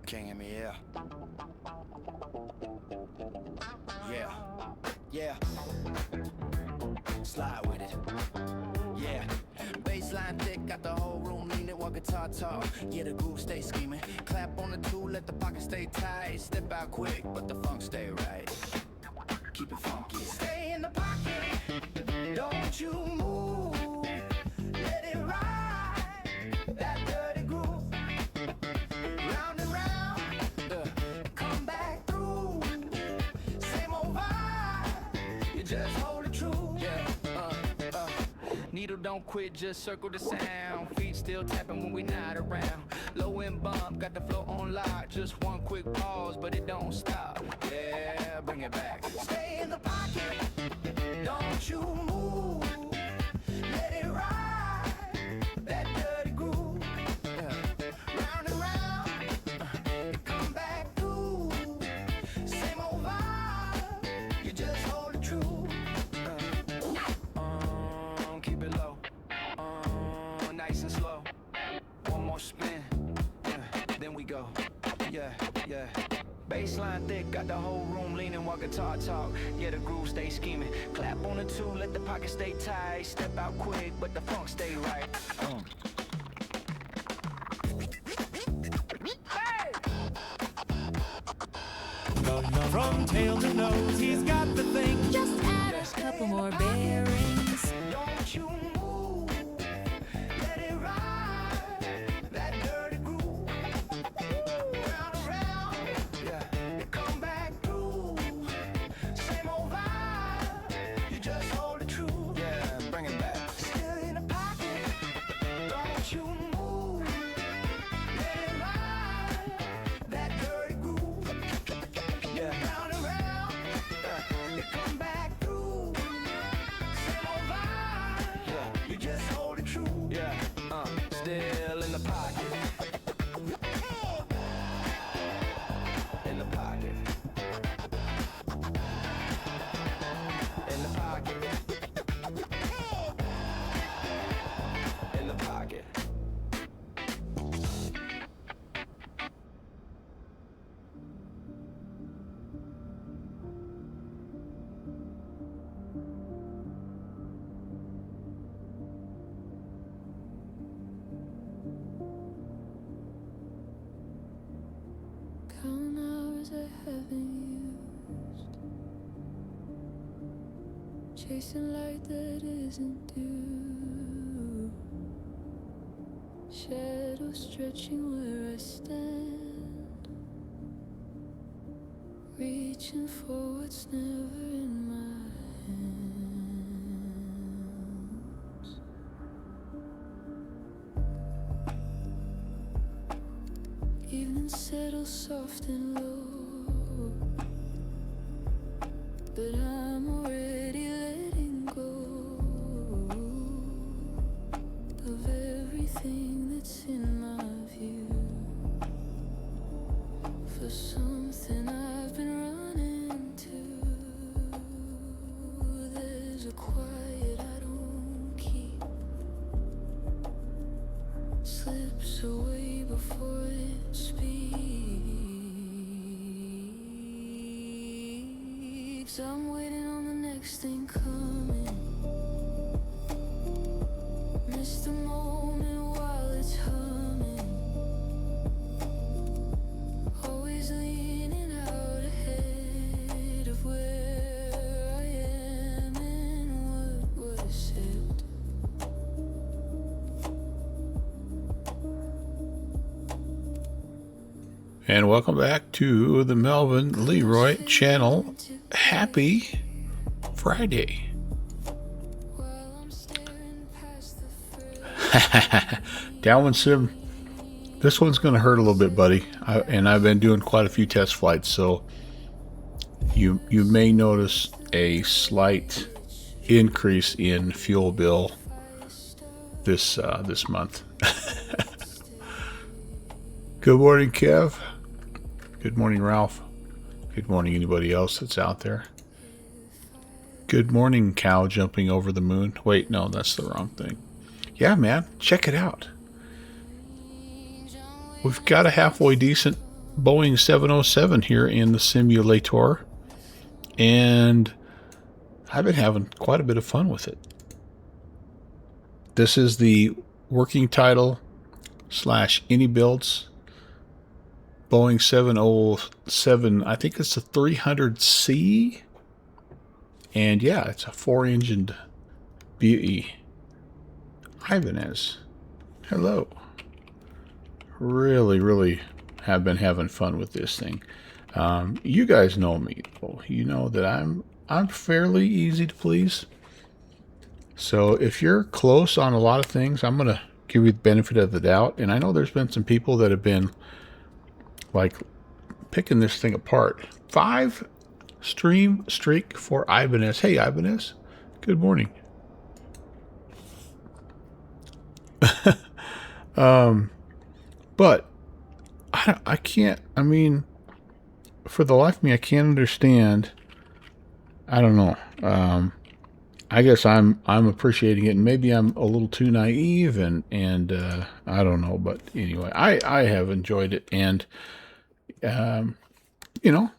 King in me, yeah. Yeah, yeah. Slide with it. Yeah. Baseline thick, got the whole room leaning while guitar talk. Yeah, the groove stay scheming. Clap on the two, let the pocket stay tight. Step out quick, but the funk stay right. Keep it funky. Stay in the pocket. Don't you move. Let it ride. That dirty groove. Round and round. Come back through. Same old vibe. You just hold it true. Yeah. Needle don't quit, just circle the sound. Feet still tapping when we not around. Low end bump, got the flow on lock. Just one quick pause, but it don't stop. Yeah, bring it back. Stay in the pocket. Don't you move. Let it ride. That dirty groove. Round and round. Come back through. Same old vibe. You just hold it true. Keep it low. Nice and slow. One more spin. Then we go. Yeah, yeah. Baseline thick, got the whole room leaning while guitar talk. Yeah, the groove stay scheming. Clap on the two, let the pocket stay tight. Step out quick, but the funk stay right. Hey! From tail to nose, he's got the thing. Just add a couple more bearings. Don't you move. Let it ride. That dirty groove. Round and round. Yeah. Come back through. Same old vibe. You just hold it true. Yeah, bring it back. Still in the pocket. Don't you move. Let it ride. That dirty groove. Yeah. Round and round. You come back through. Same old vibe. Yeah. You just hold it true. Yeah. Still in the pocket. In the pocket. In the pocket. In the pocket. Count hours I haven't used. Chasing light that isn't due. Shadows stretching where I stand. Reaching for what's never in my hands. Evening settles soft and low, but I'm already letting go of everything that's in my view. For something I've been running to, there's a quiet I don't keep, slips away before it speaks. I'm waiting on the next thing coming. Miss the moment while it's humming. Always leaning out ahead of where I am and what was said. And welcome back to the Melvin Leroy channel. Happy Friday. Downwind Sim, this one's going to hurt a little bit, buddy. And I've been doing quite a few test flights, so you may notice a slight increase in fuel bill this month. Good morning, Kev. Good morning, Ralph. Good morning, anybody else that's out there. Good morning, cow jumping over the moon. Wait, no, that's the wrong thing. Yeah, man, check it out. We've got a halfway decent Boeing 707 here in the simulator, and I've been having quite a bit of fun with it. This is the working title / any builds Boeing 707. I think it's a 300C, and yeah, it's a 4-engined BE. Ibanez, hello. Really have been having fun with this thing. You guys know me, though. You know that I'm fairly easy to please. So if you're close on a lot of things, I'm gonna give you the benefit of the doubt. And I know there's been some people that have been like picking this thing apart. 5 stream streak for Ibanez. Hey Ibanez, good morning. But I can't, I mean, for the life of me, I can't understand. I don't know. I guess I'm appreciating it, and maybe I'm a little too naive, and I don't know. But anyway, I have enjoyed it, and you know,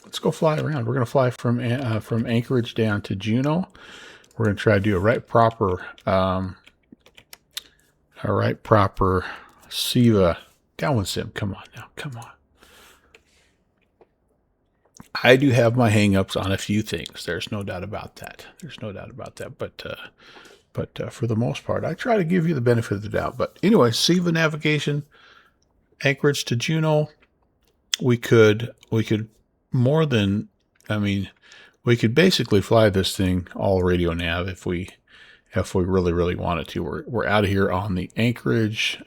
let's go fly around. We're gonna fly from Anchorage down to Juneau. We're gonna try to do a right proper SIVA downwind sim. Come on now, come on. I do have my hang-ups on a few things. There's no doubt about that. But for the most part, I try to give you the benefit of the doubt. But anyway, SIVA navigation, Anchorage to Juneau. We could more than, I mean, we could basically fly this thing all radio nav if we really wanted to. We're out of here on the Anchorage,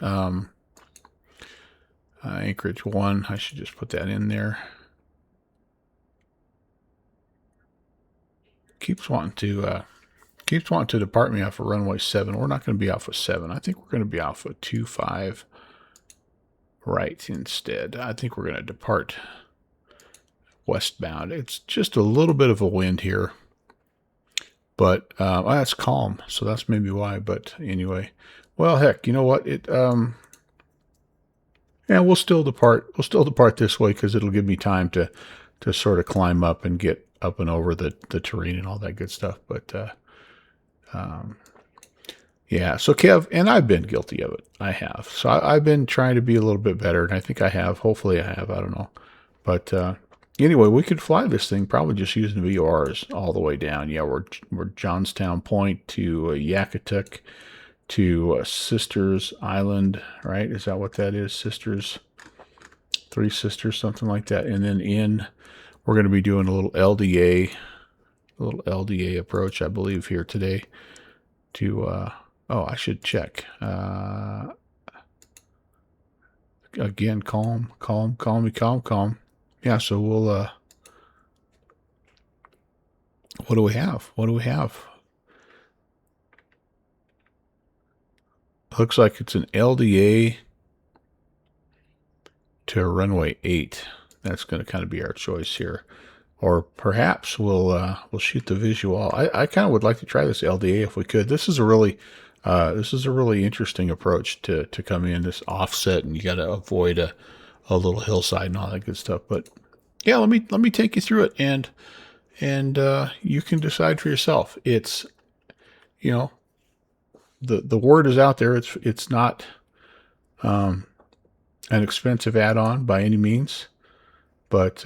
Anchorage 1. I should just put that in there. Keeps wanting to depart me off of runway 7. We're not going to be off of 7. I think we're going to be off of 25 right instead. I think we're going to depart westbound. It's just a little bit of a wind here, but that's calm, so that's maybe why. But anyway, well, heck, you know what? Yeah, we'll still depart. We'll still depart this way because it'll give me time to sort of climb up and get up and over the terrain and all that good stuff. But yeah, so Kev, and I've been guilty of it. I have. So I've been trying to be a little bit better, and I think I have. Hopefully I have. I don't know. But anyway, we could fly this thing probably just using VORs all the way down. Yeah, we're Johnstown Point to Yakutuk to Sisters Island, right? Is that what that is? Sisters, 3 Sisters, something like that. And then we're going to be doing a little LDA approach, I believe, here today to, oh, I should check. Again, calm. Yeah, so we'll, what do we have? Looks like it's an LDA to runway 8. That's going to kind of be our choice here. Or perhaps we'll shoot the visual. I kind of would like to try this LDA if we could. This is a really interesting approach to come in, this offset, and you got to avoid a little hillside and all that good stuff. But yeah, let me take you through it, and you can decide for yourself. It's, you know, the word is out there. It's not an expensive add-on by any means. But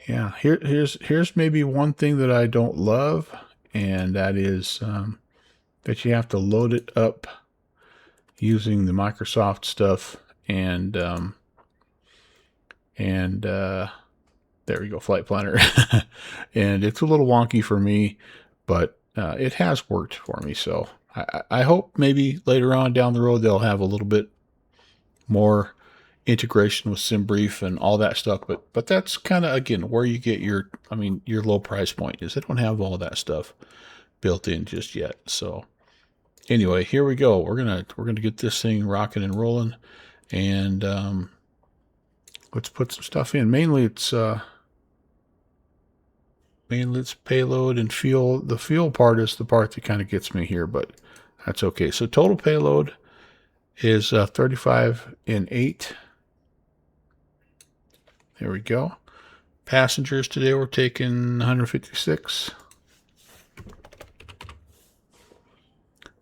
yeah, here's maybe one thing that I don't love, and that is that you have to load it up using the Microsoft stuff, and there we go, Flight Planner, and it's a little wonky for me, but it has worked for me. So I hope maybe later on down the road they'll have a little bit more integration with SimBrief and all that stuff, but that's kind of, again, where you get your low price point is they don't have all that stuff built in just yet. So anyway, here we go. We're gonna get this thing rocking and rolling, and let's put some stuff in. Mainly it's payload and fuel. The fuel part is the part that kind of gets me here, but that's okay. So total payload is 35 and 8. There we go. Passengers today we're taking 156.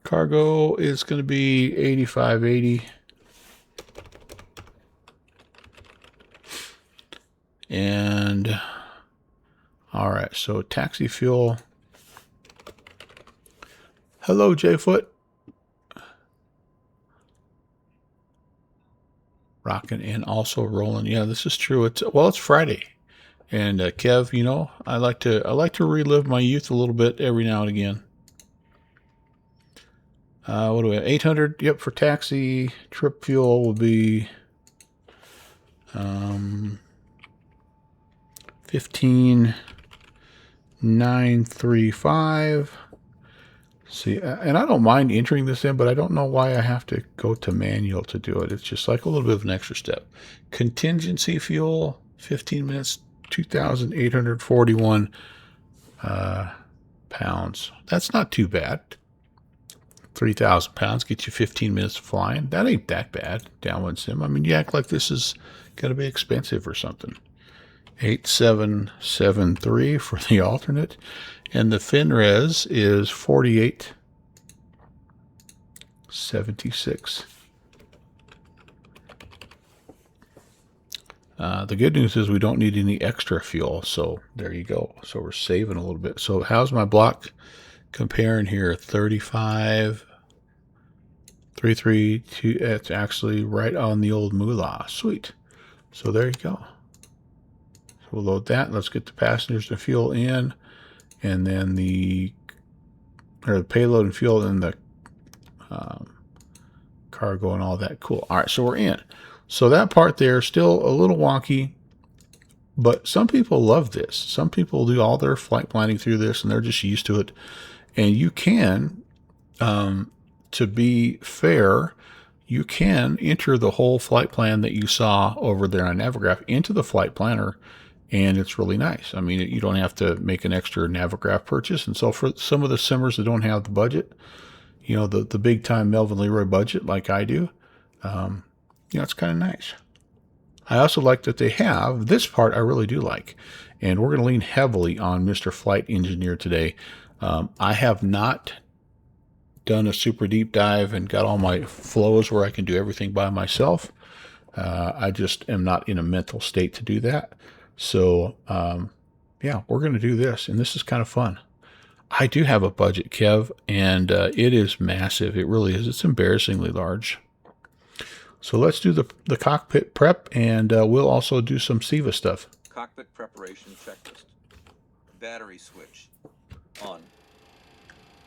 Cargo is going to be 85.80. And all right, so taxi fuel. Hello, J-Foot. Rocking and also rolling. Yeah, this is true. It's Friday, and Kev, you know, I like to relive my youth a little bit every now and again. What do we have? 800. Yep, for taxi. Trip fuel will be 15,935. See, and I don't mind entering this in, but I don't know why I have to go to manual to do it. It's just like a little bit of an extra step. Contingency fuel, 15 minutes, 2,841 pounds. That's not too bad. 3,000 pounds gets you 15 minutes of flying. That ain't that bad, downwind sim. I mean, you act like this is going to be expensive or something. 8773 for the alternate. And the FinRes is 4876. The good news is we don't need any extra fuel, so there you go. So we're saving a little bit. So how's my block comparing here? 35, 332. It's actually right on the old moolah. Sweet. So there you go. So we'll load that. Let's get the passengers and fuel in. And then the payload and fuel and the cargo and all that. Cool. All right, so we're in. So that part there is still a little wonky, but some people love this. Some people do all their flight planning through this, and they're just used to it. And you can, to be fair, you can enter the whole flight plan that you saw over there on Navigraph into the flight planner. And it's really nice. I mean, you don't have to make an extra Navigraph purchase. And so for some of the simmers that don't have the budget, you know, the big time Melvin Leroy budget like I do, you know, it's kind of nice. I also like that they have this part. I really do like. And we're going to lean heavily on Mr. Flight Engineer today. I have not done a super deep dive and got all my flows where I can do everything by myself. I just am not in a mental state to do that. So, yeah, we're going to do this, and this is kind of fun. I do have a budget, Kev, and it is massive. It really is. It's embarrassingly large. So let's do the cockpit prep, and we'll also do some SIVA stuff. Cockpit preparation checklist. Battery switch. On.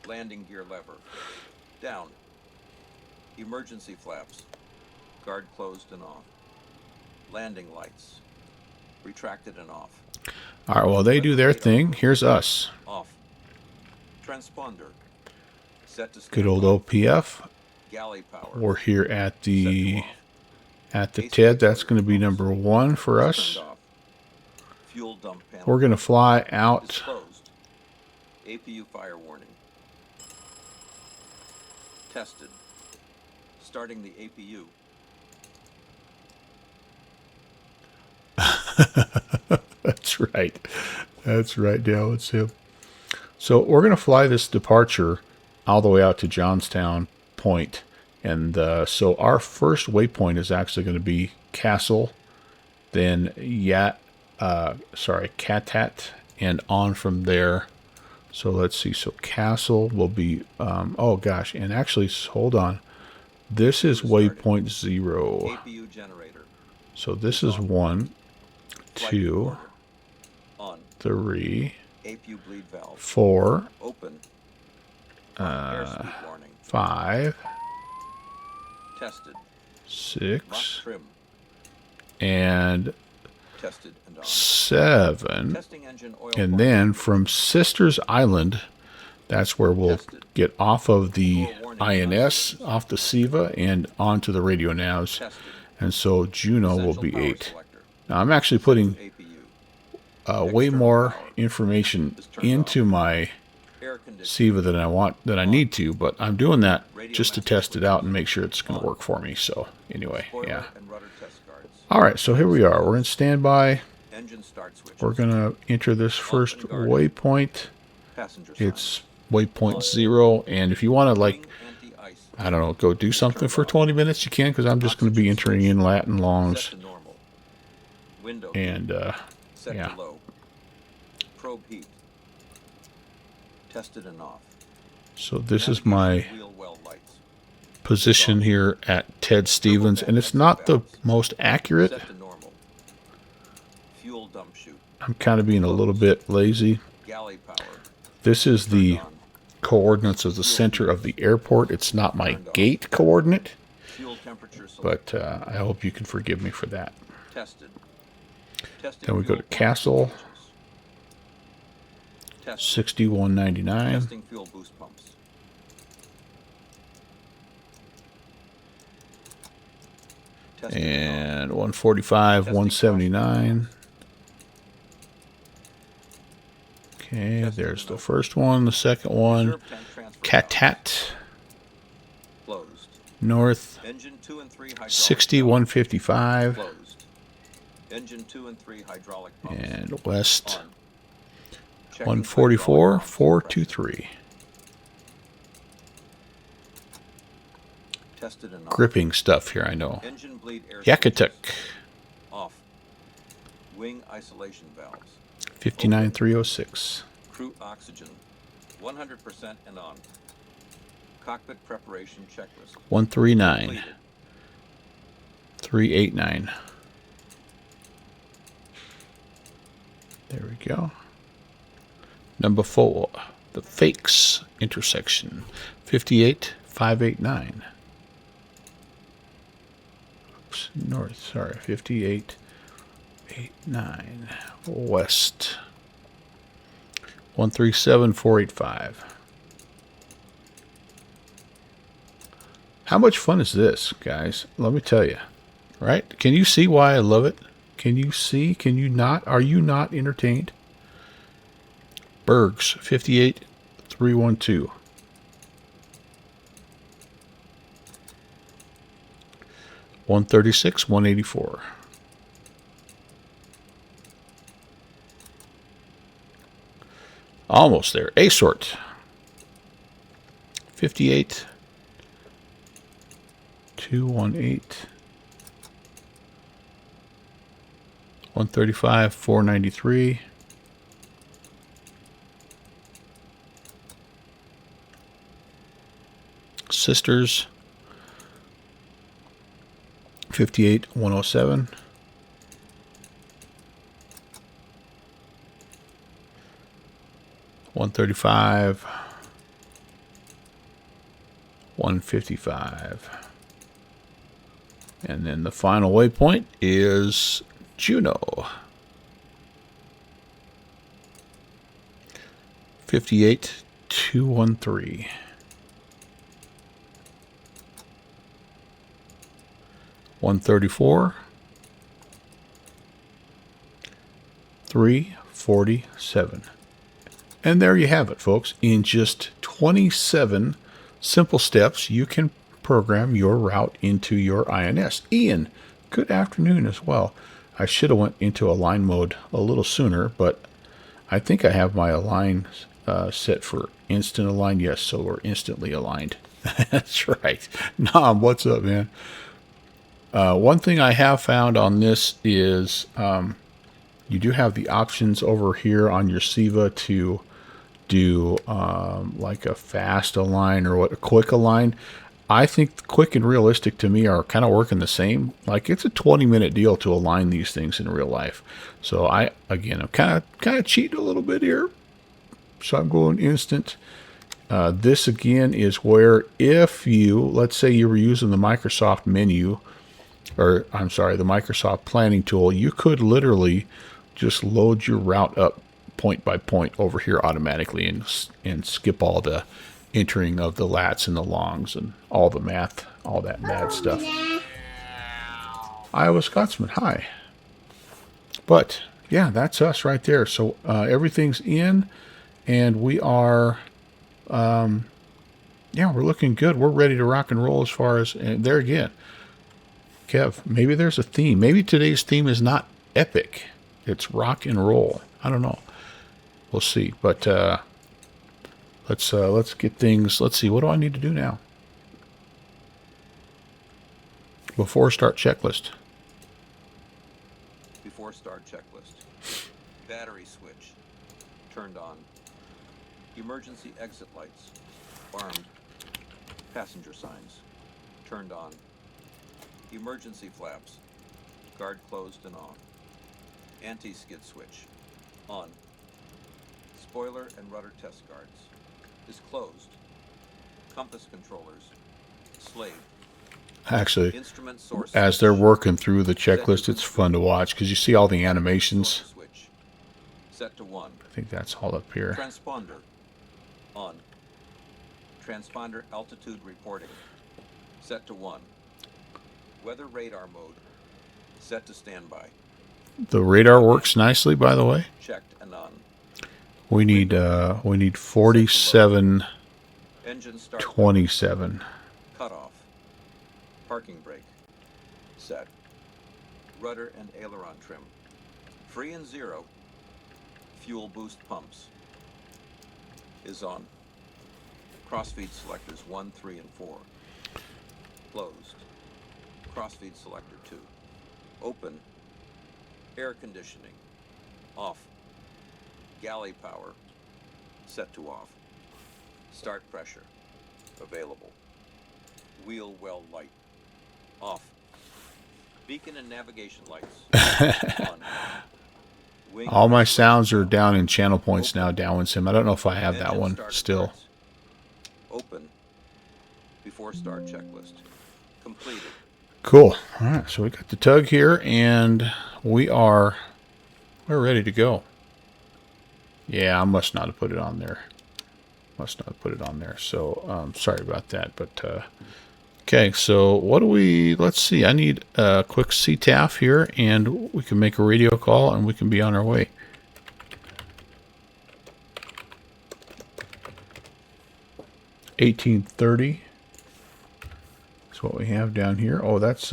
Landing gear lever. Down. Emergency flaps. Guard closed and off. Landing lights. Retracted and off. All right, well, they do their thing. Here's us. Off. Transponder. Set to Good old OPF. Galley power. We're here at the TED. That's going to be number 1 for us. Fuel dump panel. We're going to fly out. Disclosed. APU fire warning. Tested. Starting the APU. That's right. That's right, Dale. It's him. So we're going to fly this departure all the way out to Johnstown Point. And so our first waypoint is actually going to be Castle, then Katat, and on from there. So let's see. So Castle will be, oh gosh, and actually, hold on. This is waypoint 0. APU generator. So this is 1, 2, 3, APU bleed valve. 4, Open. Airspeed warning. 5, Tested. 6, Trim. and Tested and on. 7. Testing engine oil. And then from Sisters Island, that's where we'll get off of the INS, off the SIVA, and onto the radio navs. Tested. And so Juneau will be Power 8. selector. Now I'm actually putting APU. way more information into my Air conditioning. SIVA that I need to, but I'm doing that just to test it out and make sure it's going to work for me. So anyway, Spoiler yeah. and rudder test guards. All right, so here we are. We're in standby. Engine start switches. We're going to enter this first waypoint. Passenger sign. It's waypoint 0, and if you want to, like, Wing anti-ice. I don't know, go do something for 20 minutes, you can, because I'm just going to be entering in lat and longs. Set to normal. Window. And, Set yeah. to low. Probe heat. Tested and off. So this is my Wheel well lights. position here at Ted Stevens, and it's not the most accurate. Set to normal. Fuel dump chute. I'm kind of being a little bit lazy. Galley power. This is the Turned on. coordinates of the center of the airport. It's not my gate coordinate, Fuel temperature select. but I hope you can forgive me for that. Tested. Testing Then we go fuel to Castle, pump gauges. Testing. 6199. Testing fuel boost pumps. Testing And 145, 179. Okay, there's the first one, the second one. Reserve tank transfer Catat closed. North, Engine 2 and 3 hydraulic 6155. closed. Engine 2 and 3 hydraulic pumps And West, on. Checking 144, hydraulic pumps 423. Tested and off. Gripping stuff here, I know. Engine bleed air Yakutuk, switches off. Wing isolation valves. 59306. Crew oxygen 100% and on. Cockpit preparation checklist 139, completed. 389. There we go. Number 4, the Fakes intersection, 58589. Oops, north, sorry, 5889. West, 137485. How much fun is this, guys? Let me tell you. Right? Can you see why I love it? Can you see? Can you not? Are you not entertained? Bergs, 58312. $136, $184. Almost there. A sort. 58, 218. 135, 493. Sisters, 58, 107. $135, $155. And then the final waypoint is Juneau. 58, 213. $134, $347. And there you have it, folks. In just 27 simple steps, you can program your route into your INS. Ian, good afternoon as well. I should have went into align mode a little sooner, but I think I have my align set for instant align. Yes, so we're instantly aligned. That's right. Nom, what's up, man? One thing I have found on this is you do have the options over here on your SIVA to do like a fast align or a quick align. I think quick and realistic to me are kind of working the same. Like it's a 20-minute deal to align these things in real life. So I'm kind of cheating a little bit here. So I'm going instant. This again is where if you, let's say you were using the Microsoft menu, or I'm sorry, the Microsoft planning tool, you could literally just load your route up point by point over here automatically and skip all the entering of the lats and the longs and all the math, all that bad stuff. Iowa Scotsman, hi. But yeah, that's us right there. So everything's in, and we are Yeah, we're looking good. We're ready to rock and roll as far as, and there again, Kev, maybe there's a theme. Maybe today's theme is not epic. It's rock and roll. I don't know. We'll see. But let's get things. Let's see. What do I need to do now? Before start checklist. Before start checklist. Battery switch. Turned on. Emergency exit lights. Armed. Passenger signs. Turned on. Emergency flaps. Guard closed and on. Anti-skid switch. On. Spoiler and rudder test guards. Is closed. Compass controllers. Slave. Actually, Instrument source. as they're working through the checklist, it's fun to watch because you see all the animations. Switch. Set to 1. I think that's all up here. Transponder. On. Transponder altitude reporting. Set to 1. Weather radar mode. Set to standby. The radar works nicely, by the way. Checked and on. We need 47, Engine start. 27. Cut off. Parking brake. Set. Rudder and aileron trim. Free and 0. Fuel boost pumps. Is on. Crossfeed selectors 1, 3, and 4. Closed. Crossfeed selector 2. Open. Air conditioning. Off. Galley power. Set to off. Start pressure. Available. Wheel well light. Off. Beacon and navigation lights. On. Wing All my sounds are down in channel points now, Downwind Sim. I don't know if I have that Engine one start still. starts. Open. Before start checklist. Completed. Cool. All right, so we got the tug here, and we're ready to go. Yeah, I must not have put it on there. Must not have put it on there. So sorry about that. But okay, so what do we? Let's see. I need a quick CTAF here, and we can make a radio call, and we can be on our way. $18.30 is what we have down here. Oh, that's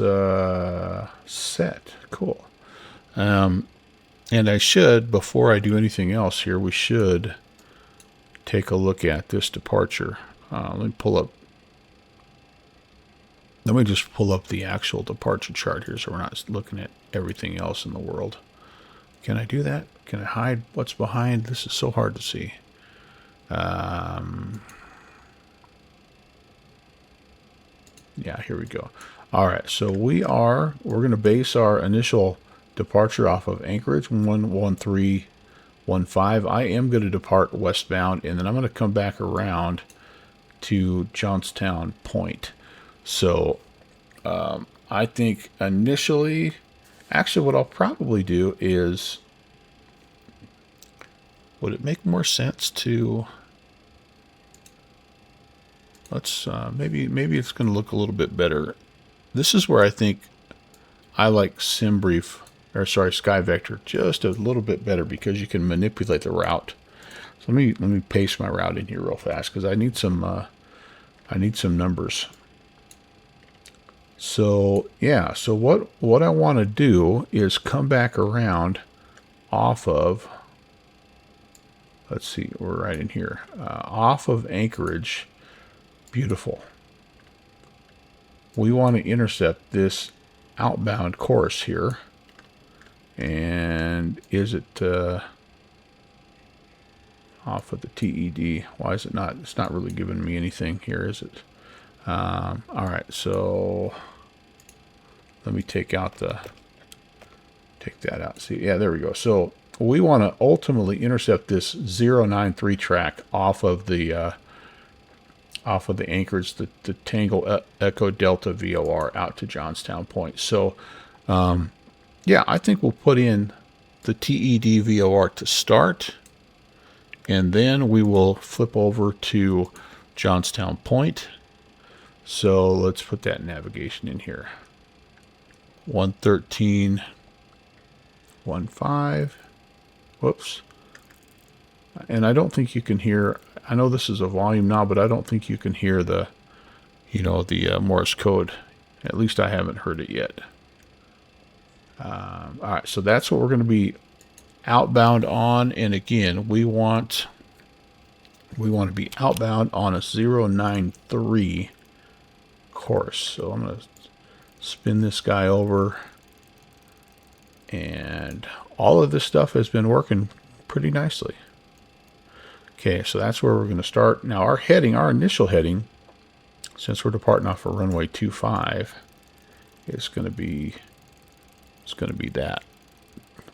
set. Cool. And I should, before I do anything else here, we should take a look at this departure. Let me just pull up the actual departure chart here so we're not looking at everything else in the world. Can I do that? Can I hide what's behind? This is so hard to see. Yeah, here we go. All right, so we're going to base our initial departure off of Anchorage 11315. I am going to depart westbound, and then I'm going to come back around to Johnstown Point. So I think initially, actually what I'll probably do is, would it make more sense to, let's maybe it's going to look a little bit better. This is where I think I like SimBrief, or sorry, SkyVector just a little bit better because you can manipulate the route. So let me paste my route in here real fast because I need some numbers. So yeah, so what I want to do is come back around off of, let's see, we're right in here, off of Anchorage. Beautiful. We want to intercept this outbound course here. And is it off of the TED? Why is it not? It's not really giving me anything here, is it? All right, so let me take that out. See, yeah, there we go. So we want to ultimately intercept this 093 track off of the Anchorage, the Tango Echo Delta VOR out to Johnstown Point. So, yeah, I think we'll put in the TED VOR to start, and then we will flip over to Johnstown Point. So let's put that navigation in here. 113.15. Whoops. And I don't think you can hear, I know this is a volume knob, but I don't think you can hear the, the Morse code. At least I haven't heard it yet. All right, so that's what we're going to be outbound on. And again, we want to be outbound on a 093 course. So I'm going to spin this guy over. And all of this stuff has been working pretty nicely. Okay, so that's where we're going to start. Now our initial heading, since we're departing off of runway 25, is going to be that,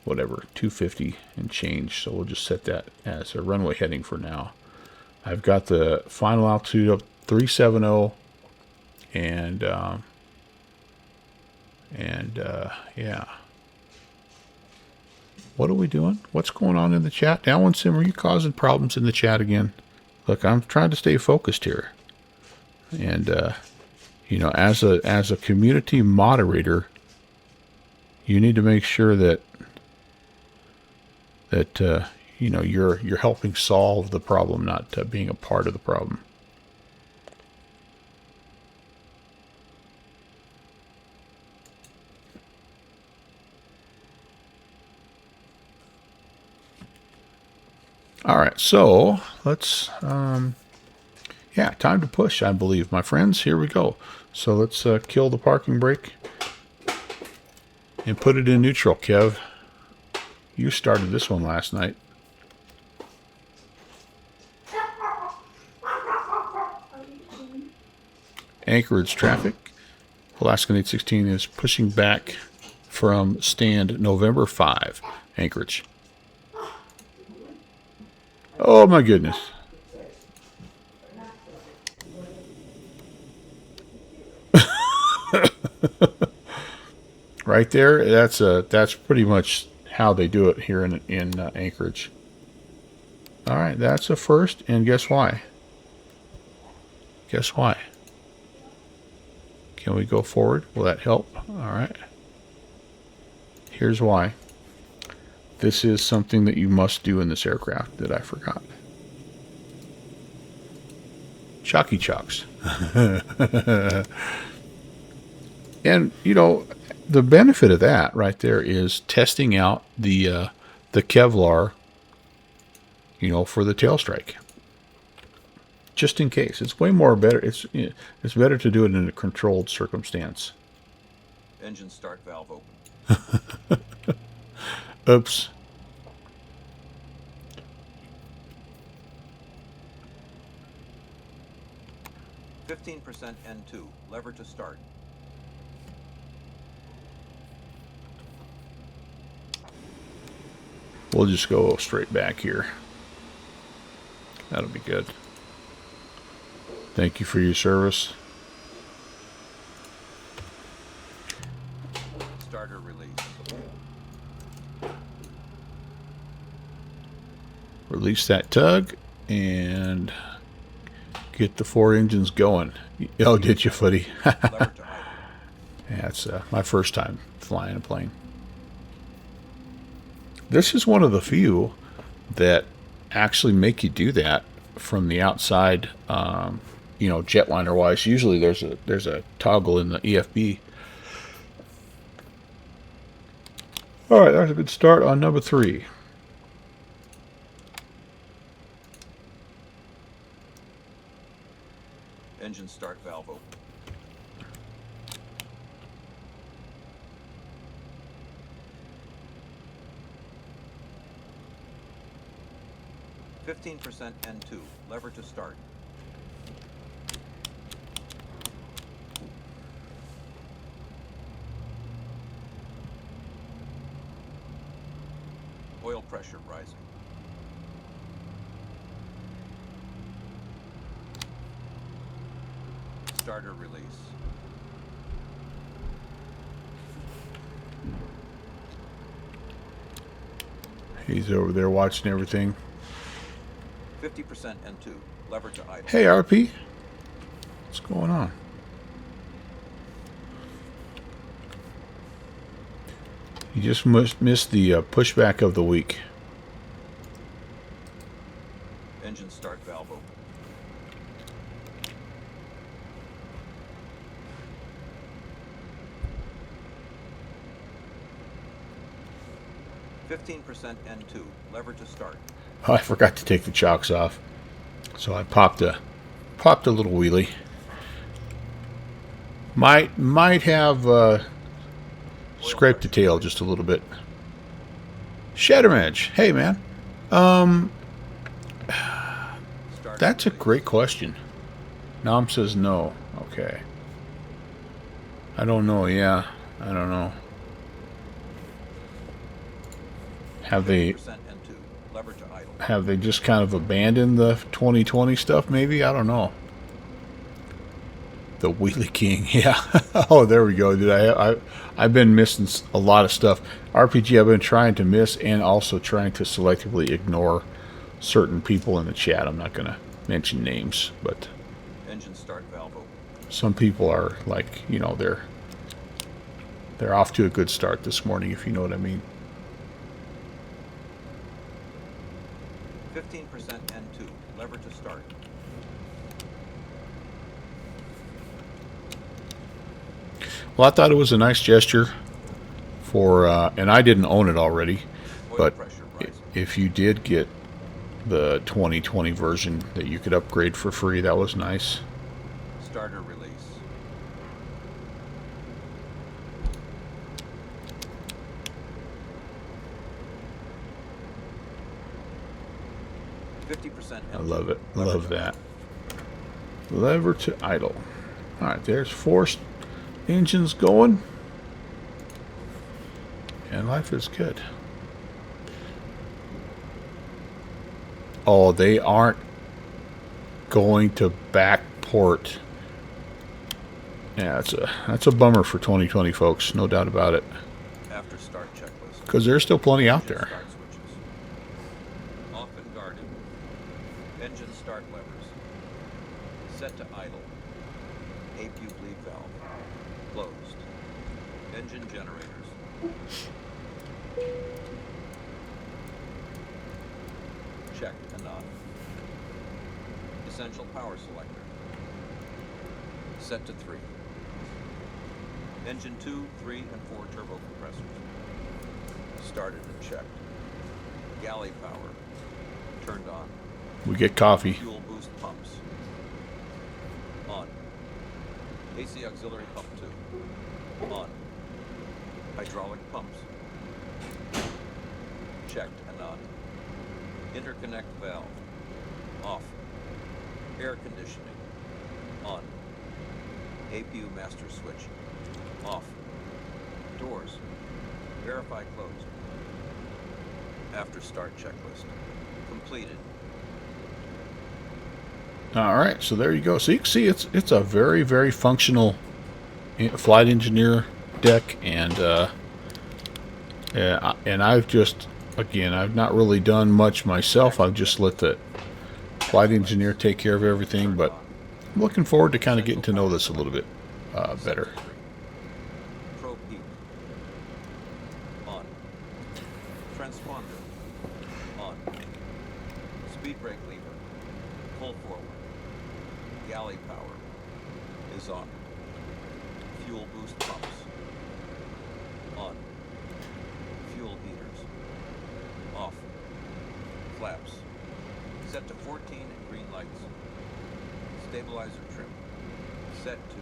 whatever, 250 and change. So we'll just set that as a runway heading for now. I've got the final altitude of 370, and yeah. What are we doing? What's going on in the chat? Alan Sim, are you causing problems in the chat again? Look, I'm trying to stay focused here. And, as a community moderator, you need to make sure that you're helping solve the problem, not being a part of the problem. All right, so let's, time to push, I believe, my friends. Here we go. So let's kill the parking brake and put it in neutral, Kev. You started this one last night. Anchorage traffic. Alaskan 816 is pushing back from stand November 5, Anchorage. Oh my goodness. Right there, that's pretty much how they do it here in Anchorage. All right, that's a first, and guess why? Guess why? Can we go forward? Will that help? All right. Here's why. This is something that you must do in this aircraft that I forgot. Chalky chalks. And, the benefit of that right there is testing out the Kevlar, for the tail strike. Just in case. It's way more better. It's better to do it in a controlled circumstance. Engine start valve open. Oops. %, N2. Lever to start. We'll just go straight back here. That'll be good. Thank you for your service. Starter release. Release that tug and get the 4 engines going. Oh, did you, Footy? Lever to idle. Yeah, it's my first time flying a plane. This is one of the few that actually make you do that from the outside, jetliner wise. Usually there's a toggle in the EFB. All right, that's a good start on number 3. Engine start valve open. %, N2. Lever to start. Oil pressure rising. Starter release. He's over there watching everything. 50% N2. Lever to idle. Hey, RP. What's going on? You just missed the pushback of the week. start valve open. %, N2, lever to start. Oh, I forgot to take the chocks off, so I popped a little wheelie. Might have scraped the tail just a little bit. Shattermedge, hey man, that's a great question. Nom says no. Okay. I don't know. Yeah, I don't know. Have they just kind of abandoned the 2020 stuff? Maybe, I don't know. The Wheelie King, yeah. Oh, there we go, dude. I've been missing a lot of stuff. RPG, I've been trying to miss and also trying to selectively ignore certain people in the chat. I'm not gonna mention names, but engine start valve open. Some people are like, you know, they're off to a good start this morning, if you know what I mean. 15% N2, lever to start. Well, I thought it was a nice gesture for, and I didn't own it already, but if you did get the 2020 version that you could upgrade for free, that was nice. Starter release. I love it. Love that. Lever to idle. All right, there's forced engines going, and life is good. Oh, they aren't going to backport. Yeah, that's a bummer for 2020, folks. No doubt about it. After start checklist. Because there's still plenty out there. Off and guarded. Engine start levers. Set to idle. APU bleed valve. Closed. Engine generators. Check and on. Essential power selector. Set to 3. Engine 2, 3, and 4 turbo compressors. Started and checked. Galley power. Turned on. We get coffee. Fuel boost pumps. On. AC auxiliary pump 2. On. Hydraulic pumps. Checked and on. Interconnect valve. Off. Air conditioning. On. APU master switch. Off. Doors. Verify closed. After start checklist. Completed. All right, so there you go. So you can see it's a very, very functional flight engineer deck, and I've just, again, I've not really done much myself. I've just let the flight engineer take care of everything, but I'm looking forward to kind of getting to know this a little bit better. Probe heat. On. Transponder. On. Speed brake lever. Pull forward. Galley power is on. Fuel boost pumps. On. Fuel heaters. Off. Flaps. Set to 14 and green lights. Stabilizer trim. Set to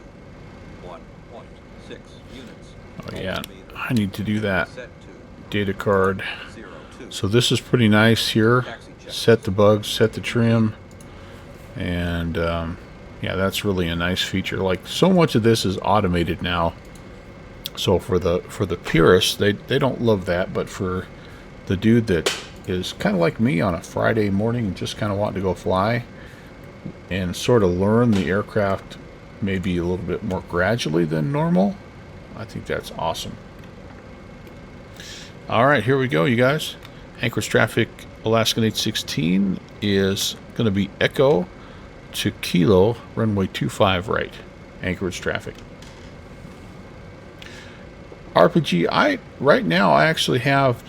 1.6 units. Oh yeah, I need to do that. Set to Data card. 02. So this is pretty nice here. Set the bugs, set the trim, and yeah, that's really a nice feature. Like, so much of this is automated now. So for the purists, they don't love that, but for the dude that is kind of like me on a Friday morning and just kind of wanting to go fly and sort of learn the aircraft maybe a little bit more gradually than normal, I think that's awesome. All right, here we go, you guys. Anchorage traffic, Alaskan 816 is going to be Echo to Kilo, runway 25 right. Anchorage traffic. RPG, right now I actually have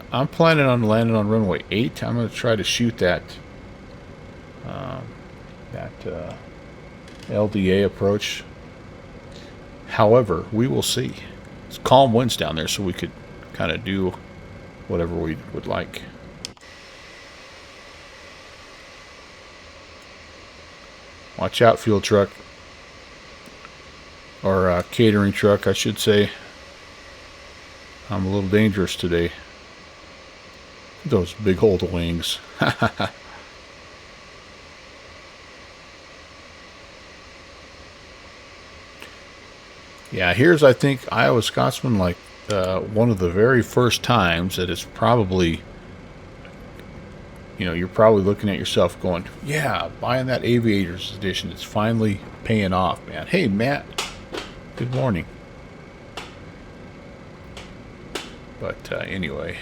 I'm planning on landing on runway 8. I'm going to try to shoot that that LDA approach. However, we will see. It's calm winds down there, so we could kind of do whatever we would like. Watch out, fuel truck. Or catering truck, I should say. I'm a little dangerous today. Those big old wings. Yeah, here's, I think, Iowa Scotsman, like one of the very first times that it's probably, you know, you're probably looking at yourself going, yeah, buying that Aviators edition, it's finally paying off, man. Hey, Matt, good morning. But anyway,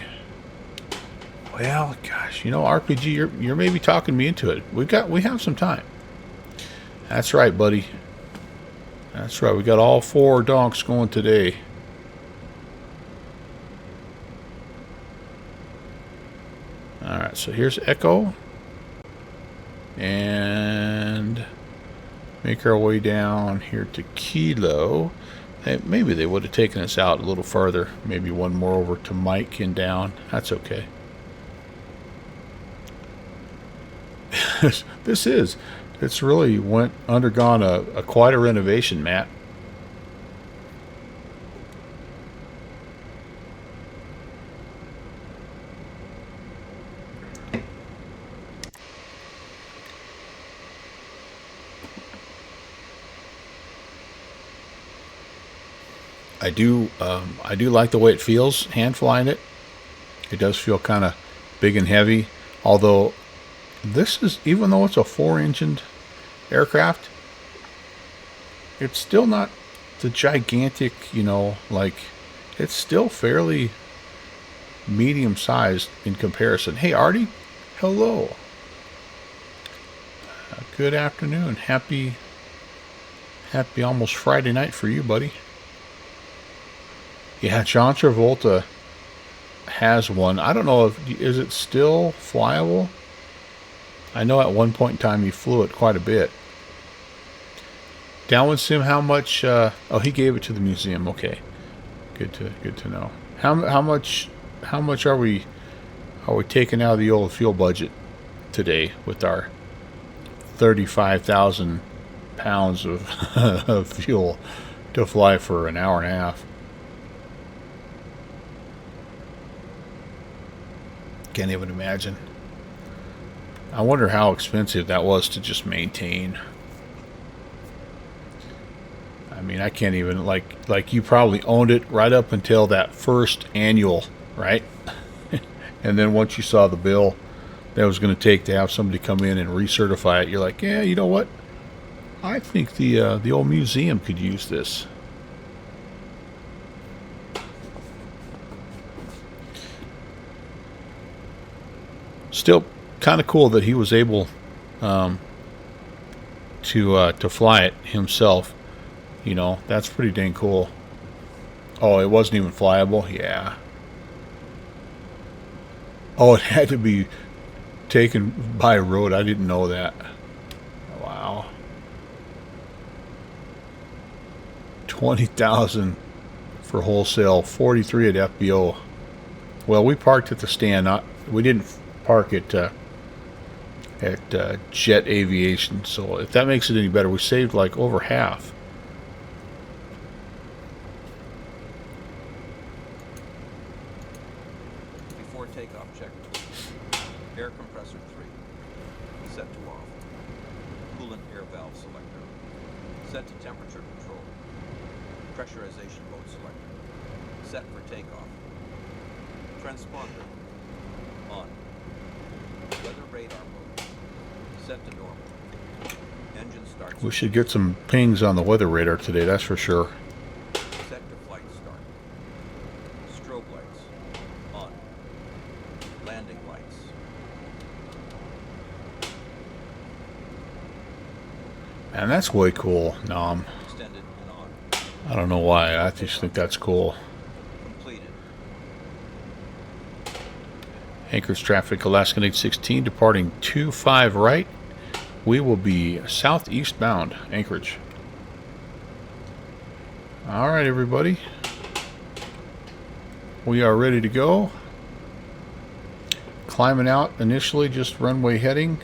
well, gosh, you know, RPG, you're maybe talking me into it. We have some time. That's right, buddy. That's right. We got all 4 donks going today. All right. So here's Echo, and make our way down here to Kilo. Maybe they would have taken us out a little farther. Maybe one more over to Mike and down. That's okay. It's really undergone a quite a renovation, Matt. I do like the way it feels hand flying it. It does feel kind of big and heavy, although this is, even though it's a 4-engined aircraft, it's still not the gigantic, you know, like, it's still fairly medium sized in comparison. Hey, Artie, hello. Good afternoon. Happy almost Friday night for you, buddy. Yeah, John Travolta has one. I don't know is it still flyable? I know at one point in time he flew it quite a bit. Downwind Sim, how much? Oh, he gave it to the museum. Okay, good to know. How much are we taking out of the old fuel budget today with our 35,000 pounds of of fuel to fly for an hour and a half? Can't even imagine. I wonder how expensive that was to just maintain. I mean, I can't even, like you probably owned it right up until that first annual, right? And then once you saw the bill that was going to take to have somebody come in and recertify it, you're like, yeah, you know what? I think the old museum could use this. Still kind of cool that he was able to fly it himself. You know, that's pretty dang cool. Oh, it wasn't even flyable? Yeah. Oh, it had to be taken by road. I didn't know that. Wow. 20,000 for wholesale, 43 at FBO. Well, we parked at the stand. We didn't park at Jet Aviation, so if that makes it any better, we saved like over half. Before takeoff, check. Air compressor 3. Set to off. Coolant air valve selector. Set to temperature control. Pressurization mode selector. Set for takeoff. Transponder on. Weather radar mode. Set to normal. Engine starts. We should get some pings on the weather radar today, that's for sure. Set to flight start. Strobe lights on. Landing lights. Man, that's way cool. Nom. Extended and on. I don't know why. I just think that's cool. Completed. Anchorage traffic, Alaskan 816, departing 25 right, we will be southeast bound, Anchorage. All right, everybody. We are ready to go. Climbing out initially, just runway heading.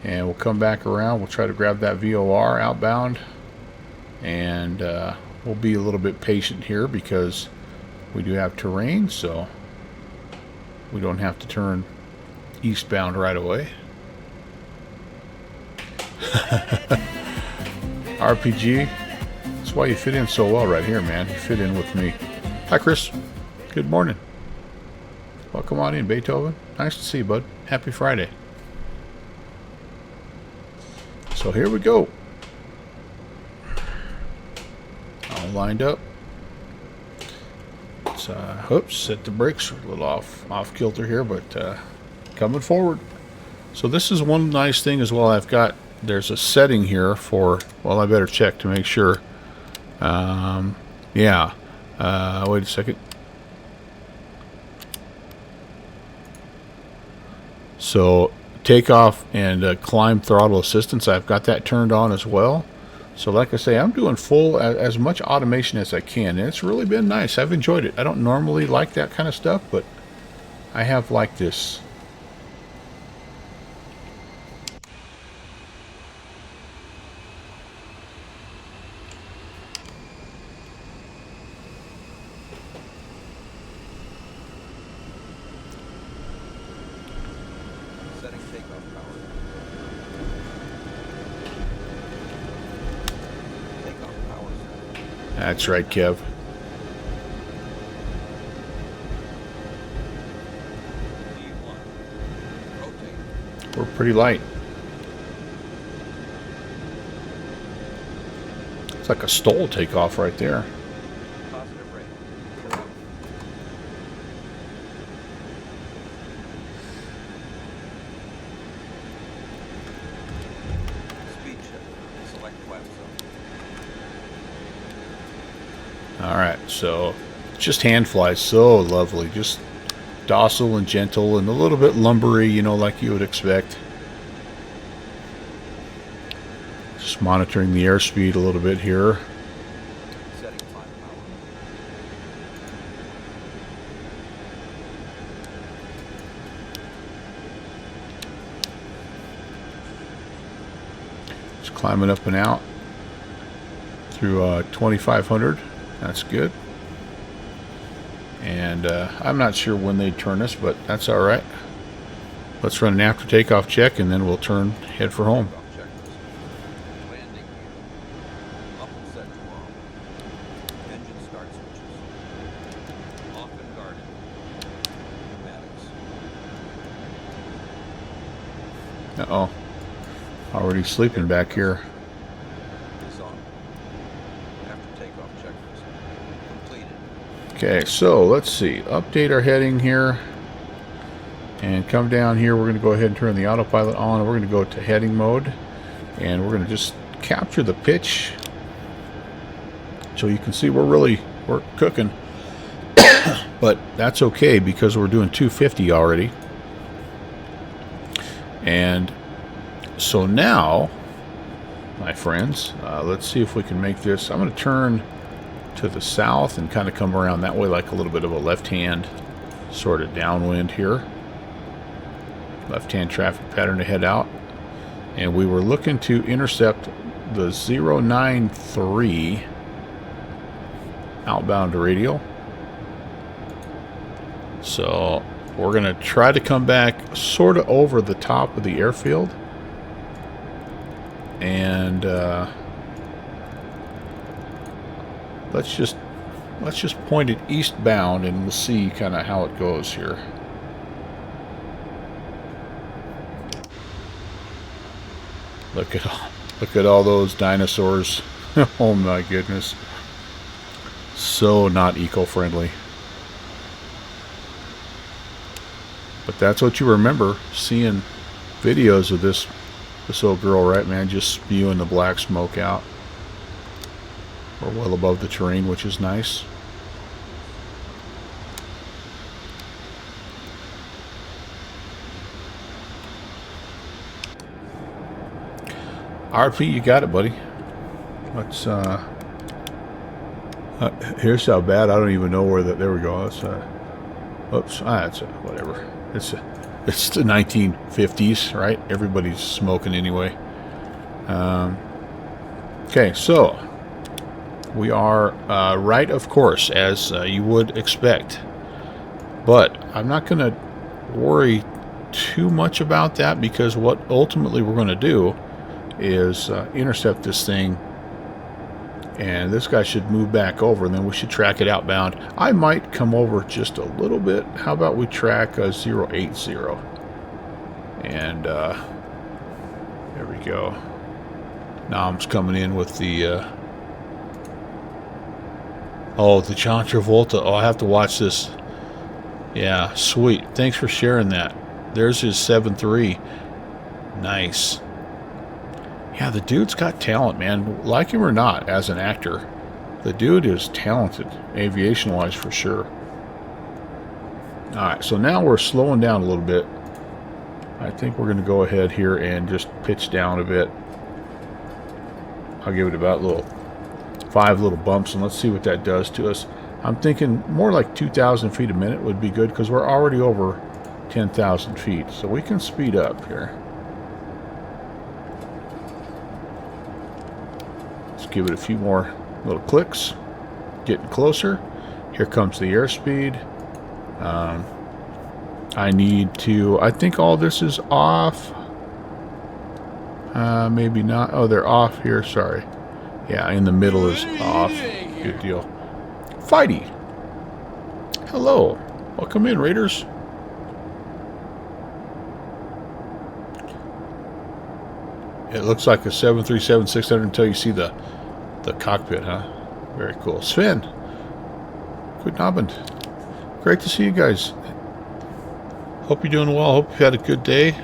And we'll come back around. We'll try to grab that VOR outbound. And we'll be a little bit patient here because we do have terrain, so we don't have to turn eastbound right away. RPG, that's why you fit in so well right here, man. You fit in with me. Hi, Chris. Good morning. Welcome on in, Beethoven. Nice to see you, bud. Happy Friday. So here we go. All lined up. Let's, oops, set the brakes. We're a little off kilter here, but coming forward. So this is one nice thing as well. There's a setting here for, well, I better check to make sure. Yeah. Wait a second. So takeoff and climb throttle assistance, I've got that turned on as well. So like I say, I'm doing full as much automation as I can, and it's really been nice. I've enjoyed it. I don't normally like that kind of stuff, but I have liked this. Setting takeoff power. Takeoff power. That's right, Kev. D1. Rotate. We're pretty light. It's like a stall takeoff right there. Positive rate. Speed shift. Select flat zone. Alright, so just hand flies, so lovely. Just docile and gentle and a little bit lumbery, you know, like you would expect. Just monitoring the airspeed a little bit here. Setting climb power. Just climbing up and out through 2500. That's good. And I'm not sure when they turn us, but that's all right. Let's run an after takeoff check, and then we'll head for home. Takeoff checklist. Landing gear. Up and set to off. Engine start switches. Off and guarded. Pneumatics. Uh-oh. Already sleeping back here. Is on. After takeoff checklist. Completed. Okay, so let's see. Update our heading here. And come down here. We're going to go ahead and turn the autopilot on. And we're going to go to heading mode. And we're going to just capture the pitch. So you can see we're cooking. But that's okay because we're doing 250 already. And so now, my friends, let's see if we can make this. I'm going to turn to the south and kind of come around that way, like a little bit of a left-hand sort of downwind here. Left-hand traffic pattern to head out. And we were looking to intercept the 093 outbound radial. So we're going to try to come back sort of over the top of the airfield. And let's just point it eastbound, and we'll see kind of how it goes here. Look at all those dinosaurs. Oh my goodness. So not eco-friendly. But that's what you remember seeing videos of this old girl, right, man? Just spewing the black smoke out. We're well above the terrain, which is nice. RP, you got it, buddy. Let's, here's how bad. I don't even know where that, there we go. Let's, oops, that's whatever. It's the 1950s, right? Everybody's smoking anyway. Okay, so we are right, of course, as you would expect. But I'm not going to worry too much about that, because what ultimately we're going to do is intercept this thing, and this guy should move back over, and then we should track it outbound. I might come over just a little bit. How about we track 080, and there we go. Nom's coming in with the oh, the John Travolta. Oh, I have to watch this. Yeah, sweet. Thanks for sharing that. There's his 7.3. Nice. Yeah, the dude's got talent, man. Like him or not, as an actor, the dude is talented, aviation-wise for sure. Alright, so now we're slowing down a little bit. I think we're going to go ahead here and just pitch down a bit. I'll give it about 5 little bumps, and let's see what that does to us. I'm thinking more like 2,000 feet a minute would be good, because we're already over 10,000 feet, so we can speed up here. Let's give it a few more little clicks. Getting closer. Here comes the airspeed. I need to, I think all this is off. Maybe not. Oh, they're off here. Sorry. Yeah, in the middle is off. Good deal. Fighty. Hello. Welcome in, Raiders. It looks like a 737-600 until you see the cockpit, huh? Very cool. Sven. Good Abend. Great to see you guys. Hope you're doing well. Hope you had a good day.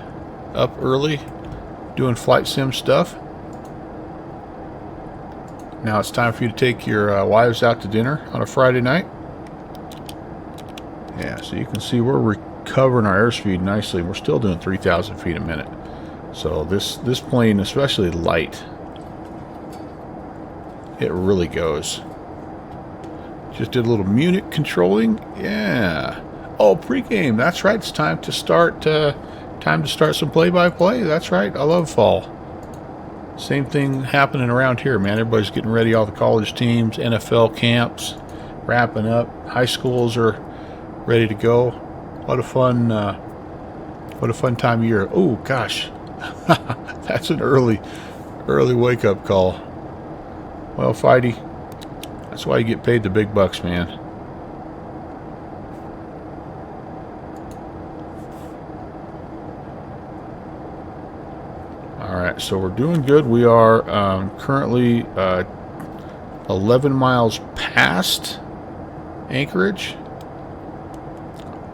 Up early. Doing flight sim stuff. Now it's time for you to take your wives out to dinner on a Friday night. Yeah, so you can see we're recovering our airspeed nicely. We're still doing 3,000 feet a minute. So this plane, especially light, it really goes. Just did a little Munich controlling. Yeah. Oh, pregame. That's right. It's time to start. Time to start some play-by-play. That's right. I love fall. Same thing happening around here, man. Everybody's getting ready. All the college teams, NFL camps, wrapping up. High schools are ready to go. What a fun time of year. Oh gosh, that's an early wake-up call. Well, Fighty, that's why you get paid the big bucks, man. Alright, so we're doing good. We are currently 11 miles past Anchorage.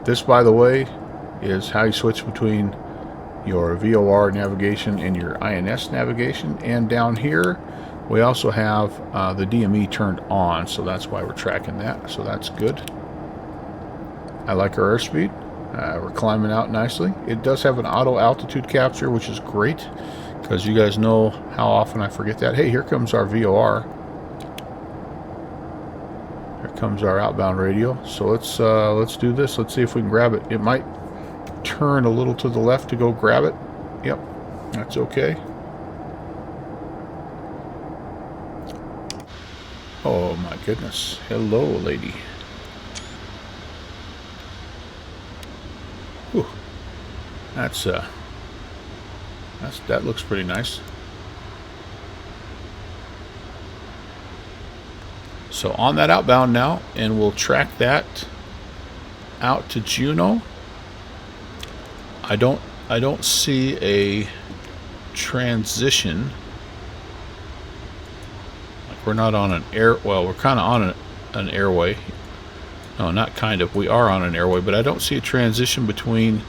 This, by the way, is how you switch between your VOR navigation and your INS navigation. And down here, we also have the DME turned on, so that's why we're tracking that. So that's good. I like our airspeed. We're climbing out nicely. It does have an auto altitude capture, which is great, because you guys know how often I forget that. Hey, here comes our VOR. Here comes our outbound radio. So let's do this. Let's see if we can grab it. It might turn a little to the left to go grab it. Yep, that's okay. Oh my goodness. Hello, lady. Whew. That looks pretty nice. So on that outbound now, and we'll track that out to Juneau. I don't see a transition. Like we're not on an well, we're kind of on an airway. No, not kind of. We are on an airway, but I don't see a transition between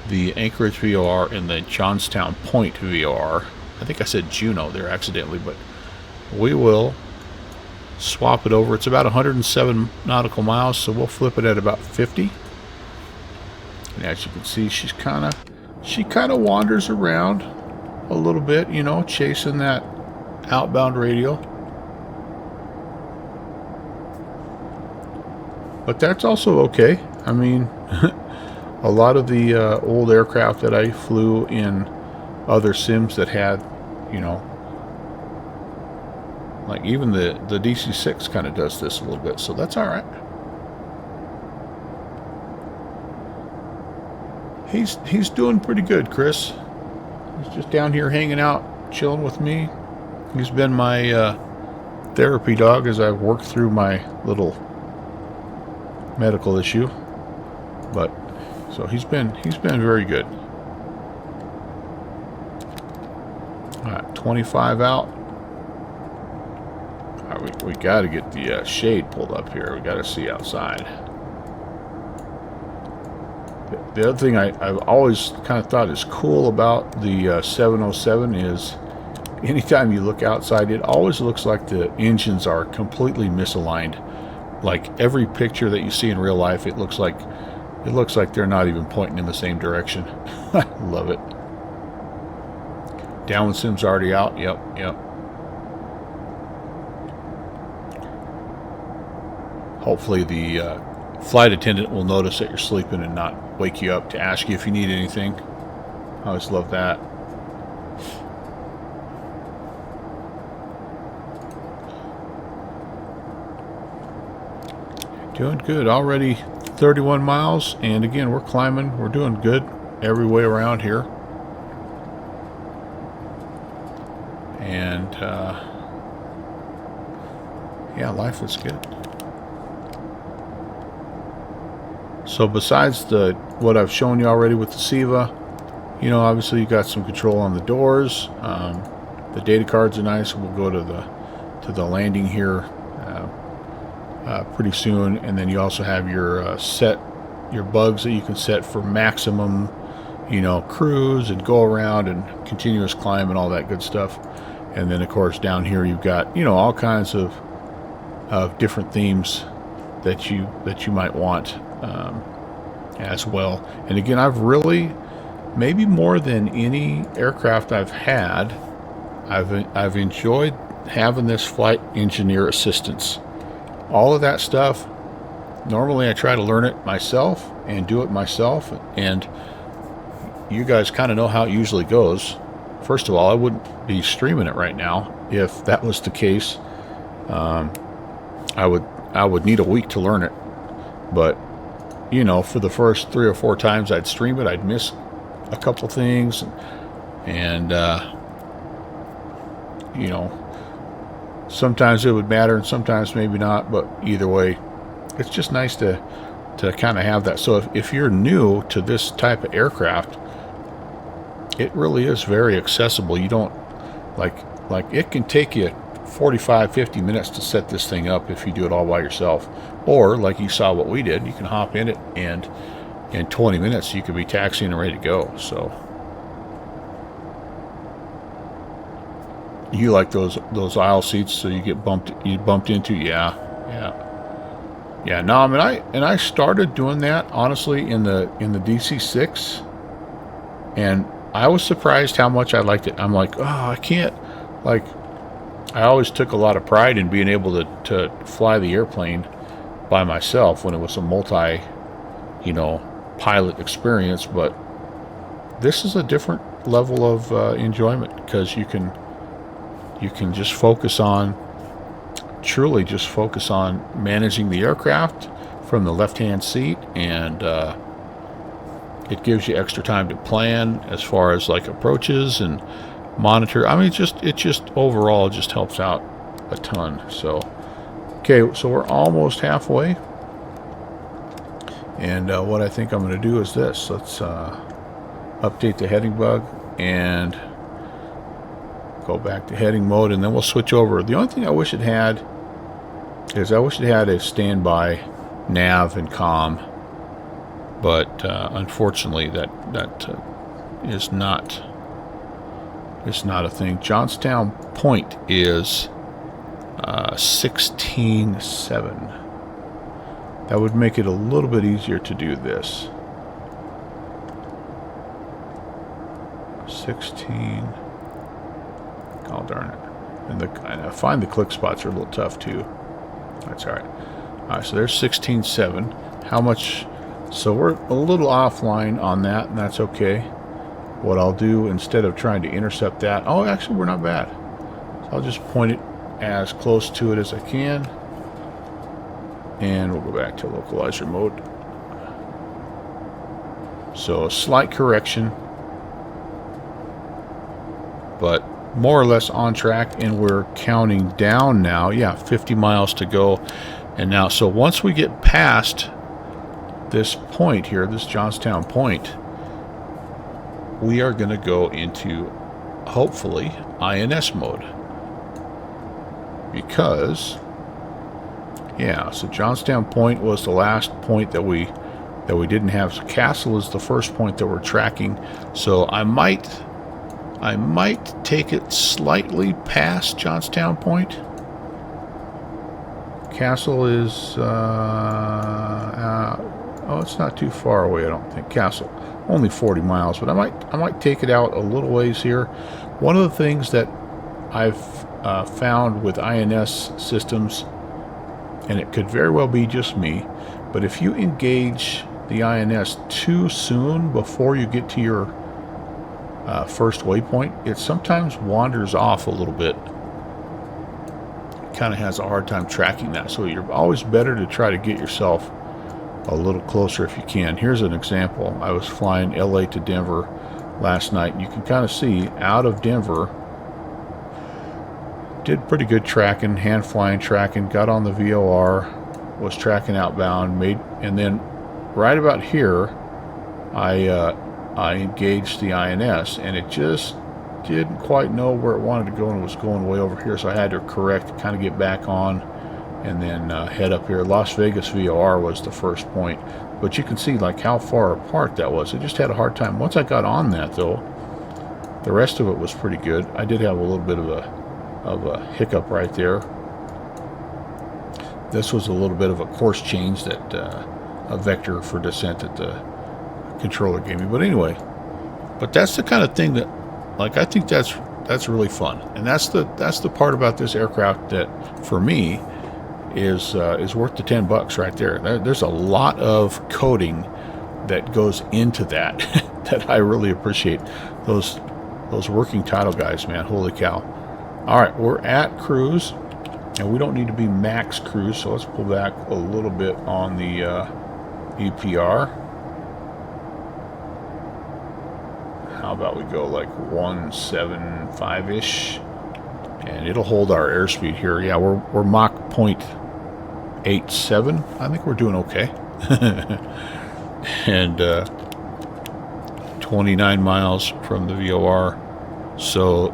the Anchorage VOR and the Johnstown Point VOR. I think I said Juneau there accidentally, but we will swap it over. It's about 107 nautical miles, so we'll flip it at about 50. And as you can see, she kind of wanders around. a little bit, you know, chasing that outbound radio. But that's also okay. I mean, a lot of the old aircraft that I flew in other sims that had, you know, like even the DC-6 kind of does this a little bit, so that's all right. He's doing pretty good, Chris. He's just down here hanging out, chilling with me. He's been my therapy dog as I've worked through my little medical issue. But so he's been very good. All right, 25 out. All right, we got to get the shade pulled up here. We got to see outside. The other thing I've always kind of thought is cool about the 707 is anytime you look outside, it always looks like the engines are completely misaligned. Like every picture that you see in real life, it looks like they're not even pointing in the same direction. I love it. Downwind sim's already out. Yep. Hopefully the flight attendant will notice that you're sleeping and not wake you up to ask you if you need anything. I always love that. Doing good. Already 31 miles, and again, we're climbing. We're doing good every way around here. And yeah, life is good. So besides what I've shown you already with the SIVA, you know, obviously you got some control on the doors. The data cards are nice. We'll go to the landing here pretty soon, and then you also have your your bugs that you can set for maximum, you know, cruise and go around and continuous climb and all that good stuff. And then of course down here you've got, you know, all kinds of different themes that you might want as well. And again, I've really, maybe more than any aircraft I've had, I've enjoyed having this flight engineer assistance. All of that stuff, normally I try to learn it myself and do it myself, and you guys kind of know how it usually goes. First of all, I wouldn't be streaming it right now if that was the case. I would need a week to learn it, but you know, for the first 3 or 4 times I'd stream it, I'd miss a couple things, and you know, sometimes it would matter and sometimes maybe not, but either way, it's just nice to kind of have that. So if you're new to this type of aircraft, it really is very accessible. You don't like it can take you 45-50 minutes to set this thing up if you do it all by yourself, or like you saw what we did, you can hop in it and in 20 minutes you could be taxiing and ready to go. So you like those aisle seats, so you get bumped into? Yeah. No, I mean, I started doing that honestly in the DC-6, and I was surprised how much I liked it. I'm like, oh, I can't, like, I always took a lot of pride in being able to fly the airplane by myself when it was a multi, you know, pilot experience, but this is a different level of enjoyment, because you can just focus on, truly just focus on managing the aircraft from the left-hand seat, and it gives you extra time to plan as far as like approaches and monitor. I mean, it just overall just helps out a ton. So okay, so we're almost halfway, and what I think I'm going to do is this. Let's update the heading bug and go back to heading mode, and then we'll switch over. The only thing I wish it had is a standby nav and comm, but unfortunately that is not a thing. Johnstown Point is 16.7. That would make it a little bit easier to do this. 16. Oh, darn it. And I find the click spots are a little tough, too. That's all right. All right, so there's 16.7. How much... So we're a little offline on that, and that's okay. What I'll do, instead of trying to intercept that... Oh, actually, we're not bad. So I'll just point it as close to it as I can. And we'll go back to localizer mode. So a slight correction, but more or less on track, and we're counting down now. Yeah, 50 miles to go. And now, so once we get past this point here, this Johnstown point, we are going to go into, hopefully, INS mode. Because, yeah, so Johnstown point was the last point that we didn't have. So Castle is the first point that we're tracking. So I might take it slightly past Johnstown point. Castle is oh, it's not too far away, I don't think. Castle, only 40 miles, but I might take it out a little ways here. One of the things that I've found with INS systems, and it could very well be just me, but if you engage the INS too soon before you get to your first waypoint, it sometimes wanders off a little bit. Kind of has a hard time tracking that, so you're always better to try to get yourself a little closer if you can. Here's an example. I was flying LA to Denver last night, and you can kind of see out of Denver, did pretty good tracking, hand flying tracking, got on the VOR, was tracking outbound, and then right about here I engaged the INS, and it just didn't quite know where it wanted to go, and it was going way over here, so I had to correct, kind of get back on, and then head up here. Las Vegas VOR was the first point, but you can see like how far apart that was. I just had a hard time. Once I got on that, though, the rest of it was pretty good. I did have a little bit of a hiccup right there. This was a little bit of a course change that a vector for descent that the controller gave me. But anyway, but that's the kind of thing that, like, I think that's really fun, and that's the part about this aircraft that for me is worth the $10 right there. There's a lot of coding that goes into that that I really appreciate. Those working title guys, man, holy cow. All right, we're at cruise, and we don't need to be max cruise, so let's pull back a little bit on the EPR. How about we go like 175-ish, and it'll hold our airspeed here. Yeah, we're Mach 0.87. I think we're doing okay. And 29 miles from the VOR. So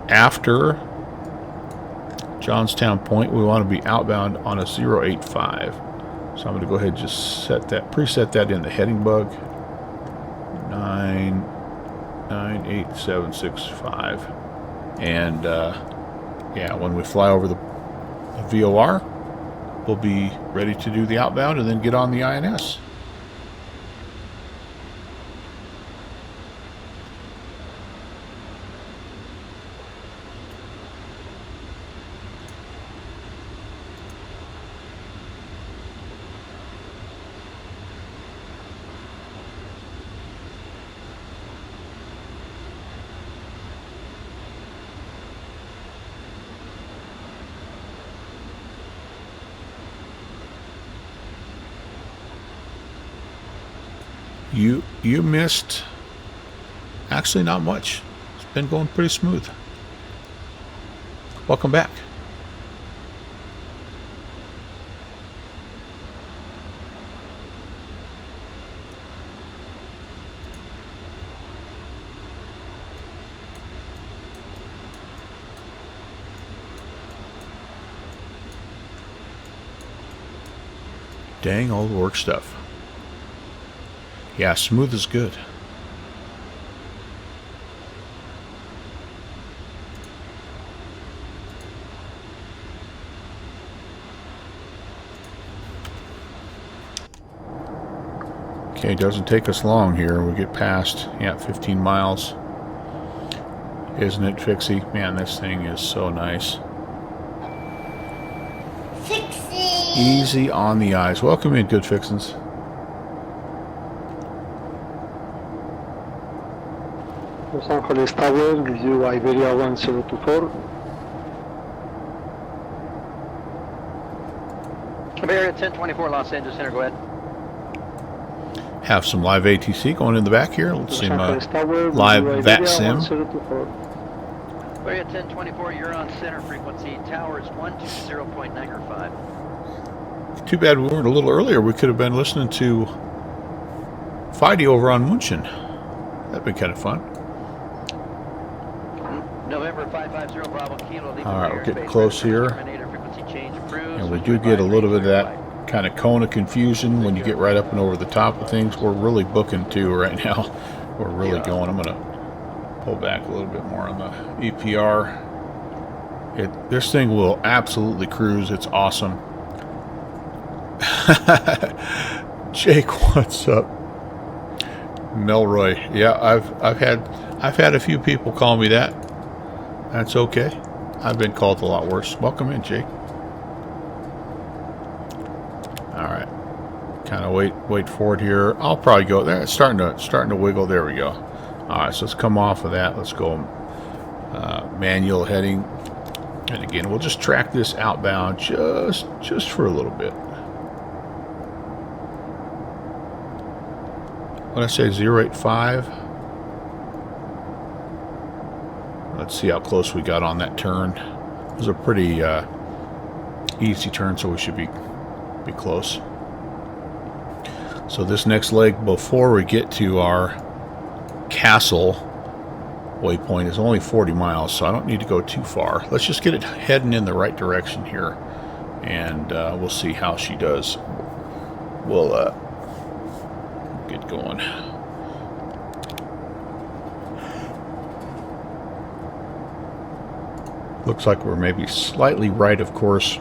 after Johnstown Point, we want to be outbound on a 085. So I'm going to go ahead and just preset that in the heading bug. 98765. And yeah, when we fly over the VOR, we'll be ready to do the outbound and then get on the INS. You missed actually not much. It's been going pretty smooth. Welcome back. Dang old work stuff. Yeah, smooth is good. Okay, it doesn't take us long here. We get past, 15 miles. Isn't it, Fixie? Man, this thing is so nice. Fixie. Easy on the eyes. Welcome in, good fixins. Los Angeles Tower, review Iberia 1024. Iberia 1024, Los Angeles Center, go ahead. Have some live ATC going in the back here. Let's see Los Angeles Tower, live review Iberia VATSIM. 1024. Iberia 1024, you're on center frequency, towers 120.95. Too bad we weren't a little earlier. We could have been listening to Fidey over on Munchen. That'd be kind of fun. November 550 Bravo Kilo. All right, we're getting close here. And we do get a little bit of that kind of cone of confusion when you get right up and over the top of things. We're really booking too right now. We're really going. I'm going to pull back a little bit more on the EPR. This thing will absolutely cruise. It's awesome. Jake, what's up? Melroy. Yeah, I've had a few people call me that. That's okay. I've been called a lot worse. Welcome in, Jake. All right. Kind of wait for it here. I'll probably go there. It's starting to wiggle. There we go. All right, so let's come off of that. Let's go manual heading. And again, we'll just track this outbound just for a little bit. What did I say, 085? Let's see how close we got on that turn. It was a pretty easy turn, so we should be close. So this next leg, before we get to our castle waypoint, is only 40 miles, so I don't need to go too far. Let's just get it heading in the right direction here, and we'll see how she does. We'll get going. Looks like we're maybe slightly right, of course.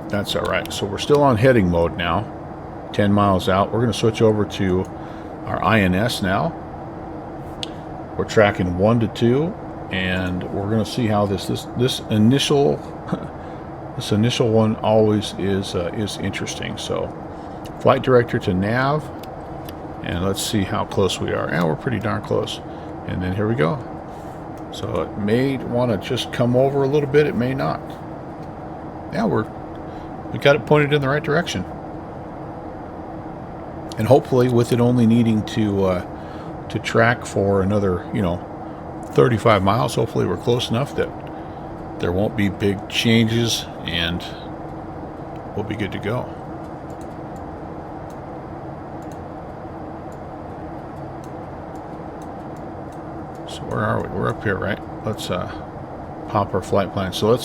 That's all right. So we're still on heading mode now. 10 miles out. We're going to switch over to our INS now. We're tracking 1 to 2, and we're going to see how this initial this initial one always is interesting. So flight director to nav, and let's see how close we are. And we're pretty darn close. And then here we go. So it may want to just come over a little bit. It may not. Yeah, we got it pointed in the right direction. And hopefully, with it only needing to track for another, 35 miles, hopefully we're close enough that there won't be big changes, and we'll be good to go. So where are we? We're up here, right? Let's pop our flight plan. So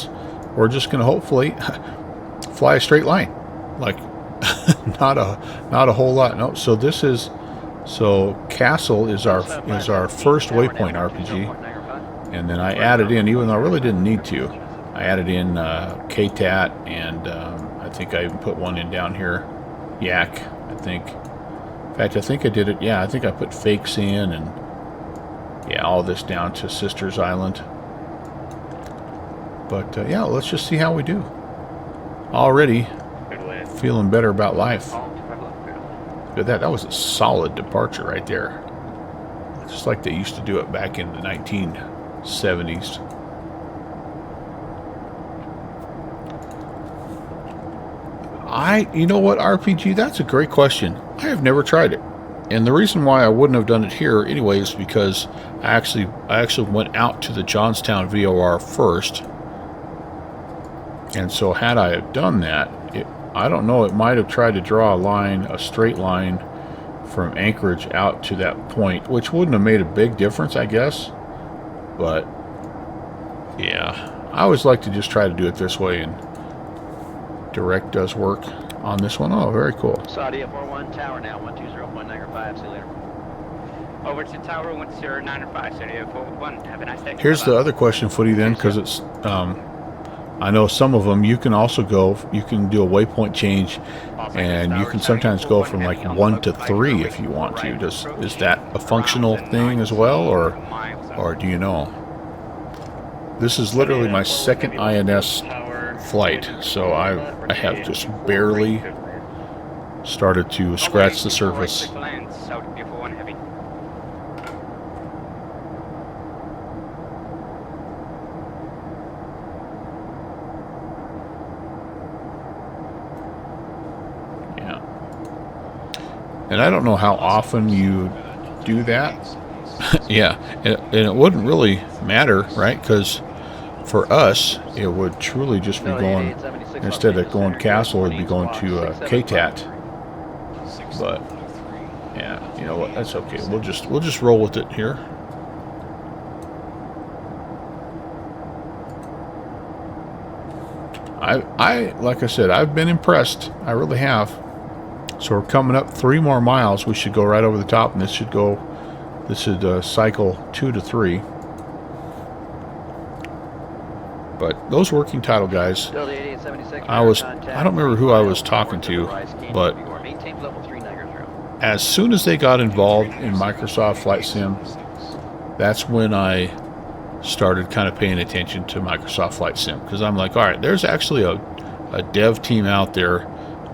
we're just going to hopefully fly a straight line, like not a whole lot. No. So Castle is our first waypoint RPG, and then I added in, even though I really didn't need to, I added in KTAT, and I think I even put one in down here, Yak. I think. In fact, I think I did it. Yeah, I think I put fakes in, and yeah, all this down to Sisters Island. But yeah, let's just see how we do. Already feeling better about life. Look at that. That was a solid departure right there. Just like they used to do it back in the 1970s. You know what, RPG? That's a great question. I have never tried it. And the reason why I wouldn't have done it here anyway is because I actually went out to the Johnstown VOR first. And so had I have done that, I don't know, it might have tried to draw a straight line from Anchorage out to that point, which wouldn't have made a big difference, I guess. But yeah, I always like to just try to do it this way, and direct does work on this one. Oh, very cool. Saudi 41 tower now 120.95. See you later. Over to tower 109.5. Saudi 41. Have a nice day. Here's the other question, Footy, then, because it's I know some of them you can also go, you can do a waypoint change, and you can sometimes go from like 1 to 3 if you want to. Is that a functional thing as well, or do you know? This is literally my second INS flight, so I have just barely started to scratch the surface. Yeah. And I don't know how often you do that. Yeah, and it wouldn't really matter, right? Because for us, it would truly just be going, instead of going Castle, it'd be going to KTAT. But yeah, you know what? That's okay. We'll just roll with it here. I like I said, I've been impressed. I really have. So we're coming up 3 more miles. We should go right over the top, and this should cycle 2 to 3. But those working title guys, I don't remember who I was talking to, but as soon as they got involved in Microsoft Flight Sim, that's when I started kind of paying attention to Microsoft Flight Sim, because I'm like, all right, there's actually a dev team out there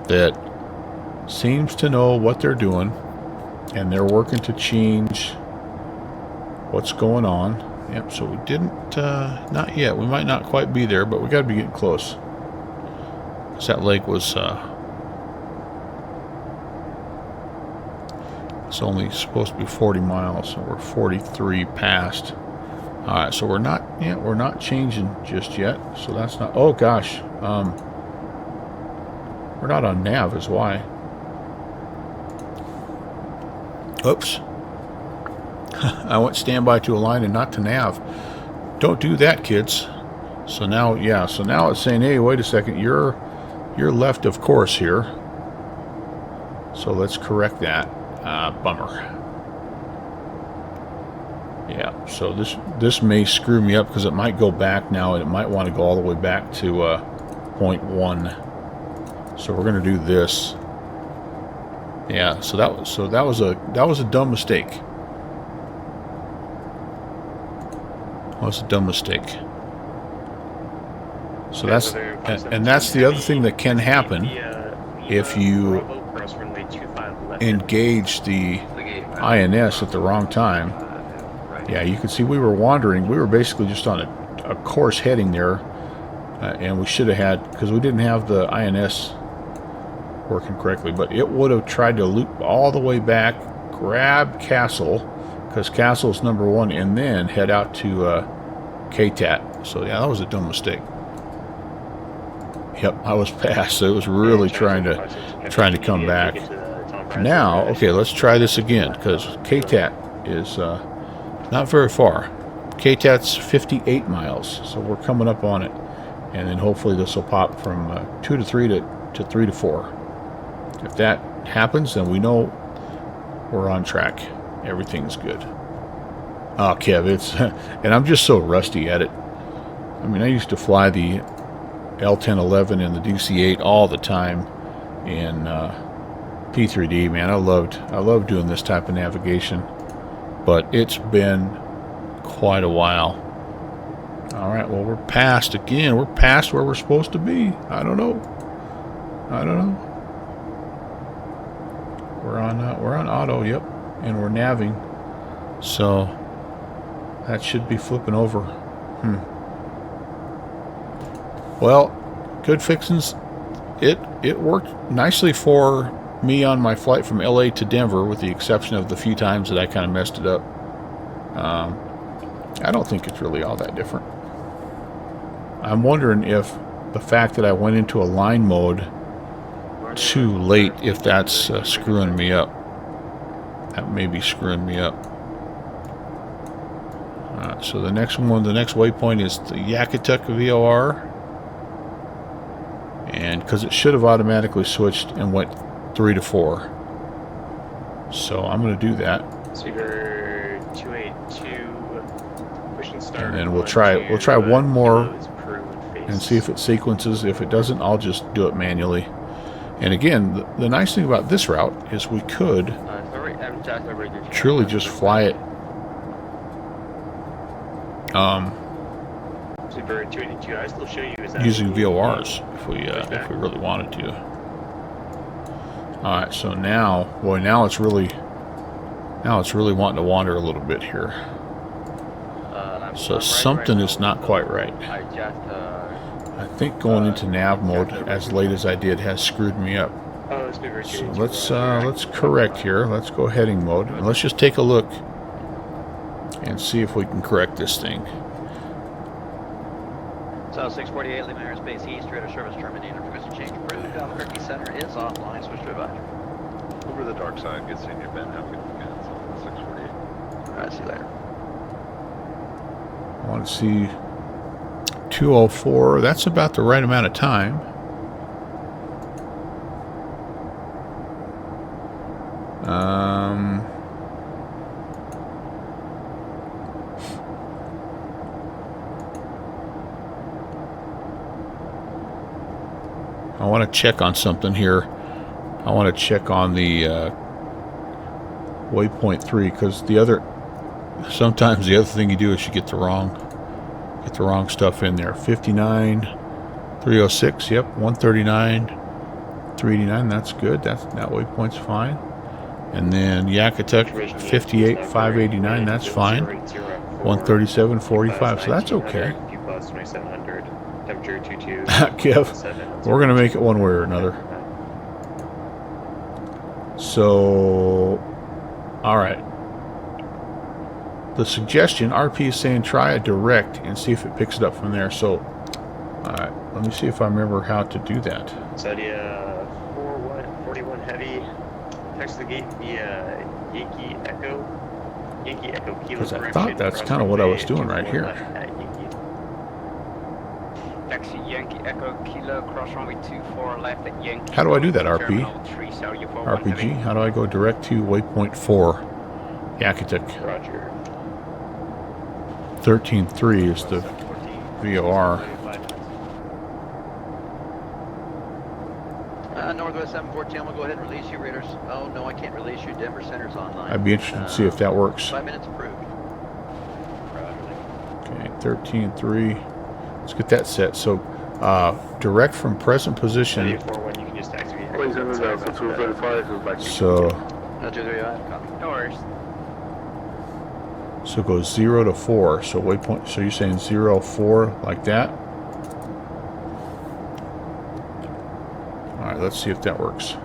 that seems to know what they're doing, and they're working to change what's going on. Yep, so we didn't, not yet. We might not quite be there, but we got to be getting close. Because that lake was, it's only supposed to be 40 miles, so we're 43 past. Alright, so we're not changing just yet, so that's not, oh gosh, we're not on nav is why. Oops. I went standby to align and not to nav. Don't do that, kids. So now, yeah, so now it's saying, hey, wait a second, you're left of course here. So let's correct that. Bummer. Yeah, so this may screw me up because it might go back now, and it might want to go all the way back to 0.1. So we're going to do this. Yeah, so that was a dumb mistake. Well, it's a dumb mistake. So that's the other thing that can happen if you engage the INS at the wrong time. Yeah, you can see we were wandering. We were basically just on a course heading there, and we should have had, because we didn't have the INS working correctly, but it would have tried to loop all the way back, grab Castle, because Castle's number 1, and then head out to KTAT. So yeah, that was a dumb mistake. Yep, I was past, so it was really trying to come back. Now, okay, let's try this again, because KTAT is not very far. KTAT's 58 miles, so we're coming up on it, and then hopefully this will pop from 2 to 3 to 3 to 4. If that happens, then we know we're on track. Everything's good. Oh, Kev, it's and I'm just so rusty at it. I mean, I used to fly the L1011 and the DC-8 all the time in P3D. Man, I loved doing this type of navigation, but it's been quite a while. All right, well, we're past again. We're past where we're supposed to be. I don't know. We're on auto, yep, and we're navving, so that should be flipping over. Well, good fixins. It worked nicely for me on my flight from LA to Denver, with the exception of the few times that I kind of messed it up. I don't think it's really all that different. I'm wondering if the fact that I went into a line mode too late, if that's screwing me up. That may be screwing me up. So the next waypoint is the Yakutuk VOR, and because it should have automatically switched and went 3 to 4, so I'm going to do that. Speaker 282, push and start. And then we'll try one more. and see if it sequences. If it doesn't, I'll just do it manually. And again, the nice thing about this route is we could truly just fly it using VORs if we really wanted to. All right, so now, boy, now it's really wanting to wander a little bit here. So something is not quite right. I think going into nav mode as late as I did has screwed me up. So let's correct here. Let's go heading mode, and let's just take a look and see if we can correct this thing. So 648, leaving airspace east, radar service terminated. Frequency change approved. Albuquerque Center is offline. Switch to advisory. Over the dark side, good seeing you, Ben. Have a good weekend. So 648. Alright, see you later. I want to see 204. That's about the right amount of time. I want to check on something here. I want to check on the waypoint 3, because sometimes the other thing you do is you get the wrong stuff in there. 59 306, yep. 139 389, that's good. That waypoint's fine. And then Yakutuk 58 589, that's fine. 137 45, so that's okay. Kev, we're gonna make it one way or another. So, all right. The suggestion, RP is saying try a direct and see if it picks it up from there. So, all right, let me see if I remember how to do that. Sadia 41 heavy. Text the gate via Yankee Echo Kilo. Because I thought that's kind of what I was doing right here. Taxi Yankee Echo Kilo, cross runway 24 left at Yankee. How do I do that, RP? Terminal 3, so you for RPG, how do I go direct to waypoint 4? Yakutuk. Roger. 13.3 is the VOR. Northwest 714, we'll go ahead and release you, Raiders. Oh, no, I can't release you. Denver Center's online. I'd be interested to see if that works. 5 minutes approved. Okay, 13.3. Let's get that set. So, direct from present position. So, No worries. so go 0 to 4. So waypoint. So you're saying 0, 4 like that. All right, let's see if that works.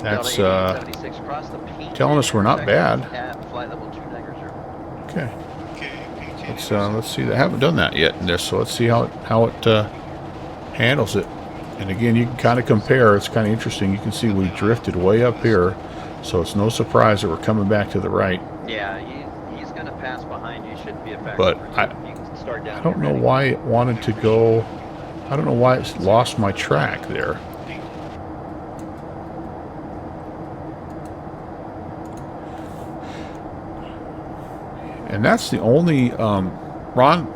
That's telling us we're not bad. Okay. Let's see. I haven't done that yet in this, so let's see how it handles it. And again, you can kind of compare. It's kind of interesting. You can see we drifted way up here, so it's no surprise that we're coming back to the right. Yeah, he's going to pass behind you. Shouldn't be a factor. But I don't know why it wanted to go. I don't know why it's lost my track there. And that's the only, Ron,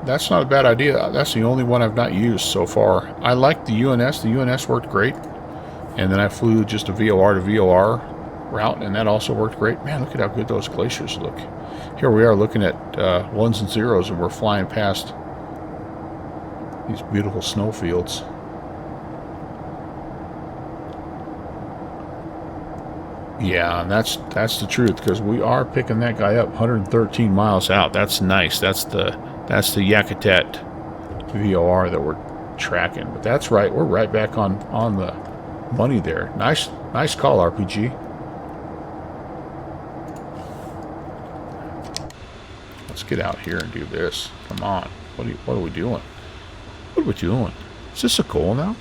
that's not a bad idea. That's the only one I've not used so far. I like the UNS. The UNS worked great. And then I flew just a VOR to VOR route, and that also worked great. Man, look at how good those glaciers look. Here we are looking at ones and zeros, and we're flying past these beautiful snowfields. Yeah, and that's the truth, because we are picking that guy up 113 miles out. That's nice. That's the Yakutat VOR that we're tracking. But that's right. We're right back on the money there. Nice call, RPG. Let's get out here and do this. Come on. What are we doing? What are we doing? Is this a goal now?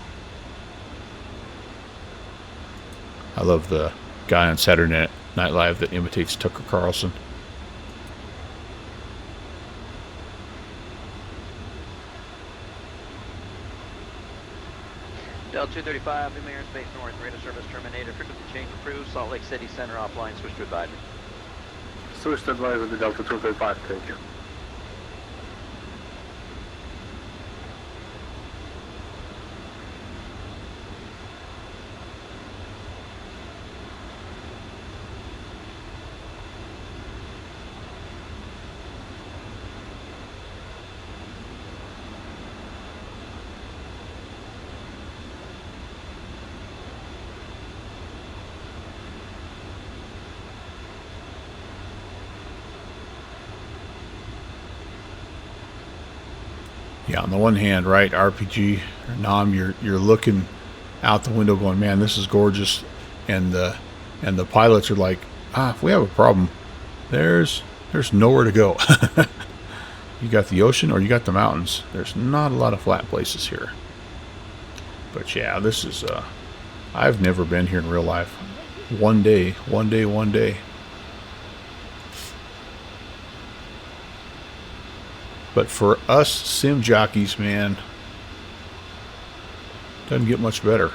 I love the guy on Saturday Night Live that imitates Tucker Carlson. Delta 235, in airspace north, radar service terminated, frequency change approved, Salt Lake City Center offline, switch to advisory. Switch to advisory, Delta 235, thank you. Yeah, on the one hand, right, RPG or Nom, you're looking out the window going, man, this is gorgeous, and the pilots are like, if we have a problem, there's nowhere to go. You got the ocean or you got the mountains. There's not a lot of flat places here. But yeah, this is I've never been here in real life. One day. But for us sim jockeys, man, doesn't get much better.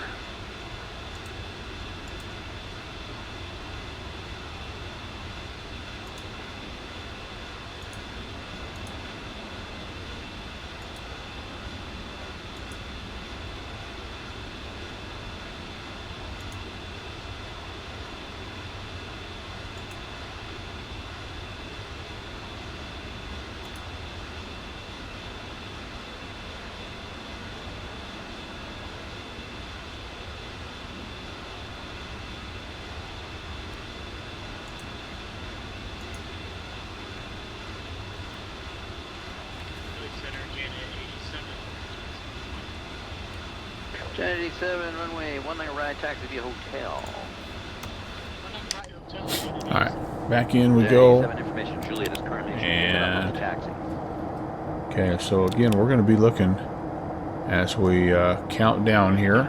Jet 87, runway, 1 leg right, taxi via hotel. Alright, back in we go. Information, Juliet is currently And taxi. okay, so again, we're going to be looking as we count down here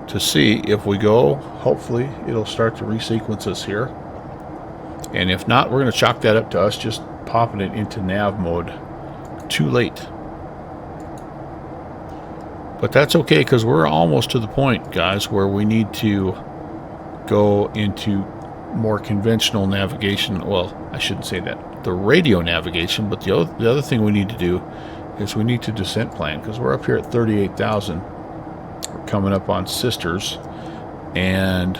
to see if we go. Hopefully, it'll start to resequence us here. And if not, we're going to chalk that up to us just popping it into nav mode. Too late. But that's okay, because we're almost to the point, guys, where we need to go into more conventional navigation. Well, I shouldn't say that. The radio navigation, but the other thing we need to do is we need to descent plan, because we're up here at 38,000. We're coming up on Sisters, and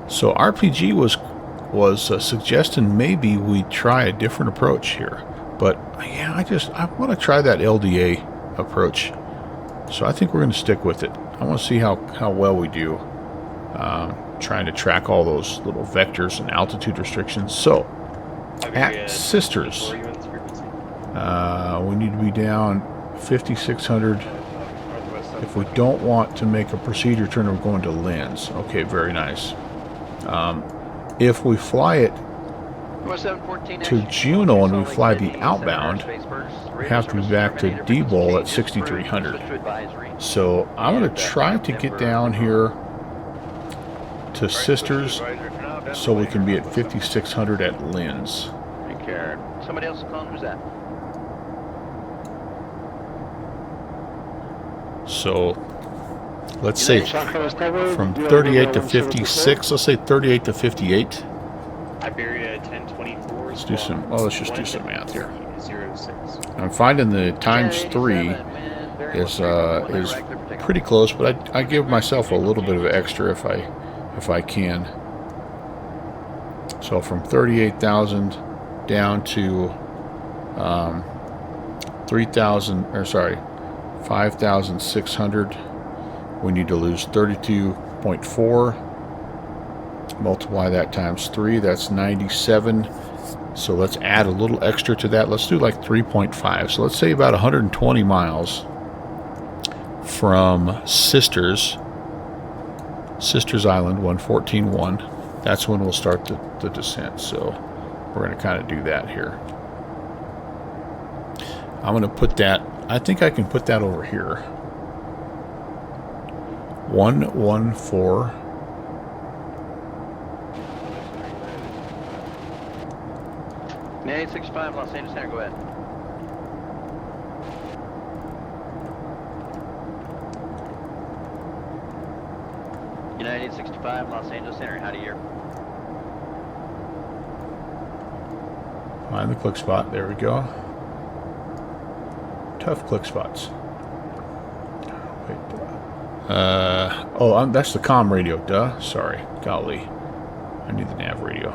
so RPG was suggesting maybe we try a different approach here, but yeah, I want to try that LDA approach, so I think we're going to stick with it. I want to see how well we do trying to track all those little vectors and altitude restrictions. So at Sisters, we need to be down 5,600 if we don't want to make a procedure turn. We're going to lens. Okay, very nice. If we fly it to Juneau and we fly the outbound, we have to be back to D-Bowl at 6,300. So I'm going to try to get down here to Sisters so we can be at 5,600 at lens. Take care. Somebody else is calling. Who's that? So let's say from 38 to 56, let's say 38 to 58. Iberia 1024. Let's do some, let's just do some math here. I'm finding the times 3 is pretty close, but I give myself a little bit of extra if I can. So from 38,000 down to 5,600. We need to lose 32.4. Multiply that times 3. That's 97. So let's add a little extra to that. Let's do like 3.5. So let's say about 120 miles from Sisters Island, 114.1. That's when we'll start the descent. So we're going to kind of do that here. I'm going to put that, I think I can put that over here. 114. United 65, Los Angeles Center, go ahead. United 65, Los Angeles Center, how do you hear? Find the click spot, there we go. Tough click spots. That's the comm radio, duh. Sorry, golly. I need the nav radio.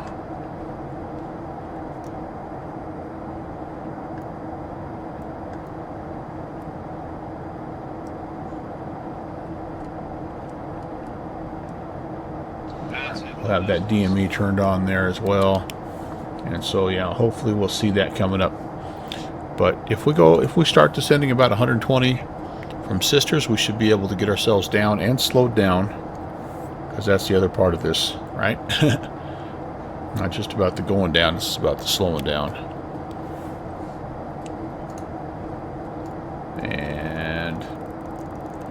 We'll have that DME turned on there as well. And so, yeah, hopefully we'll see that coming up. But if we start descending about 120 from Sisters, we should be able to get ourselves down and slowed down, because that's the other part of this, right? Not just about the going down, it's about the slowing down. And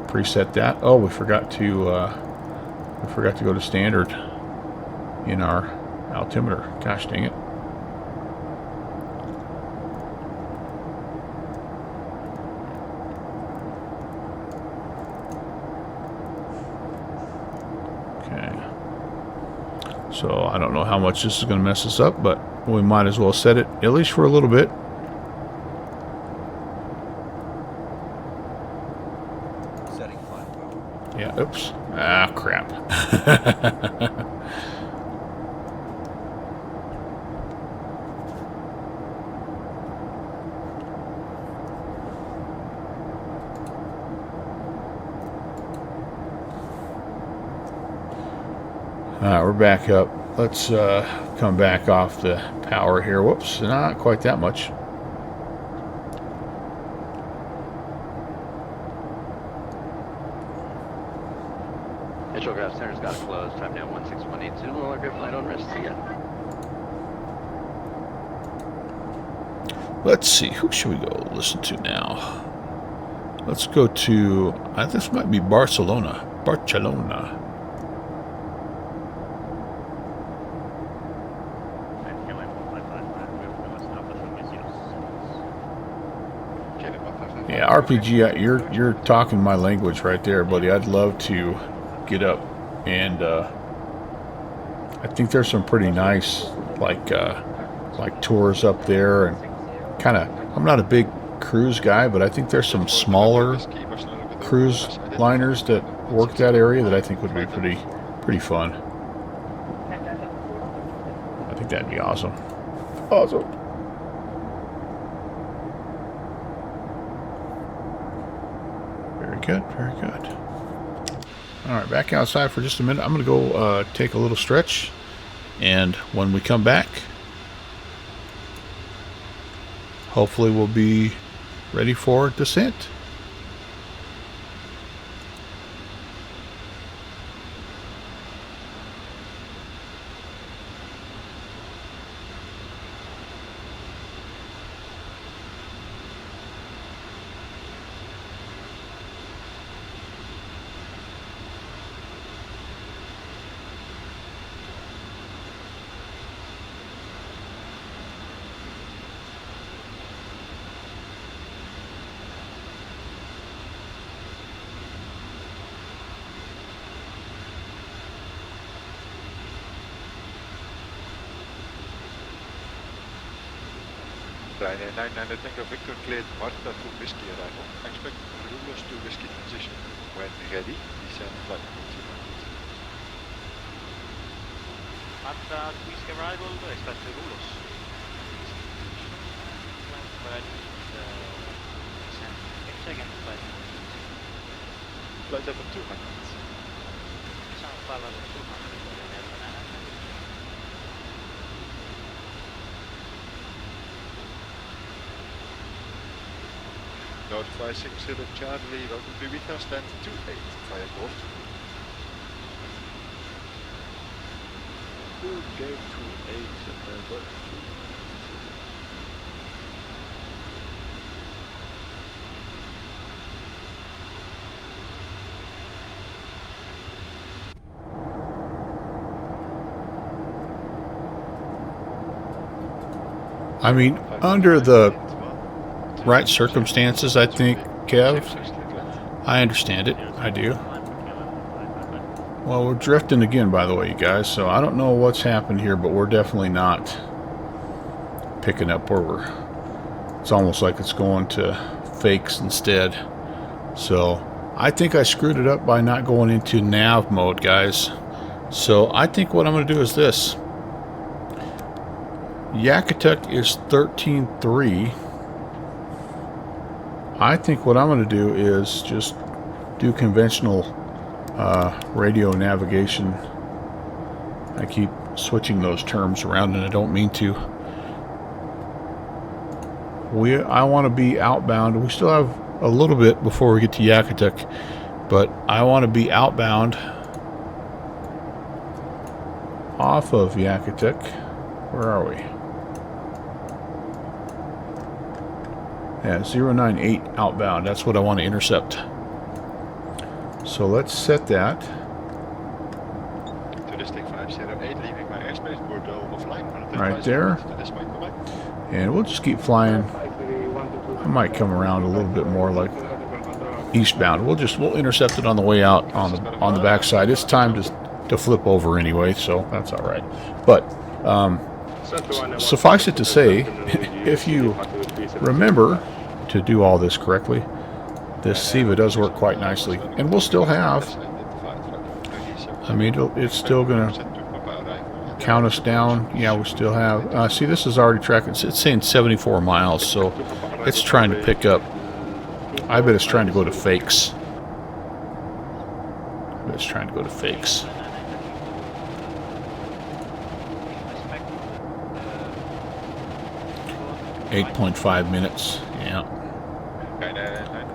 preset that. Oh, we forgot to go to standard in our altimeter. Gosh dang it. So I don't know how much this is going to mess us up, but we might as well set it at least for a little bit. Setting flight power. Yeah, oops. Ah, crap. Alright, we're back up. Let's come back off the power here. Whoops, not quite that much. Intrograph center's got to close. Time now 16182. No longer flight on rest. See ya. Let's see, who should we go listen to now? Let's go to, this might be Barcelona. Barcelona. Yeah, RPG, you're talking my language right there, buddy. I'd love to get up, and I think there's some pretty nice like tours up there, and kind of. I'm not a big cruise guy, but I think there's some smaller cruise liners that work that area that I think would be pretty fun. I think that'd be awesome. Awesome. Good, very good. All right, back outside for just a minute. I'm going to go take a little stretch, and when we come back, hopefully we'll be ready for descent. Ryanair 900 Tango Victor cleared Marta to whiskey arrival. Expect rulers to whiskey transition. When ready, descend flight. Marta to whiskey arrival, expect rulers. When descend 8 seconds flight. Flight level 200. Sound flight level 200. Notify 60 Charlie, welcome to Riga, stand 28 via port. Okay, 28 I mean, under the right circumstances, I think, Kev, I understand it. I do. Well, we're drifting again, by the way, you guys, so I don't know what's happened here, but we're definitely not picking up where we're... It's almost like it's going to fakes instead. So I think I screwed it up by not going into nav mode, guys. So I think what I'm going to do is this. Yakutuk is 13.3. I think what I'm going to do is just do conventional radio navigation I keep switching those terms around and I don't mean to. I want to be outbound. We still have a little bit before we get to Yakutuk, but I want to be outbound off of Yakutuk. Where are we? Yeah, 098 outbound. That's what I want to intercept. So let's set that. Touristic 508, leaving my airspace, Bordeaux offline. Right there. And we'll just keep flying. I might come around a little bit more like eastbound. We'll intercept it on the way out on the backside. It's time to flip over anyway, so that's all right. But suffice it to say, if you remember to do all this correctly, this SIVA does work quite nicely, and we'll still have. I mean, it's still going to count us down. Yeah, we still have. See, this is already tracking. It's saying 74 miles, so it's trying to pick up. I bet it's trying to go to fakes. 8.5 minutes. Yeah.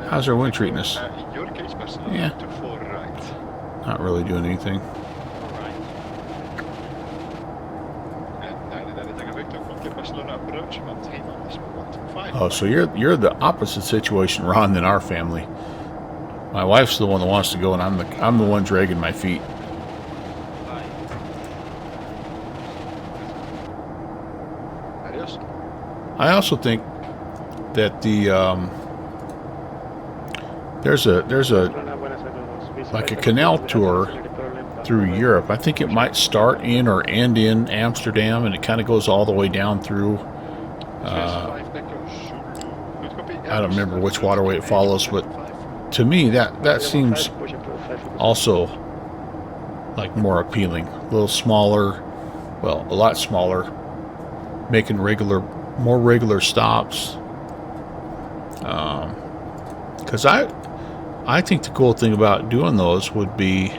How's our wind treating us? Yeah. Not really doing anything. Oh, so you're the opposite situation, Ron, than our family. My wife's the one that wants to go, and I'm the one dragging my feet. I also think that there's a like a canal tour through Europe. I think it might start in or end in Amsterdam, and it kind of goes all the way down through. I don't remember which waterway it follows, but to me that seems also like more appealing. A little smaller, well, a lot smaller, making more regular stops. Because I think the cool thing about doing those would be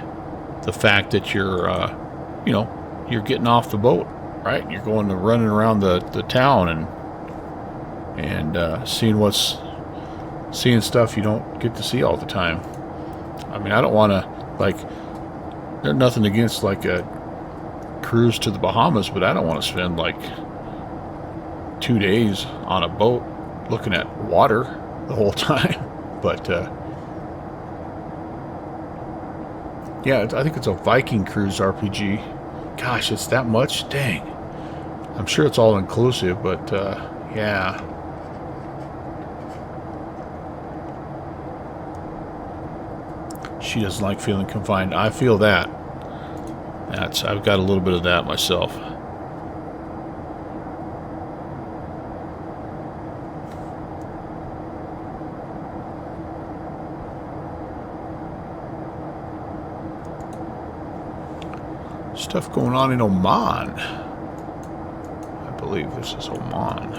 the fact that you're getting off the boat, right? You're going to running around the town and seeing stuff you don't get to see all the time. I mean, I don't want to, like, there's nothing against like a cruise to the Bahamas, but I don't want to spend like 2 days on a boat looking at water the whole time. But yeah, I think it's a Viking Cruise RPG. Gosh, it's that much? Dang. I'm sure it's all inclusive, but yeah. She doesn't like feeling confined. I feel that. I've got a little bit of that myself. Stuff going on in Oman. I believe this is Oman.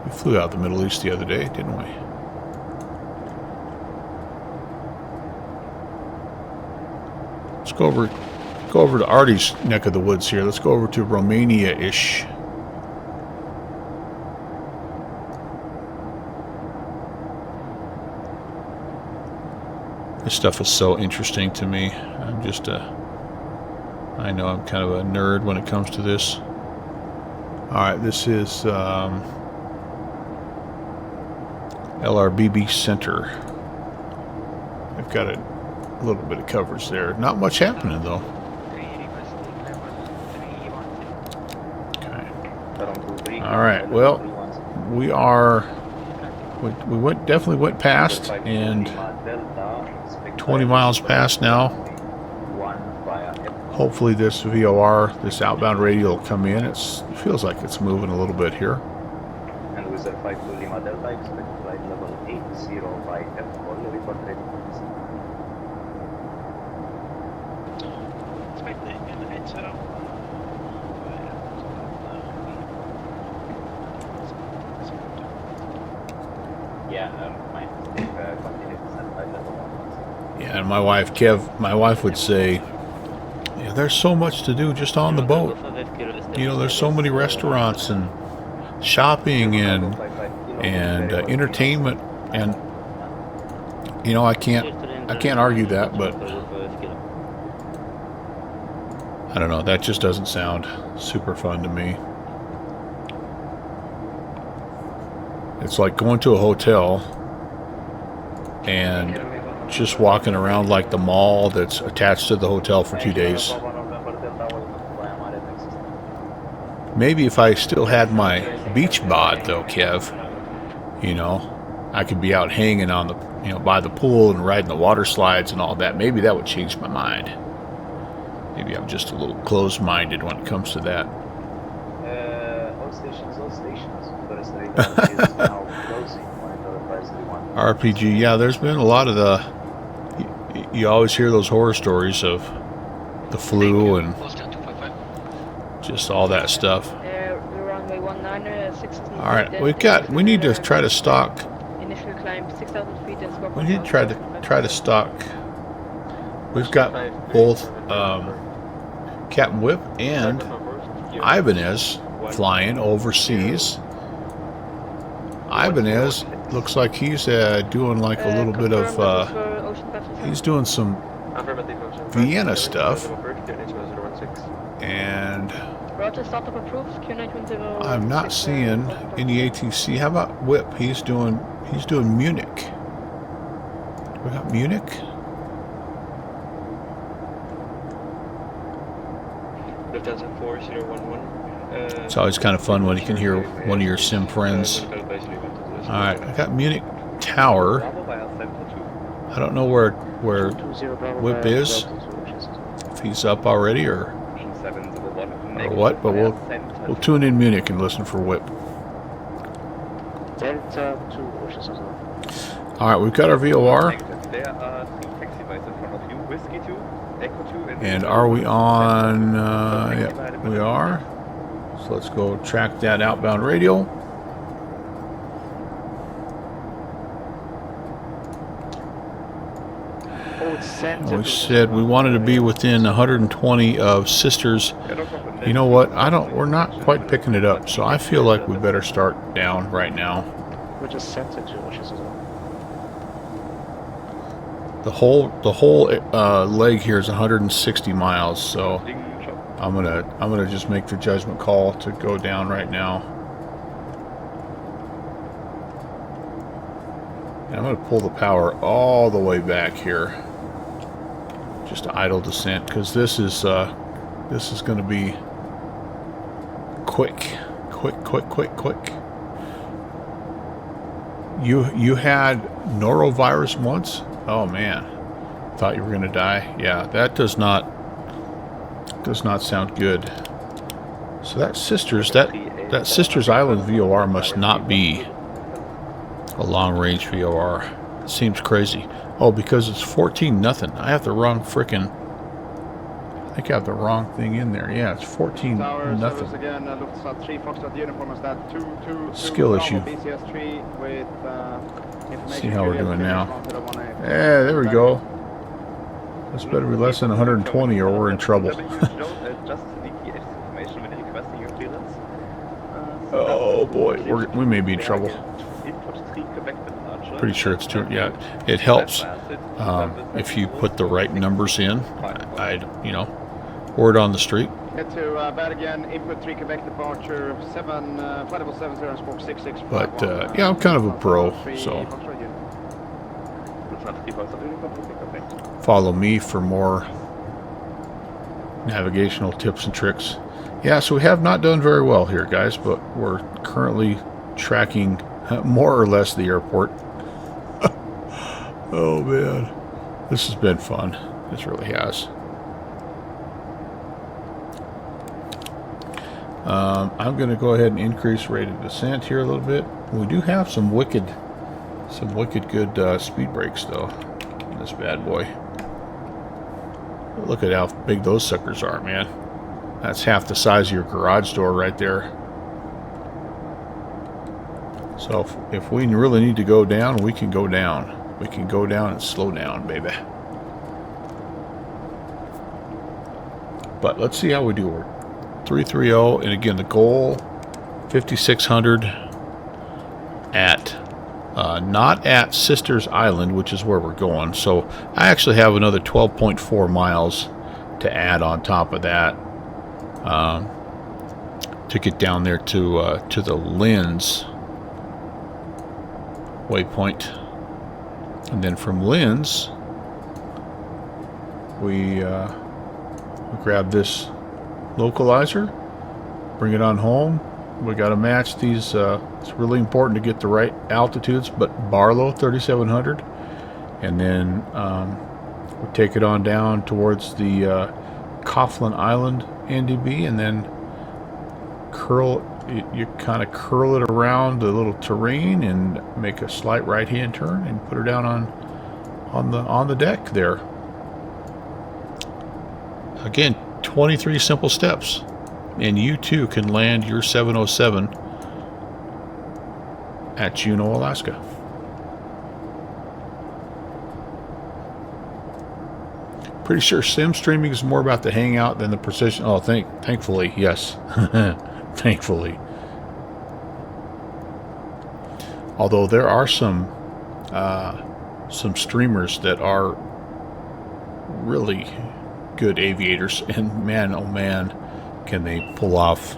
We flew out of the Middle East the other day, didn't we? Let's go over to Artie's neck of the woods here. Let's go over to Romania-ish. This stuff is so interesting to me. I know I'm kind of a nerd when it comes to this. Alright, this is LRBB Center. I've got a little bit of coverage there. Not much happening though. Okay. Alright, well, we definitely went past, and 20 miles past now. Hopefully this VOR, this outbound radio will come in. It feels like it's moving a little bit here. And with the 52 Lima Delta, expect flight level 80 by F4, report ready for Yeah, and my wife would say, there's so much to do just on the boat. You know, there's so many restaurants and shopping and entertainment, and you know, I can't argue that, but I don't know, that just doesn't sound super fun to me. It's like going to a hotel and just walking around like the mall that's attached to the hotel for 2 days. Maybe if I still had my beach bod though, Kev, you know, I could be out hanging on the, you know, by the pool and riding the water slides and all that. Maybe that would change my mind. Maybe I'm just a little closed-minded when it comes to that. All stations. Riga is now closing. RPG, yeah, there's been a lot of the... You always hear those horror stories of the flu and just all that stuff. Runway 19, Alright, we need to try to stock... Initial climb 6,000 feet and score. We need to try to stock... We've got both Captain Whip and Ibanez flying overseas. Ibanez looks like he's doing like a little bit of he's doing some Vienna stuff, and I'm not seeing any ATC. How about Whip? He's doing Munich. We got Munich. It's always kind of fun when you can hear one of your sim friends. Alright, I got Munich Tower. I don't know where Whip is. If he's up already or what, but we'll tune in Munich and listen for Whip. Alright, we've got our VOR. And are we on? Yeah, we are. So let's go track that outbound radio. And we said we wanted to be within 120 of Sisters. You know what? We're not quite picking it up, so I feel like we better start down right now. The whole leg here is 160 miles, so I'm gonna just make the judgment call to go down right now. And I'm gonna pull the power all the way back here, just to idle descent, because this is gonna be quick. You had norovirus once? Oh man, thought you were gonna die. Yeah, that does not sound good. So that Sisters Island VOR must not be a long range VOR. It seems crazy. Oh, because it's 14-0. I have the wrong frickin'. I think I have the wrong thing in there. Yeah, it's 14-0. Skill issue. See how we're doing now. Yeah, there we go. This better be less than 120 or we're in trouble. Oh boy, we may be in trouble. Pretty sure it's too. Yeah, it helps if you put the right numbers in. Word on the street. Head to bad again, input 3 Quebec departure, flight level 70 and squawk 66. But yeah, I'm kind of a pro, so follow me for more navigational tips and tricks. Yeah, so we have not done very well here, guys, but we're currently tracking more or less the airport. Oh man, this has been fun. This really has. I'm going to go ahead and increase rate of descent here a little bit. We do have some wicked good speed brakes though in this bad boy. Look at how big those suckers are, man. That's half the size of your garage door right there. So if we really need to go down, we can go down. We can go down and slow down, baby. But let's see how we do. We're 330, and again, the goal 5,600 at not at Sisters Island, which is where we're going. So I actually have another 12.4 miles to add on top of that to get down there to the Linz waypoint, and then from Linz we grab this localizer, bring it on home. We got to match these. It's really important to get the right altitudes, but Barlow 3700, and then we take it on down towards the Coughlin Island NDB, and then you kind of curl it around the little terrain and make a slight right-hand turn and put her down on the deck there. Again, 23 simple steps, and you too can land your 707 at Juneau, Alaska. Pretty sure sim streaming is more about the hangout than the precision. Oh, thankfully, yes. Thankfully. Although there are some streamers that are really good aviators, and man, oh man, can they pull off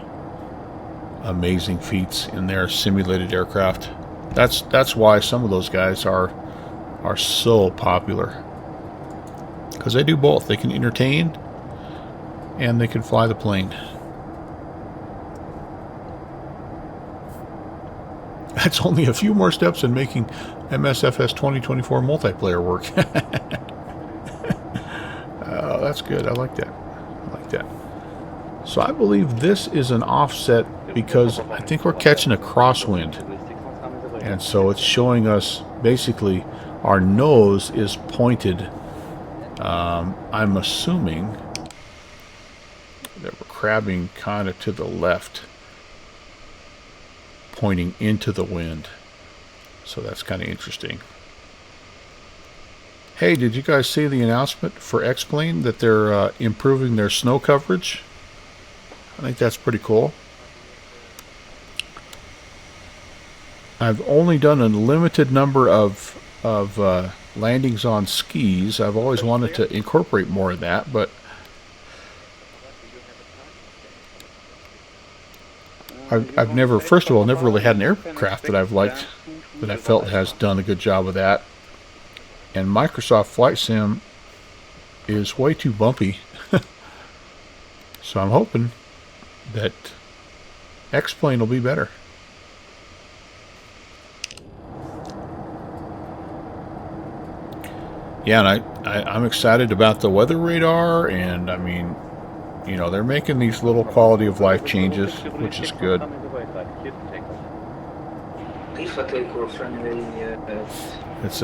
amazing feats in their simulated aircraft. That's why some of those guys are so popular, because they do both. They can entertain and they can fly the plane. That's only a few more steps in making MSFS 2024 multiplayer work. Oh, that's good. I like that. I like that. So I believe this is an offset because I think we're catching a crosswind. And so it's showing us basically our nose is pointed. I'm assuming that we're crabbing kind of to the left, pointing into the wind. So that's kind of interesting. Hey, did you guys see the announcement for X-Plane that they're improving their snow coverage? I think that's pretty cool. I've only done a limited number of landings on skis. I've always wanted to incorporate more of that, but I've never, first of all, never really had an aircraft that I've liked, that I felt has done a good job of that. And Microsoft Flight Sim is way too bumpy. So I'm hoping that X-Plane will be better. Yeah, and I'm excited about the weather radar, and I mean, you know, they're making these little quality of life changes, which is good. It's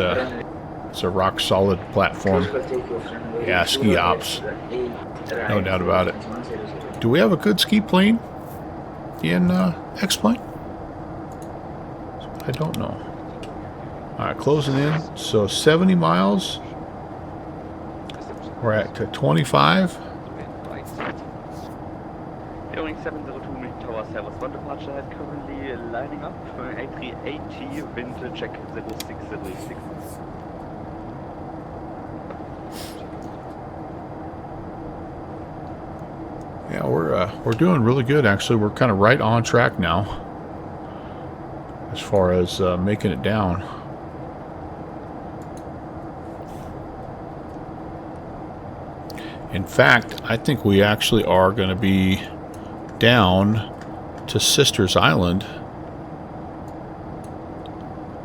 a rock solid platform. Yeah, ski ops, no doubt about it. Do we have a good ski plane in X-Plane? I don't know. All right, closing in. So 70 miles. We're at 25. Boeing 702 Tower Service. One departure is currently lining up. A380 wind check 0606. Yeah, we're doing really good actually. We're kind of right on track now as far as making it down. In fact, I think we actually are going to be down to Sisters Island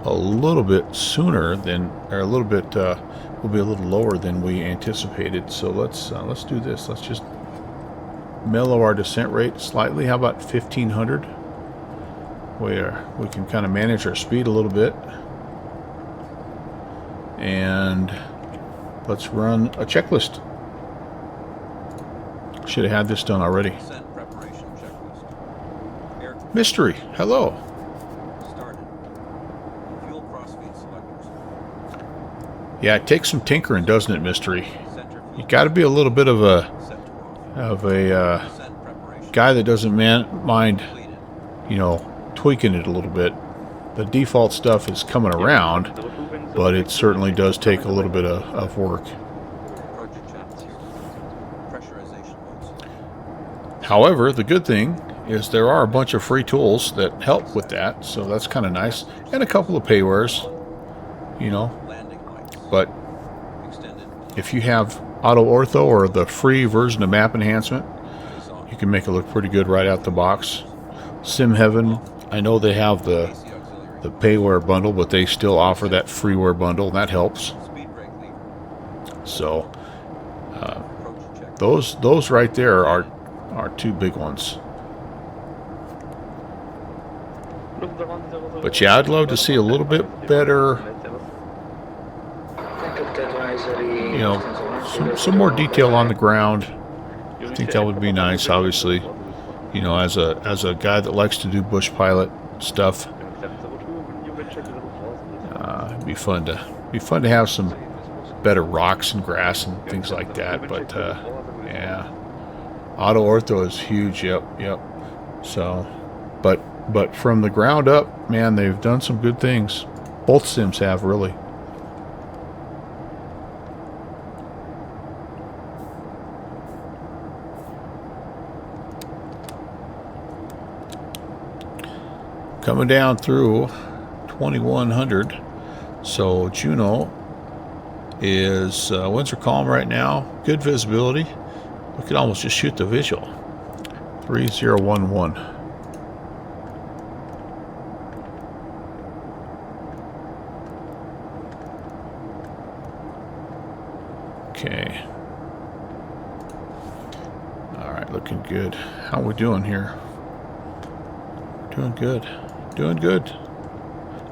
a little bit sooner than, or a little bit, will be a little lower than we anticipated. So let's do this. Let's just mellow our descent rate slightly. How about 1500? Where we can kind of manage our speed a little bit. And let's run a checklist. Should have had this done already. Mystery, hello. Started. Fuel crossfeed selectors. Yeah, it takes some tinkering, doesn't it, Mystery? You got to be a little bit of a of a guy that doesn't mind, you know, tweaking it a little bit. The default stuff is coming around, but it certainly does take a little bit of work. However, the good thing is there are a bunch of free tools that help with that, so that's kind of nice. And a couple of paywares, you know. But if you have Auto Ortho or the free version of Map Enhancement, you can make it look pretty good right out the box. Sim Heaven, I know they have the payware bundle, but they still offer that freeware bundle, and that helps. So those right there are two big ones. But yeah, I'd love to see a little bit better, you know, some more detail on the ground. I think that would be nice, obviously. You know, as a guy that likes to do bush pilot stuff, it'd be fun to have some better rocks and grass and things like that. But yeah, Auto Ortho is huge. Yep. So, but from the ground up, man, they've done some good things. Both sims have, really. Coming down through 2100. So Juneau is winds are calm right now. Good visibility. We could almost just shoot the visual. 3011. Okay. All right, looking good. How we doing here? Doing good. Doing good.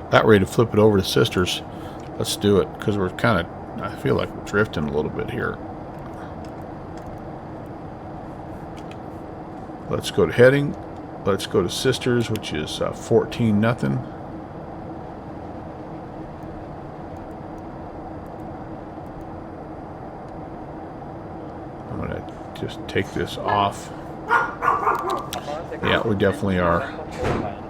About ready to flip it over to Sisters. Let's do it, because we're kind of, I feel like we're drifting a little bit here. Let's go to heading. Let's go to Sisters, which is 14 nothing. I'm going to just take this off. Yeah, we definitely are.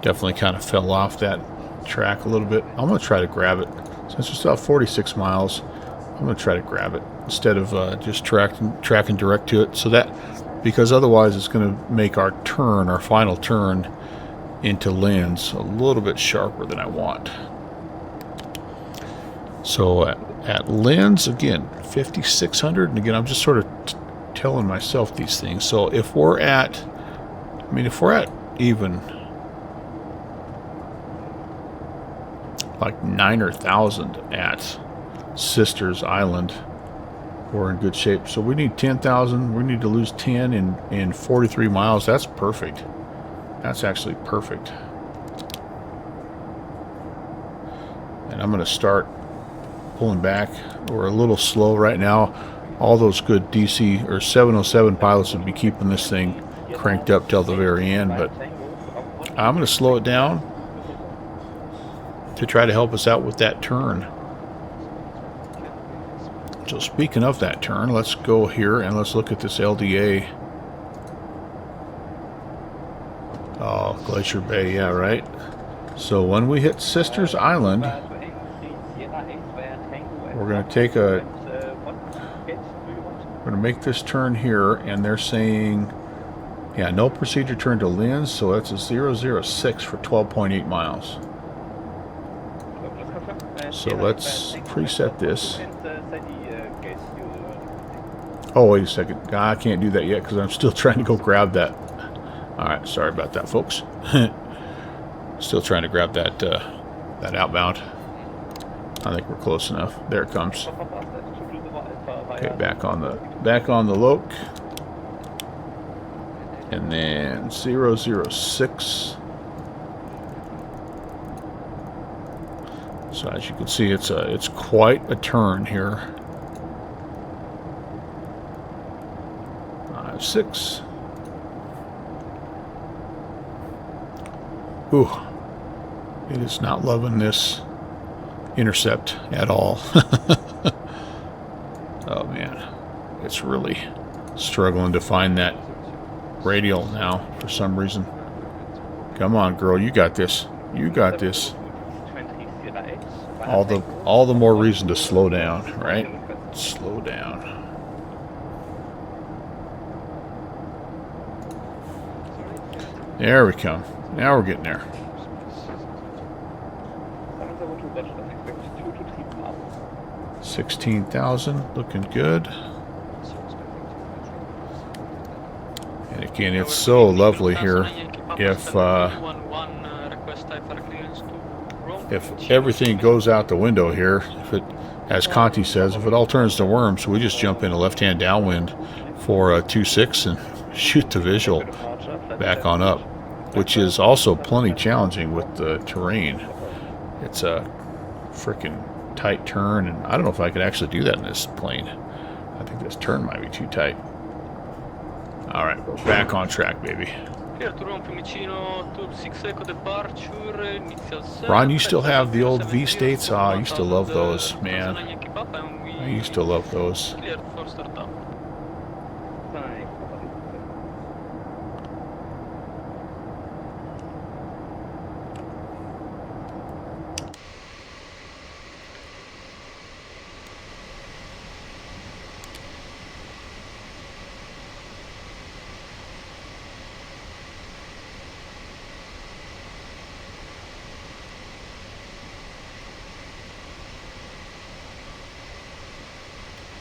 Definitely kind of fell off that track a little bit. I'm going to try to grab it. Since we're still 46 miles, I'm going to try to grab it instead of just tracking direct to it. So that, because otherwise it's going to make our turn, our final turn into lens a little bit sharper than I want. So at lens, again, 5,600. And again, I'm just sort of telling myself these things. So if we're at, if we're at even like 9 or 1,000 at Sisters Island, we're in good shape. So we need 10,000. We need to lose 10 in 43 miles. That's perfect. That's actually perfect. And I'm going to start pulling back. We're a little slow right now. All those good DC or 707 pilots would be keeping this thing cranked up till the very end, but I'm going to slow it down to try to help us out with that turn. So speaking of that turn, let's go here and let's look at this LDA. Oh, Glacier Bay, yeah, right. So when we hit Sisters Island, we're going to take a, we're going to make this turn here, and they're saying, yeah, no procedure turn to lens, so that's a 006 for 12.8 miles. So let's preset this. Oh, wait a second. I can't do that yet because I'm still trying to go grab that. Alright, sorry about that, folks. Still trying to grab that that outbound. I think we're close enough. There it comes. Okay, back on the loc. And then 006. So as you can see, it's quite a turn here. 5-6. Ooh, it is not loving this intercept at all. Oh man, it's really Struggling to find that radial now for some reason. Come on, girl, you got this. You got this. All the more reason to slow down, right? Slow down. There we come. Now we're getting there. 16,000, looking good. And again, it's so lovely here. If everything goes out the window here, if it, as Conti says, if it all turns to worms, we just jump in a left-hand downwind for a 2.6 and shoot the visual back on up, which is also plenty challenging with the terrain. It's a freaking tight turn, and I don't know if I could actually do that in this plane. I think this turn might be too tight. All right, we're back on track, baby. Ron, you still have the old V states? Ah, I used to love those, man. I used to love those.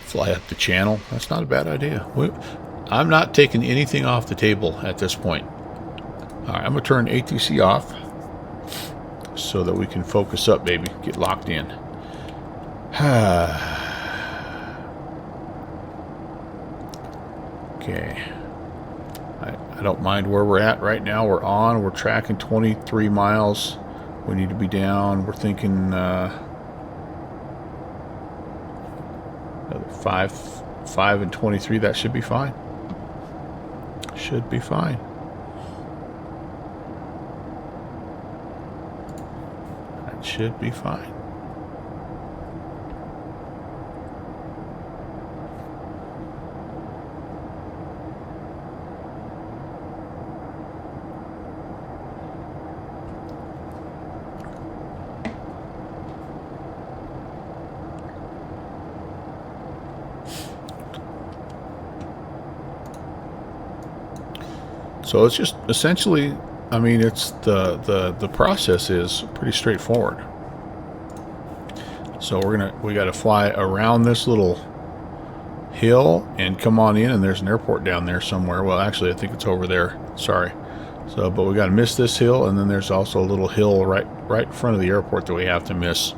Fly up the channel. That's not a bad idea. I'm not taking anything off the table at this point. All right, I'm going to turn ATC off so that we can focus up, baby. Get locked in. Okay. I don't mind where we're at right now. We're on. We're tracking 23 miles. We need to be down. We're thinking... 5 and 23, that should be fine. Should be fine. That should be fine. So it's just essentially, I mean, it's the process is pretty straightforward. So we got to fly around this little hill and come on in, and there's an airport down there somewhere. Well, actually, I think it's over there. Sorry. So, but we got to miss this hill, and then there's also a little hill right in front of the airport that we have to miss.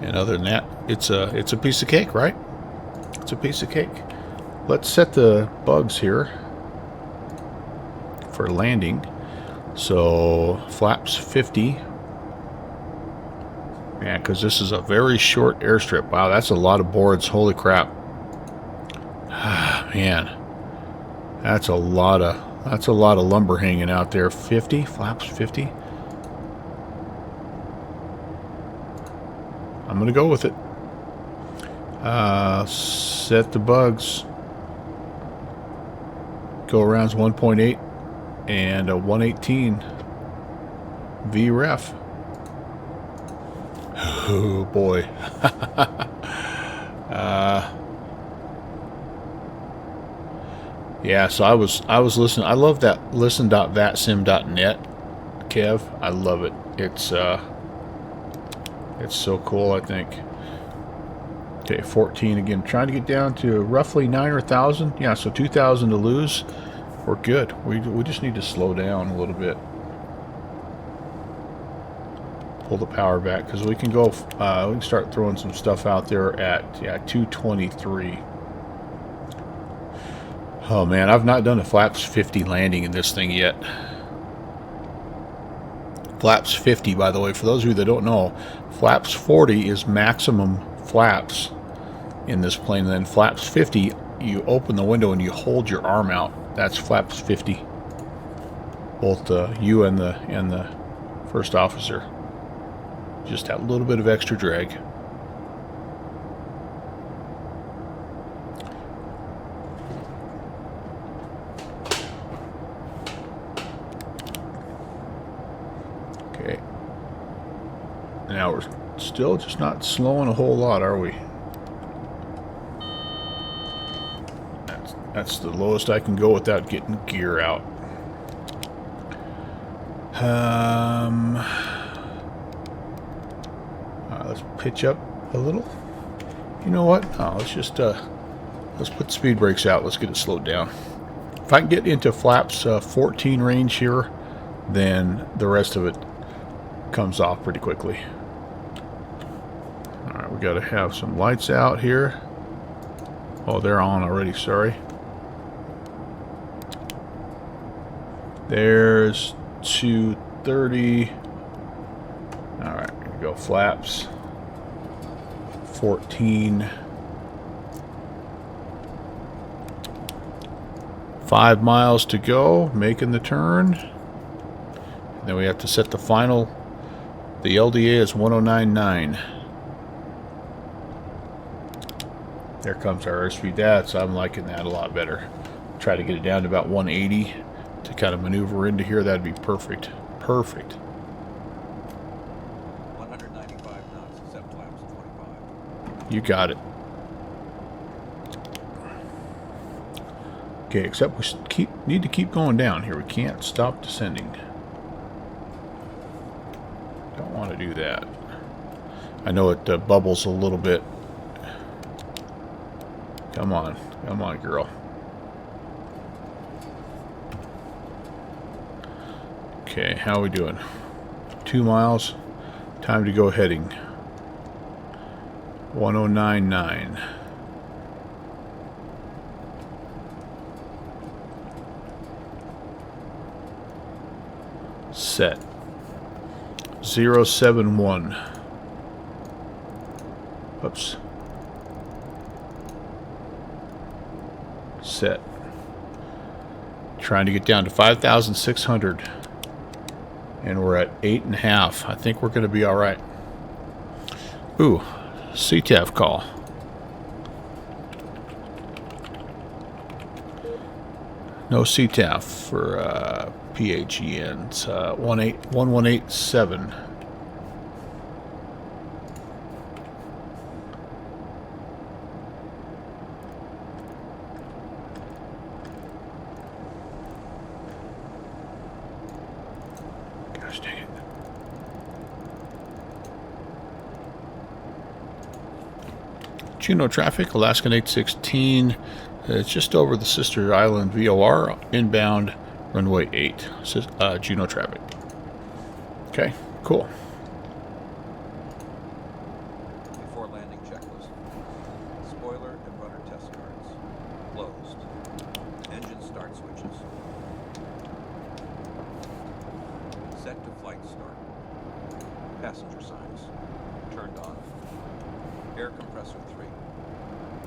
And other than that, it's a piece of cake, right? It's a piece of cake. Let's set the bugs here for landing. So flaps 50. Yeah, because this is a very short airstrip. Wow, that's a lot of boards. Holy crap. Man, that's a lot of lumber hanging out there. 50 flaps 50. I'm gonna go with it. Set the bugs. Go arounds 1.8 and a 118 VREF. Oh boy. Yeah, so I was listening. I love that listen.vatsim.net, Kev. I love it. It's so cool, I think. Okay, 14 again. Trying to get down to roughly 9 or 1,000. Yeah, so 2,000 to lose. We're good. We just need to slow down a little bit. Pull the power back because we can go. We can start throwing some stuff out there at 223. Oh man, I've not done a flaps 50 landing in this thing yet. Flaps 50, by the way, for those of you that don't know, flaps 40 is maximum flaps in this plane, and then flaps 50, you open the window and you hold your arm out. That's flaps 50. Both you and the first officer. Just have a little bit of extra drag. Now we're still just not slowing a whole lot, are we? That's the lowest I can go without getting gear out. Let's pitch up a little. You know what? Let's put the speed brakes out. Let's get it slowed down. If I can get into flaps 14 range here, then the rest of it comes off pretty quickly. Alright, we got to have some lights out here. Oh, they're on already, sorry. There's 230. Alright, here we go. Flaps 14. 5 miles to go, making the turn. And then we have to set the final. The LDA is 1099. There comes our airspeed. I'm liking that a lot better. Try to get it down to about 180 to kind of maneuver into here. That'd be perfect. Perfect. 195 knots, 7 flaps, 25. You got it. Okay, except we need to keep going down here. We can't stop descending. Don't want to do that. I know it bubbles a little bit. Come on, girl. Okay, how are we doing? 2 miles. Time to go heading. 1099. Set. 071. Oops. Set. Trying to get down to 5,600. And we're at 8.5. I think we're going to be alright. Ooh. CTAF call. No CTAF for PHEN. It's 1187. Gosh dang it. Juneau traffic, Alaskan 816. It's just over the sister island VOR, inbound runway 8, Juneau traffic. Okay, cool. Before landing checklist. Spoiler and rudder test cards. Closed. Engine start switches. Set to flight start. Passenger signs. Turned on. Air compressor 3.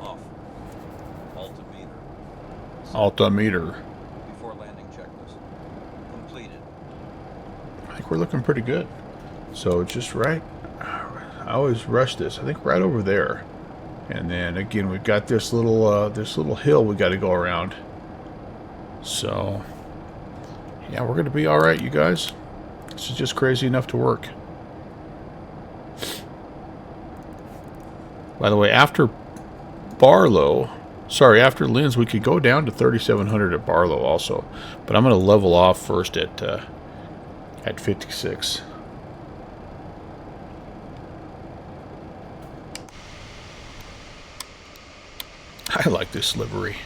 Off. Altimeter. Altimeter. Before landing checklist. Completed. I think we're looking pretty good. So just right. I always rush this. I think right over there. And then again, we've got this little hill we got to go around. So yeah, we're gonna be all right, you guys. This is just crazy enough to work. By the way, after Linz, we could go down to 3,700 at Barlow also. But I'm going to level off first at 56. I like this livery.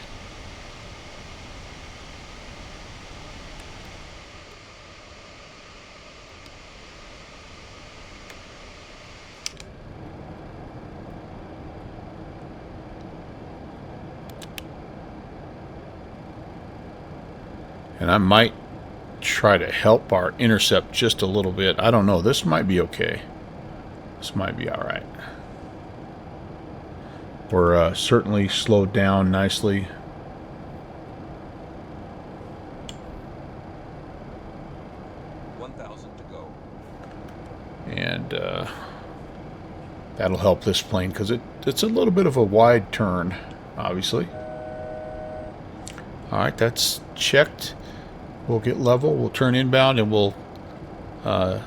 And I might try to help our intercept just a little bit. I don't know. This might be okay. This might be all right. We're certainly slowed down nicely. $1,000 to go. And that'll help this plane because it's a little bit of a wide turn, obviously. All right, that's checked. We'll get level, we'll turn inbound, and we'll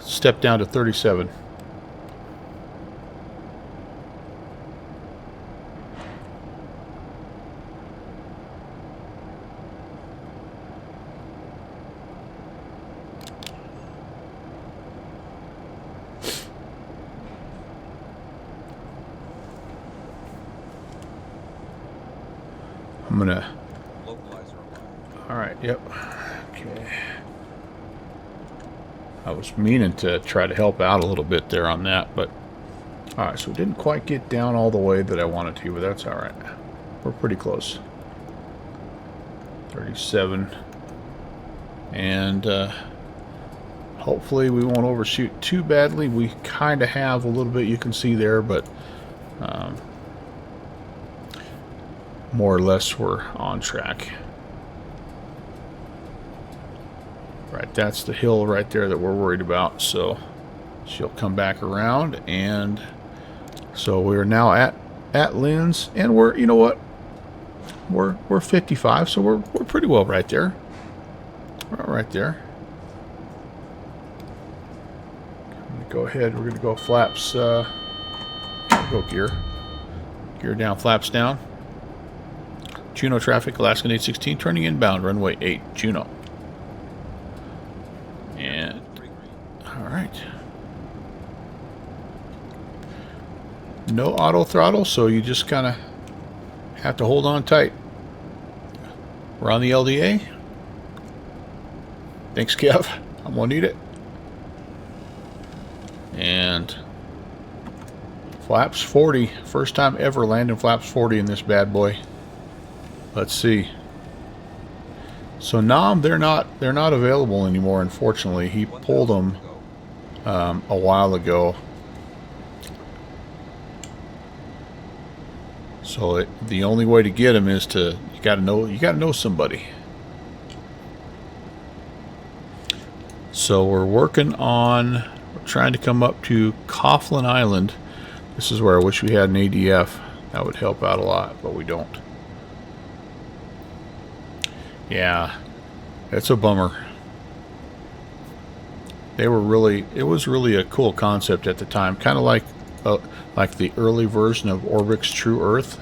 step down to 37. I'm gonna. Localizer arrived. All right. Yep. Okay. I was meaning to try to help out a little bit there on that, but all right. So we didn't quite get down all the way that I wanted to, but that's all right. We're pretty close. 37, and hopefully we won't overshoot too badly. We kind of have a little bit, you can see there, but more or less we're on track. Right, that's the hill right there that we're worried about. So she'll come back around, and so we're now at Lynn's, and we're, you know what, we're 55, so we're pretty well right there. We're right there. I'm gonna go ahead. We're gonna go flaps. Go gear down, flaps down. Juneau traffic, Alaskan 816, turning inbound, runway 8, Juneau. And, alright. No auto throttle, so you just kind of have to hold on tight. We're on the LDA. Thanks, Kev. I'm going to need it. And flaps 40. First time ever landing flaps 40 in this bad boy. Let's see. So Nam, they're not available anymore, unfortunately. He pulled them a while ago. So the only way to get them is to you got to know somebody. So we're trying to come up to Coughlin Island. This is where I wish we had an ADF. That would help out a lot, but we don't. Yeah, it's a bummer. It was really a cool concept at the time, kind of like the early version of Orbit's True Earth.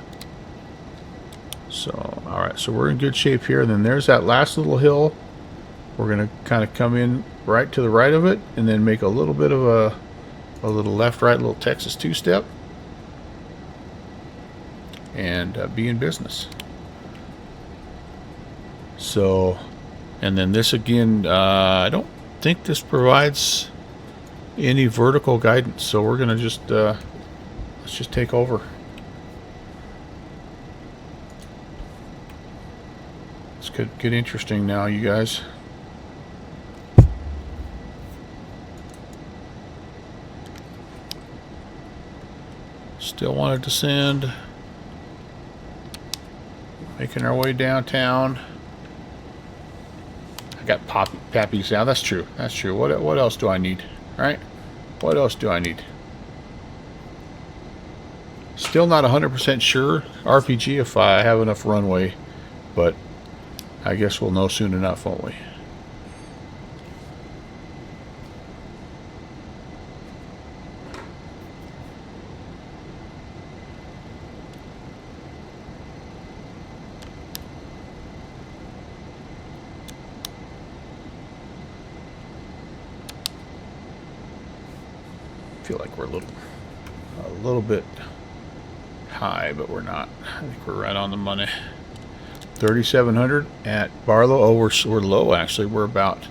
So, all right, so we're in good shape here. And then there's that last little hill. We're gonna kind of come in right to the right of it, and then make a little bit of a little left-right, little Texas two-step, and be in business. So, and then this again, I don't think this provides any vertical guidance, so we're gonna just let's just take over. This could get interesting now, you guys. Still want to descend. Making our way downtown. I got Pappy's now. That's true. That's true. What else do I need? All right. What else do I need? Still not 100% sure, RPG, if I have enough runway, but I guess we'll know soon enough, won't we? Feel like we're a little bit high, but we're not. I think we're right on the money. 3,700 at Barlow. Oh, we're low actually. We're about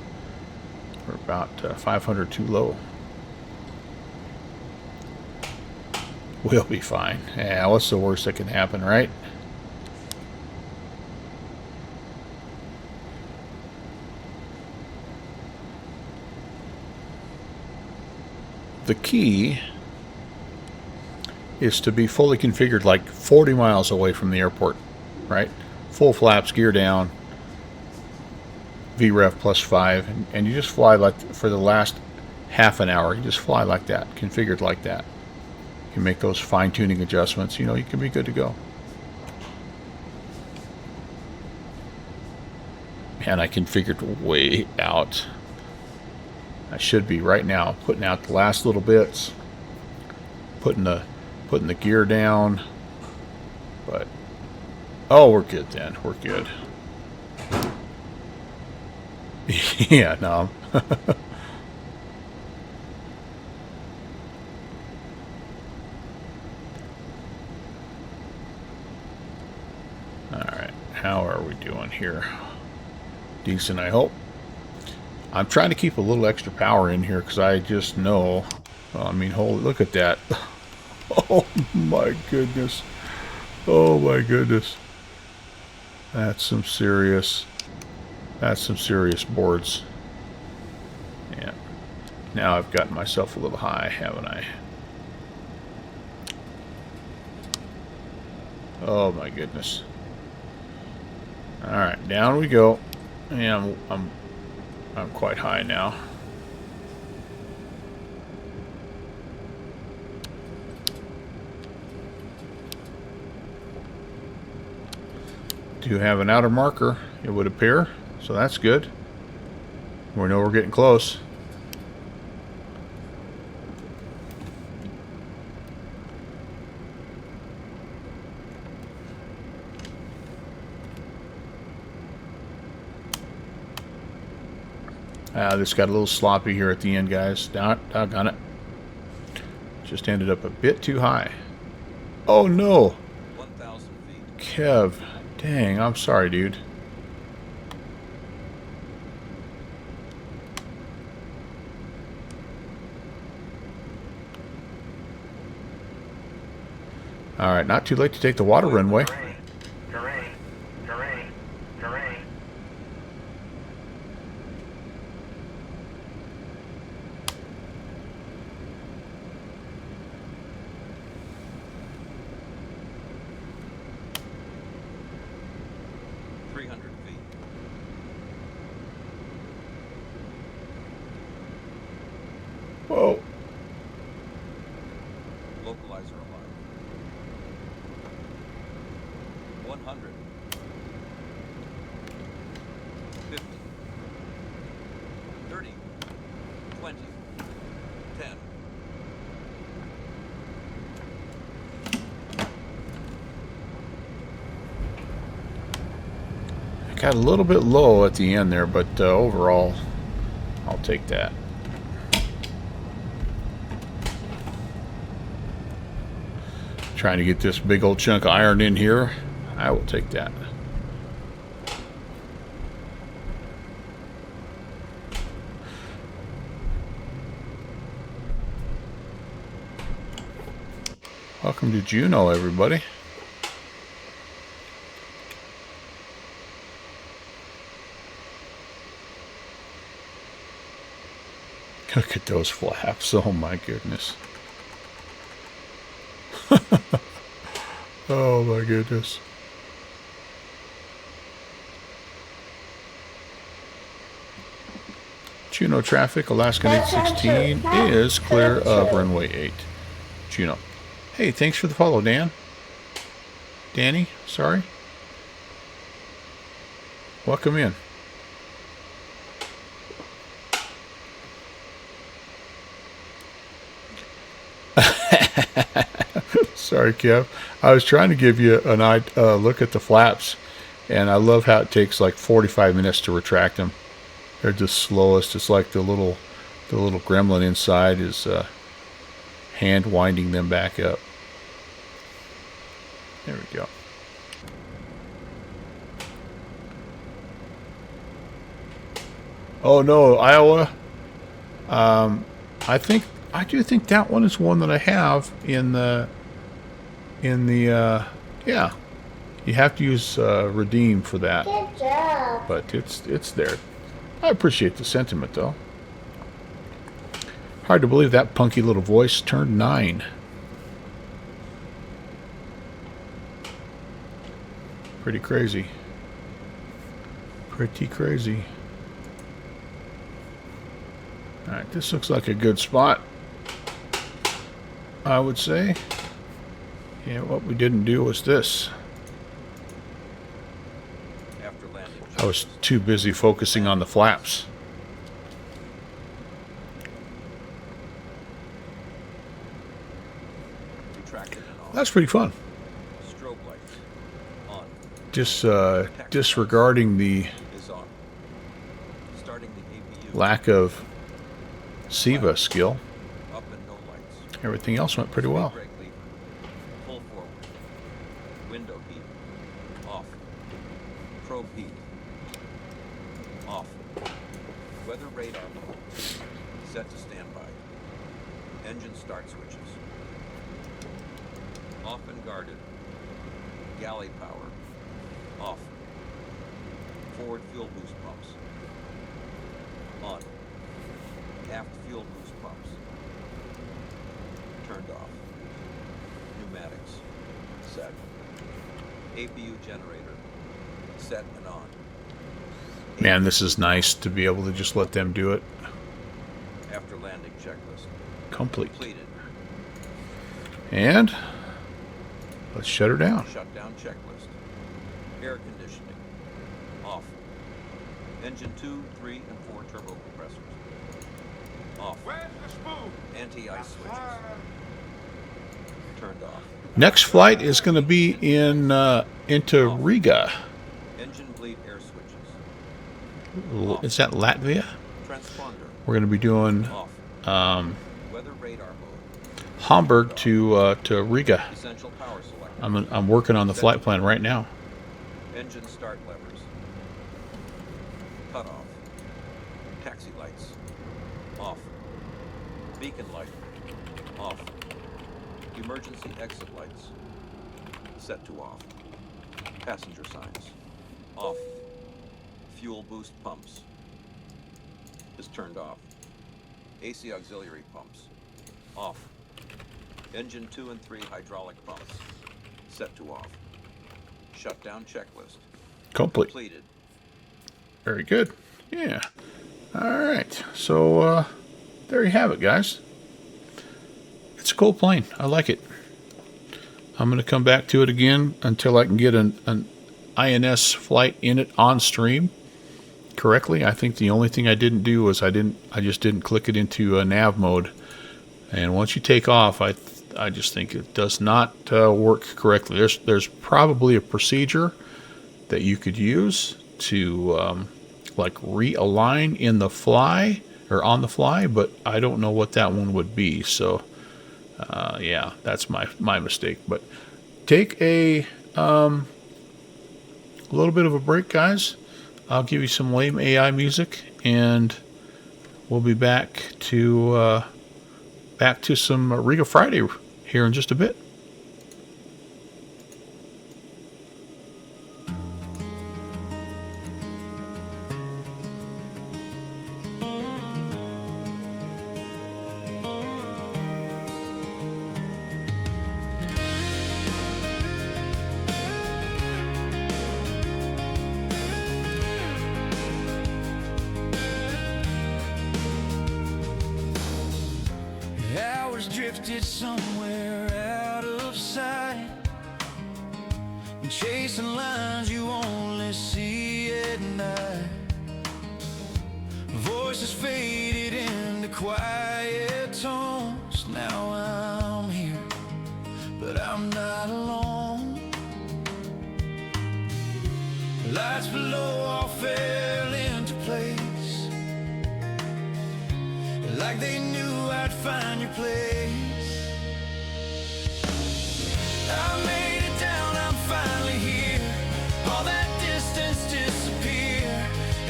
500 too low. We'll be fine. Yeah, what's the worst that can happen, right? The key is to be fully configured like 40 miles away from the airport, right? Full flaps, gear down, VREF +5, and you just fly like for the last half an hour. You just fly like that, configured like that. You can make those fine-tuning adjustments. You know, you can be good to go. Man, I configured way out. I should be right now putting out the last little bits, putting the gear down, but oh, we're good then. We're good. Yeah, no. All right. doing here? Decent, I hope. I'm trying to keep a little extra power in here because I just know. I mean, holy, look at that. Oh my goodness. Oh my goodness. That's some serious boards. Yeah. Now I've gotten myself a little high, haven't I? Oh my goodness. Alright, down we go. And I'm quite high now. Do have an outer marker, it would appear, so that's good. We know we're getting close. This got a little sloppy here at the end, guys. Doggone it. Just ended up a bit too high. Oh no! 1,000 feet. Kev, dang, I'm sorry, dude. Alright, not too late to take the water runway. Whoa. Localizer alarm. 100. 50. 30. 20. 10. Got a little bit low at the end there, but overall, I'll take that. Trying to get this big old chunk of iron in here. I will take that. Welcome to Juneau, everybody. Look at those flaps. Oh my goodness. Oh my goodness. Juneau traffic, Alaskan 816 is clear of runway 8. Juneau. Hey, thanks for the follow, Dan. Danny, sorry. Welcome in. Sorry, Kev. I was trying to give you an look at the flaps, and I love how it takes like 45 minutes to retract them. They're just slowest. It's like the little gremlin inside is hand winding them back up. There we go. Oh no, Iowa. I do think that one is one that I have in the yeah. You have to use redeem for that. Good job. But it's there. I appreciate the sentiment though. Hard to believe that punky little voice turned 9. Pretty crazy. Pretty crazy. Alright, this looks like a good spot, I would say. Yeah, what we didn't do was this. After landing, I was too busy focusing on the flaps. That's pretty fun. Strobe lights on. Just disregarding the lack of SIVA skill. Up and no lights. Everything else went pretty well. Brake lever. Pull forward. Window heat. Off. Probe heat. Weather radar mode. Set to standby. Engine start switches. Off and guarded. Galley power. Off. Forward fuel boost pumps. On. Aft fuel boost pumps. Turned off. Pneumatics. Set. APU generator. Set and on. Man, this is nice to be able to just let them do it. After landing checklist. Complete. Completed. And let's shut her down. Shutdown checklist. Air conditioning. Off. Engine 2, 3, and 4 turbo compressors. Off. Anti-ice switches. Turned off. Next flight is going to be in into Riga. Engine bleed air switches. Is that Latvia? Transponder. We're going to be doing Weather radar mode. Hamburg to Riga. Essential power select. I'm working on the flight plan right now. Engine start levers. Cut off. Taxi lights. Off. Beacon light. Off. Emergency exit lights. Set to off. Passenger signs. Off. Fuel boost pumps. Is turned off. AC auxiliary pumps. Off. Engine 2 and 3 hydraulic pumps. Set to off. Shutdown checklist. Complete. Completed. Very good. Yeah. All right. So there you have it, guys. It's a cool plane. I like it. I'm going to come back to it again until I can get an INS flight in it on stream correctly. I think the only thing I didn't do was I just didn't click it into nav mode. And once you take off, I just think it does not work correctly. There's probably a procedure that you could use to like realign in the fly or on the fly, but I don't know what that one would be. So yeah, that's my mistake. But take a little bit of a break, guys. I'll give you some lame AI music, and we'll be back to some Riga Friday here in just a bit. Hours drifted somewhere out of sight, chasing lines you only see at night. Voices faded into quiet tones. Now I'm here, but I'm not alone. Lights below all fell into place, like they knew I'd find your place. I made it down, I'm finally here. All that distance disappear.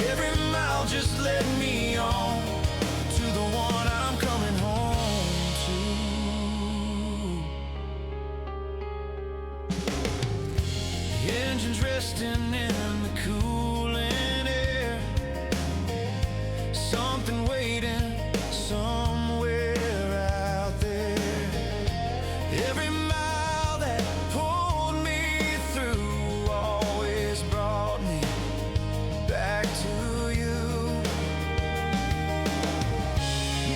Every mile just led me on to the one I'm coming home to. The engine's resting in the cooling air. Something waiting somewhere out there. Every mile that pulled me through always brought me back to you.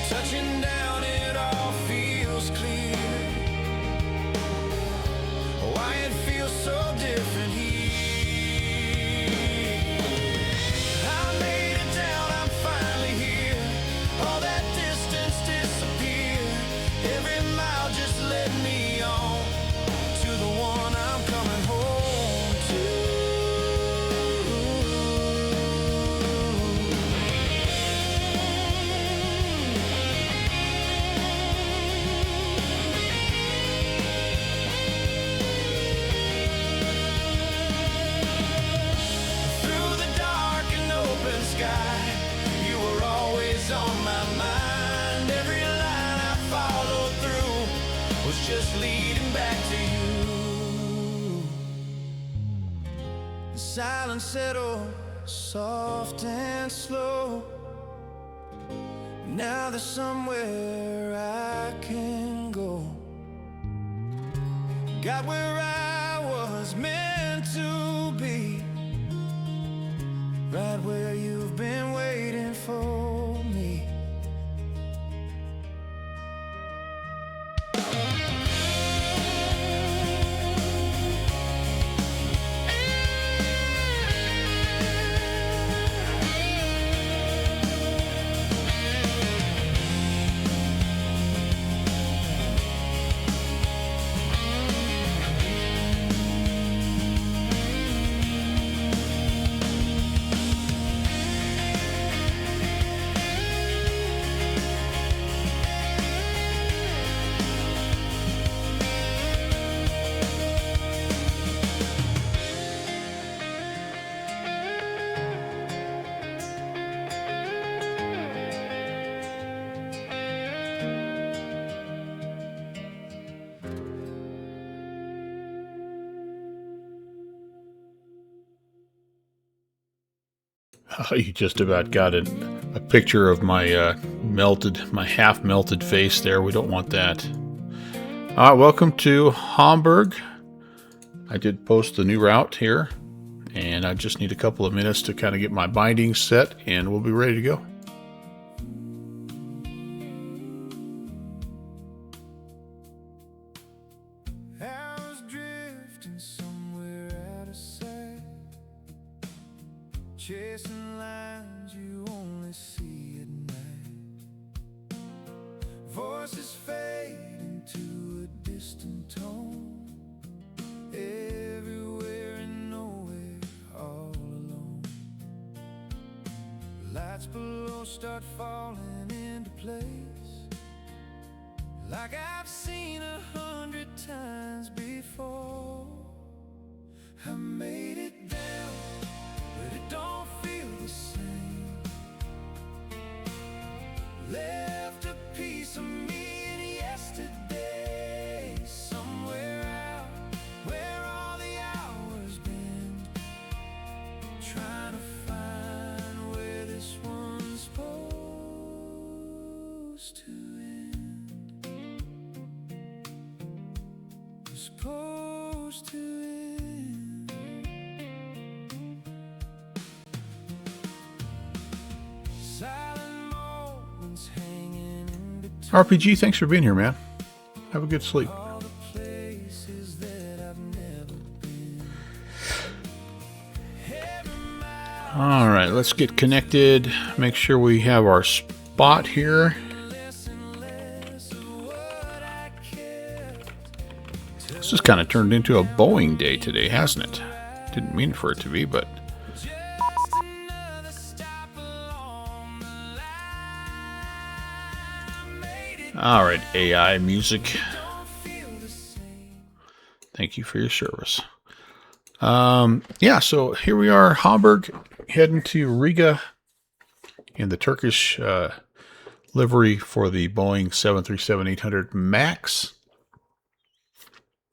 Touching down, it all feels clear. Why it feels so different here. I made it down, I'm finally here. All that distance silence settle soft and slow. Now there's somewhere I can go. Got where I was meant to be, right where you've been waiting for me. You just about got a picture of my half melted face there. We don't want that. All right, welcome to Hamburg. I did post the new route here, and I just need a couple of minutes to kind of get my bindings set, and we'll be ready to go. Chasing lines you only see at night. Voices fade into a distant tone. Everywhere and nowhere, all alone. Lights below start falling into place, like I've seen 100 times before. I made it down, but it don't feel the same. Left a piece of me in yesterday, somewhere out where all the hours been, trying to find where this one's supposed to end. Supposed to end. RPG, thanks for being here, man. Have a good sleep. All right, let's get connected. Make sure we have our spot here. This has kind of turned into a Boeing day today, hasn't it? Didn't mean for it to be, but... All right, AI music. Thank you for your service. Yeah, so here we are, Hamburg, heading to Riga in the Turkish livery for the Boeing 737-800 MAX.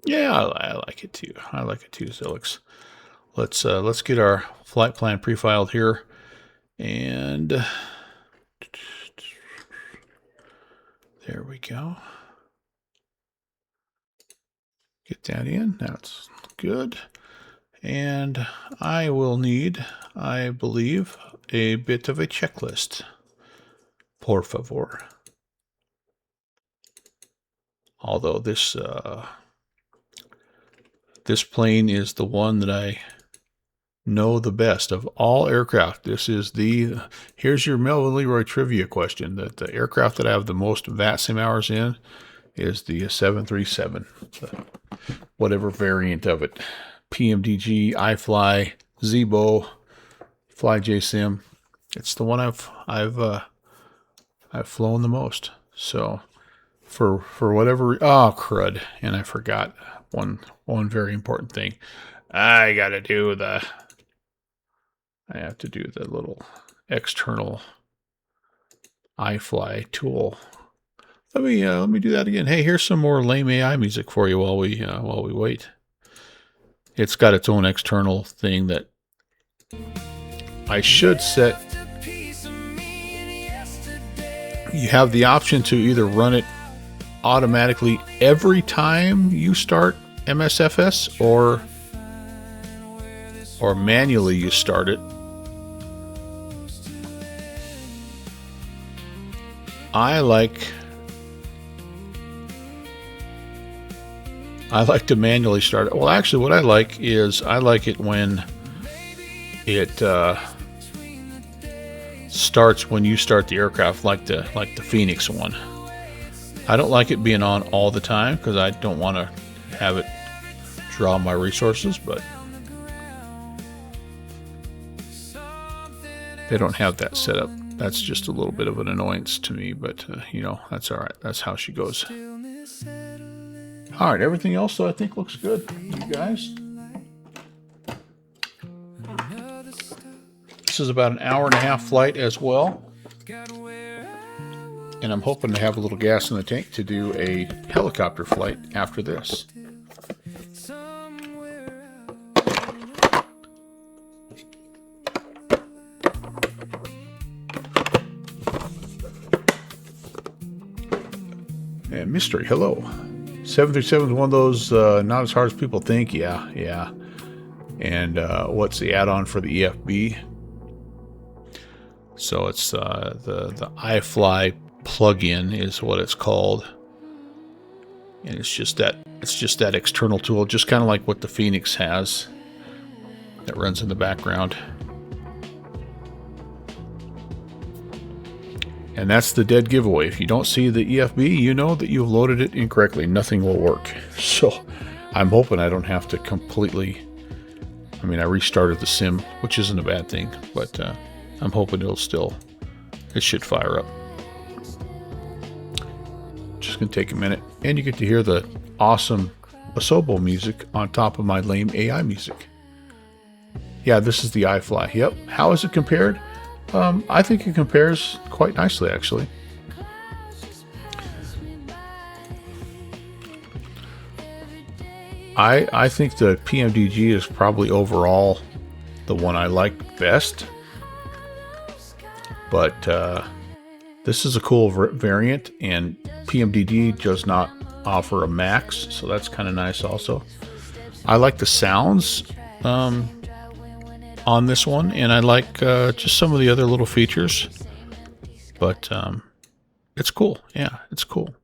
Yeah, I like it too. I like it too, Zilix. Let's get our flight plan pre-filed here, and there we go. Get that in. That's good. And I will need, I believe, a bit of a checklist. Por favor. Although this plane is the one that I know the best of all aircraft. This is here's your Melvin Leroy trivia question. The aircraft that I have the most VATSIM hours in is the 737, whatever variant of it. PMDG, iFly, Zebo, FlyJSim. It's the one I've flown the most. So for whatever, oh crud, and I forgot one very important thing. I have to do the little external iFly tool. Let me do that again. Hey, here's some more lame AI music for you while we wait. It's got its own external thing that I should set, you have the option to either run it automatically every time you start MSFS or manually you start it. I like to manually start it. Well, actually, what I like is I like it when it starts when you start the aircraft, like the Phoenix one. I don't like it being on all the time because I don't want to have it draw my resources, but they don't have that set up. That's just a little bit of an annoyance to me, but you know, that's all right. That's how she goes. All right, everything else though I think looks good, you guys. This is about an hour-and-a-half flight as well. And I'm hoping to have a little gas in the tank to do a helicopter flight after this. And Mystery, hello. 737 is one of those not as hard as people think. Yeah. And what's the add-on for the EFB? So it's the iFly plugin is what it's called, and it's just that external tool, just kind of like what the Phoenix has that runs in the background. And that's the dead giveaway. If you don't see the EFB, you know that you've loaded it incorrectly. Nothing will work. So I'm hoping I don't have to completely, I mean, I restarted the sim, which isn't a bad thing, but I'm hoping it should fire up. Just gonna take a minute, and you get to hear the awesome Asobo music on top of my lame AI music. Yeah, this is the iFly. Yep. How is it compared? I think it compares quite nicely, actually. I think the PMDG is probably overall the one I like best. But this is a cool variant, and PMDD does not offer a max, so that's kind of nice also. I like the sounds on this one, and I like just some of the other little features. But it's cool. Yeah, it's cool.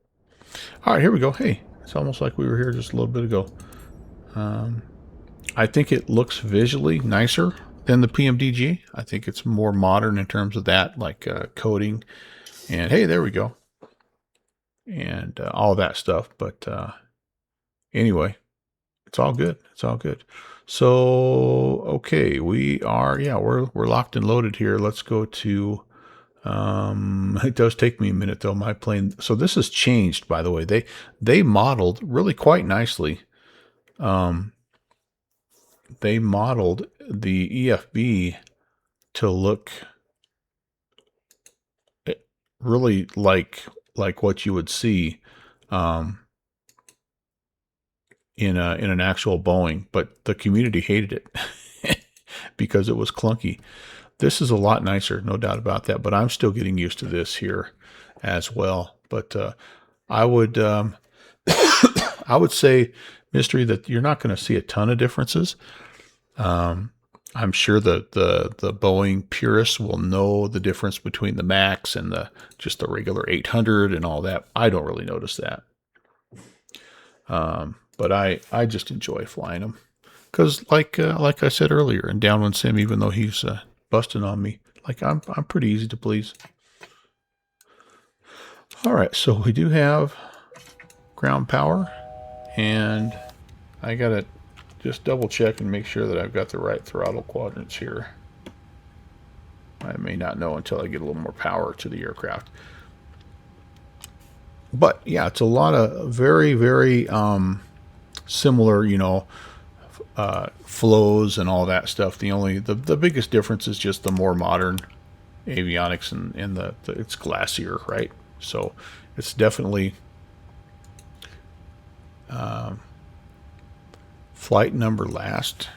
All right, here we go. Hey, it's almost like we were here just a little bit ago. I think it looks visually nicer than the PMDG. I think it's more modern in terms of that, like coding. And hey, there we go. And all that stuff. But anyway, it's all good. It's all good. So, okay, we are, yeah, we're locked and loaded here. Let's go to, it does take me a minute though, my plane. So this has changed, by the way. They modeled really quite nicely. They modeled the EFB to look really like what you would see in an actual Boeing, but the community hated it because it was clunky. This is a lot nicer, no doubt about that, but I'm still getting used to this here as well. But I would I would say, Mystery, that you're not going to see a ton of differences. I'm sure that the Boeing purists will know the difference between the Max and just the regular 800 and all that. I don't really notice that. But I just enjoy flying them because, like I said earlier in Downwind Sim, even though he's busting on me, like I'm pretty easy to please. All right, so we do have ground power, and I gotta just double check and make sure that I've got the right throttle quadrants here. I may not know until I get a little more power to the aircraft. But yeah, it's a lot of very, very similar, you know, flows and all that stuff. The biggest difference is just the more modern avionics, and it's glassier, right? So it's definitely flight number last,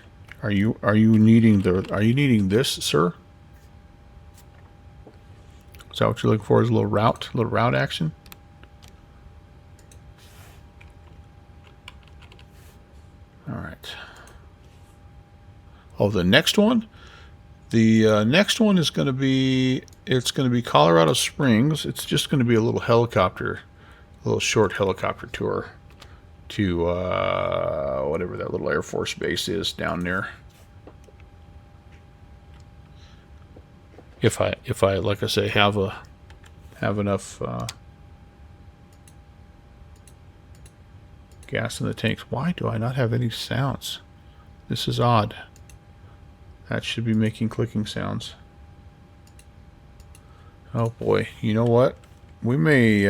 Are you needing this, sir? Is that what you're looking for? Is a little route action? All right. Oh, the next one? The next one is going to be, it's going to be Colorado Springs. It's just going to be a little helicopter, a little short helicopter tour to whatever that little Air Force base is down there. If I like I say have enough gas in the tanks. Why do I not have any sounds? This is odd. That should be making clicking sounds. Oh boy, you know what? We may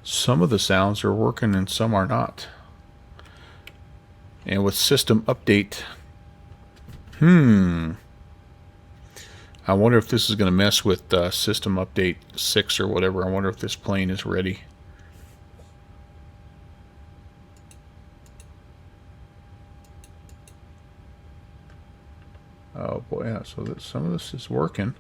some of the sounds are working and some are not. And with system update, I wonder if this is going to mess with system update 6 or whatever. I wonder if this plane is ready. Oh boy, yeah, so that some of this is working.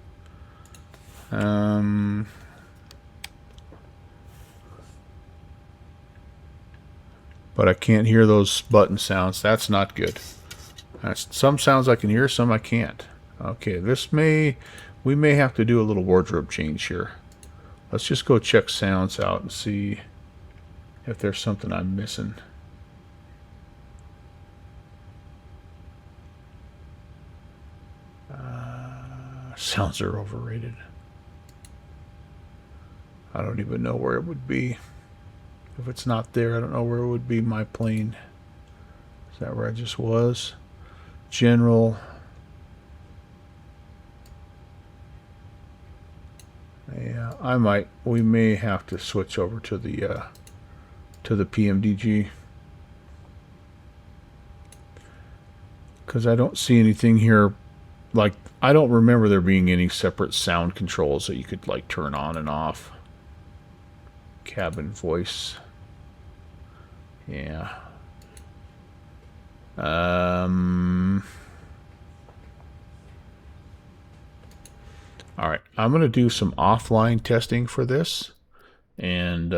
But I can't hear those button sounds. That's not good. Some sounds I can hear, some I can't. Okay, we may have to do a little wardrobe change here. Let's just go check sounds out and see if there's something I'm missing. Sounds are overrated. I don't even know where it would be. If it's not there, I don't know where it would be. My plane. Is that where I just was? General. Yeah, we may have to switch over to the PMDG. Because I don't see anything here. Like, I don't remember there being any separate sound controls that you could, like, turn on and off. Cabin voice. Yeah. All right, I'm going to do some offline testing for this and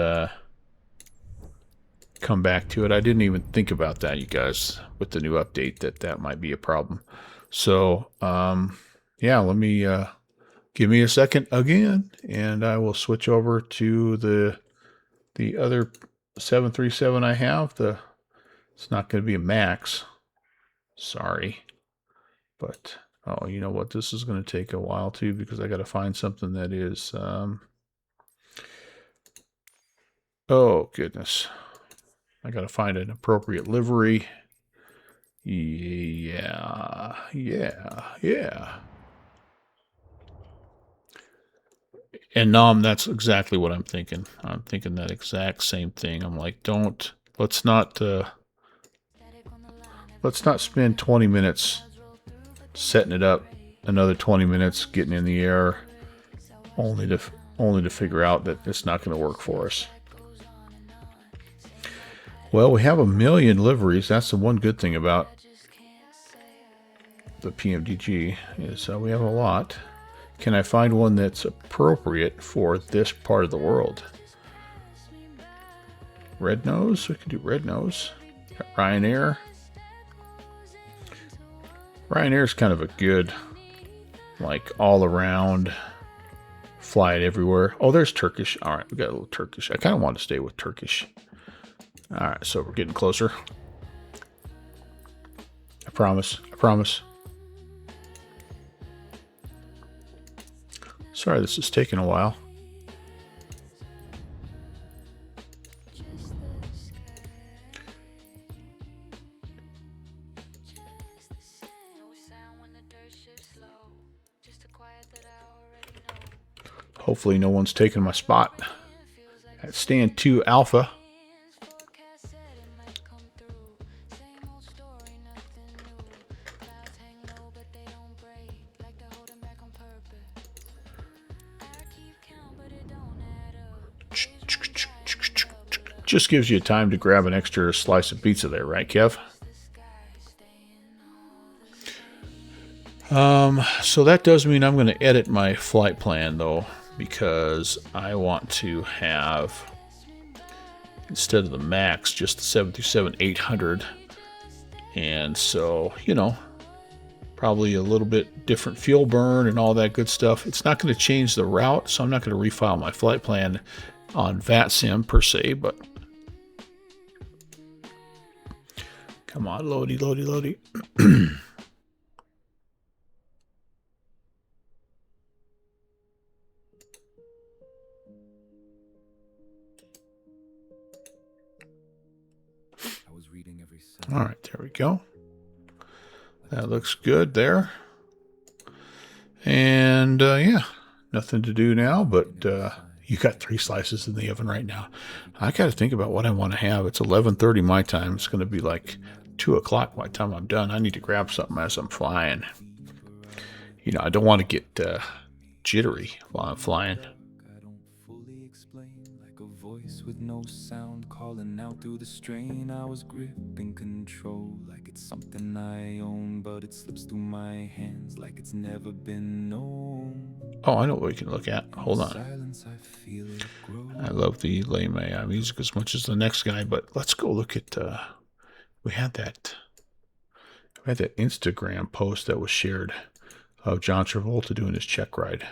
come back to it. I didn't even think about that, you guys, with the new update, that might be a problem. So, yeah, let me give me a second again, and I will switch over to the other 737 I have. It's not going to be a MAX. Sorry. But, oh, you know what? This is going to take a while, too, because I got to find something that is... oh, goodness. I got to find an appropriate livery. Yeah. And Nom, that's exactly what I'm thinking. I'm thinking that exact same thing. I'm like, let's not spend 20 minutes setting it up, another 20 minutes getting in the air, only to figure out that it's not going to work for us. Well, we have 1 million liveries. That's the one good thing about the PMDG is we have a lot. Can I find one that's appropriate for this part of the world? Red nose? We can do red nose. Got Ryanair. Ryanair is kind of a good, like, all around, fly it everywhere. Oh, there's Turkish. All right, we got a little Turkish. I kind of want to stay with Turkish. All right, so we're getting closer. I promise. Sorry, this is taking a while. Hopefully no one's taking my spot at stand 2 Alpha. Just gives you time to grab an extra slice of pizza there, right, Kev? So that does mean I'm going to edit my flight plan, though, because I want to have, instead of the MAX, just the 737-800. And so, you know, probably a little bit different fuel burn and all that good stuff. It's not going to change the route, so I'm not going to refile my flight plan on VATSIM per se, but come on, loady, loady, loady. All right, there we go. That looks good there. And yeah, nothing to do now, but you got 3 slices in the oven right now. I got to think about what I want to have. It's 11:30 my time. It's going to be like 2 o'clock by the time I'm done. I need to grab something as I'm flying. You know, I don't want to get jittery while I'm flying. With no sound calling out through the strain, I was gripping control like it's something I own, but it slips through my hands like it's never been known. Oh, I know what we can look at. Hold on. I love the Lame music as much as the next guy, but let's go look at we had that Instagram post that was shared of John Travolta doing his check ride.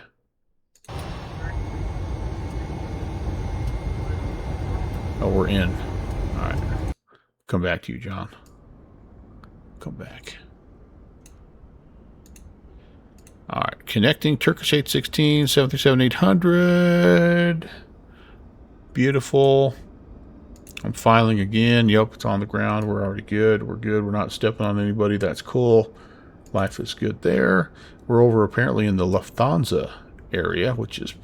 Oh, we're in. All right. Come back to you, John. Come back. All right. Connecting Turkish 816, 737-800. Beautiful. I'm filing again. Yep, it's on the ground. We're already good. We're good. We're not stepping on anybody. That's cool. Life is good there. We're over apparently in the Lufthansa area, which is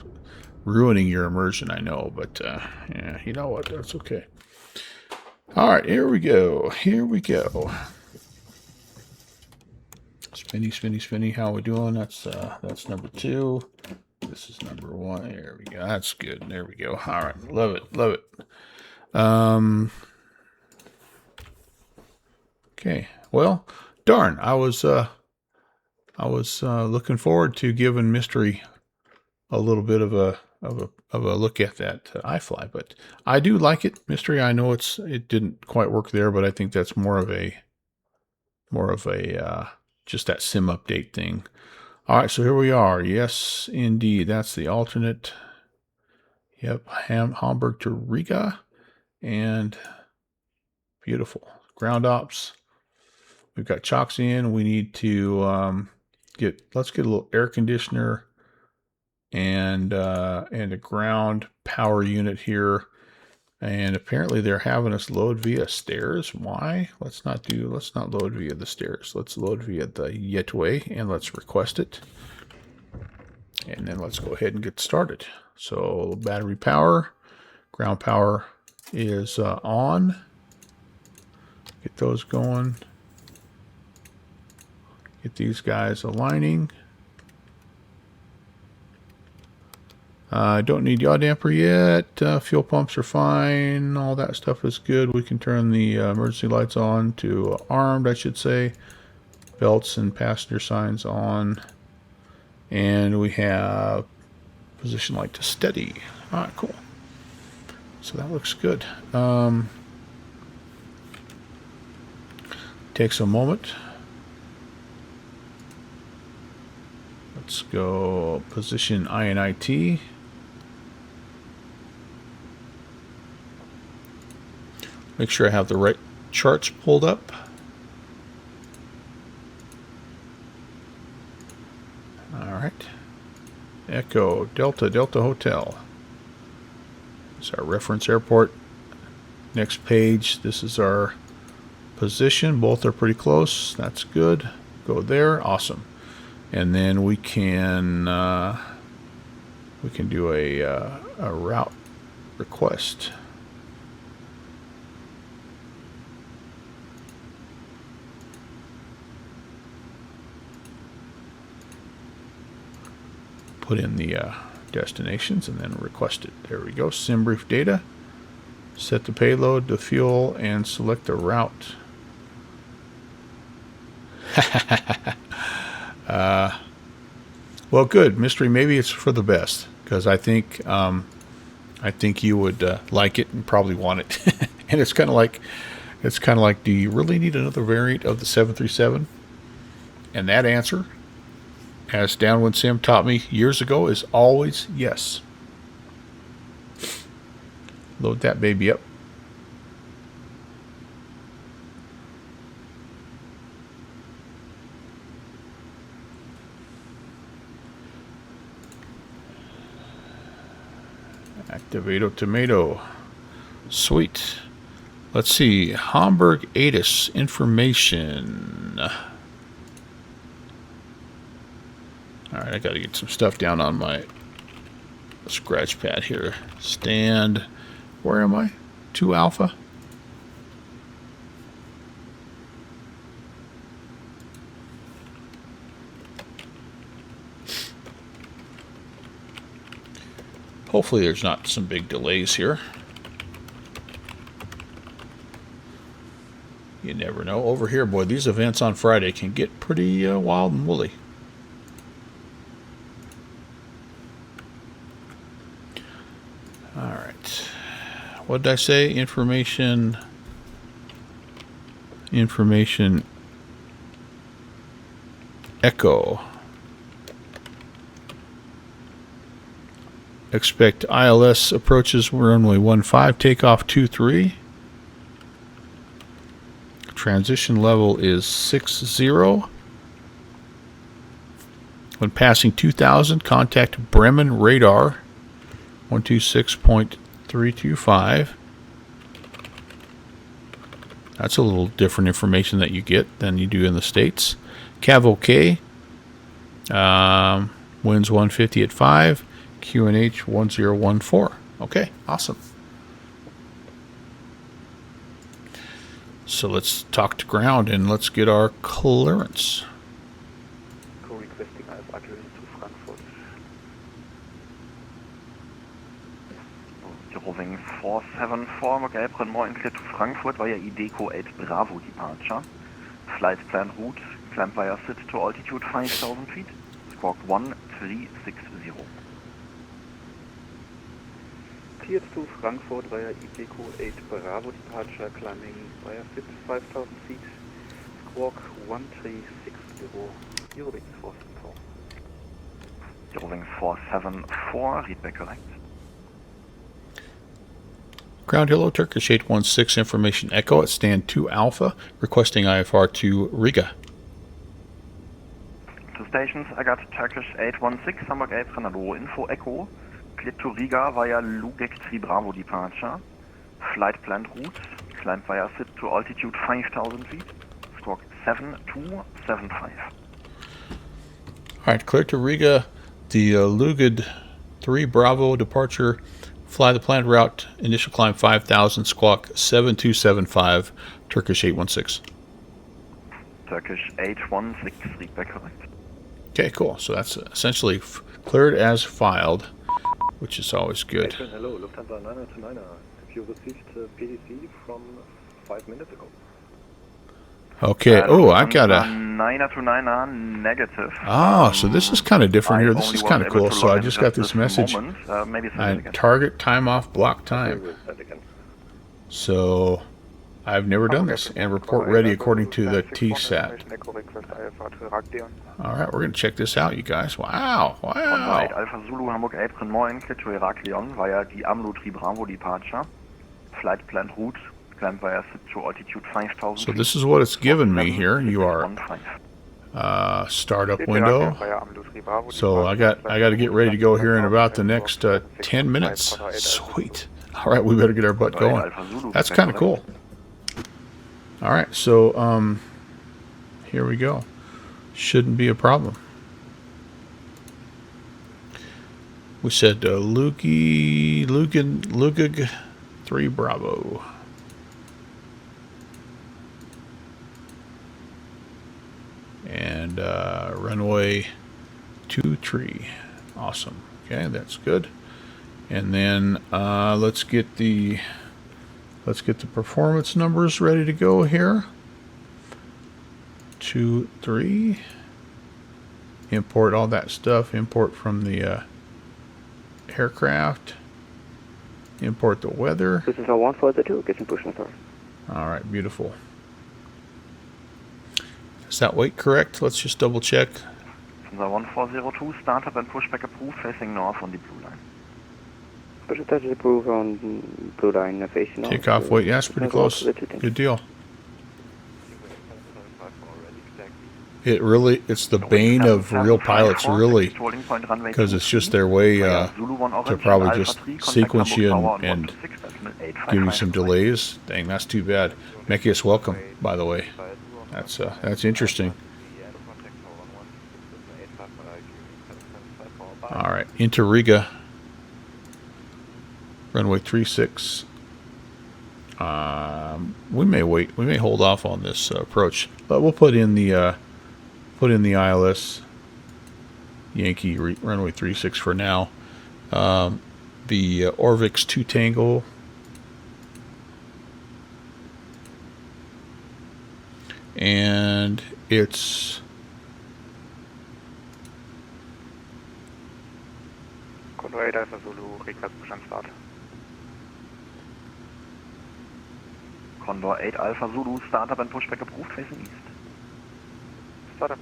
ruining your immersion, I know, but yeah, you know what? That's okay. All right, here we go. Here we go. Spinny, spinny, spinny. How we doing? That's number 2. This is number 1. There we go. That's good. There we go. All right, love it, love it. Okay. Well, darn. I was looking forward to giving Mystery a little bit of a look at that iFly, but I do like it, Mystery. I know it didn't quite work there, but I think that's more of a just that sim update thing. All right, so here we are. Yes, indeed, that's the alternate. Yep, Hamburg to Riga, and beautiful ground ops. We've got chocks in. We need to let's get a little air conditioner and a ground power unit here, and apparently they're having us load via stairs. Why? Let's not load via the stairs. Let's load via the Jetway, and let's request it, and then let's go ahead and get started. So battery power, ground power is on. Get those going. Get these guys aligning. I don't need yaw damper yet. Fuel pumps are fine. All that stuff is good. We can turn the emergency lights on to armed, I should say. Belts and passenger signs on. And we have position light to steady. All right, cool. So that looks good. Takes a moment. Let's go position INIT. Make sure I have the right charts pulled up. All right. Echo Delta Delta Hotel. It's our reference airport. Next page. This is our position. Both are pretty close. That's good. Go there. Awesome. And then we can do a route request. Put in the destinations and then request it. There we go. Sim brief data. Set the payload, the fuel, and select the route. Well, good. Mystery, maybe it's for the best, because I think you would like it and probably want it. And it's kind of like, do you really need another variant of the 737? And that answer, as Downwind Sim taught me years ago, is always yes. Load that baby up. Activate tomato. Sweet. Let's see. Hamburg ATIS information. Alright, I gotta get some stuff down on my scratch pad here. Stand. Where am I? 2 Alpha. Hopefully there's not some big delays here. You never know. Over here, boy, these events on Friday can get pretty wild and woolly. Alright. What did I say? Information Echo. Expect ILS approaches runway 15, takeoff 23. Transition level is 60. When passing 2000, contact Bremen radar 126.325. That's a little different information that you get than you do in the States. Cav OK. Winds 150 at 5. QNH 1014. Okay, awesome. So let's talk to ground and let's get our clearance. Co-requesting Alpha to Frankfurt. Roving 474, Mach April clear to Frankfurt via Ideco 8 Bravo departure. Flight plan route, climb via SIT to altitude 5,000 feet. Squawk 1360. Cleared to Frankfurt via Ideco 8 Bravo departure, climbing via SIT 5,000 feet. Squawk 1360. Eurowings 474. Eurowings 474, read back correct. Ground hello, Turkish 816, information Echo at stand 2 Alpha, requesting IFR to Riga. To stations, I got Turkish 816, Hamburg April, hello, info Echo. Cleared to Riga via Lugek 3 Bravo departure. Flight planned route, climb via SIT to altitude 5,000 feet. Squawk 7275. Alright, clear to Riga, the Luged 3 Bravo departure. Fly the planned route, initial climb 5,000, squawk 7275, Turkish 816. Turkish 816, read back correct. Okay, cool. So that's essentially cleared as filed, which is always good. Hello, Lufthansa 929. Have you received PDC from 5 minutes ago? Okay. Oh, I got a 929 negative. Ah, so this is kind of different here. This is kind of cool. So I just got this message. Target time off block time. So I've never done this. And report ready according to the TSAT. All right, we're going to check this out, you guys. Wow. Wow. Alpha Zulu Hamburg April 9, clear to Heraklion via the AMLO 3 Bravo departure. Flight planned route. Climb via SIT to altitude 5,000. So this is what it's given me here. You are startup window. So I got to get ready to go here in about the next 10 minutes. Sweet. All right, we better get our butt going. That's kind of cool. All right, so here we go. Shouldn't be a problem. We said Lugig 3 Bravo. And runway 23. Awesome. Okay, that's good. And then let's get the Let's get the performance numbers ready to go here. 2, 3. Import all that stuff. Import from the aircraft. Import the weather. This is our 142, getting push and start. Alright, beautiful. Is that weight correct? Let's just double check. Unser 1402, startup and pushback approved, facing north on the blue line. Push and start is approved on blue line, facing north. Takeoff weight, yeah, it's pretty close. Good deal. It really, it's the bane of real pilots, really, because it's just their way to probably just sequence you and give you some delays. Dang, that's too bad. Mekius, welcome, by the way. That's interesting. All right, into Riga. Runway 36. We may wait. We may hold off on this approach, but we'll put in the ILS Yankee runway 36 for now. The Orvix 2 Tango. And it's Condor 8 Alpha Zulu, Riga push and start. Condor 8 Alpha Zulu, startup and pushback approved, facing east.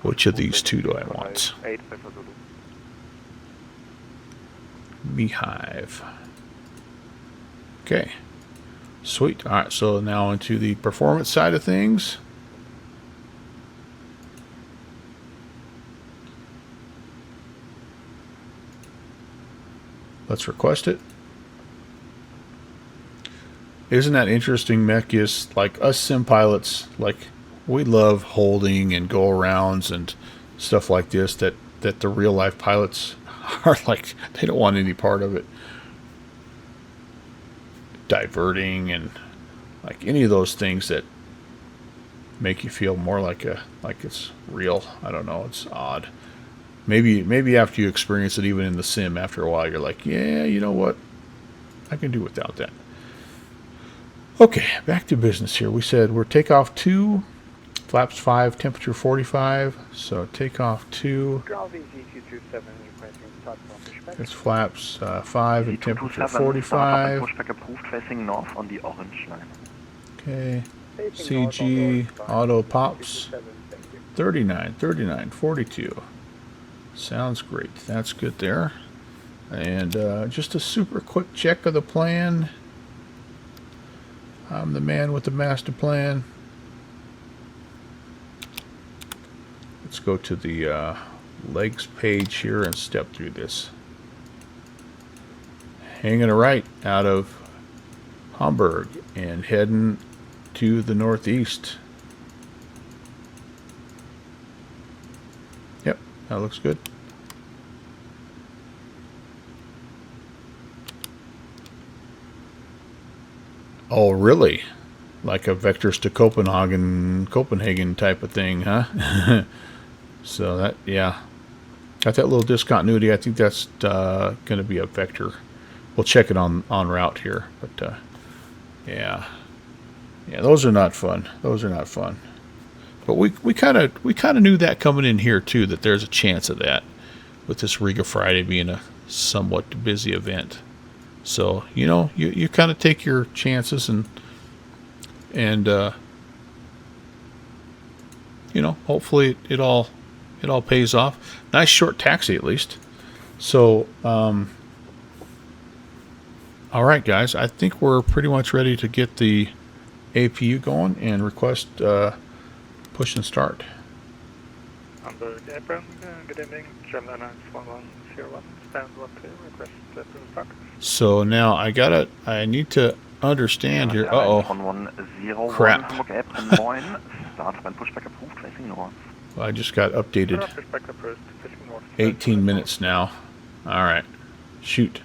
Which of these two do I want? 8 Alpha Zulu. Beehive. Okay. Sweet. Alright, so now into the performance side of things. Let's request it. Isn't that interesting, Mekius? Like us sim pilots, like we love holding and go arounds and stuff like this that the real life pilots are like, they don't want any part of it. Diverting and like any of those things that make you feel more like it's real. I don't know, it's odd. Maybe after you experience it, even in the sim, after a while, you're like, yeah, you know what? I can do without that. Okay, back to business here. We said we're takeoff 2, flaps 5, temperature 45. So takeoff 2. It's flaps 5 and temperature 45. Pushback approved, facing north on the orange line. Okay. CG auto pops 39, 39, 42. Sounds great. That's good there. And just a super quick check of the plan. I'm the man with the master plan. Let's go to the legs page here and step through this. Hanging a right out of Hamburg and heading to the northeast. Yep, that looks good. Oh, really? Like a vectors to Copenhagen type of thing, huh? So that, yeah. Got that little discontinuity. I think that's going to be a vector. We'll check it on route here. But, yeah. Yeah, those are not fun. Those are not fun. But we kind of knew that coming in here, too, that there's a chance of that with this Riga Friday being a somewhat busy event. So, you know, you kind of take your chances and you know, hopefully it all pays off. Nice short taxi at least. So, all right, guys, I think we're pretty much ready to get the APU going and request push and start. Hamburg Airfield, good evening. German Airlines 1101, stand 12, request push and start. So now I need to understand here. Crap. I just got updated. 18 minutes now. Alright. Shoot.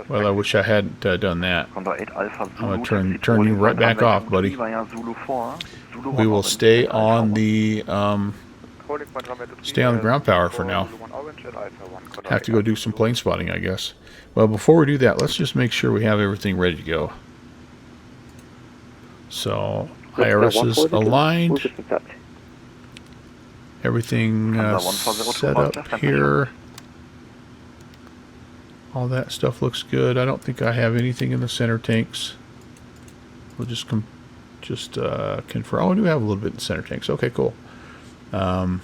Well, I wish I hadn't done that. I'm going to turn you right back off, buddy. We will stay on the stay on the ground power for now. Have to go do some plane spotting, I guess. Well, before we do that, let's just make sure we have everything ready to go. So, IRS is aligned. Everything set up here. All that stuff looks good. I don't think I have anything in the center tanks. We'll just confirm. Oh, I do have a little bit in the center tanks. Okay, cool. 3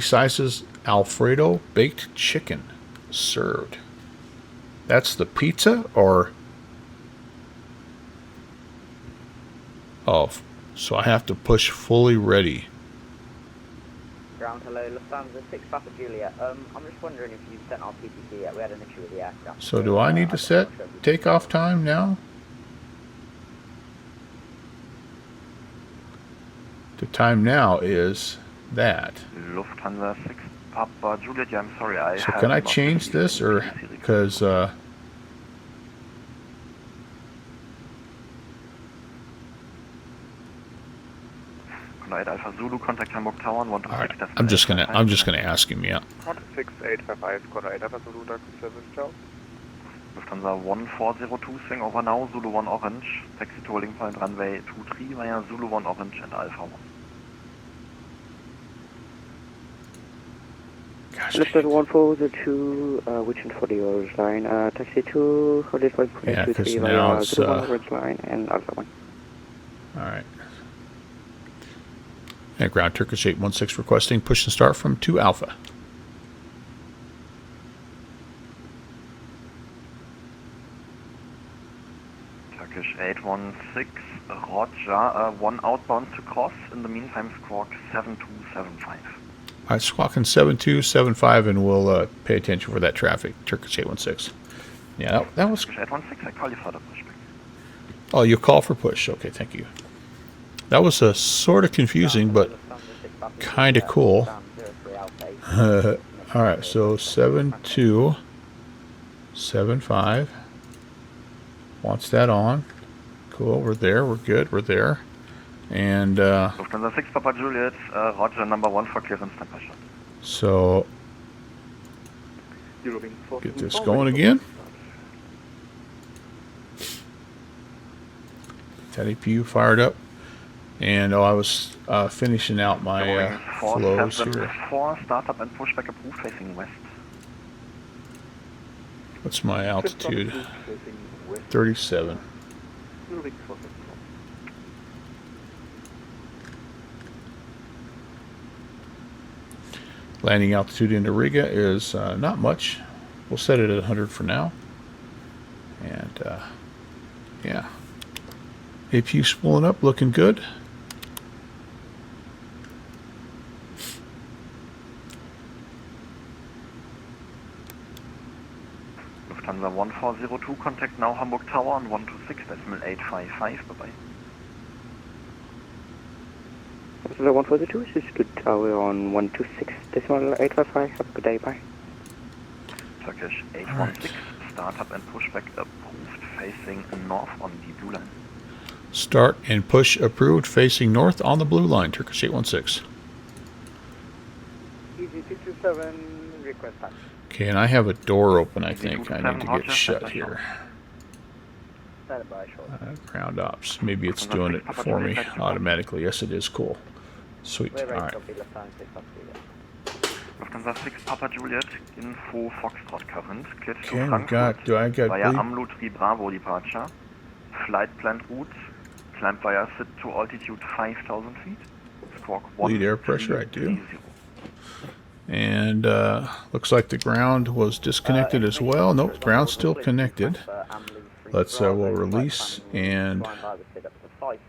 sizes Alfredo baked chicken served. That's the pizza, or? Oh, so I have to push fully ready. Ground, hello, Lufthansa 6 Papa Juliet. I'm just wondering if you've sent our PPC yet. We had an issue with the aircraft. So do I need to set takeoff time now? The time now is that. Lufthansa 6 Papa Juliet, yeah, I'm sorry. So can I change this, or because Alpha Zulu, contact Hamburg Tower, 126. Right. I'm just gonna ask him, yeah. 6855, Contact Alpha Zulu, Dark Service, ciao. Lufthansa 1402, swing over now, Zulu 1 Orange, taxi to holding point runway 23 via Zulu 1 Orange and Alpha 1. Lufthansa 1402, which for the Orange line, taxi to holding point 23 via Zulu 1 Orange line and Alpha 1. Alright. And ground Turkish 816 requesting push and start from 2 Alpha. Turkish 816, Roger, 1 outbound to cross, in the meantime squawk 7275. Alright, squawking 7275, and we'll pay attention for that traffic, Turkish 816. Yeah, that was... Turkish 816, I call you for the pushback. Oh, you'll call for push. Okay, thank you. That was sort of confusing, but kind of cool. Alright, so 7275 wants that on. Cool, we're there, we're good, we're there. And Lufthansa 6 Papa Juliet, Roger, number 1 for clearance temperature. So get this going again. That APU fired up. And I was finishing out my flows here. 4, startup and pushback approved, facing west. What's my altitude? 37. Landing altitude into Riga is not much. We'll set it at 100 for now. And yeah. APU spooling up, looking good. Lufthansa 1402, contact now Hamburg Tower on 126.855, bye-bye. Lufthansa 1402, this is good tower on 126.855, have a good day, bye. Turkish 816, startup and pushback approved, facing north on the blue line. Start and push approved, facing north on the blue line, Turkish 816. Easy 227, request time. Okay, and I have a door open, I think. I need to get shut here. Ground ops. Maybe it's doing it for me automatically. Yes, it is. Cool. Sweet. Alright. Lufthansa 6 Papa Juliet, info Foxtrot current, cleared to Okay, Frankfurt I got via AMLO 3 Bravo departure, flight planned route, climb via SID to altitude 5,000 feet, squawk 1. Lead air pressure, I do. And looks like the ground was disconnected as well. Nope, ground's still connected. Let's we'll release and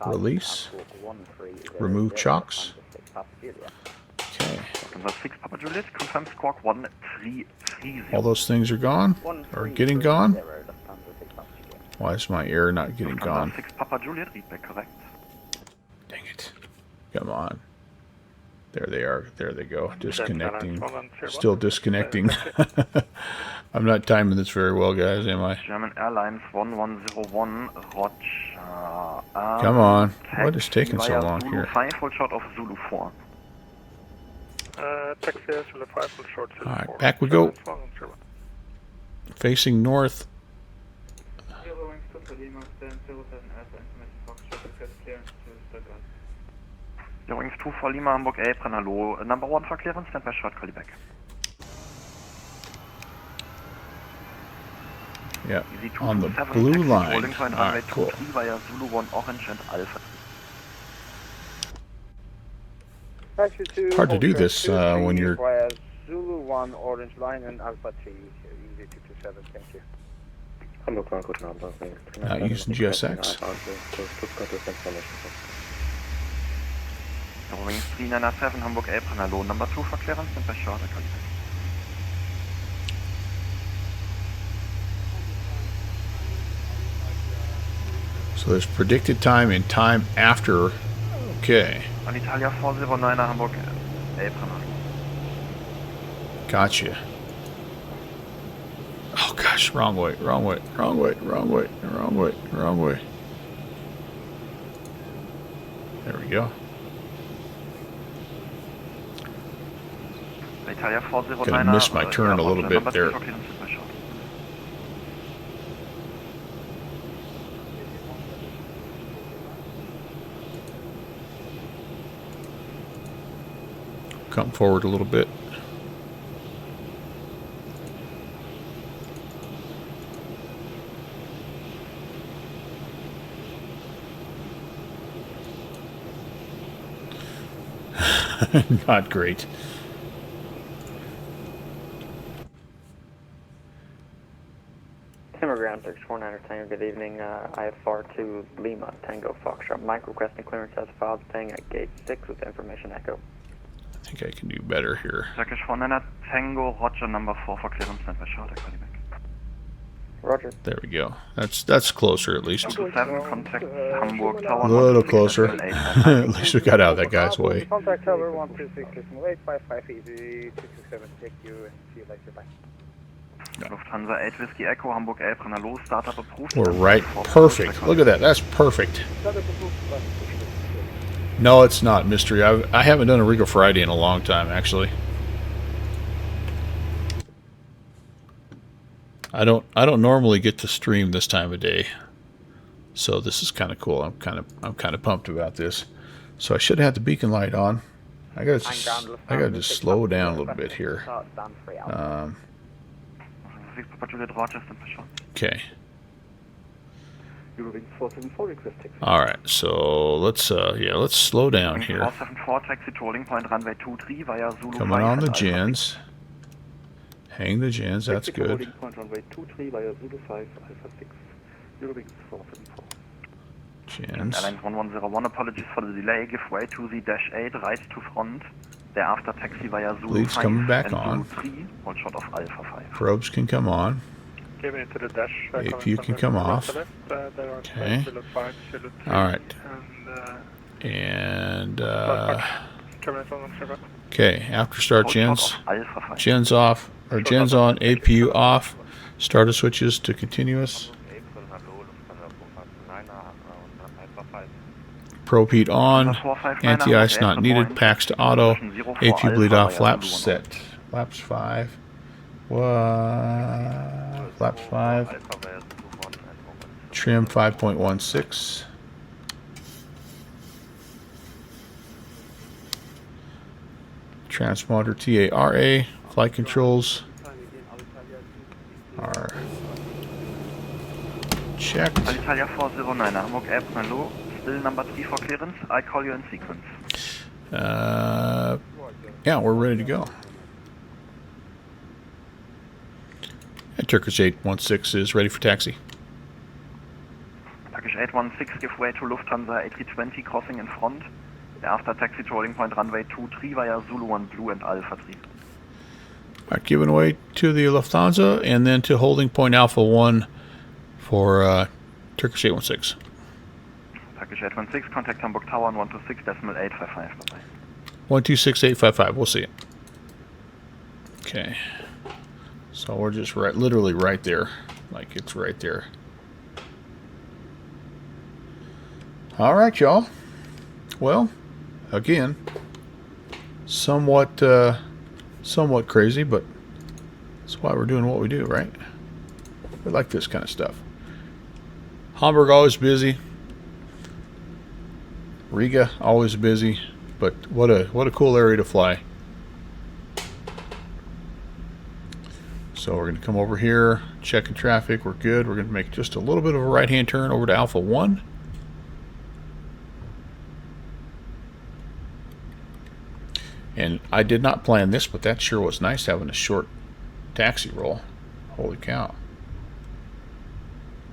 release. Remove chocks. Okay. 6 Papa Juliet, confirm squawk 1330. All those things are gone, or getting gone. Why is my air not getting gone? 6 Papa Juliet, read back correct. Dang it. Come on. There they are. There they go. Disconnecting. Still disconnecting. I'm not timing this very well, guys, am I? German Airlines 1101, Roger. Come on. What is taking so long here? 5, hold short of Zulu 4. Taxi Zulu 5 will short Zulu 4. Alright, back we go. Facing north. Your wings 2 for Lima, Hamburg Apron, hello. Number 1 for clearance, stand by short, call you back. Yeah, on the blue line. Alright, cool. Via Zulu 1 Orange and Alpha. Hard to do this when you're via Zulu 1 Orange line and Alpha 3, easy 227, thank you. Hamburg 1, guten Abend. not using GSX. Your wings 397, Hamburg Apron, hello. Number 2 for clearance, stand by short, call you back. So there's predicted time and time after. Okay. Alitalia 409, Hamburg Apron. Gotcha. Oh gosh, wrong way, wrong way, wrong way, wrong way, wrong way, wrong way. There we go. Alitalia 409. Gonna miss my turn a little bit there. Come forward a little bit. Not great. Timber Ground 649 Tango, good evening. IFR to Lima, Tango Foxtrot. Mike requesting clearance as filed, staying at gate 6 with information echo. I think I can do better here. Turkish 409 Tango, Roger, number 4 for clearance, stand by short, call you back. Roger. There we go. That's closer at least. 7 contact Hamburg Tower. A little closer. At least we got out of that guy's way. Contact Tower 126, 855 easy 227, take you and see you later, bye. Lufthansa 8 Whiskey Echo, Hamburg Apron, hello, startup approved. We're right. Perfect. Look at that. That's perfect. No, it's not mystery. I haven't done a Riga Friday in a long time, actually. I don't normally get to stream this time of day, so this is kind of cool. I'm kind of pumped about this. So I should have the beacon light on. I gotta just slow down a little bit here. Okay. All right, so let's slow down here. 474 taxi to holding point runway 23 via Zulu. Coming on the gens. Hang the gens, that's good. Holding point runway 23 via Zulu 5 Alpha 6. Eurowings 474. Gens. Airline 1101, apologies for the delay. Give way to the dash 8 right to front. Thereafter taxi via Zulu Leads 5 coming back and on. Zulu 3. Hold short of Alpha 5. Probes can come on. Give into the dash. APU can come off. Okay. Alright. And okay, after start gens. Gens off. Or gens on, APU off. Starter switches to continuous. Probe heat on. Anti-ice not needed. Packs to auto. APU bleed off. Flaps set. Flaps 5. What? Flaps 5. Trim 5.16. Transponder TARA. Flight controls are checked. Alitalia 409, Hamburg Apron, hello. Still number 3 for clearance. I call you in sequence. Yeah, we're ready to go. And Turkish 816 is ready for taxi. Turkish 816, give way to Lufthansa A320 crossing in front. Thereafter taxi to holding point runway 23 via Zulu 1 Blue and Alpha 3. Alright, giving way to the Lufthansa and then to holding point Alpha 1 for Turkish 816. Turkish 816, contact Hamburg Tower 126.855. Bye-bye. 126.855, we'll see it. Okay. So we're just literally right there. Like it's right there. Alright, y'all. Well, again, somewhat crazy, but that's why we're doing what we do, right? We like this kind of stuff. Hamburg always busy. Riga always busy, but what a cool area to fly. So we're going to come over here, checking traffic. We're good. We're going to make just a little bit of a right-hand turn over to Alpha 1. And I did not plan this, but that sure was nice having a short taxi roll. Holy cow.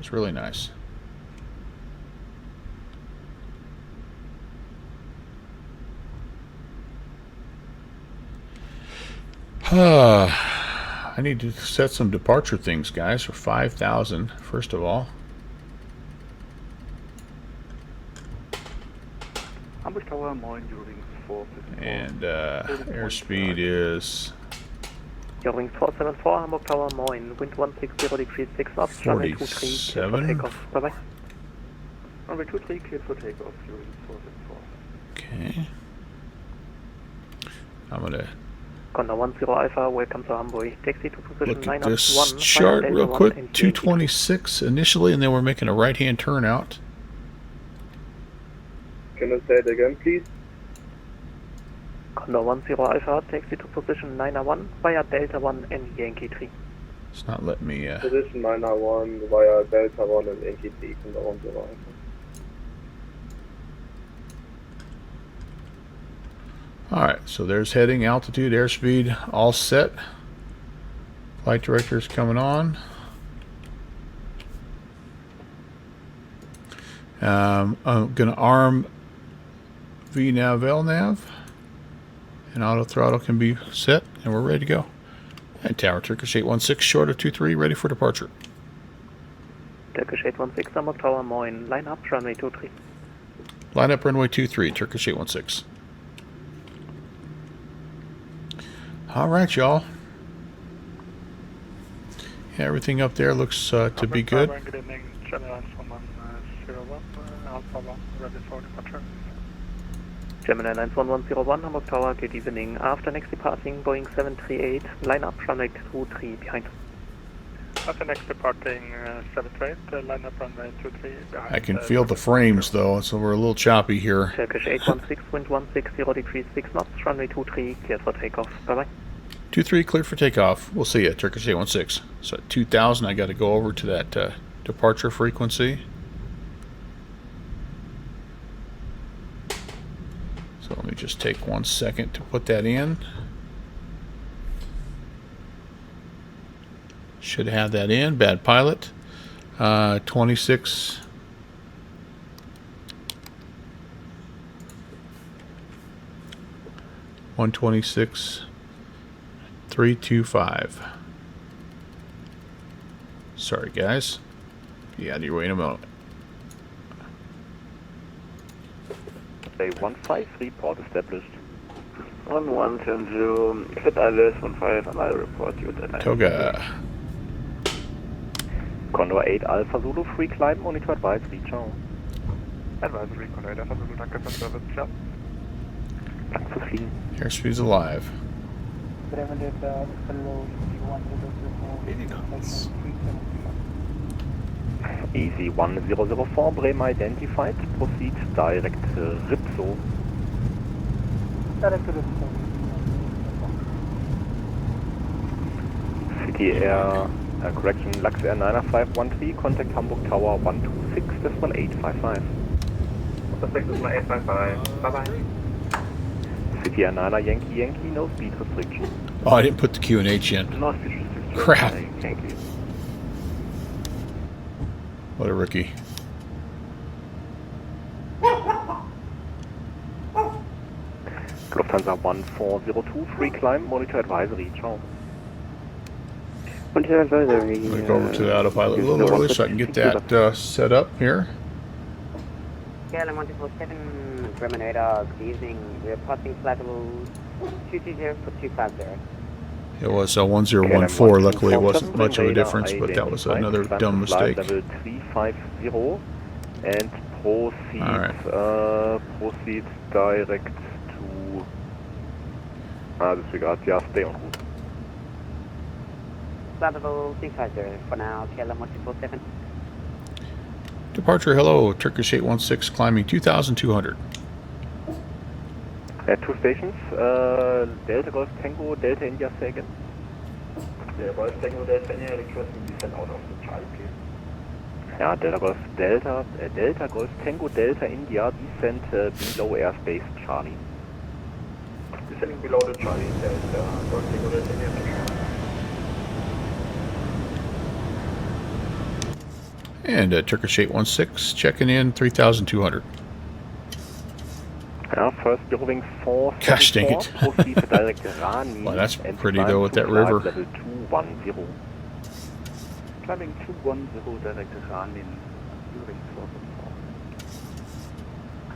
It's really nice. I need to set some departure things, guys, for 5,000, first of all. Hamburg Tower, moin, Eurowings 454. And airspeed is... Eurowings 474, Hamburg Tower, moin, wind 160 degrees 6 knots, runway 23, cleared for takeoff. Bye-bye. Runway 23, cleared for takeoff, Eurowings 474. Okay. I'm going to... Condor 10 Alpha, welcome to Hamburg. Taxi to position look 9 at this 1, chart real quick. 1 226 initially, and then we're making a right-hand turn out. Can you say it again, please? Condor 10 Alpha, taxi to position 9-1 via Delta 1 and Yankee 3. It's not letting me... Position 9-1 via Delta 1 and Yankee 3, Condor 10 Alpha. Alright, so there's heading, altitude, airspeed, all set. Flight director's coming on. I'm going to arm VNav, LNav, and auto throttle can be set, and we're ready to go. And tower Turkish 816, short of 23, ready for departure. Turkish 816, Hamburg Tower, moin, line up, runway 23. Line up, runway 23, Turkish 816. Alright, y'all. Yeah, everything up there looks to be good. Good evening, Gemini 1101, Alpha 1, ready for departure. Gemini 1101, Hamburg Tower, good evening. After next departing, Boeing 738, line up, runway 23 behind. After next departing 738, line up, runway 23 behind. I can feel the frames though, so we're a little choppy here. Turkish 816, wind 160 degrees 6 knots, runway 23, cleared for takeoff. Bye-bye. 23 cleared for takeoff. We'll see you, Turkish 816. So at 2,000, I got to go over to that departure frequency. So let me just take 1 second to put that in. Should have that in. Bad pilot. 26. $126. 325. Sorry, guys. Be out of your way in a moment. Day 153, port established. 1110, cleared ILS 15, and I'll report you that Toga. Condor 8 Alpha Zulu, free climb, monitor advisory, ciao. Advisory, Condor 8 Alpha Zulu, danke für Service, ciao. Danke fürs Fliegen. Airspeed's alive. Easy 1004, Bremen identified, proceed direct Rizzo. City Air, correction, Lux Air 90513, contact Hamburg Tower 126, decimal 855. 126, decimal 855, bye bye. City Air 9 Yankee, no speed restriction. Oh, I didn't put the QNH in. No speed restriction. Crap. Yankee. What a rookie. Lufthansa 1402, free climb, monitor advisory, ciao. Monitor advisory. I'm going to go over to the autopilot a little early so I can get that set up here. KLM 147, Bremen radar, good evening. We are passing flight level 220 for 250. It was 1014. Luckily, it wasn't much of a difference, but that was another dumb mistake. Level 350 and proceed, proceed direct to Disregard, yeah, stay on route. Flight level 250 for now, KLM 1247. Departure, hello, Turkish 816, climbing 2,200. Two stations, Delta Golf Tango, Delta India, say again. Golf Tango, Delta India, requesting descent out of the Charlie, please. Yeah, Delta Golf Golf Tango, Delta India, descent below airspace Charlie. Descending below the Charlie, Delta Golf Tango, Delta India, thank you. And Turkish 816, checking in 3,200. Yeah, first Eurowings 4. Gosh dang it. Proceed direct Rani. Well, that's and pretty climb though with to that flight river. Level 210. Climbing 210 direct Rani, Eurowings 474.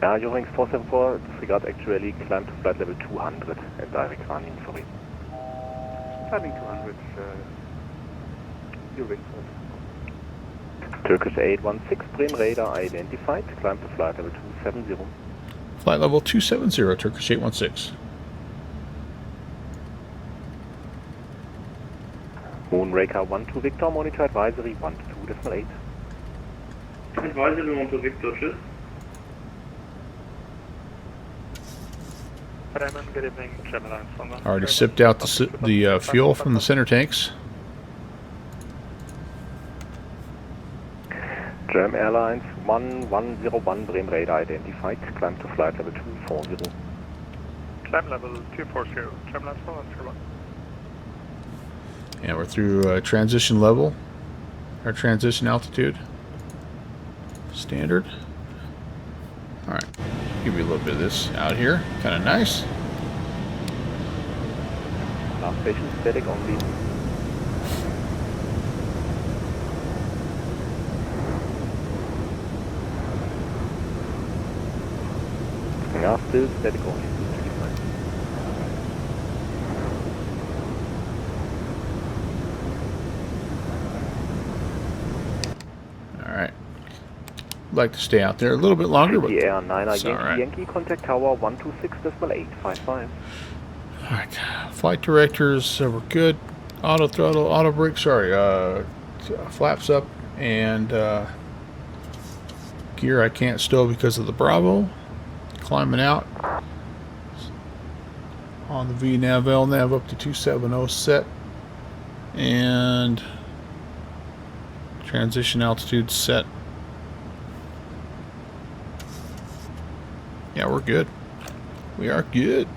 Yeah, Eurowings 474, disregard actually climb to flight level 200 and direct Rani, sorry. Climbing 200, Eurowings 474. Turkish 816, Bremen radar identified, climb to flight level 270. Flight level 270, Turkish 816. Moonraker 12 Victor, monitor advisory 12.8. Advisory 12 Victor, tschüss. Bremen, good evening, German Lines 11. Already sipped out the fuel from the center tanks. German Airlines 1101 Bremen radar identified, climb to flight level 240. Climb level 240, German Lines 101. And we're through transition level, our transition altitude. Standard. Alright, give you a little bit of this out here, kind of nice. Last station static only. Yeah, still static only. Alright. I'd like to stay out there a little bit longer, but Air 9er it's Yankee, alright. Yankee, contact tower 126.855. Alright. Flight directors, we're good. Auto throttle, auto brake, sorry, flaps up, and gear I can't stow because of the Bravo. Climbing out on the VNAV LNAV up to 270 set, and transition altitude set. Yeah, we're good. We are good.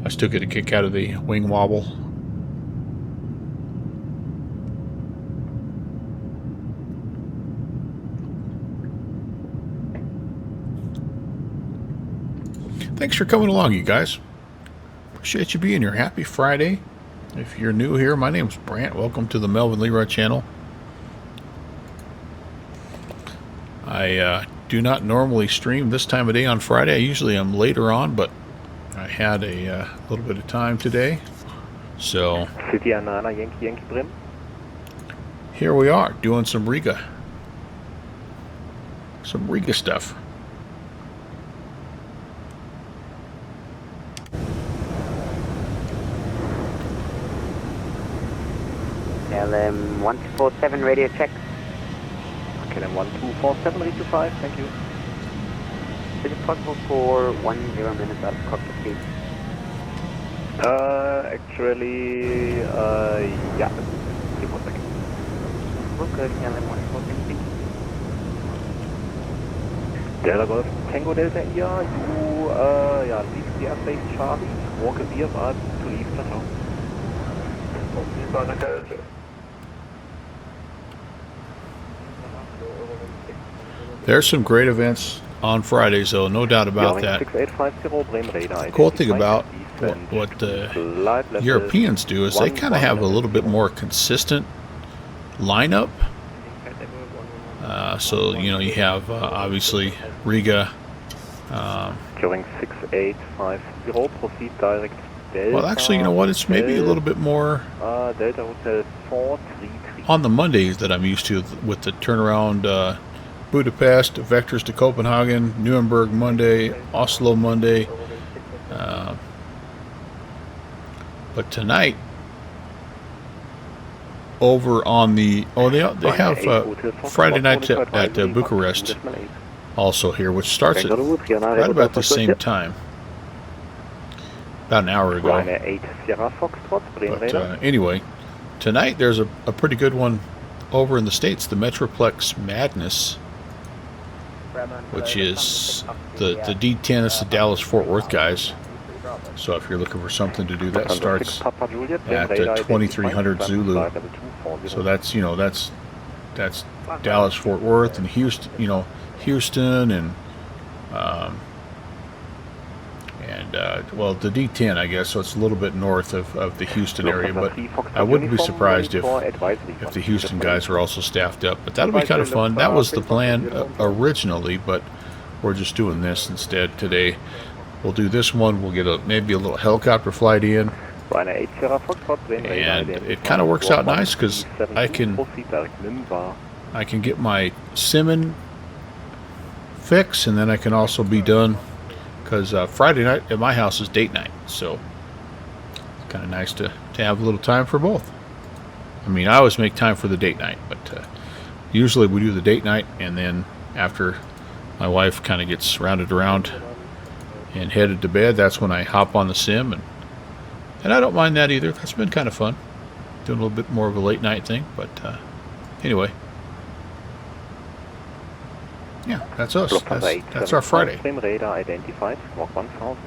I still get a kick out of the wing wobble. Thanks for coming along, you guys. Appreciate you being here. Happy Friday. If you're new here, my name's Brant. Welcome to the Melvin Leroy channel. I do not normally stream this time of day on Friday. I usually am later on, but I had a little bit of time today, so City Anana Yankee Bremen. Here we are doing some Riga stuff. KLM 1247 radio check. KLM 1247 radio 5, thank you. Is it possible for 10 minutes out of cockpit, please? Actually, yeah. Give 1 second. We're good, KLM 147, thank you. Delta Golf Tango Delta India, you, yeah, leave the airspace Charlie, walk a VFR to leave plateau. There's some great events on Fridays, though, no doubt about that. 6850 Bremen radar. The cool thing about what the Europeans do is they kind of have a little bit more consistent lineup. So, you know, you have obviously Riga. During 6850, proceed direct Well, actually, you know what? It's maybe a little bit more Delta Hotel 433. on the Mondays that I'm used to with the turnaround. Budapest, vectors to Copenhagen, Nuremberg Monday, Oslo Monday. But tonight, over on the they have Friday night at Bucharest also here, which starts at right about the same time, about an hour ago. But anyway, tonight there's a pretty good one over in the States, the Metroplex Madness, which is the D10. It's the Dallas-Fort Worth guys. So if you're looking for something to do, that starts at 2300 Zulu. So that's, you know, that's Dallas-Fort Worth and Houston, you know, Houston and well, the D10, I guess. So it's a little bit north of the Houston area, but I wouldn't be surprised if the Houston guys are also staffed up. But that'll be kind of fun. That was the plan originally, but we're just doing this instead today. We'll do this one. We'll get maybe a little helicopter flight in, and it kind of works out nice because I can get my simming fix, and then I can also be done because Friday night at my house is date night, so it's kind of nice to have a little time for both. I mean, I always make time for the date night, but usually we do the date night, and then after my wife kind of gets rounded around and headed to bed, that's when I hop on the sim, and I don't mind that either. That's been kind of fun, doing a little bit more of a late night thing, but anyway, yeah, that's us. That's our Friday. Radar identified, Squawk 1000.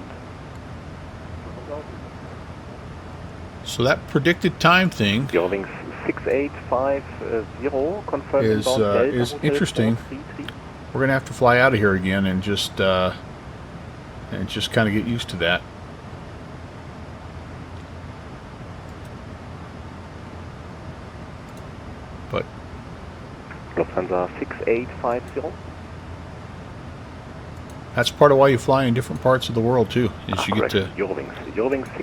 So that predicted time thing 6850 confirmed is interesting. We're gonna have to fly out of here again and just kind of get used to that. But Lufthansa 6850. that's part of why you fly in different parts of the world too, is you get to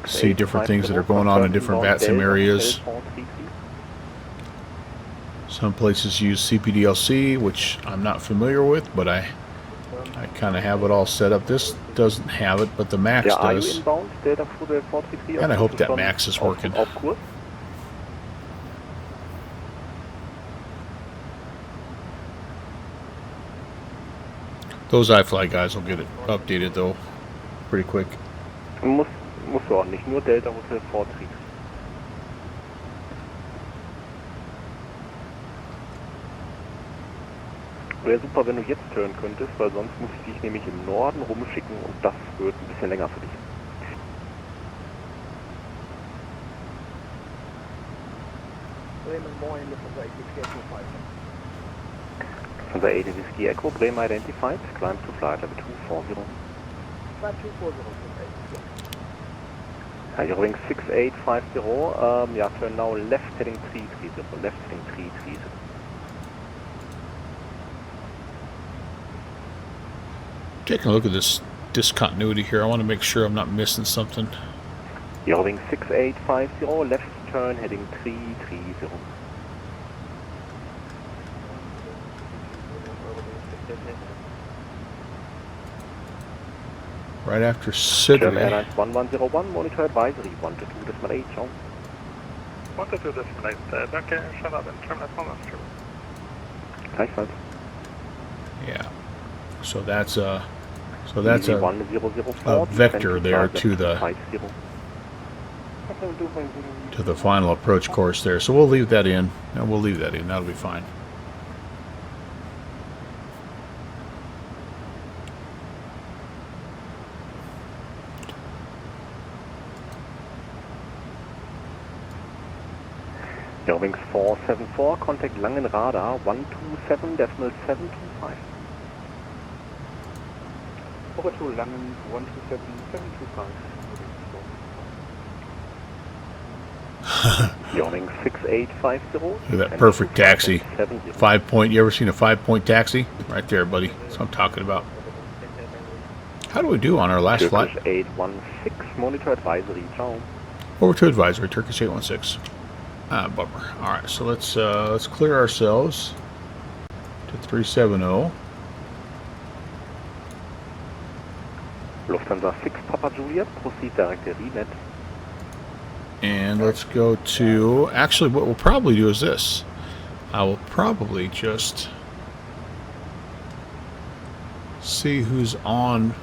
see different things that are going on in different VATSIM areas. Some places use CPDLC, which I'm not familiar with, but I kind of have it all set up. This doesn't have it, but the MAX does. And I hope that MAX is working. Those iFly guys will get it updated though, pretty quick. Musst du auch nicht, nur Delta Hotel 433. Wäre super, wenn du jetzt hören könntest, weil sonst muss ich dich nämlich im Norden rumschicken und das wird ein bisschen länger für dich. Lufthansa 80 Whiskey Echo, Bremen identified, climb to flight level 240. Flight 240, Eurowings 6850, yeah, turn now left heading 330, left heading 330. Taking a look at this discontinuity here, I want to make sure I'm not missing something. Eurowings 6850, left turn heading 330. Right after Sydney. German Airlines 1101, monitor advisory 122.8, ciao. 122.8, danke, schönen Abend, German Airlines 1101. Gleichfalls. Yeah. So that's a vector there to the final approach course there. So we'll leave that in. And we'll leave that in. That'll be fine. Eurowings 474, contact Langen Radar 127.725. Over to Langen 127.725. Eurowings 6850. Look at that perfect taxi. 5-point. You ever seen a 5-point taxi? Right there, buddy. That's what I'm talking about. How do we do on our last Turkish flight? 816, monitor advisory, ciao. Over to advisory, Turkish 816. Ah, bummer. All right, so let's clear ourselves to 370. Lufthansa 6 Papa Juliet, proceed direct to Riga. And let's go to, actually what we'll probably do is this. I will probably just see who's on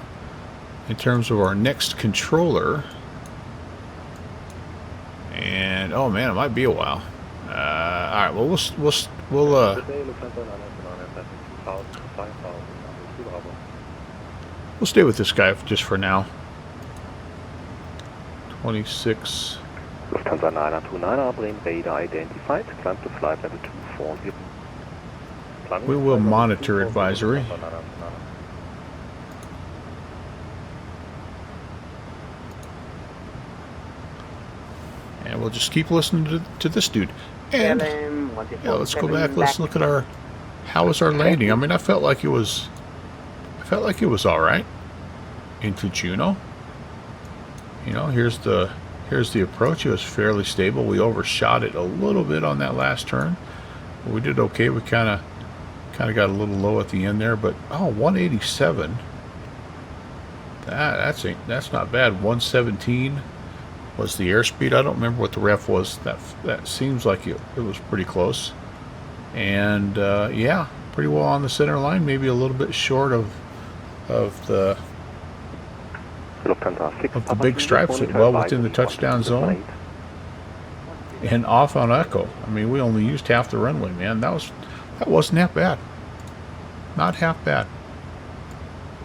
in terms of our next controller. And oh man, it might be a while. All right, well we'll stay with this guy just for now. 26. Lufthansa 929, Bremen radar identified, climb to flight level 240. We will monitor advisory. And we'll just keep listening to this dude. And yeah, let's go back. Let's look at our. How was our landing? I mean, I felt like it was all right into Juneau. You know, here's the approach. It was fairly stable. We overshot it a little bit on that last turn. But we did okay. We kind of got a little low at the end there, but 187. That's not bad. 117 was the airspeed. I don't remember what the ref was. That seems like it was pretty close. And yeah, pretty well on the center line. Maybe a little bit short of the big stripes. Well within the touchdown zone. And off on echo. I mean, we only used half the runway, man. That wasn't that bad. Not half bad.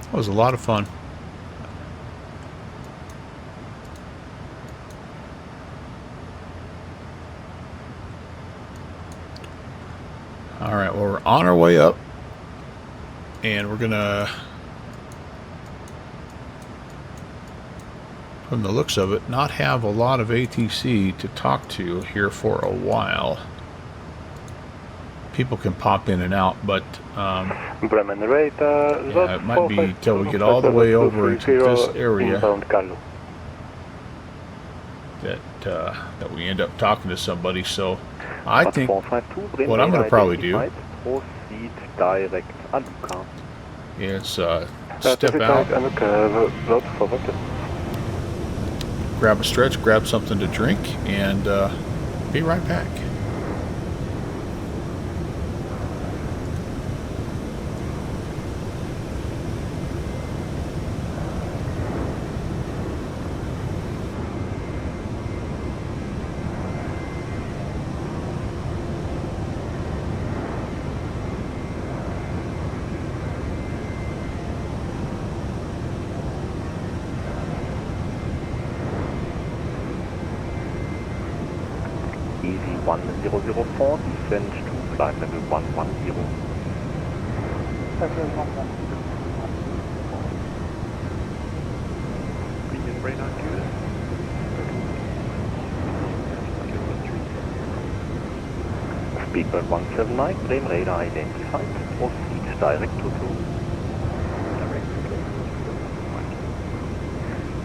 That was a lot of fun. All right, well, we're on our way up, and we're gonna, from the looks of it, not have a lot of ATC to talk to here for a while. People can pop in and out, but yeah, it might be till we get all the way over into this area that we end up talking to somebody. So I think what I'm going to probably do is step out, grab a stretch, grab something to drink, and be right back. Easy 1004, descend to flight level 110. Premium radar unit. Speedbird 179, Bremen radar identified, proceed direct to blue.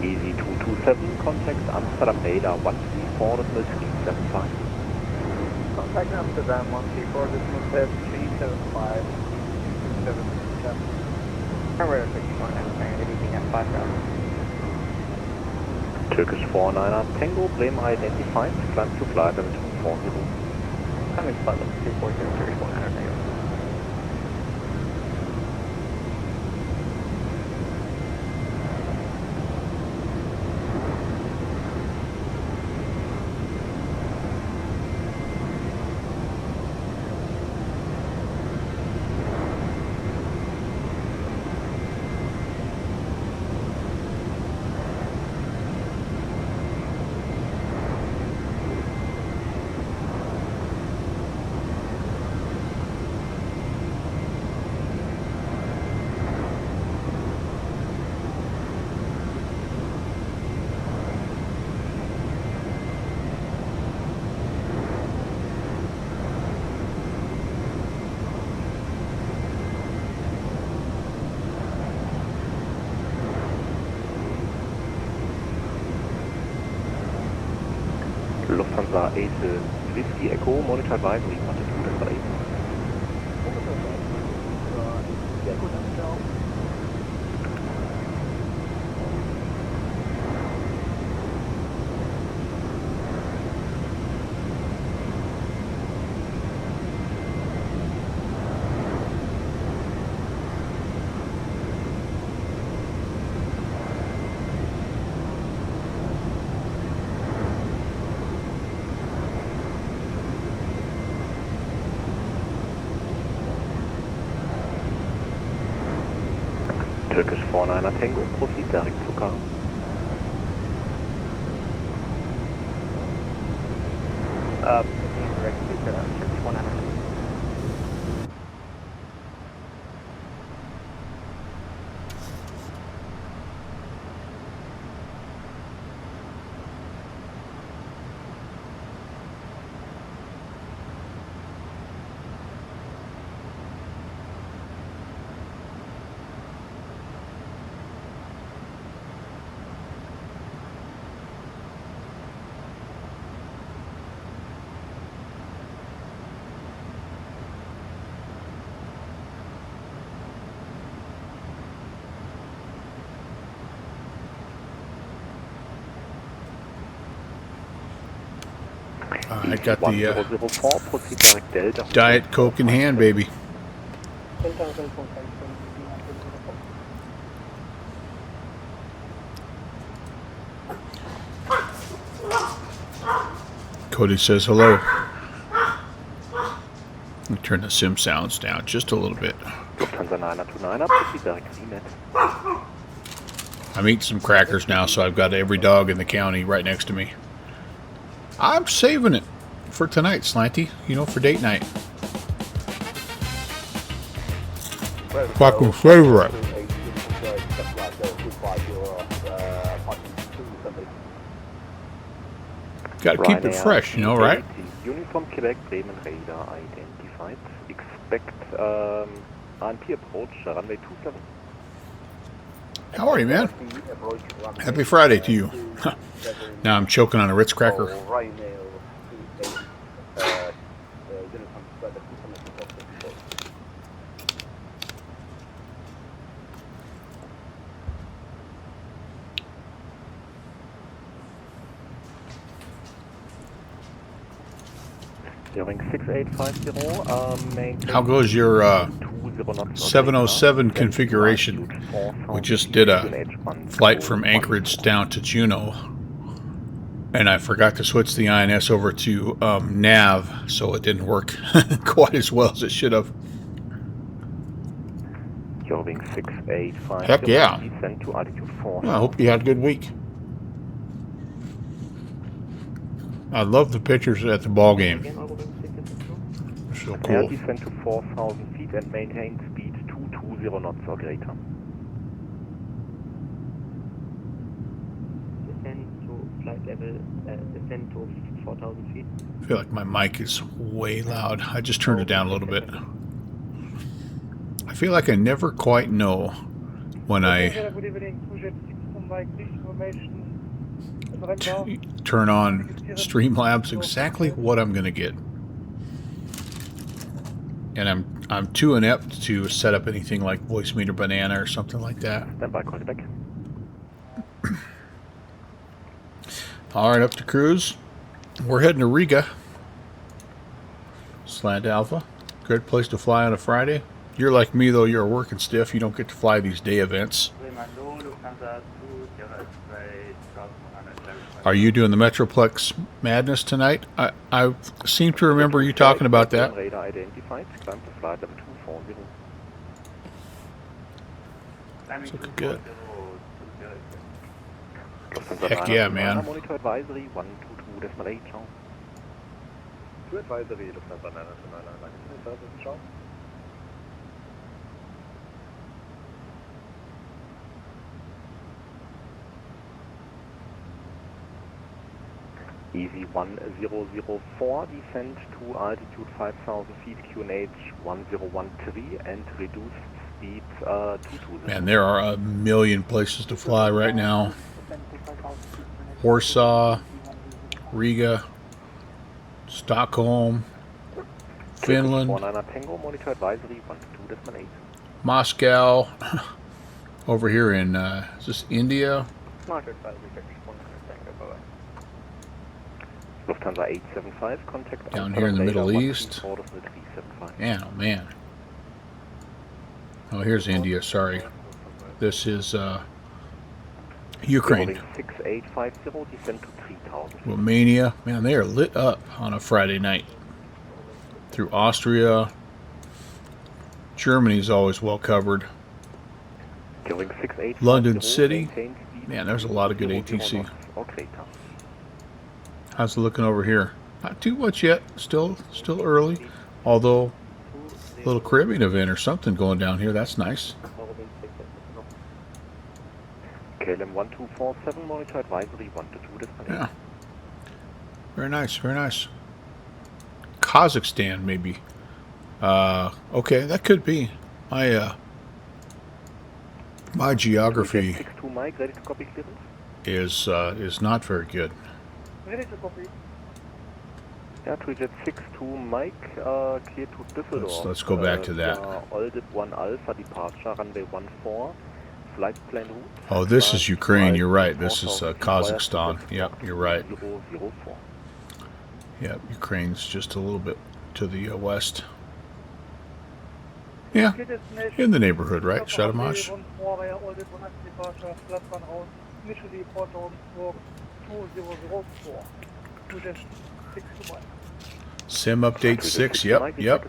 Easy 227, contact Amsterdam radar 134.375. Contact Amsterdam 134.375. Hamburg 61, anything at 5,000. Turkish 49er, Tango, Bremen identified, climb to flight level 240. Coming flight level 240, Turkish 49er, Tango. Lufthansa 8 Whiskey Echo, monitor advisory, altitude decimal 8. Turkish 49er Tango, proceed direct to car. Direct to Turkish 49er. I got the Diet Coke in hand, baby. Cody says hello. Let me turn the sim sounds down just a little bit. I'm eating some crackers now, so I've got every dog in the county right next to me. I'm saving it for tonight, Slanty. You know, for date night. Fucking favorite. Got to keep it fresh, you know, right? Uniform Quebec, Bremen radar identified. Expect RNP approach, runway 27. How are you, man? Happy Friday to you. Now I'm choking on a Ritz cracker. How goes your 707 configuration? We just did a flight from Anchorage down to Juneau, and I forgot to switch the INS over to nav, so it didn't work quite as well as it should have. Heck yeah. I hope you had a good week. I love the pictures at the ball game. So cool. Air descent to 4,000 feet and maintain speed 220 knots or greater. Descent to flight level, descent to 4,000 feet. I feel like my mic is way loud. I just turned it down a little bit. I feel like I never quite know when I turn on Streamlabs exactly what I'm going to get. And I'm too inept to set up anything like Voice Meter Banana or something like that. All right, up to cruise. We're heading to Riga. Slant Alpha. Great place to fly on a Friday. You're like me, though. You're a working stiff. You don't get to fly these day events. Are you doing the Metroplex Madness tonight? I seem to remember you talking about that. It's looking good. Heck yeah, man. Monitor advisory 122.8. To advisory, Lufthansa 929, ciao. Easy 1004, descend to altitude 5,000 feet, QNH 1013 and reduced speed 220. Man, there are a million places to fly right now. Warsaw, Riga, Stockholm, Finland, 49 Tango, monitor advisory 122.8. Moscow, over here in, is this India? Monitor advisory 1 Tango, bye-bye. Lufthansa 875, contact Down here in the Middle East. 375. Man, oh man. Oh, here's India, sorry. This is Ukraine. 6850, descend to 3000. Romania. Man, they are lit up on a Friday night. Through Austria. Germany's always well covered. London City. Man, there's a lot of good ATC. How's it looking over here? Not too much yet. Still early. Although, a little Caribbean event or something going down here. That's nice. KLM 1247, monitor advisory 122.8. Yeah. Very nice, very nice. Kazakhstan, maybe. Okay, that could be. My geography is not very good. Ready to copy. Yeah, to jet 62 Mike, clear to Düsseldorf. Let's go back to that. Olded 1 Alpha departure, runway 14, flight plan route. Oh, this is Ukraine, you're right. This is Kazakhstan. Yep, you're right. 004. Yep, Ukraine's just a little bit to the west. Yeah, in the neighborhood, right? Shadamash. Sim update 6, yep.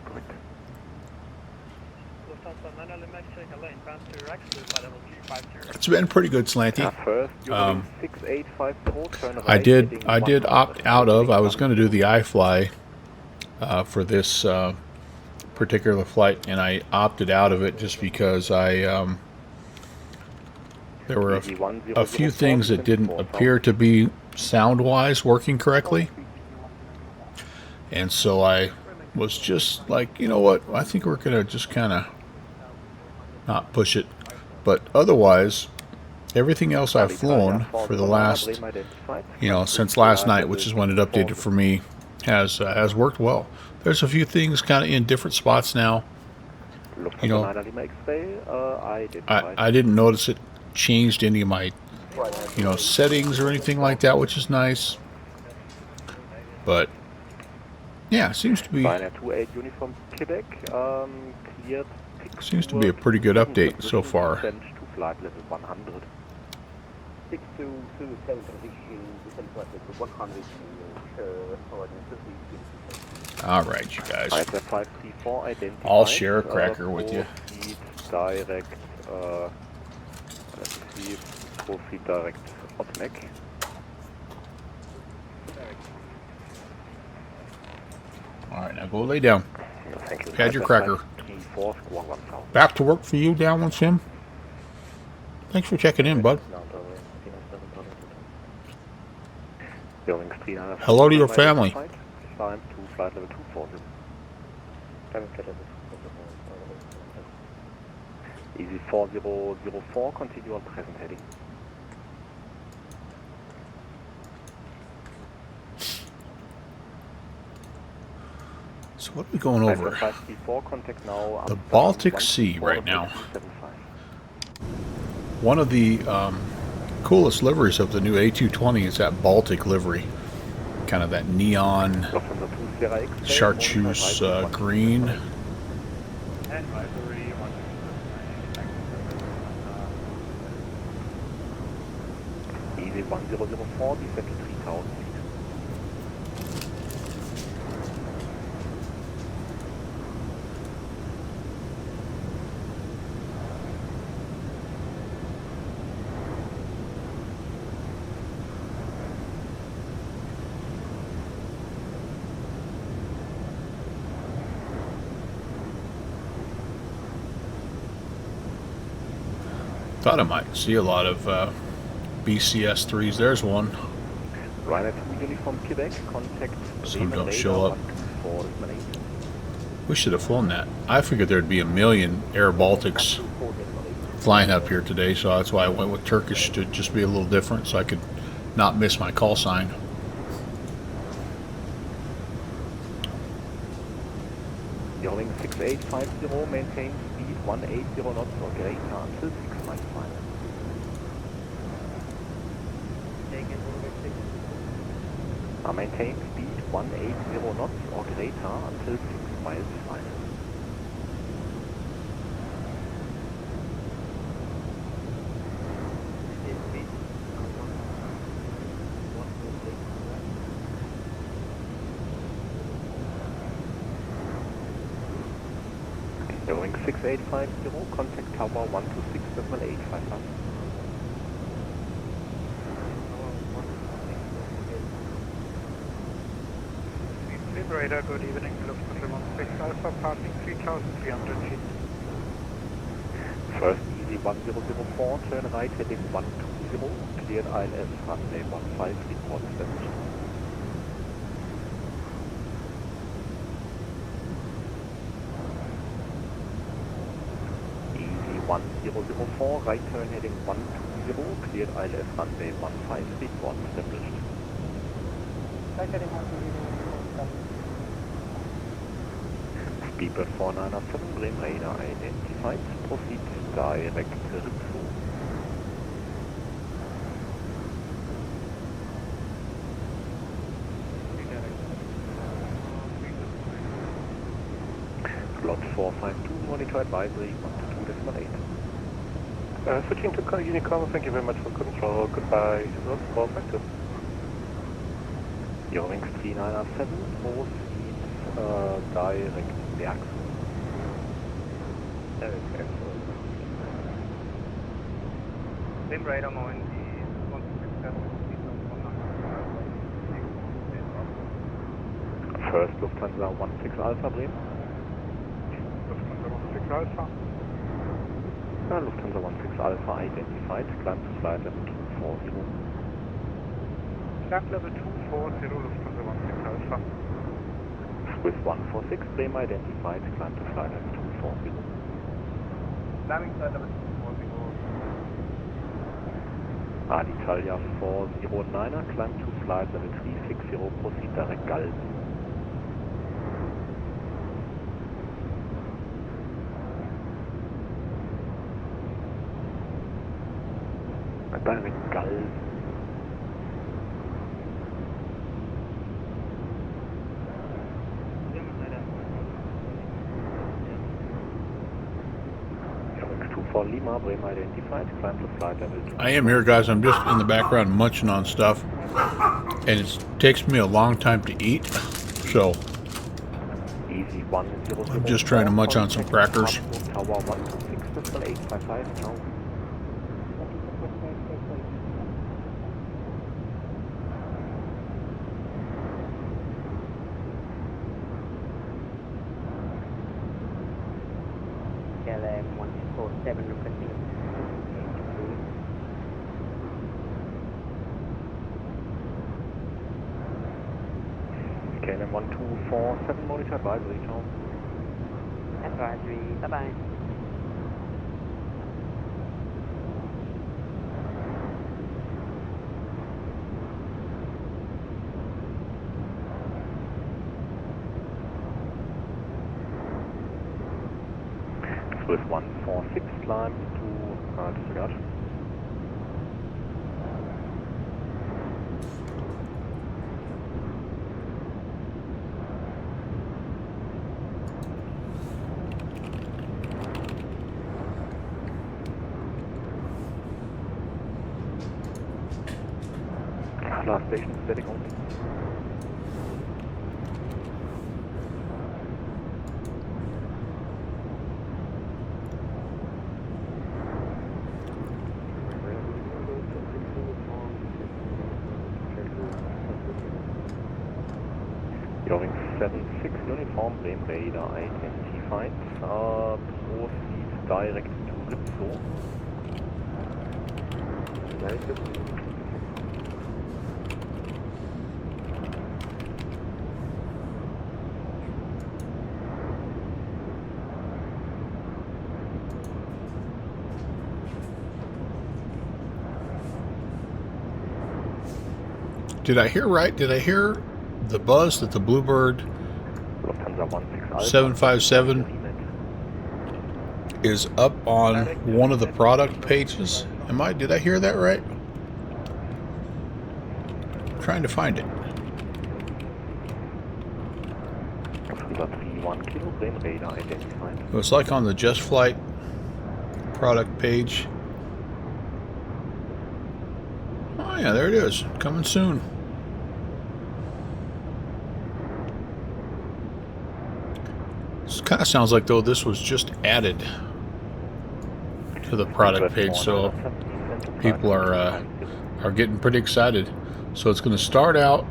It's been pretty good, Slanty. I did opt out of. I was going to do the iFly for this particular flight, and I opted out of it just because there were a few things that didn't appear to be sound-wise working correctly, and so I was just like, you know what, I think we're gonna just kind of not push it. But otherwise, everything else I've flown for the last, since last night, which is when it updated for me, has worked well. There's a few things kind of in different spots now. I didn't notice it changed any of my, settings or anything like that, which is nice. But yeah, it seems to be a pretty good update so far. All right, you guys. I'll share a cracker with you. Direct, let's see, proceed direct Otmec. All right, now go lay down. Had your cracker. Back to work for you, Downwind Sim. Thanks for checking in, bud. Hello to your family. Easy 4004, continue on present heading. So what are we going over? The Baltic Sea right now. One of the coolest liveries of the new A220 is that Baltic livery. Kind of that neon chartreuse green. Easy 1004, descend to 3000 feet. Thought I might see a lot of BCS3s. There's one. Ryanair 2 Uniform Quebec, contact. Some don't show up. We should have flown that. I figured there'd be a million Air Baltics flying up here today, so that's why I went with Turkish, to just be a little different, so I could not miss my call sign. Boeing 6850, maintain speed 180 knots or greater until 6 miles final. Maintain speed 180 knots or greater until 6 miles final. Boeing 6850, contact tower 126.855. Radar, good evening, Lufthansa 16 Alpha, passing 3,300 feet. First easy 1004, turn right heading 120, cleared ILS, runway 15, report established. Easy 1004, right turn heading 120, cleared ILS, runway 15, report established. Right heading 120. Speedbird 497, Bremen radar identified, proceed direct to Lot 452, monitor advisory 122.8. Switching to Unicom, thank you very much for control. Goodbye. Lot 452. Boeing 397, proceed direct Berg. Sim radar moment, First Lufthansa 16 Alpha Bremen. Lufthansa 16 Alpha. Lufthansa 16 Alpha identified, climb to flight level 240. Climb level 240, Lufthansa 16 Alpha. Swiss 146, Bremen identified, climb to flight level 240. Climbing flight level 240. Alitalia 409er, climb to flight level 360, proceed direct Galsen. Direct Galsen. For Lima, Bremen identified, climb to flight level 2. I am here, guys. I'm just in the background munching on stuff. And it takes me a long time to eat. So, Easy 100. I'm just trying to munch on some crackers. Tower 126.855 now. KLM 147 requesting KLM 1247, monitor advisory, ciao. advisory, bye-bye. Swiss 146, climb to disregard. Last station, static only. Boeing 76 uniform, Bremen radar identified. Proceed direct to Rizzo. Did I hear right? Did I hear the buzz that the Bluebird Lufthansa 16 757 is up on one of the product pages. Did I hear that right? I'm trying to find it. It was like on the Just Flight product page. Oh yeah, there it is. Coming soon. This kind of sounds like though this was just added to the product page, so people are getting pretty excited. So it's going to start out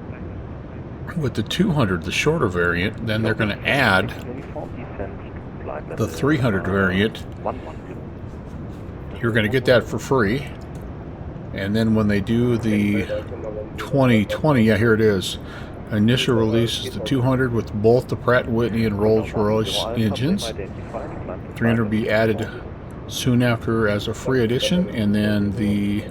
with the 200, the shorter variant. Then they're going to add the 300 variant. You're going to get that for free. And then when they do the 2020, yeah, here it is. Initial release is the 200 with both the Pratt & Whitney and Rolls-Royce engines. 300 will be added soon after as a free edition, and then the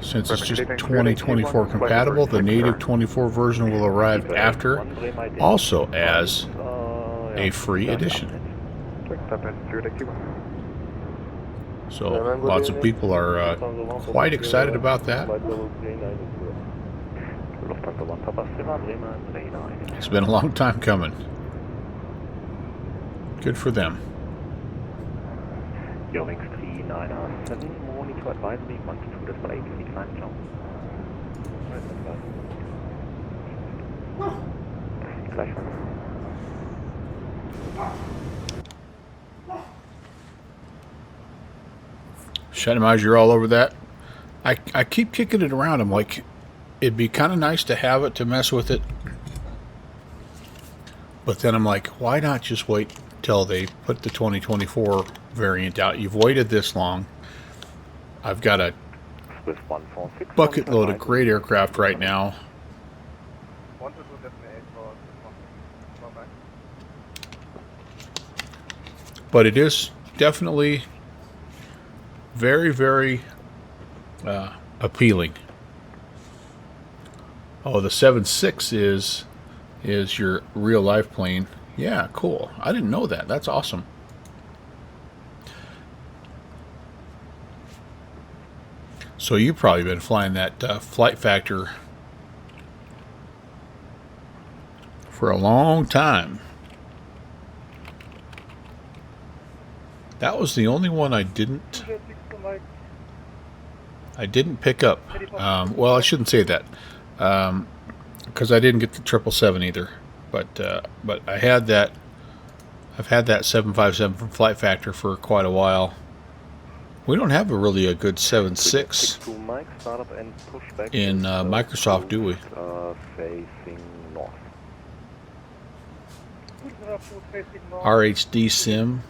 since it's just 2024 compatible, the native 24 version will arrive after, also as a free edition. So lots of people are quite excited about that. It's been a long time coming. Good for them. Eurowings 3907, monitor advisory 12.8 feet 9 knots. Gleich. Shadowmize, you're all over that. I keep kicking it around. I'm like, it'd be kind of nice to have it to mess with it. But then I'm like, why not just wait till they put the 2024 variant out? You've waited this long. I've got a bucket load of great aircraft right now. But it is definitely very, very appealing. Oh, the 7.6 is your real life plane. Yeah, cool. I didn't know that. That's awesome. So you've probably been flying that Flight Factor for a long time. That was the only one I didn't pick up. Well, I shouldn't say that, because I didn't get the 777 either. But I had that. I've had that 757 from Flight Factor for quite a while. We don't have a good 7.6 in Microsoft, do we? Facing north. RHD sim.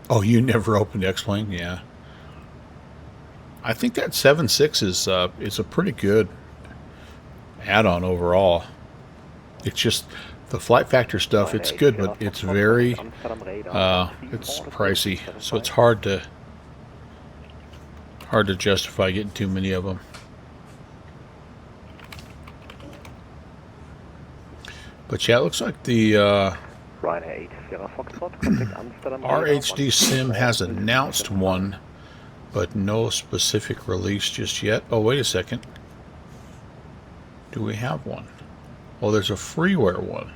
Oh, you never opened X-Plane? Yeah. I think that 7.6 is a pretty good add-on overall. It's just the Flight Factor stuff. It's good, but it's very it's pricey, so it's hard to justify getting too many of them. But yeah, it looks like the RHD Sim has announced one, but no specific release just yet. Oh, wait a second. Do we have one? Oh, there's a freeware one.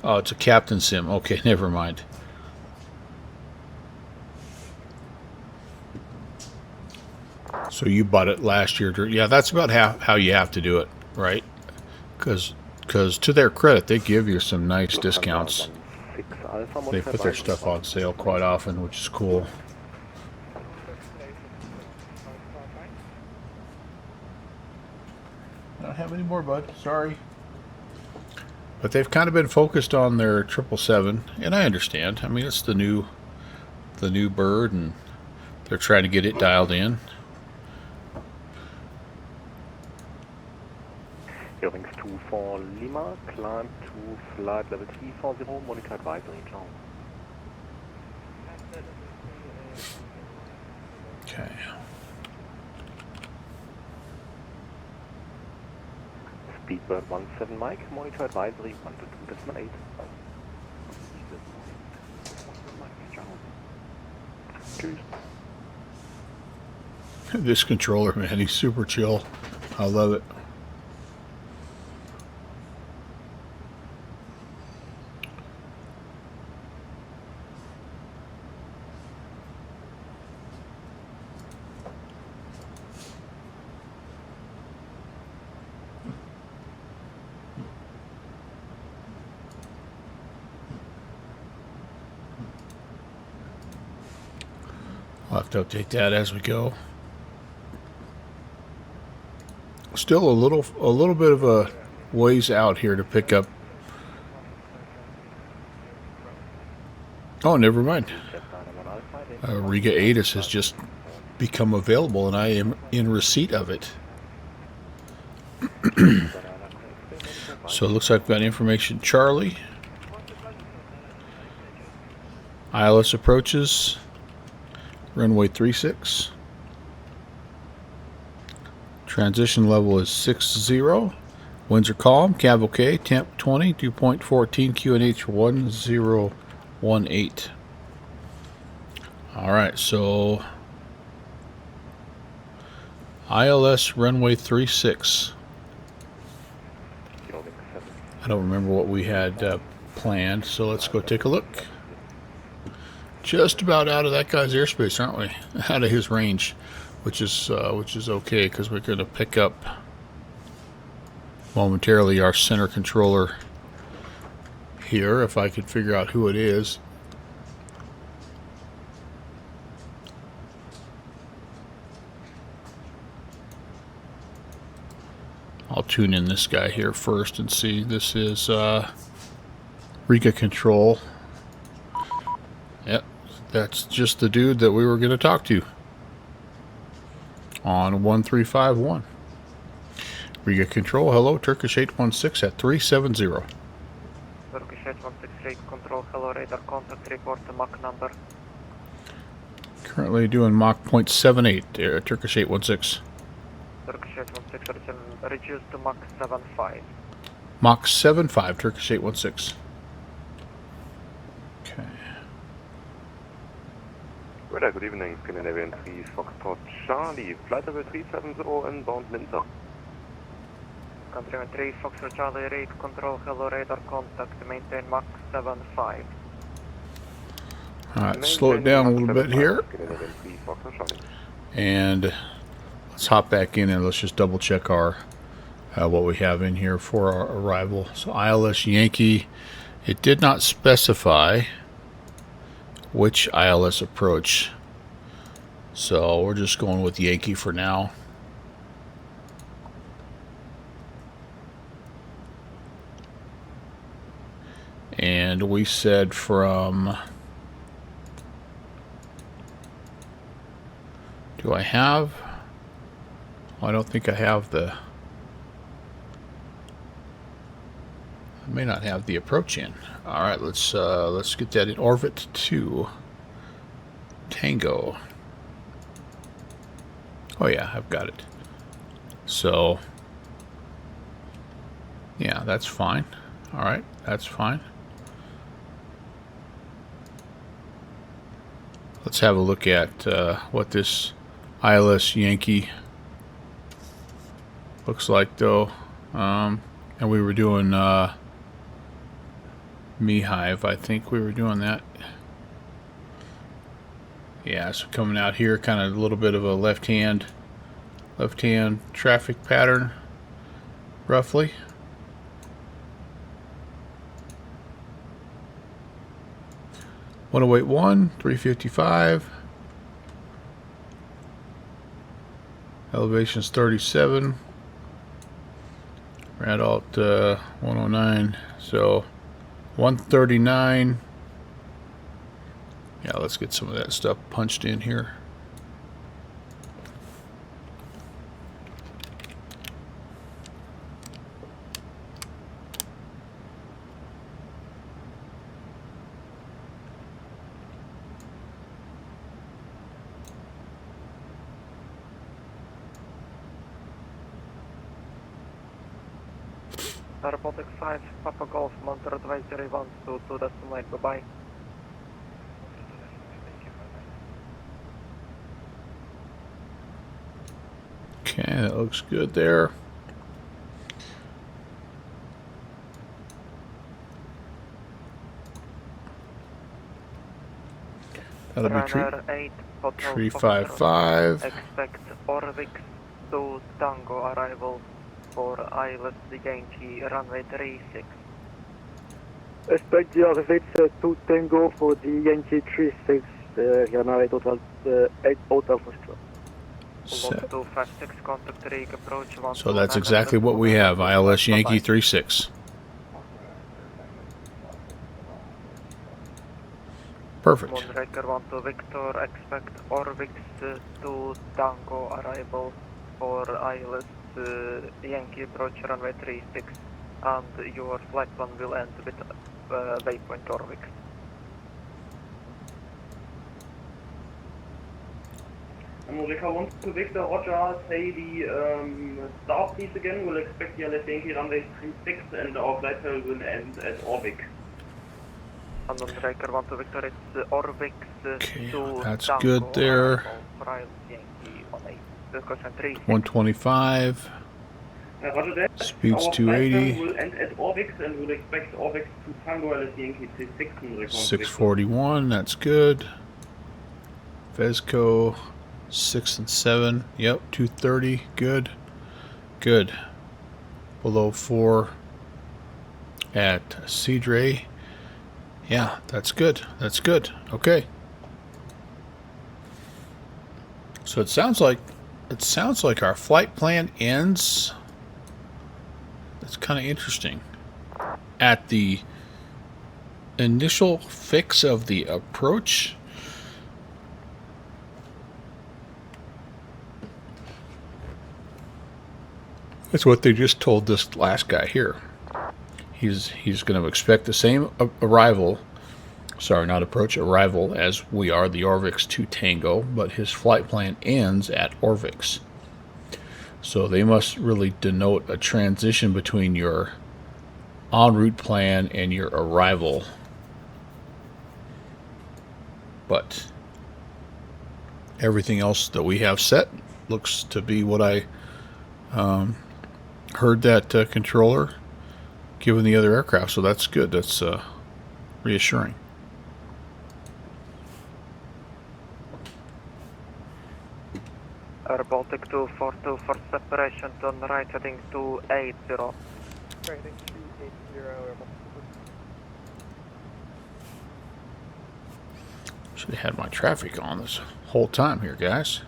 Oh, it's a Captain Sim. Okay, never mind. So you bought it last year. Yeah, that's about how you have to do it, right? Because to their credit, they give you some nice discounts. They put their stuff on sale quite often, which is cool. I don't have any more, bud. Sorry. But they've kind of been focused on their 777, and I understand. I mean, it's the new bird, and they're trying to get it dialed in. Eurowings 24 Lima, climb to flight level 340, monitor advisory, John. Okay. Speedbird 17 Mike, monitor advisory 122.8. This controller, man, he's super chill. I love it. I'll have to update that as we go. Still a little bit of a ways out here to pick up. Oh, never mind. Riga ATIS has just become available, and I am in receipt of it. So it looks like we've got information. Charlie. ILS approaches. Runway 36. Transition level is 60. Winds are calm. Cav okay. Temp 20. Dew point 14. QNH 1018. Alright, so ILS runway 36. I don't remember what we had planned, so let's go take a look. Just about out of that guy's airspace, aren't we? Out of his range, which is okay, because we're going to pick up momentarily our center controller here, if I could figure out who it is. I'll tune in this guy here first and see. This is Riga Control. Yep, that's just the dude that we were going to talk to on 1351. Riga Control, hello, Turkish 816 at 370. Turkish 816 Control, hello, radar contact, report the Mach number. Currently doing Mach 0.78, Turkish 816. Turkish 816, reduced to Mach 75. Mach 75, Turkish 816. Okay. Radar, good evening. Scandinavian 3 Foxtrot Charlie. Flight level 370 inbound Minter. Countryman 3 Foxtrot Charlie, read control, hello, radar contact, maintain Mach 75. Alright, slow it down a little bit here. And let's hop back in and let's just double check our what we have in here for our arrival. So ILS Yankee, it did not specify which ILS approach, so we're just going with Yankee for now. And we said from, do I have, I don't think I have the, I may not have the approach in. All right, let's get that in. Orbit 2 Tango. Oh yeah, I've got it. So yeah, that's fine. All right, that's fine. Let's have a look at what this ILS Yankee looks like, though. And we were doing Mehive, I think we were doing that. Yeah, so coming out here, kind of a little bit of a left-hand traffic pattern, roughly. One 355. Elevation's 37. We're at alt 109. So 139. Yeah, let's get some of that stuff punched in here. Air Baltic 5, Papa Golf, Monitor Advisory 1 to 2 decimal 8, bye-bye. Okay, that looks good there. That'll be 355. Expect Orvix to Tango arrival for ILS Yankee runway 36. Expect the Orvix to Tango for the Yankee 36, runway total 8 out of Foxtrot. So that's exactly what we have, ILS Yankee 36. Perfect. Moonraker 1 to Victor, expect Orvix to Tango arrival for ILS Yankee approach runway 36, and your flight plan will end with waypoint Orvix. Moonraker 1 to Victor, Roger, say the start please again, we'll expect the ILS Yankee runway 36 and our flight plan will end at Orvix. Moonraker 1 to Victor, it's Orvix to That's Tango good there. for ILS Yankee on 125. Roger that. Speed's Our 280. flight plan will end at Orvix and we'll expect Orvix to Tango ILS Yankee 36. 641, that's good. Vesco 6 and 7. Yep, 230. Good. Good. Below 4 at Cedray. Yeah, that's good. That's good. Okay. So it sounds like our flight plan ends. That's kind of interesting. At the initial fix of the approach. That's what they just told this last guy here. He's going to expect the same arrival, sorry, not approach, arrival as we are the Orvix to Tango, but his flight plan ends at Orvix. So they must really denote a transition between your en route plan and your arrival. But everything else that we have set looks to be what I heard that controller given the other aircraft, so that's good. That's reassuring. Air Baltic 242 for separation, turn right heading 280. Right, heading 280, Air Baltic. Should have had my traffic on this whole time here, guys.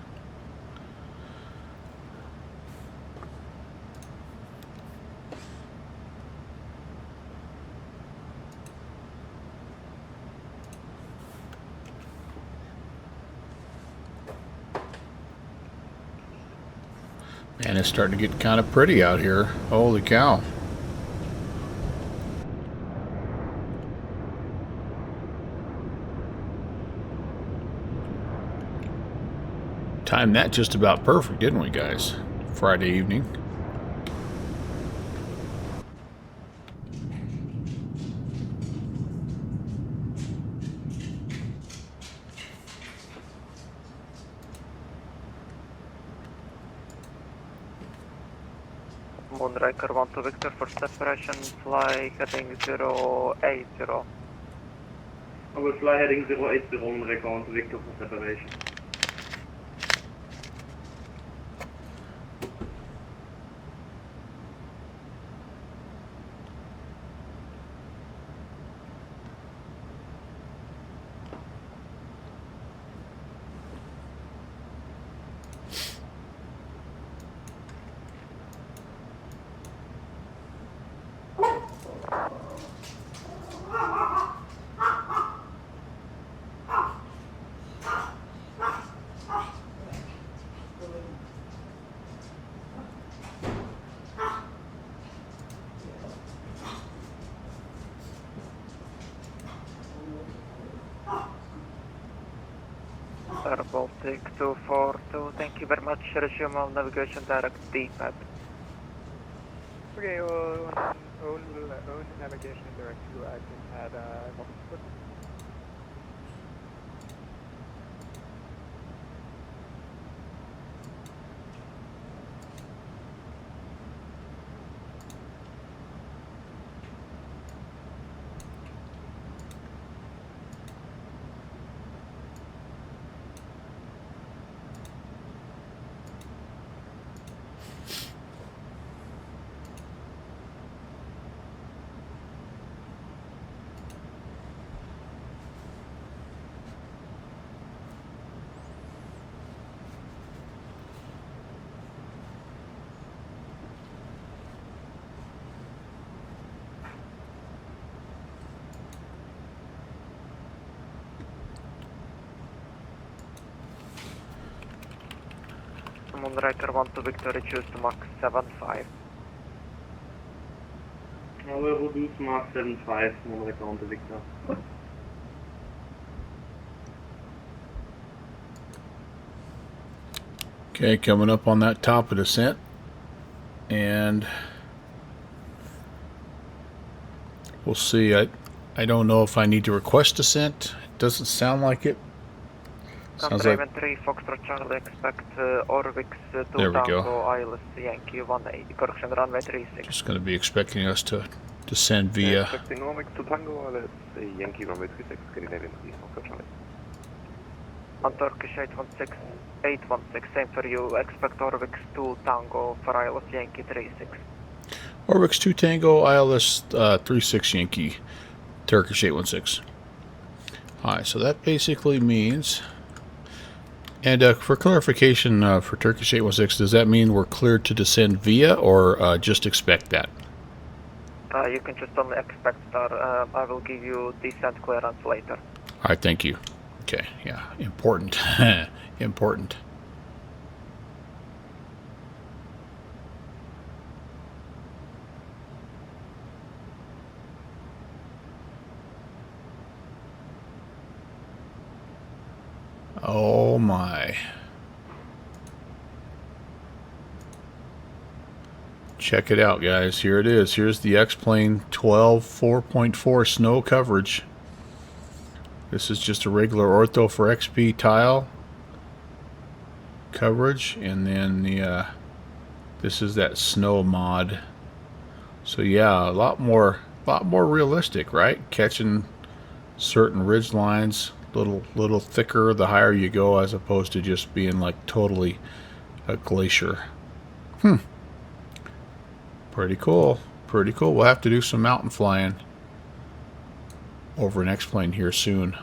And it's starting to get kind of pretty out here. Holy cow. Timed that just about perfect, didn't we, guys? Friday evening. Moonraker 1 to Victor for separation, fly heading 080. I will fly heading 080, Moonraker 1 to Victor for separation. Air Baltic 242, thank you very much. Resume all navigation direct D-pad. Okay, own navigation direct to I just had Oxford. Moonraker 1 to Victory, choose to Mach 75. I will reduce Mach 75, Moonraker 1 to Victor. Okay, coming up on that top of descent, and we'll see. I don't know if I need to request descent. It doesn't sound like it. Sounds like 3 Foxtrot Charlie, expect Orvix 2 There we Tango, go. ILS Yankee 180, correction runway 36. just going to be expecting us to descend via. Expecting Orvix to Tango, ILS Yankee runway 36, Scandinavian 3, Foxtrot Charlie. On Turkish 816, same for you, expect Orvix 2 Tango for ILS Yankee 36. Orvix 2 Tango, ILS 36 Yankee, Turkish 816. Alright, so that basically means. And for clarification for Turkish 816, does that mean we're cleared to descend via or just expect that? You can just only expect that. I will give you descent clearance later. Alright, thank you. Okay, yeah, important. Important. Oh my. Check it out, guys. Here it is. Here's the X-Plane 12 4.4 snow coverage. This is just a regular ortho for XP tile coverage, and then the this is that snow mod. So yeah, a lot more realistic, right? Catching certain ridge lines. Little thicker the higher you go, as opposed to just being like totally a glacier. Pretty cool. Pretty cool. We'll have to do some mountain flying over an X-Plane here soon.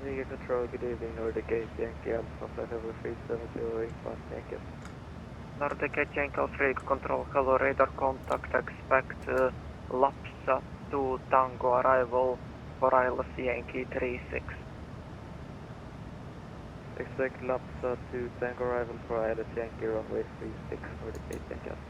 Riga Control, good evening, Nordic 8, Yankee Alpha, flight over 3708, fast Yankee. Nordic 8 Yankee Alpha, Riga Control, hello, radar contact, expect Lapsa to Tango arrival for ILS Yankee 36. Expect Lapsa to Tango arrival for ILS Yankee runway 36, Nordic 8 Yankee Alpha.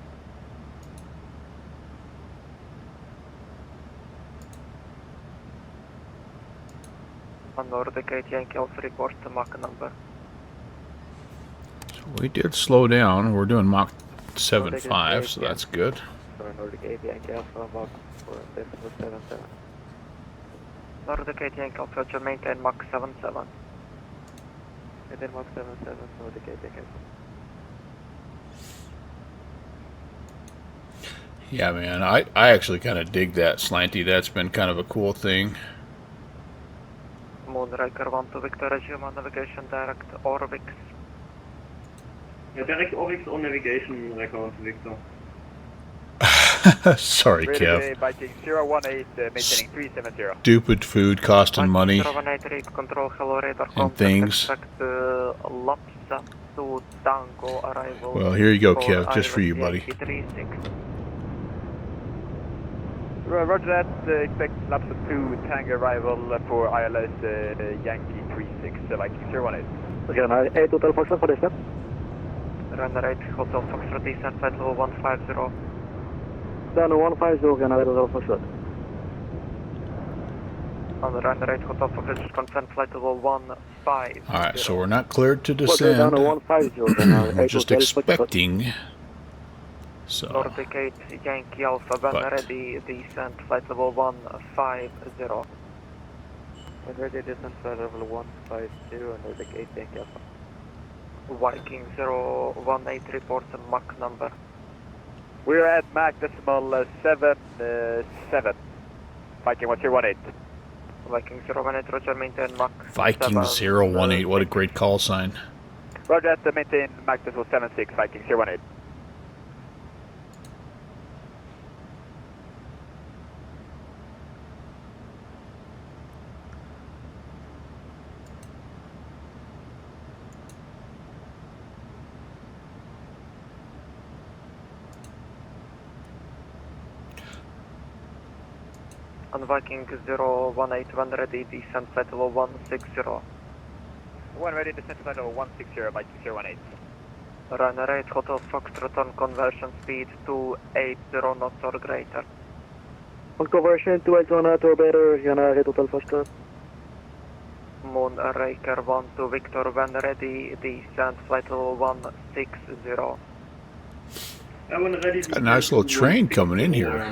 On Nordic 8 Yankee Alpha, report the Mach number. So we did slow down. We're doing Mach 7.5, so that's good. Sorry, Nordic 8 Yankee Alpha, Mach 4.77. Nordic 8 Yankee Alpha, to maintain Mach 77. Maintain Mach 77, Nordic 8 Yankee Alpha. Yeah, man, I actually kind of dig that slanty. That's been kind of a cool thing. Moonraker 1 to Victor, resume on navigation direct Orvix. Yeah, direct Orvix on navigation, Moonraker 1 to Victor. Sorry, Kev. Viking 018, maintaining 370. Stupid food costing money 018, control, hello, radar and contact, things. expect Lapsa to Tango arrival. Well, here you go, for Kev, just for you, ILS buddy. Yankee 36. Roger that, expect Lapsa 2 Tango arrival for ILS Yankee 36, Viking 018. Runway 8 Hotel Foxtrot for descent. Runner 8 Hotel Foxtrot, descent flight level 150. Down 150, Runway 8 Hotel Foxtrot. On the runway Hotel Fox, confirm flight level 15. Alright, so we're not cleared to Roger, descend. down to 150, then We're just expecting. So, Nordic 8 Yankee Alpha, when ready, descent flight level 150. When ready, descent flight level 150, Nordic 8 Yankee Alpha. Viking 018 reports a Mach number. We're at Mach decimal 77. Viking 1018. Viking 018, Roger, maintain Mach Viking 018, what a great call sign. Roger, at the maintain Mach decimal 76, Viking 018. On Viking 018, when ready, descent flight level 160. When ready, descent flight level 160, Viking 018. Runway 8 Hotel Foxtrot on conversion speed 280 knots or greater. On conversion 280 knots or better, Runway Hotel Foxtrot. Moonraker 1 to Victor, when ready, descent flight level 160. Got a nice little train coming in here.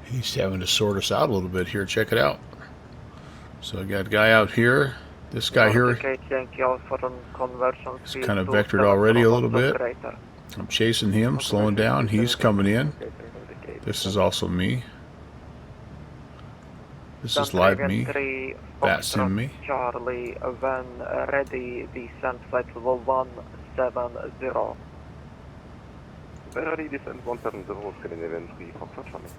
He's having to sort us out a little bit here. Check it out. So I got a guy out here. This guy here is kind of vectored already a little bit. I'm chasing him, slowing down. He's coming in. This is also me. This is live me. VATSIM me. Charlie, when ready, descent flight level 170. When ready, descent 170, Scandinavian 3, Foxtrot Charlie.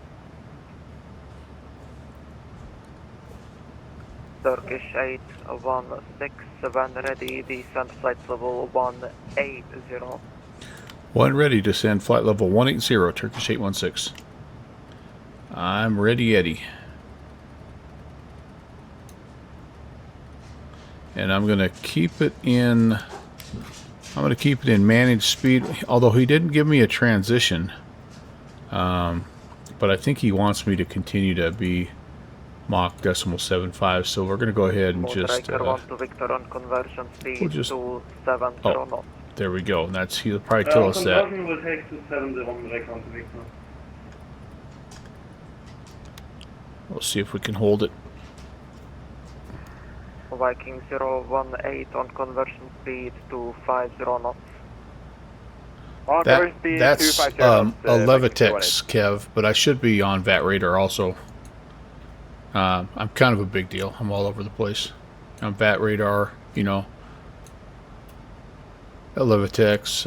Turkish 816, when ready, descent flight level 180. One ready, descend flight level 180, Turkish 816. I'm ready, Eddie. And I'm going to keep it in managed speed, although he didn't give me a transition. But I think he wants me to continue to be Mach decimal 75, so we're going to go ahead and just we'll just there we go. And that's he'll probably tell us that. Will take to 70 on Recon to Victor. We'll see if we can hold it. Viking 018 on conversion speed to 50 knots. That's a Levitex, Kev, but I should be on VAT radar also. I'm kind of a big deal. I'm all over the place. I'm VAT radar, you know, Levitex,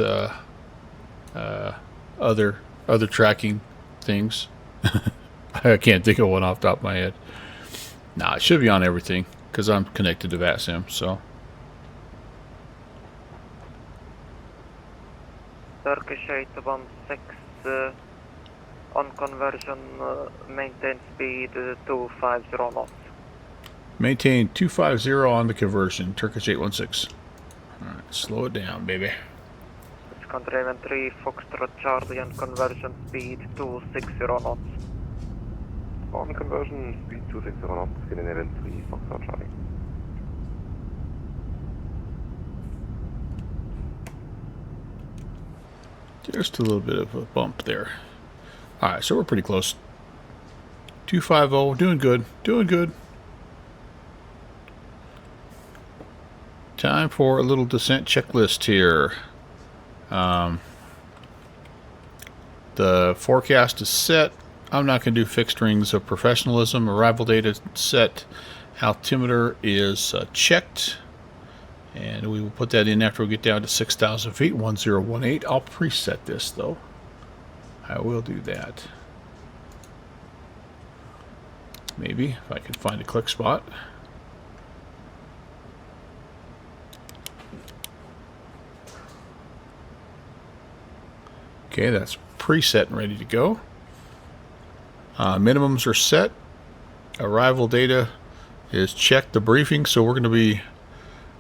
other tracking things. I can't think of one off the top of my head. Nah, it should be on everything because I'm connected to VATSIM. So. Turkish 816 on conversion, maintain speed 250 knots. Maintain 250 on the conversion, Turkish 816. Alright, slow it down, baby. It's country 3 Foxtrot Charlie on conversion speed 260 knots. On conversion speed 260 knots, Scandinavian 3 Foxtrot Charlie. Just a little bit of a bump there. Alright, so we're pretty close. 250, doing good, doing good. Time for a little descent checklist here. The forecast is set. I'm not going to do fixed rings of professionalism. Arrival data set. Altimeter is checked. And we will put that in after we get down to 6,000 feet, 1018. I'll preset this though. I will do that. Maybe, if I can find a click spot. Okay, that's preset and ready to go. Minimums are set. Arrival data is checked, the briefing, so we're going to be,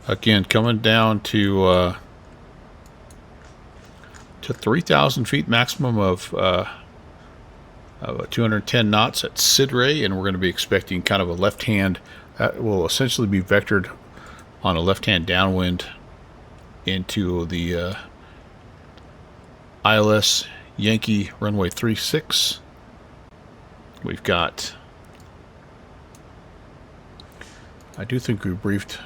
again, coming down to to 3,000 feet maximum of 210 knots at Sidray, and we're going to be expecting kind of a left-hand, will essentially be vectored on a left-hand downwind into the ILS Yankee runway 36. We've got, I do think we briefed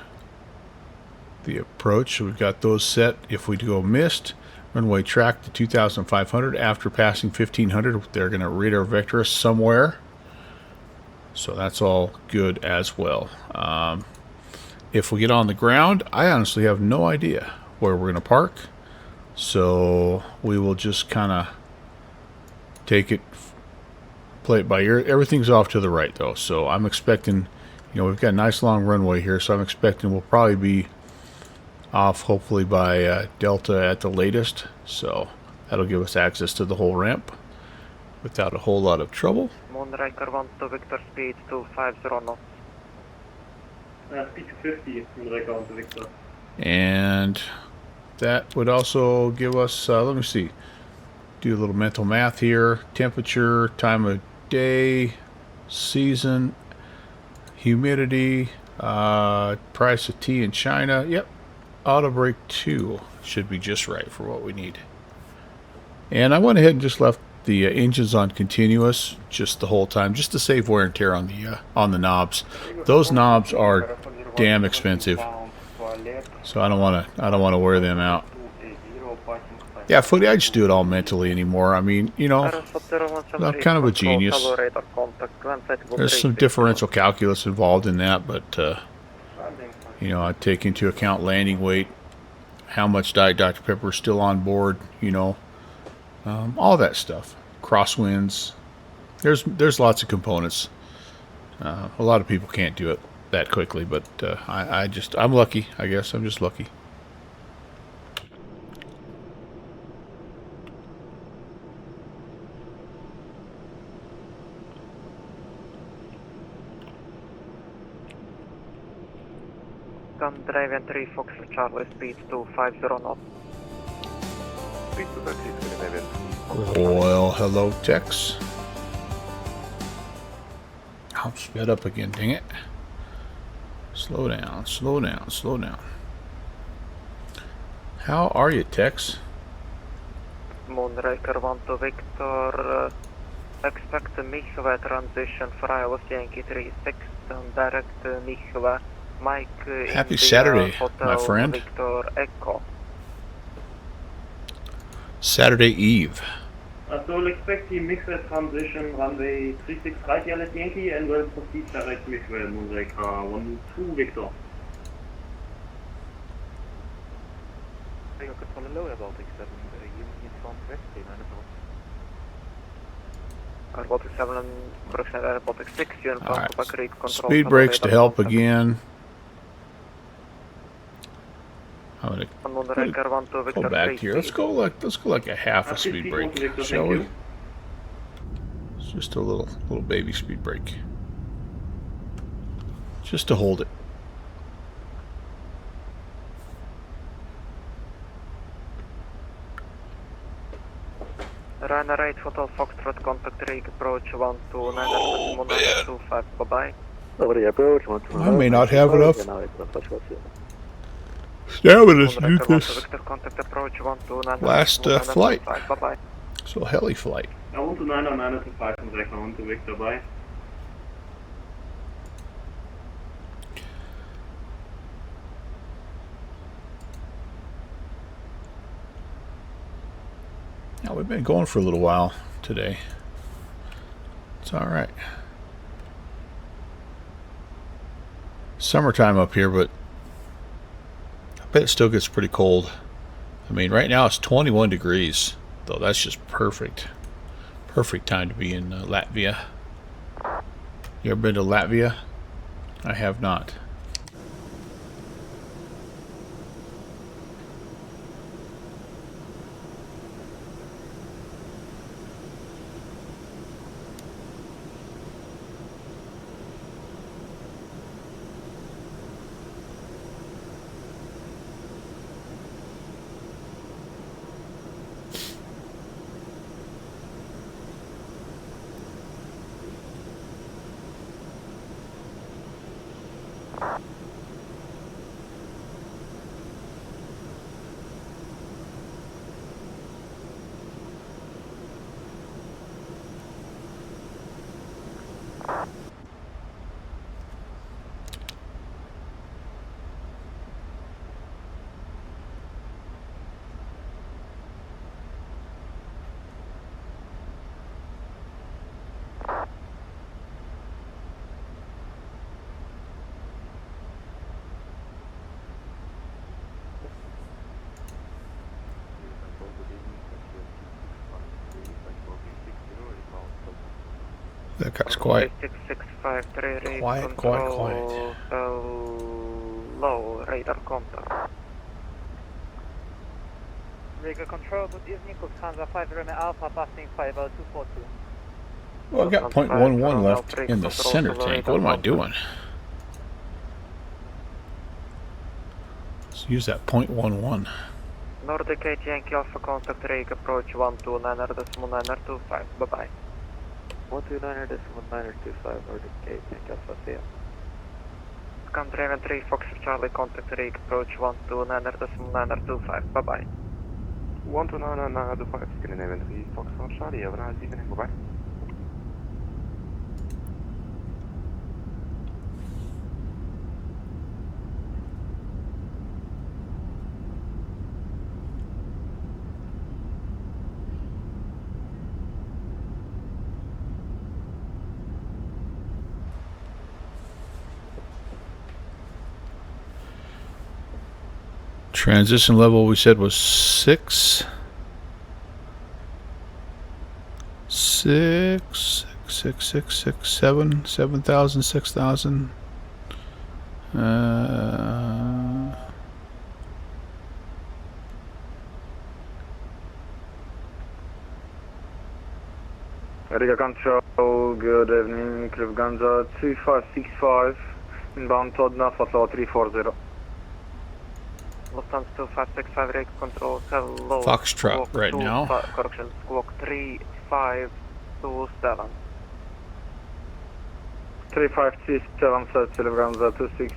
the approach. We've got those set. If we go missed, runway track to 2,500. After passing 1,500, they're going to radar vector us somewhere. So that's all good as well. If we get on the ground, I honestly have no idea where we're going to park. So we will just kind of take it, play it by ear. Everything's off to the right though. So I'm expecting, you know, we've got a nice long runway here. So I'm expecting we'll probably be off hopefully by Delta at the latest. So that'll give us access to the whole ramp without a whole lot of trouble. Moonraker 1 to Victor, speed 250 knots. Speed 250, Moonraker 1 to Victor. And that would also give us, let me see, do a little mental math here. Temperature, time of day, season, humidity, price of tea in China. Yep, auto brake 2 should be just right for what we need. And I went ahead and just left the engines on continuous just the whole time, just to save wear and tear on the knobs. Those knobs are damn expensive, so I don't want to wear them out. Yeah, Footy, I just do it all mentally anymore. I mean, you know, I'm kind of a genius. There's some differential calculus involved in that, but you know, I take into account landing weight, how much Diet Dr. Pepper is still on board, you know, all that stuff. Crosswinds. There's lots of components. A lot of people can't do it that quickly, but I'm lucky. I guess I'm just lucky. Gun drive 3 Fox Charlie, speed 250 knots. Speed 230, Well, hello, Tex. I'll sped up again, dang it. Slow down, slow down, slow down. How are you, Tex? Moonraker 1 to Victor, expect Michwe transition for ILS Yankee 36 and direct Michwe. Mike, happy Saturday, Hotel my friend. Victor Echo. Saturday Eve. So we'll expect the Michwe transition runway 36 right ILS Yankee and we'll proceed direct Michwe Moonraker 1 to Victor. Jag kan hålla low Baltic 7, Union from Westy, Baltic 7 and correction Baltic 6, Union from Quebec, read control. Speed brakes to help again. I'm gonna go back here. Let's go like a half a speed brake, shall we? It's just a little baby speed brake, just to hold it. Ryanair 8 Hotel Foxtrot, contact Riga, approach 129.25, bye-bye. Over the approach, 129. I may not have enough stamina to do this last flight. Bye-bye. So heli flight. 129 to 5 and Recker 1 to Victor, bye. Now we've been going for a little while today. It's all right. Summertime up here, but I bet it still gets pretty cold. I mean, right now it's 21 degrees, though. That's just perfect. Perfect time to be in Latvia. You ever been to Latvia? I have not. That guy's quiet. 6653 Quiet. Low radar contact. Riga control, good evening, Lufthansa 5 Remy Alpha passing 50242. Well, I've got 0.11 left in the center tank. What am I doing? Let's use that 0.11. Nordic 8 Yankee Alpha contact Riga approach 129.925. Bye bye. 129.925 Nordic 8 Yankee Alpha, see ya. Country 3 Fox Charlie contact Riga approach 129.925. Bye bye. 129.925 Scandinavian 3 Fox Charlie, have a nice evening. Bye bye. Transition level we said was 6. 7,000, 6,000. Riga Control, good evening, Lufthansa 2565, inbound Todna, Fossil 340. Lufthansa 2565 Riga Control, hello. Foxtrot right now. Correction, squawk 3527. 3527 set to Lufthansa 26,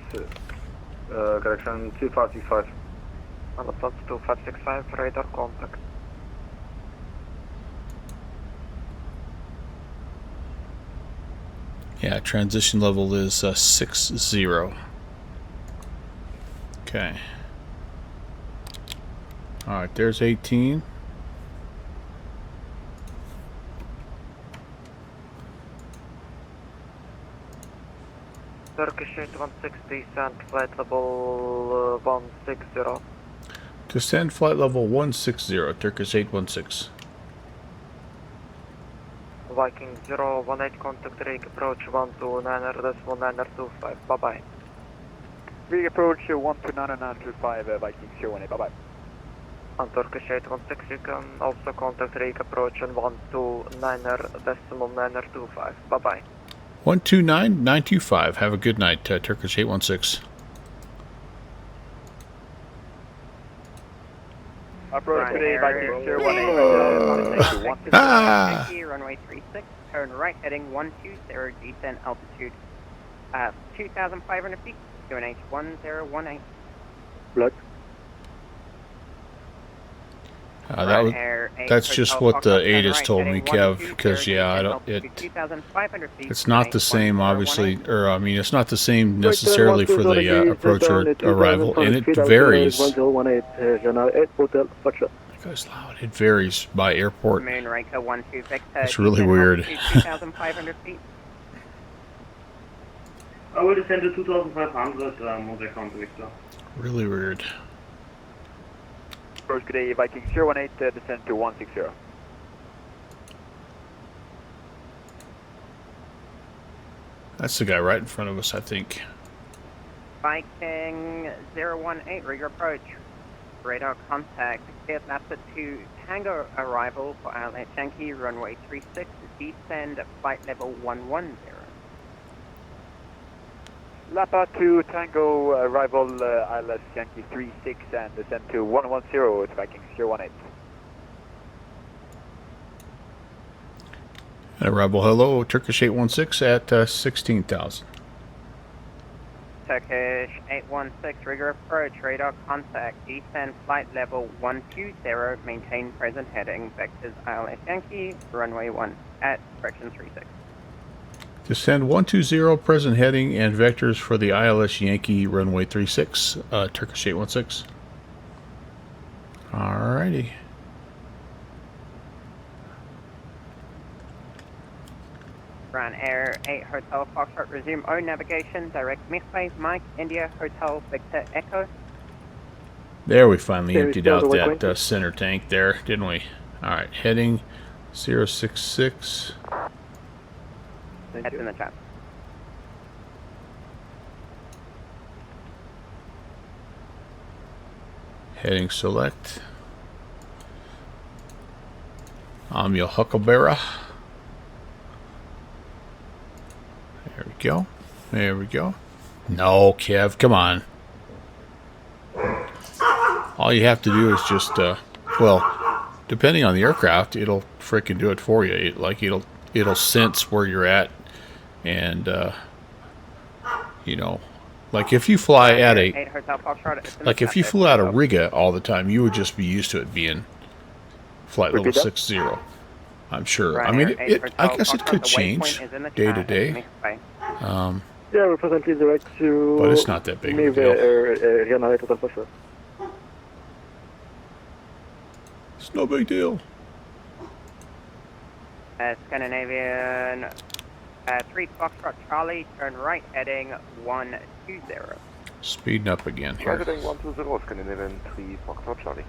correction 2565. Lufthansa 2565 radar contact. Yeah, transition level is 60. Okay. Alright, there's 18. Turkish 816 descent flight level 160. Descend flight level 160, Turkish 816. Viking 018 contact Riga approach 129.925. Bye bye. Riga approach 129.925 Viking 018. Bye bye. On Turkish 816 you can also contact Riga approach on 129.925. Bye bye. 129.925. Have a good night, Turkish 816. Approach today, Viking 018. Yankee, runway 36, turn right heading 120, descent altitude 2,500 feet, QNH 1018. Blood. That's just what the ATIS told me, Kev, because yeah, it's not the same, obviously, or I mean, it's not the same necessarily for the approach or arrival, and it varies. Guy's loud. It varies by airport. It's really weird. I will descend to 2,500 Mosaic County Victor. Really weird. Approach today, Viking 018, descend to 160. That's the guy right in front of us, I think. Viking 018, Riga approach. Radar contact. Cleared Lapa 2 Tango arrival for ILS Yankee, runway 36, descend flight level 110. Lapa 2 Tango arrival ILS Yankee 36 and descend to 110 with Viking 018. Arrival hello, Turkish 816 at 16,000. Turkish 816, Riga approach, radar contact, descend flight level 120, maintain present heading, vectors ILS Yankee, runway 1 at correction 36. Descend 120, present heading, and vectors for the ILS Yankee, runway 36, Turkish 816. Alrighty. Run Air 8 Hotel Foxtrot, resume O navigation, direct midway, Mike, India, Hotel, Victor, Echo. There we finally emptied out that center tank there, didn't we? Alright, heading 066. That's in the chat. Heading select. I'm your Huckleberry. There we go. There we go. No, Kev, come on. All you have to do is just, well, depending on the aircraft, it'll frickin' do it for you. It'll sense where you're at, and you know, like if you fly at if you flew out of Riga all the time, you would just be used to it being flight level 60. I'm sure. I mean, I guess it could change day to day. Yeah, we're presently direct to... But it's not that big of a deal. It's no big deal. Scandinavian 3 Foxtrot Charlie, turn right heading 120. Speeding up again here. Targeting 120, Scandinavian 3 Foxtrot Charlie.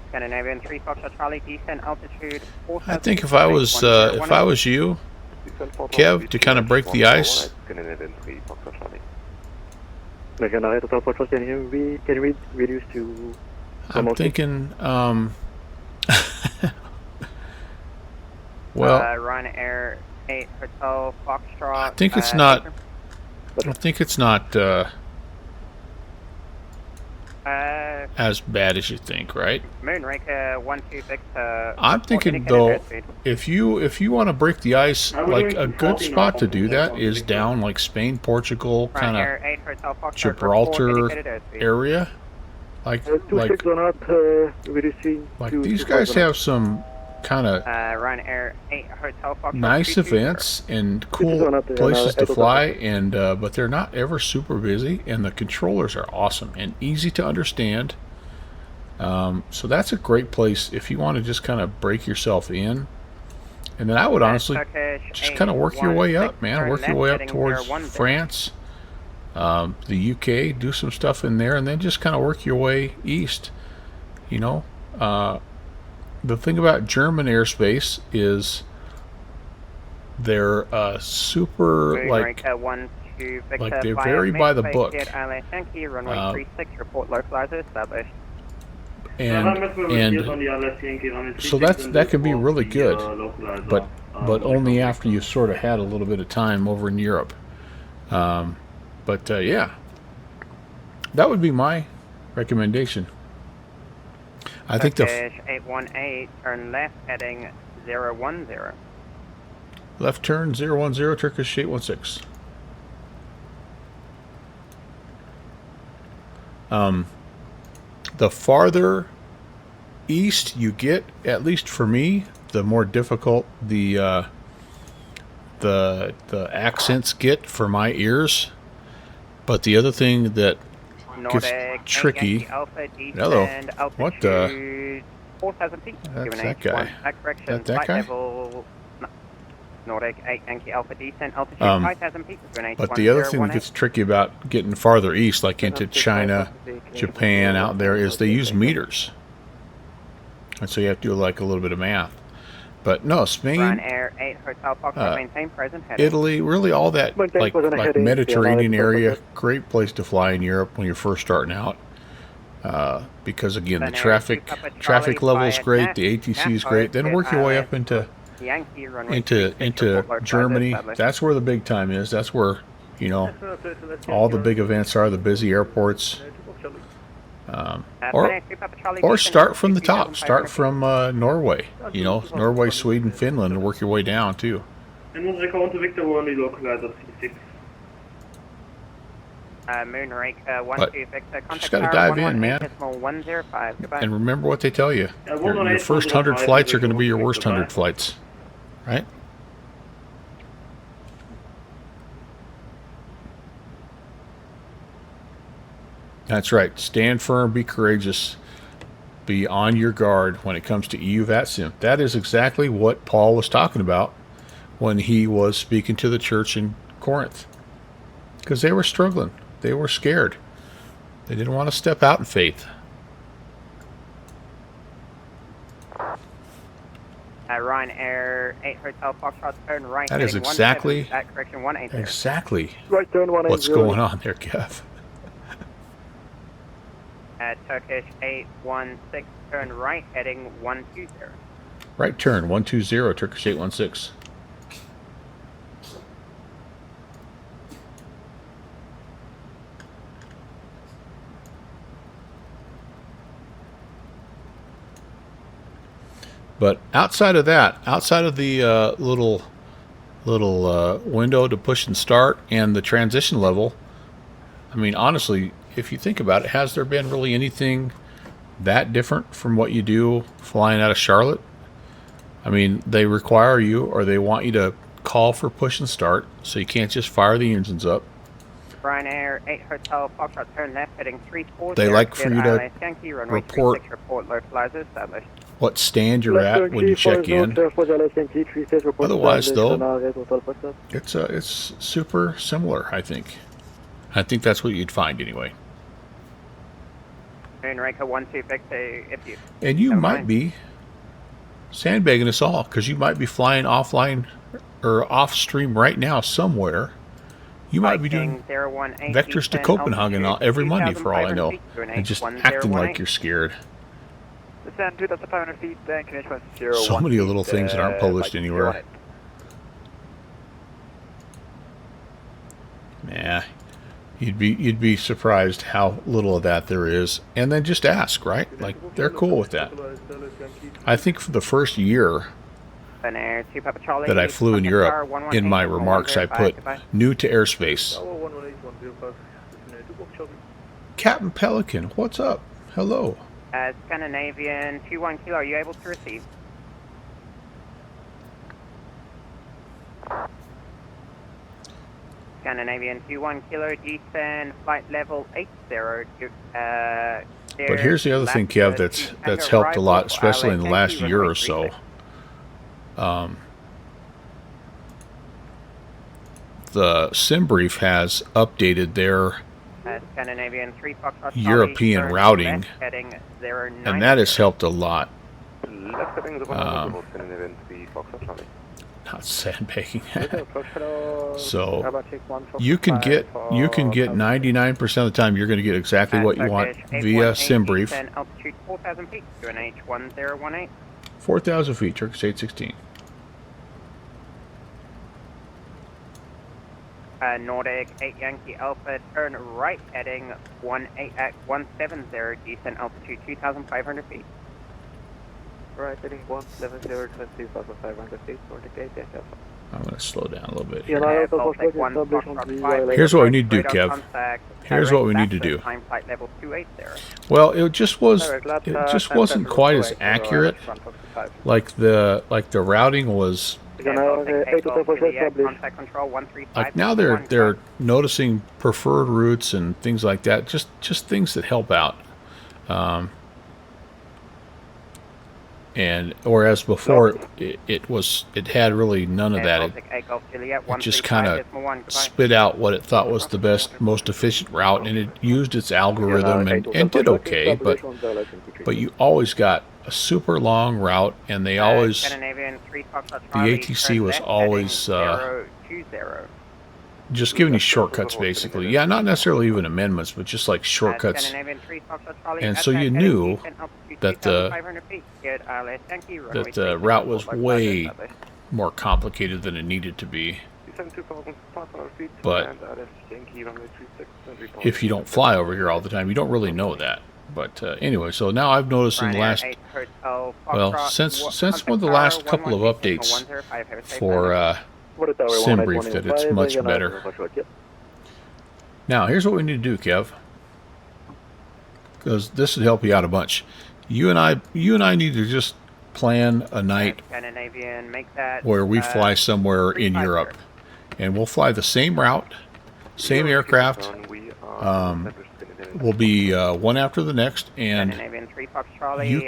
Scandinavian 3 Foxtrot Charlie, descent altitude 4,000. I think if I was you, Kev, to kind of break the ice. Can we reduce to... I'm thinking, well, Run Air 8 Hotel Foxtrot. I think it's not. I think it's not as bad as you think, right? Moonraker 126. I'm thinking though, if you want to break the ice, like a good spot to do that is down like Spain, Portugal, kind of Gibraltar area. Like these guys have some kind of nice events and cool places to fly, and but they're not ever super busy, and the controllers are awesome and easy to understand. So that's a great place if you want to just kind of break yourself in. And then I would honestly just kind of work your way up, man. Work your way up towards France, the UK, do some stuff in there, and then just kind of work your way east. You know, the thing about German airspace is they're super like they're very by the book. And so that can be really good, but only after you sort of had a little bit of time over in Europe. Yeah, that would be my recommendation. I think the 818, turn left heading 010. Left turn 010, Turkish 816. The farther east you get, at least for me, the more difficult the accents get for my ears. But the other thing that gets tricky. Hello. What the? That's that guy. That guy? Nordic 8 Yankee Alpha descent altitude 5,000 feet. But the other thing that gets tricky about getting farther east, like into China, Japan, out there, is they use meters. And so you have to do like a little bit of math. But no, Spain, Italy, really all that like Mediterranean area, great place to fly in Europe when you're first starting out. Because again, the traffic level is great, the ATC is great. Then work your way up into Germany. That's where the big time is. That's where, you know, all the big events are, the busy airports. Or start from the top. Start from Norway. You know, Norway, Sweden, Finland, and work your way down too. But just got to dive in, man. And remember what they tell you. Your first 100 flights are going to be your worst 100 flights. Right? That's right. Stand firm, be courageous, be on your guard when it comes to EU VATSIM. That is exactly what Paul was talking about when he was speaking to the church in Corinth. Because they were struggling. They were scared. They didn't want to step out in faith. Ryanair 8 Hotel Foxtrot, turn right. That is heading exactly 17 at correction 180. exactly Right turn 180. what's going on there, Kev. Turkish 816, turn right, heading 120. Right turn 120, Turkish 816. But outside of that, outside of the little window to push and start and the transition level, I mean, honestly, if you think about it, has there been really anything that different from what you do flying out of Charlotte? I mean, they require you, or they want you to call for push and start, so you can't just fire the engines up. Ryanair 8 Hotel Foxtrot, turn left, heading 340. They like for you to Yankee, runway report 36, report localizer established. what stand you're at when you check in. Otherwise, though, it's super similar, I think. I think that's what you'd find anyway. Moonraker 12 Victor, if you... And you might be sandbagging us all, because you might be flying offline or off stream right now somewhere. You might be doing vectors to Copenhagen every Monday for all I know, and just acting like you're scared. Descend 2,500 feet, then connection So many little things that aren't published anywhere. Nah, you'd be surprised how little of that there is, and then just ask, right? Like, they're cool with that. I think for the first year that I flew in Europe, in my remarks I put new to airspace. Captain Pelican, what's up? Hello. Scandinavian 21 Kilo, are you able to receive? Scandinavian 21 Kilo, descend, flight level 80. But here's the other thing, Kev, that's helped a lot, especially in the last year or so. The SimBrief has updated their European routing, and that has helped a lot. Not sandbagging. So you can get 99% of the time you're going to get exactly what you want via SimBrief. 4,000 feet, Turkish 816. Nordic 8 Yankee Alpha, turn right, heading 170, descent altitude 2,500 feet. Right, heading 170, 2,500 feet, Nordic 8 Yankee Alpha. I'm going to slow down a little bit here. Here's what we need to do, Kev. Here's what we need to do. Well, it just wasn't quite as accurate. Like the routing was. Like now they're noticing preferred routes and things like that. Just things that help out. And whereas before it had really none of that. It just kind of spit out what it thought was the best, most efficient route, and it used its algorithm and did okay. But you always got a super long route, and they always the ATC was always just giving you shortcuts, basically. Yeah, not necessarily even amendments, but just like shortcuts. And so you knew that the route was way more complicated than it needed to be. But if you don't fly over here all the time, you don't really know that. But anyway, so now I've noticed in the last, well, since one of the last couple of updates for SimBrief, that it's much better. Now, here's what we need to do, Kev, because this would help you out a bunch. You and I need to just plan a night where we fly somewhere in Europe, and we'll fly the same route, same aircraft. Will be one after the next, and you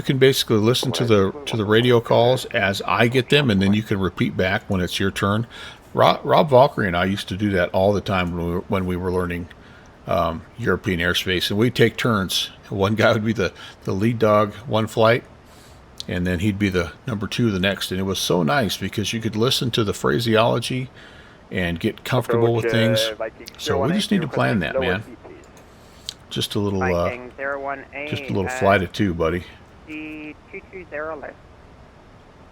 can basically listen to the radio calls as I get them, and then you can repeat back when it's your turn. Rob Valkyrie and I used to do that all the time when we were learning European airspace, and we'd take turns. One guy would be the lead dog one flight, and then he'd be the number 2 the next. And it was so nice because you could listen to the phraseology and get comfortable with things. So we just need to plan that, man. Just a little flight of 2, buddy. D220 left.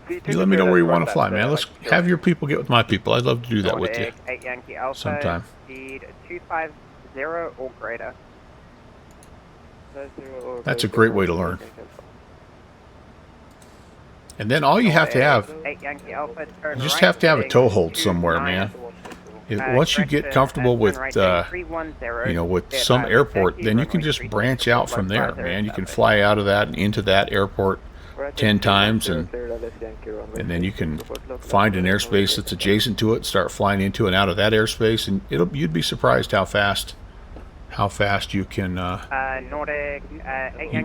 You let me know where you want to fly, man. Let's have your people get with my people. I'd love to do that with you 8 Yankee Alpha, sometime. Speed 250 or greater. That's a great way to learn. And then all you have to have, 8 Yankee Alpha, turn you just right, have to have a heading toe hold somewhere, man. Once you get comfortable with, you know, with some airport, then you can just branch out from there, man. You can fly out of that and into that airport 10 times, and then you can find an airspace that's adjacent to it, start flying into and out of that airspace, and you'd be surprised how fast you can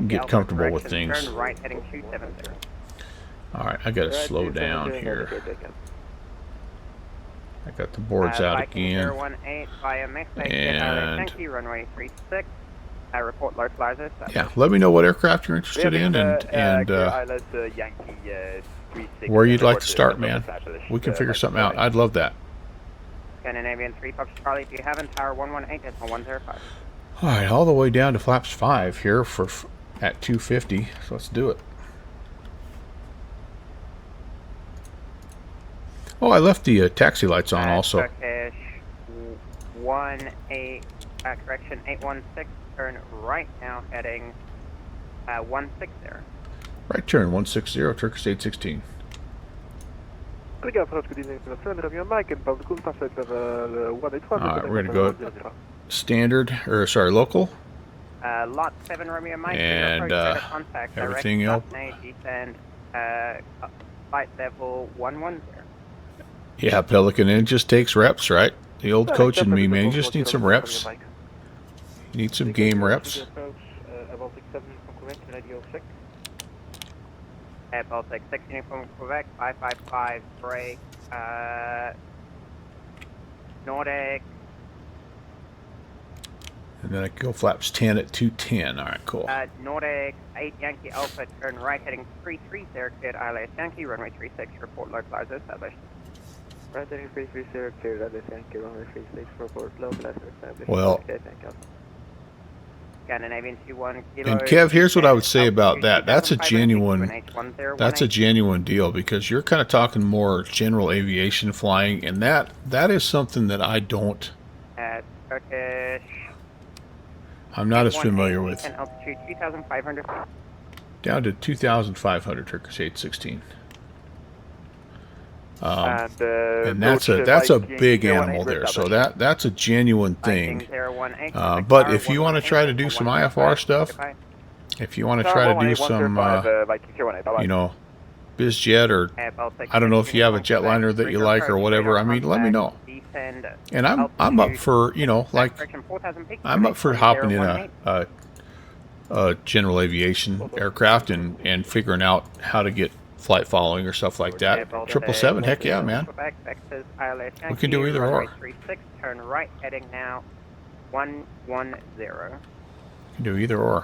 get comfortable with things. Turn right, heading 270. All right, I gotta slow down here. I got the boards out again. 018 via Mexico, and Yankee, runway 36. Report localizer. Yeah, let me know what aircraft you're interested in and where you'd like to start, man. We can figure something out. I'd love that. Scandinavian 3 Fox Charlie, do you have in tower 118.105? All right, all the way down to flaps 5 here at 250. So let's do it. Oh, I left the taxi lights on also. Turkish correction 816. Turn right now, heading 160. Right turn 160, Turkish 816. Riga, approach, good evening, Mike, and public contact of 185. Alright, we're gonna go standard, or sorry, local. Lot 7 Romeo Mike, and everything else. Descend, flight level 110. Yeah, Pelican, it just takes reps, right? The old coach and me, man, you just need some reps. You need some game reps. Baltic 7 from Quebec, radio 6. Baltic 16 from Quebec, 555 break, Nordic. And then I can go flaps 10 at 210. Alright, cool. Nordic 8 Yankee Alpha, turn right, heading 330, cleared ILS Yankee, runway 36, report localizer established. Right heading 330, cleared ILS Yankee, runway 36, report localizer established. Well, Scandinavian 21 kilo. and Kev, here's what I would say about that. That's a genuine deal, because you're kind of talking more general aviation flying, and that is something that I don't. Turkish. I'm not as familiar with. And altitude 2,500. Down to 2,500, Turkish 816. And that's a big animal there, so that's a genuine thing. But if you want to try to do some IFR stuff, if you want to try to do some, you know, biz jet, or I don't know if you have a jetliner that you like or whatever. I mean, let me know. And I'm up for, you know, like, I'm up for hopping in a general aviation aircraft and figuring out how to get flight following or stuff like that. 777, heck yeah, man. We can do either or. 36, turn right, heading now 110. We can do either or.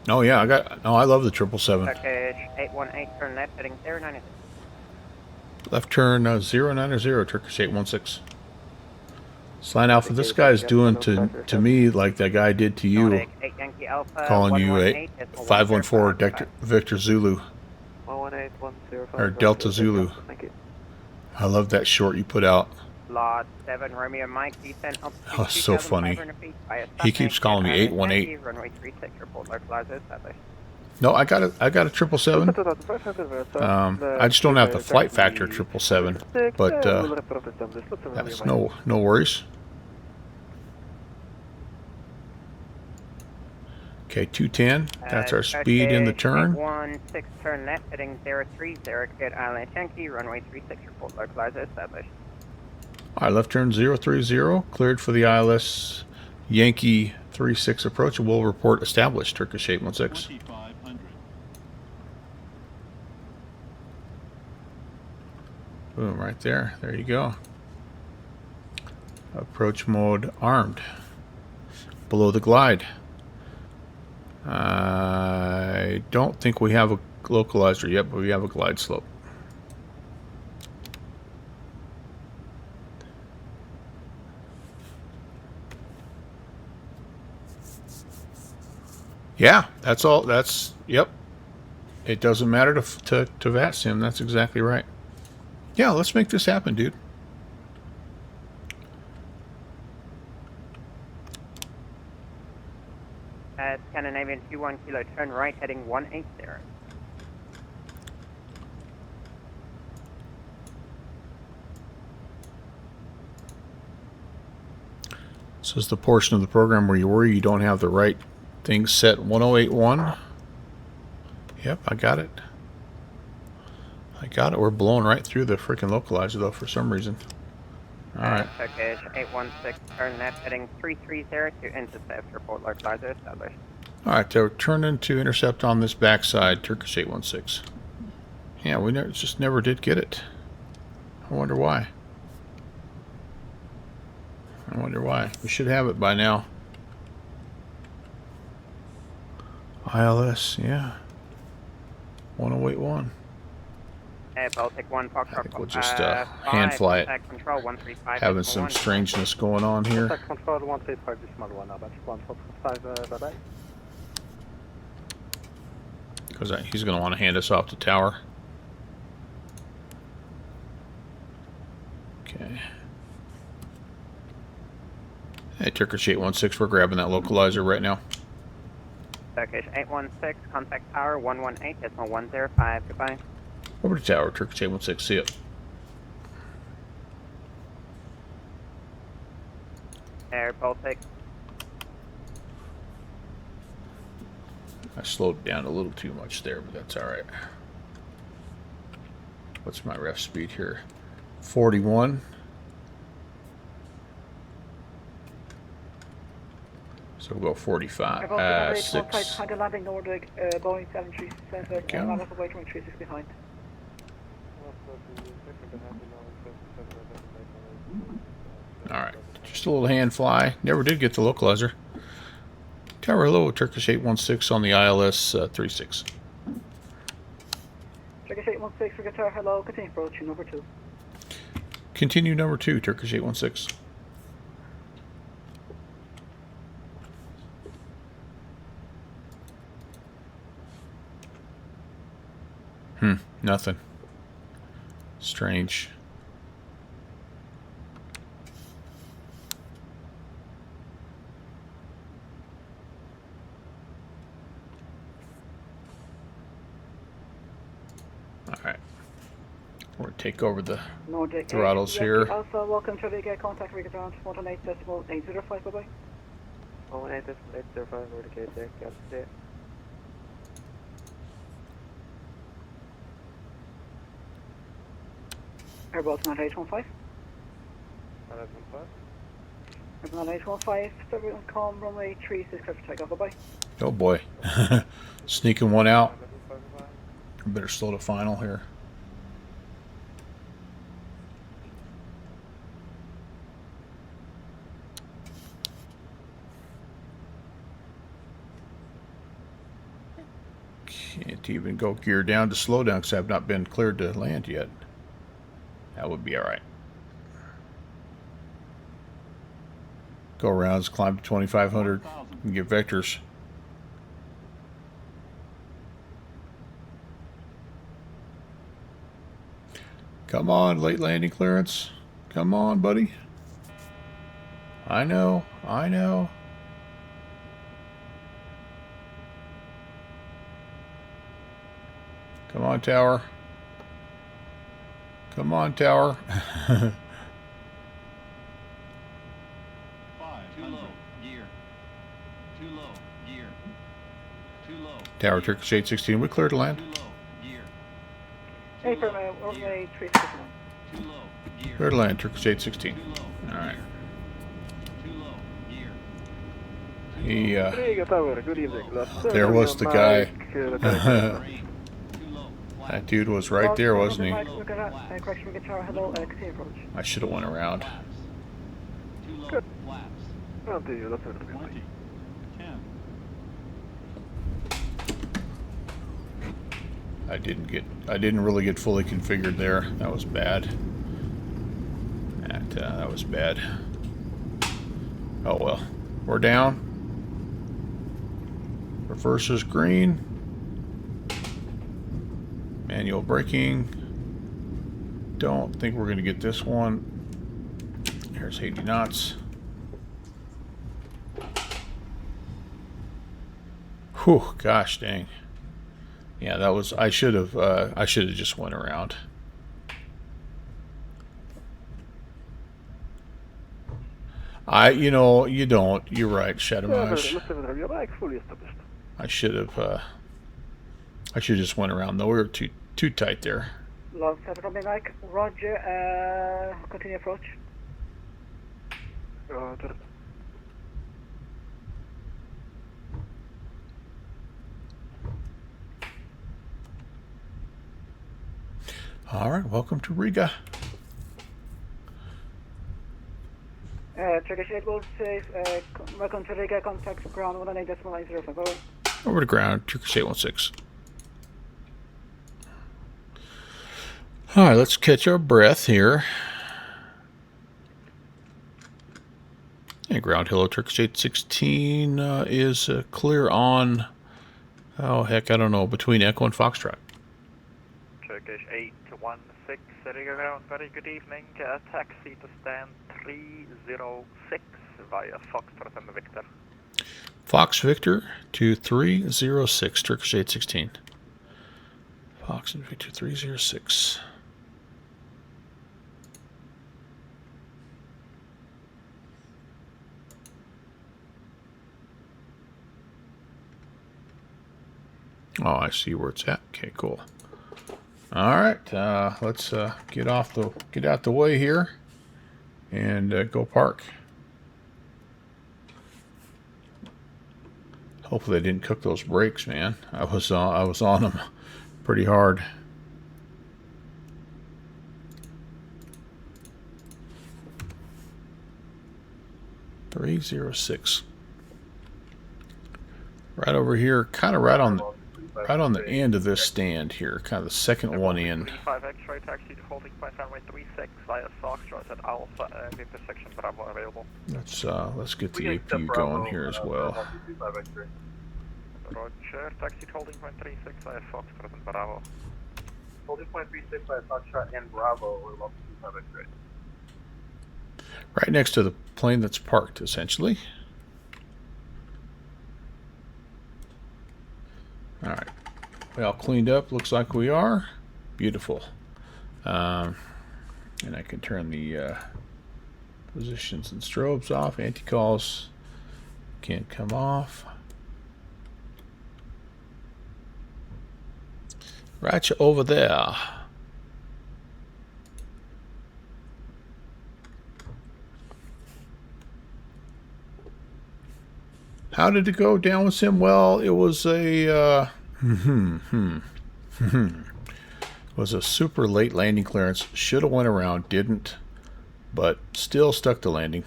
Oh yeah, I love the 777. Turkish 818, turn left, heading 090. Left turn 090, Turkish 816. Slide Alpha, this guy's doing to me like that guy did to you, calling you a 514 Victor Zulu, or Delta Zulu. I love that short you put out. Lot 7 Romeo Mike, descent altitude. Oh, so funny. He keeps calling me 818. Runway 36, report localizer established. No, I got a 777. I just don't have the flight factor 777, but that's no worries. Okay, 210. That's our speed in the turn. 16, turn left, heading 030, cleared ILS Yankee, runway 36, report localizer established. All right, left turn 030, cleared for the ILS Yankee 36 approach, and we'll report established, Turkish 816. Boom, right there. There you go. Approach mode armed. Below the glide. I don't think we have a localizer yet, but we have a glide slope. Yeah, that's all. That's, yep. It doesn't matter to VATSIM. That's exactly right. Yeah, let's make this happen, dude. Scandinavian 21 kilo, turn right, heading 180. This is the portion of the program where you worry you don't have the right thing set. 1081. Yep, I got it. I got it. We're blowing right through the freaking localizer, though, for some reason. Alright. Turkish 816, turn left, heading 330 to intercept, report localizer established. Alright, they're turning to intercept on this backside, Turkish 816. Yeah, we just never did get it. I wonder why. I wonder why. We should have it by now. ILS, yeah. 1081. Baltic 1, Fox, I think we'll just hand fly it. Control 135. Having some strangeness going on here. Control 135, decimal 1, Apache 145, bye-bye. Because he's going to want to hand us off the tower. Okay. Hey, Turkish 816, we're grabbing that localizer right now. Turkish 816, contact tower 118.105, goodbye. Over to tower, Turkish 816, see it. Air Baltic. I slowed down a little too much there, but that's alright. What's my ref speed here? 41. So we'll go 45. 6. Landing Nordic, Boeing 737, and Alpha 336 behind. Alright, just a little hand fly. Never did get the localizer. Tower hello, Turkish 816 on the ILS 36. Turkish 816 for guitar, hello, continue approach, number 2. Continue number 2, Turkish 816. Nothing. Strange. Alright. We're going to take over the Nordic throttles here. Alpha, welcome to Riga, contact Riga ground 118.805, bye-bye. 118.805, Nordic 8, got it. Airbus H125. Airbus H125, everyone calm, runway 36 for takeoff, bye-bye. Oh boy. Sneaking one out. Better slow to final here. Can't even go gear down to slow down because I've not been cleared to land yet. That would be alright. Go arounds, climb to 2500 and get vectors. Come on, late landing clearance. Come on, buddy. I know, I know. Come on, tower. Come on, tower. Tower, Turkish 816. We clear to land. Hey, for runway 361. Clear to land, Turkish 816. Alright. He, Riga Tower, good evening. there was the guy. That dude was right there, wasn't he? Correction, Riga Tower, hello, continue approach. I should have went around. Good. I'll do you, that's it. I didn't really get fully configured there. That was bad. That was bad. Oh well. We're down. Reverser's green. Manual braking. Don't think we're gonna get this one. Here's 80 knots. Whew, gosh dang. Yeah, that was, I should have just went around. You don't. You're right, Shadowmash. I should have just went around though. We were too tight there. Log 7 Romney Mike, roger, continue approach. Roger. Alright, welcome to Riga. Turkish 8 will say, welcome to Riga, contact ground 118.905, over. Over to ground, Turkish 816. Alright, let's catch our breath here. And ground, hello, Turkish 816 is clear on, oh heck, I don't know, between Echo and Foxtrot. Turkish 816, Riga ground, very good evening. Taxi to stand 306 via Foxtrot and Victor. Fox Victor 2306, Turkish 816. Fox and Victor 306. Oh, I see where it's at. Okay, cool. All right, let's get out the way here and go park. Hopefully, they didn't cook those brakes, man. I was on them pretty hard. .306. Right over here, kind of right on the end of this stand here, kind of the second one in. 5 X-ray taxi to holding point runway 36 via Foxtrot at Alpha and intersection Bravo available. Let's get the AP going here as well. Roger, taxi to holding point 36 via Foxtrot and Bravo. Holding point 36 via Foxtrot and Bravo, we're level 25 X-ray. Right next to the plane that's parked, essentially. Alright, we all cleaned up, looks like we are. Beautiful. And I can turn the positions and strobes off. Anti-calls can't come off. Right over there. How did it go down with him? Well, it was a was a super late landing clearance. Should have went around, didn't, but still stuck to landing.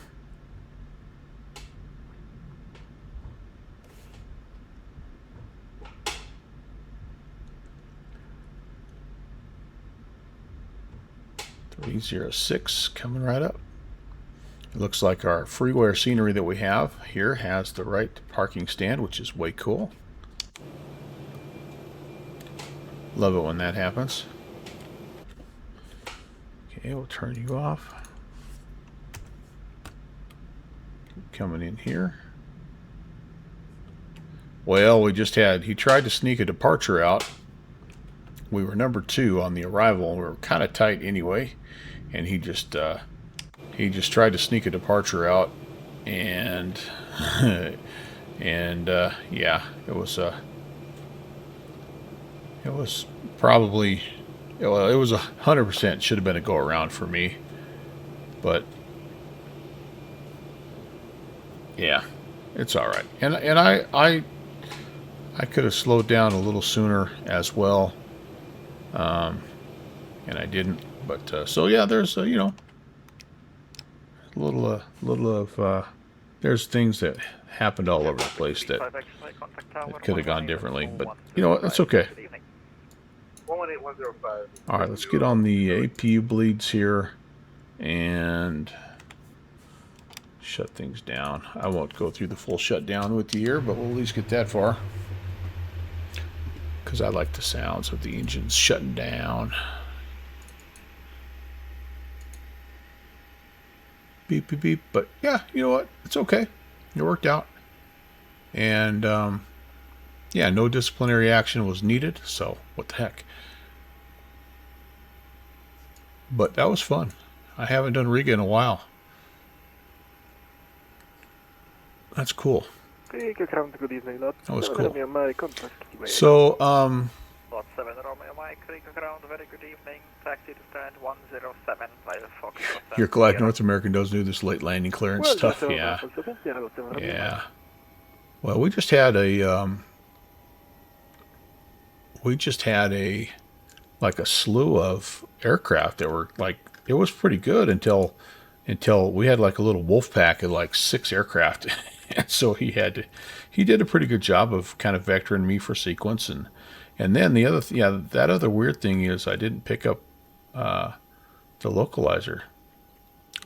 .306 coming right up. It looks like our freeware scenery that we have here has the right parking stand, which is way cool. Love it when that happens. Okay, we'll turn you off. Coming in here. Well, he tried to sneak a departure out. We were number 2 on the arrival. We were kind of tight anyway, and he just tried to sneak a departure out, and yeah, it was probably, well, it was 100% should have been a go around for me, but yeah, it's all right. And I could have slowed down a little sooner as well. and I didn't. But so yeah, there's you know, a little of there's things that happened all over the place that could have gone differently. But you know what? That's okay. 118.105. All right, let's get on the APU bleeds here and shut things down. I won't go through the full shutdown with you here, but we'll at least get that far, because I like the sounds of the engines shutting down. Beep, beep, beep. But yeah, you know what? It's okay. It worked out. And yeah, no disciplinary action was needed, so what the heck. But that was fun. I haven't done Riga in a while. That's cool. Riga ground, good evening. That was cool. Contact. So, Lot 7 Romeo Mike, Riga ground, very good evening. Taxi to stand 107 via Fox. You're glad North American doesn't do this late landing clearance stuff, yeah. Yeah. Well, we just had a like a slew of aircraft that were like, it was pretty good until we had like a little wolf pack of like 6 aircraft. And so he did a pretty good job of kind of vectoring me for sequence. And then the other, that other weird thing is I didn't pick up the localizer.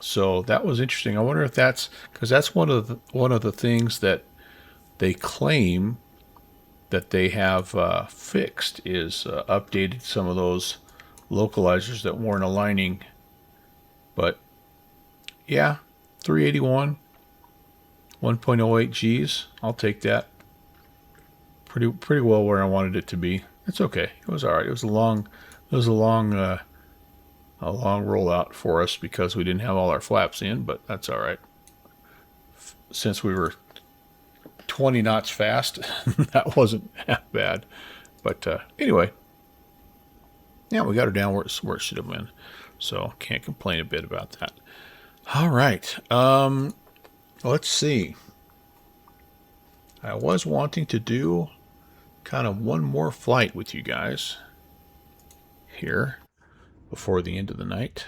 So that was interesting. I wonder if that's, because that's one of the things that they claim that they have fixed is updated some of those localizers that weren't aligning. But yeah, 381, 1.08 Gs. I'll take that. Pretty well where I wanted it to be. It's okay. It was all right. It was a long rollout for us because we didn't have all our flaps in, but that's all right. Since we were 20 knots fast, that wasn't half bad. But anyway, yeah, we got her down where it should have been, so can't complain a bit about that. All right, let's see. I was wanting to do kind of one more flight with you guys here before the end of the night.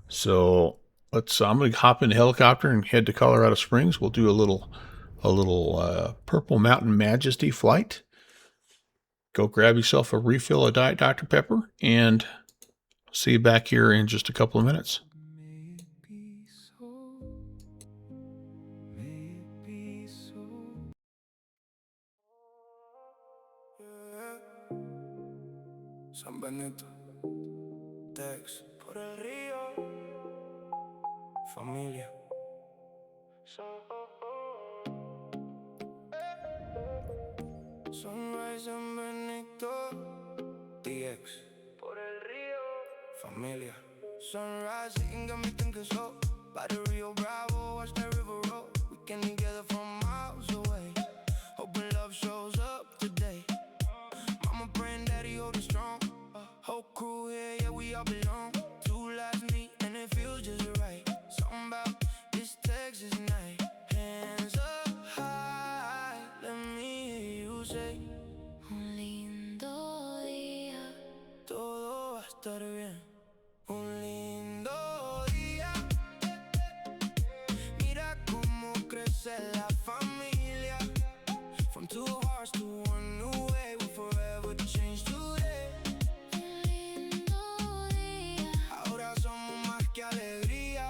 So I'm going to hop in the helicopter and head to Colorado Springs. We'll do a little Purple Mountain Majesty flight. Go grab yourself a refill of Diet Dr. Pepper, and see you back here in just a couple of minutes. San Benito, Tex, por el río, familia. Sunrise San Benito, TX, por el río, familia. Sunrise, eating got me thinking so. By the Rio Bravo, watch that river roll. We came together from miles away. Hoping love shows up today. Mama praying daddy hold it strong. Whole crew here, yeah, we all belong. 2 lives meet and it feels just right. Something about this Texas night. Hands up high, let me hear you say. Un lindo día, todo va a estar bien. Un lindo día, mira cómo crece la familia. From 2 hearts to 1 new way, we'll forever change today. Un lindo día, ahora somos más que alegría.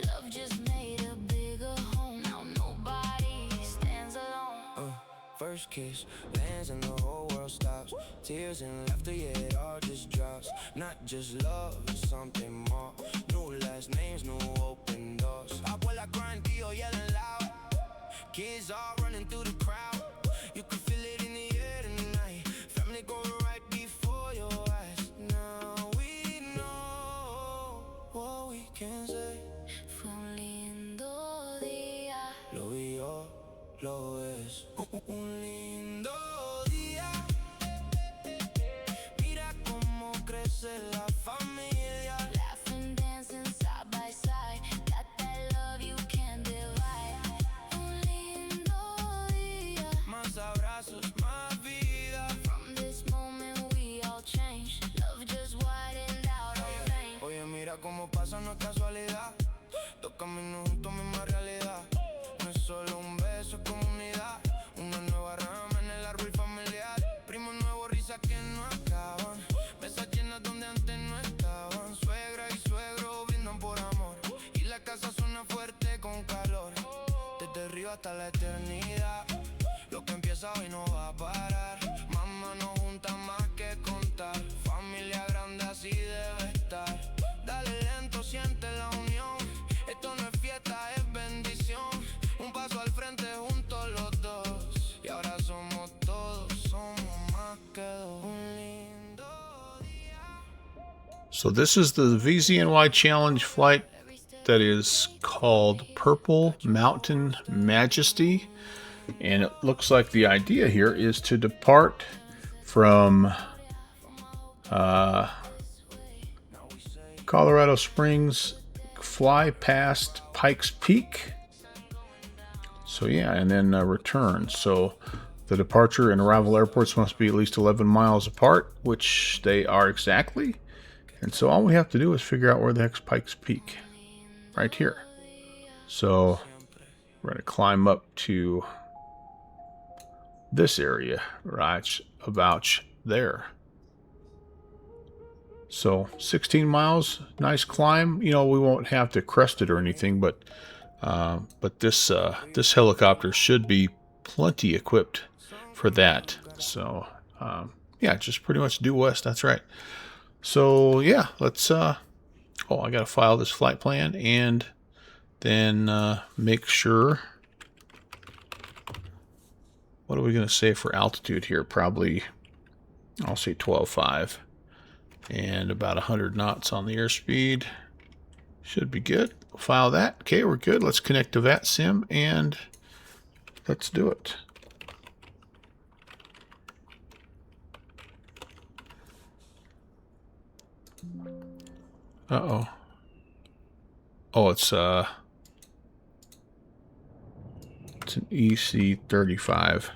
Love just made a bigger home, now nobody stands alone. First kiss, lands and the whole world stops. Tears and laughter, yeah, it all just drops. Not just love, it's something more. New last names, new open doors. Abuela crying, tío yelling loud. Kids all running through the crowd. You can feel it in the air tonight. Family going right before your eyes. Now we know what we can say. Fue un lindo día. Lo vi yo, lo es. Un lindo día. Mira cómo crece la familia. Laughing, dancing side by side. Got that love you can't divide. Un lindo día. Más abrazos, más vida. From this moment we all change. contigo hasta la eternidad. Lo que empieza hoy no va a parar. Mamá nos junta más que contar. Familia grande así debe estar. Dale lento, siente la unión. Esto no es fiesta, es bendición. Un paso al frente juntos los dos. Y ahora somos todos, somos más que dos. Un lindo día. So this is the VZNY Challenge flight that is called Purple Mountain Majesty. And it looks like the idea here is to depart from Colorado Springs, fly past Pikes Peak. So yeah, and then return. So the departure and arrival airports must be at least 11 miles apart, which they are exactly. And so all we have to do is figure out where the heck's Pikes Peak. Right here. So we're going to climb up to this area, right about there. So 16 miles, nice climb. You know, we won't have to crest it or anything, but this this helicopter should be plenty equipped for that. So yeah, just pretty much due west. That's right. So yeah, let's. Oh, I got to file this flight plan and then make sure. What are we going to say for altitude here? Probably, I'll say 12.5 and about 100 knots on the airspeed. Should be good. We'll file that. Okay, we're good. Let's connect to VATSIM and let's do it. Uh-oh. Oh, it's an EC-35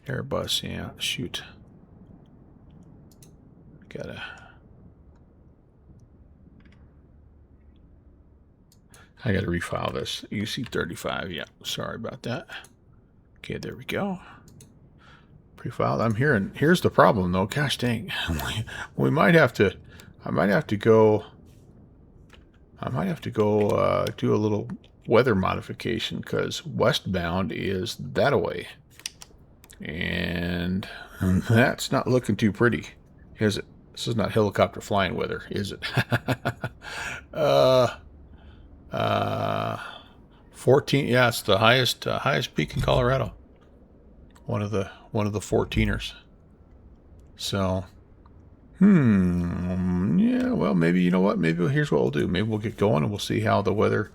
Airbus. Yeah, shoot. I gotta refile this. EC-35. Yeah, sorry about that. Okay, there we go. Pre-filed. I'm hearing. Here's the problem, though. Gosh dang, we might have to. I might have to go do a little weather modification because westbound is that way, and that's not looking too pretty, is it? This is not helicopter flying weather, is it? 14. Yeah, it's the highest peak in Colorado. One of the 14ers. So. Yeah, well, maybe, you know what? Maybe here's what we'll do. Maybe we'll get going and we'll see how the weather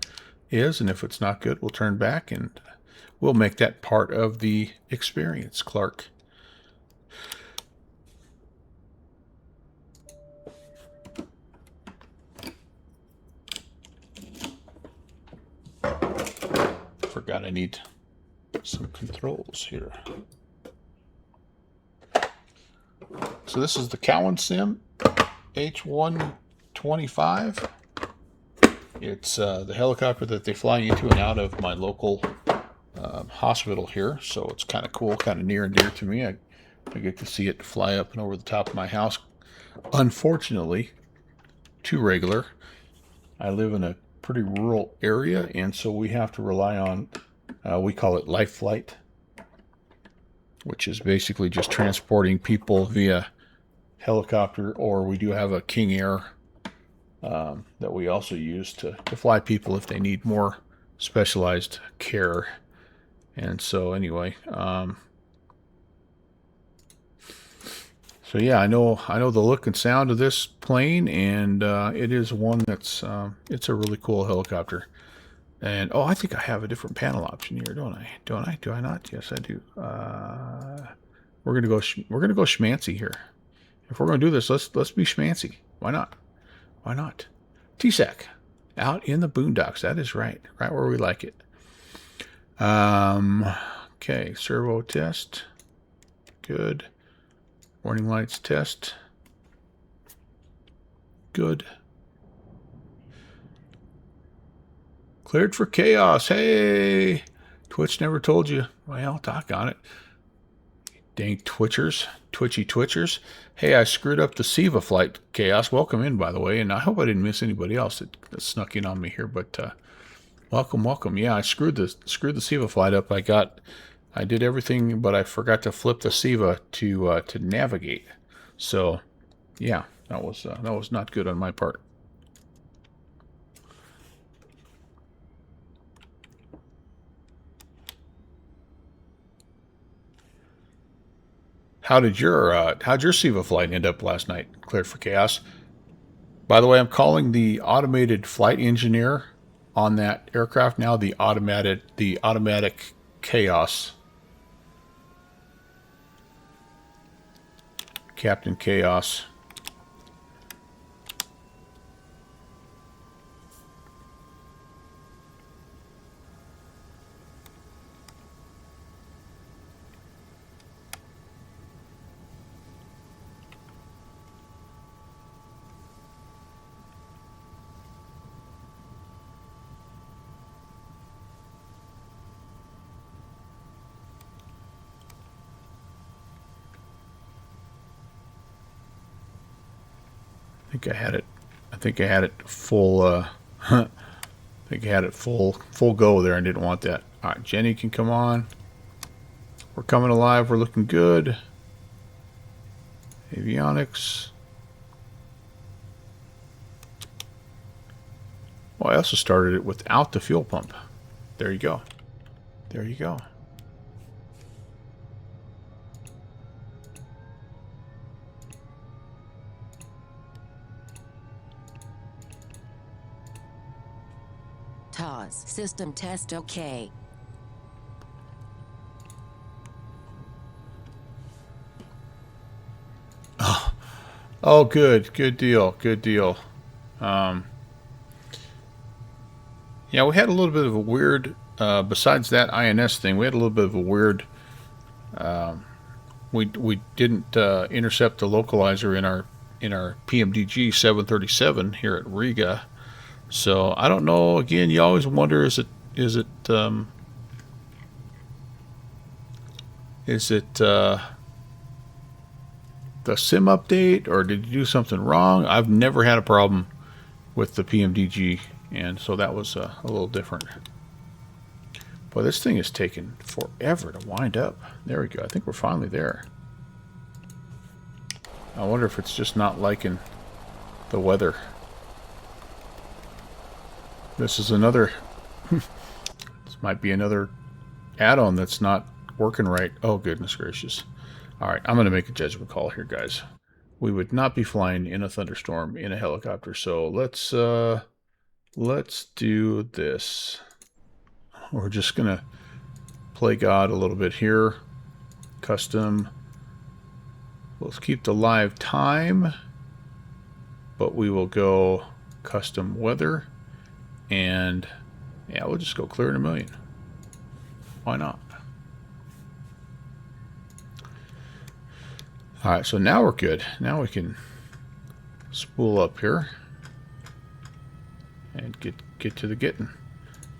is. And if it's not good, we'll turn back and we'll make that part of the experience, Clark. Forgot I need some controls here. So this is the Cowan Sim H125. It's the helicopter that they fly into and out of my local hospital here. So it's kind of cool, kind of near and dear to me. I get to see it fly up and over the top of my house. Unfortunately, too regular. I live in a pretty rural area, and so we have to rely on, we call it life flight, which is basically just transporting people via helicopter, or we do have a King Air that we also use to fly people if they need more specialized care. And so anyway, so yeah, I know the look and sound of this plane, and it is one that's it's a really cool helicopter. And oh, I think I have a different panel option here, don't I? Do I not? Yes, I do. We're gonna go schmancy here. If we're gonna do this, let's be schmancy. Why not? Why not? TSAC, out in the boondocks. That is right where we like it. Okay, servo test. Good. Warning lights test. Good. Cleared for chaos. Hey! Twitch never told you. Well, talk on it. Dang twitchers. Twitchy twitchers. Hey, I screwed up the SIVA flight, Chaos. Welcome in, by the way. And I hope I didn't miss anybody else that snuck in on me here. But Welcome, welcome. Yeah, I screwed the SEVA flight up. I did everything, but I forgot to flip the SEVA to navigate. So, yeah, that was not good on my part. How'd your SEVA flight end up last night? Cleared for chaos. By the way, I'm calling the automated flight engineer on that aircraft now the automatic chaos. Captain Chaos. I think I had it full. I think I had it full go there. I didn't want that. All right, Jenny can come on. We're coming alive. We're looking good. Avionics. Well, I also started it without the fuel pump. There you go. There you go. TOS system test okay. Oh, good deal, good deal. Yeah, we had a little bit of a weird. Besides that INS thing, we had a little bit of a weird. We didn't intercept the localizer in our PMDG 737 here at Riga. So I don't know. Again, you always wonder: is it the SIM update, or did you do something wrong? I've never had a problem with the PMDG, and so that was a little different. Boy, this thing is taking forever to wind up. There we go. I think we're finally there. I wonder if it's just not liking the weather. This is another. This might be another add-on that's not working right. Oh, goodness gracious. All right, I'm going to make a judgment call here, guys. We would not be flying in a thunderstorm in a helicopter, so let's do this. We're just going to play God a little bit here. Custom. Let's keep the live time, but we will go custom weather. And yeah, we'll just go clear in a million. Why not? All right, so now we're good. Now we can spool up here and get to the getting.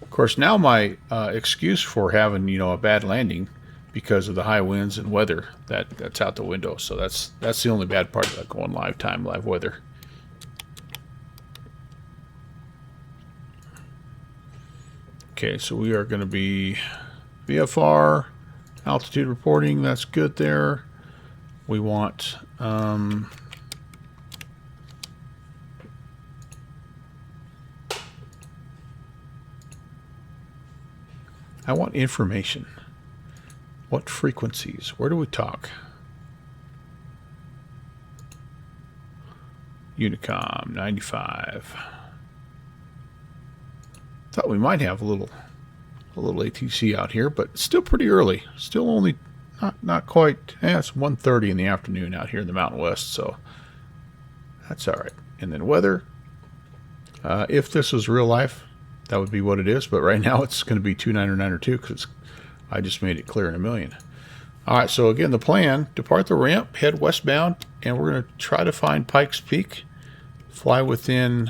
Of course, now my excuse for having a bad landing because of the high winds and weather that's out the window. So that's the only bad part about going live time, live weather. Okay, so we are going to be VFR, altitude reporting, that's good there. We want I want information. What frequencies? Where do we talk? Unicom 95. Thought we might have a little ATC out here, but still pretty early. Still only not quite. It's 1:30 in the afternoon out here in the Mountain West, so that's all right. And then weather. If this was real life, that would be what it is. But right now it's going to be 2992 because I just made it clear in a million. All right. So again, the plan: depart the ramp, head westbound, and we're going to try to find Pikes Peak. Fly within.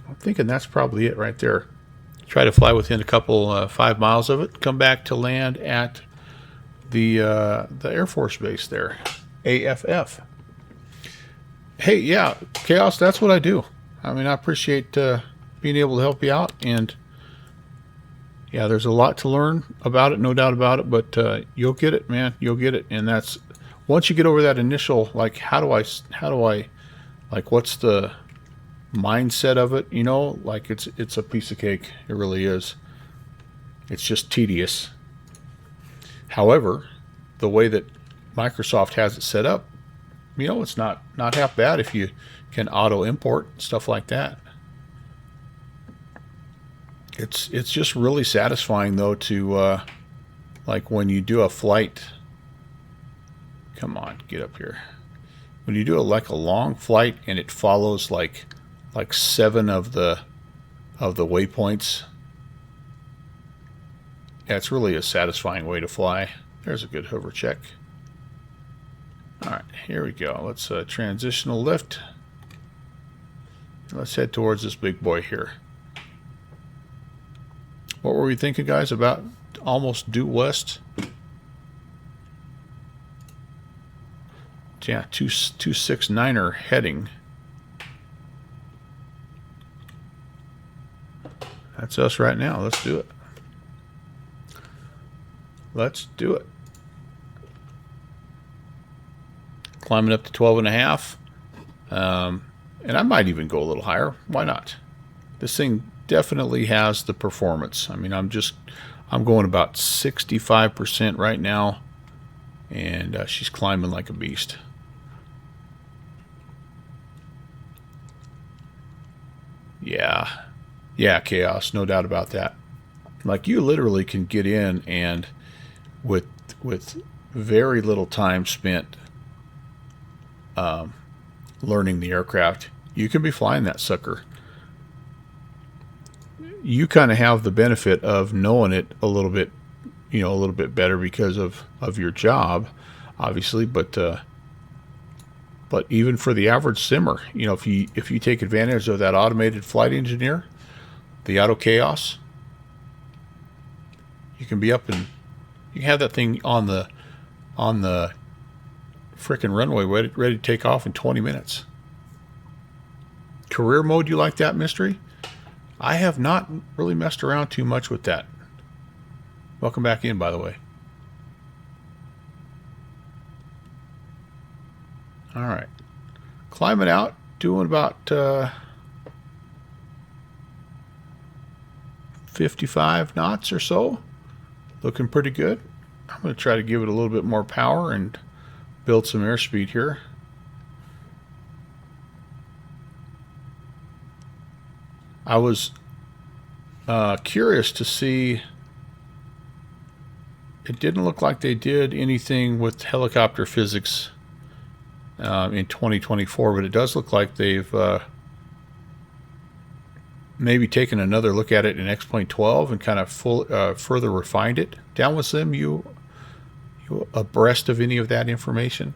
I'm thinking that's probably it right there. Try to fly within a couple 5 miles of it. Come back to land at the Air Force Base there, AFF. Hey, yeah, Chaos. That's what I do. I mean, I appreciate being able to help you out, and Yeah, there's a lot to learn about it, no doubt about it, but you'll get it, man. You'll get it. And that's, once you get over that initial, like, how do I, like, what's the mindset of it, you know? Like, it's a piece of cake. It really is. It's just tedious. However, the way that Microsoft has it set up, you know, it's not half bad if you can auto import stuff like that. It's just really satisfying though to like when you do a flight. Come on, get up here. When you do like a long flight and it follows like 7 of the waypoints. Yeah, it's really a satisfying way to fly. There's a good hover check. All right, here we go. Let's transitional lift. Let's head towards this big boy here. What were we thinking, guys, about almost due west? Yeah, 269er heading. That's us right now. Let's do it. Let's do it. Climbing up to 12.5. And I might even go a little higher. Why not? This thing definitely has the performance. I mean, I'm going about 65% right now, and she's climbing like a beast. Yeah, Chaos, no doubt about that. Like, you literally can get in and with very little time spent learning the aircraft, you can be flying that sucker. You kind of have the benefit of knowing it a little bit, you know, a little bit better because of your job, obviously. But even for the average simmer, you know, if you take advantage of that automated flight engineer, the auto chaos, you can be up and you can have that thing on the frickin' runway ready to take off in 20 minutes. Career mode, you like that, Mystery? I have not really messed around too much with that. Welcome back in, by the way. All right. Climbing out, doing about 55 knots or so. Looking pretty good. I'm going to try to give it a little bit more power and build some airspeed here. I was curious to see. It didn't look like they did anything with helicopter physics in 2024, but it does look like they've maybe taken another look at it in X-Plane 12 and kind of further refined it. Down with them, you abreast of any of that information?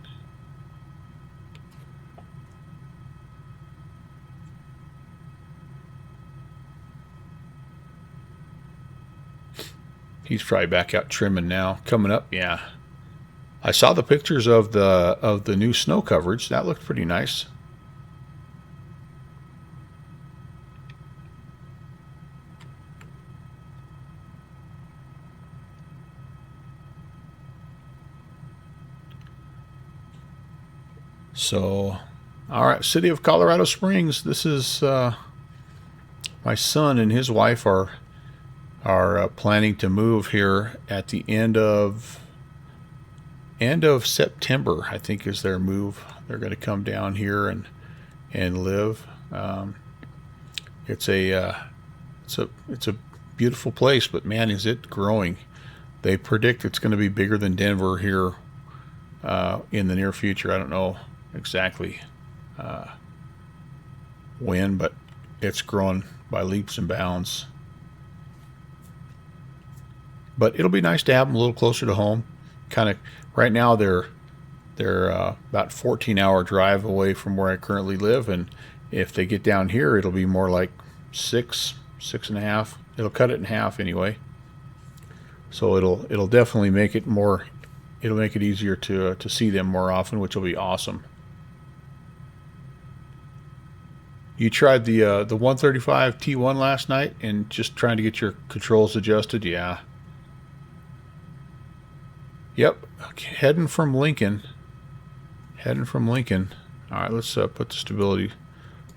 He's probably back out trimming now. Coming up, yeah. I saw the pictures of the new snow coverage. That looked pretty nice. So, all right, City of Colorado Springs. This is my son and his wife are planning to move here at the end of September, I think, is their move. They're going to come down here and live. It's a beautiful place, but man, is it growing. They predict it's going to be bigger than Denver here in the near future. I don't know exactly when, but it's growing by leaps and bounds. But it'll be nice to have them a little closer to home. Kind of right now they're about 14-hour drive away from where I currently live, and if they get down here, it'll be more like 6.5. It'll cut it in half anyway. So it'll definitely make it more. It'll make it easier to see them more often, which will be awesome. You tried the 135 T1 last night and just trying to get your controls adjusted? Yeah. Yep. Okay. Heading from Lincoln. Heading from Lincoln. All right, let's put the stability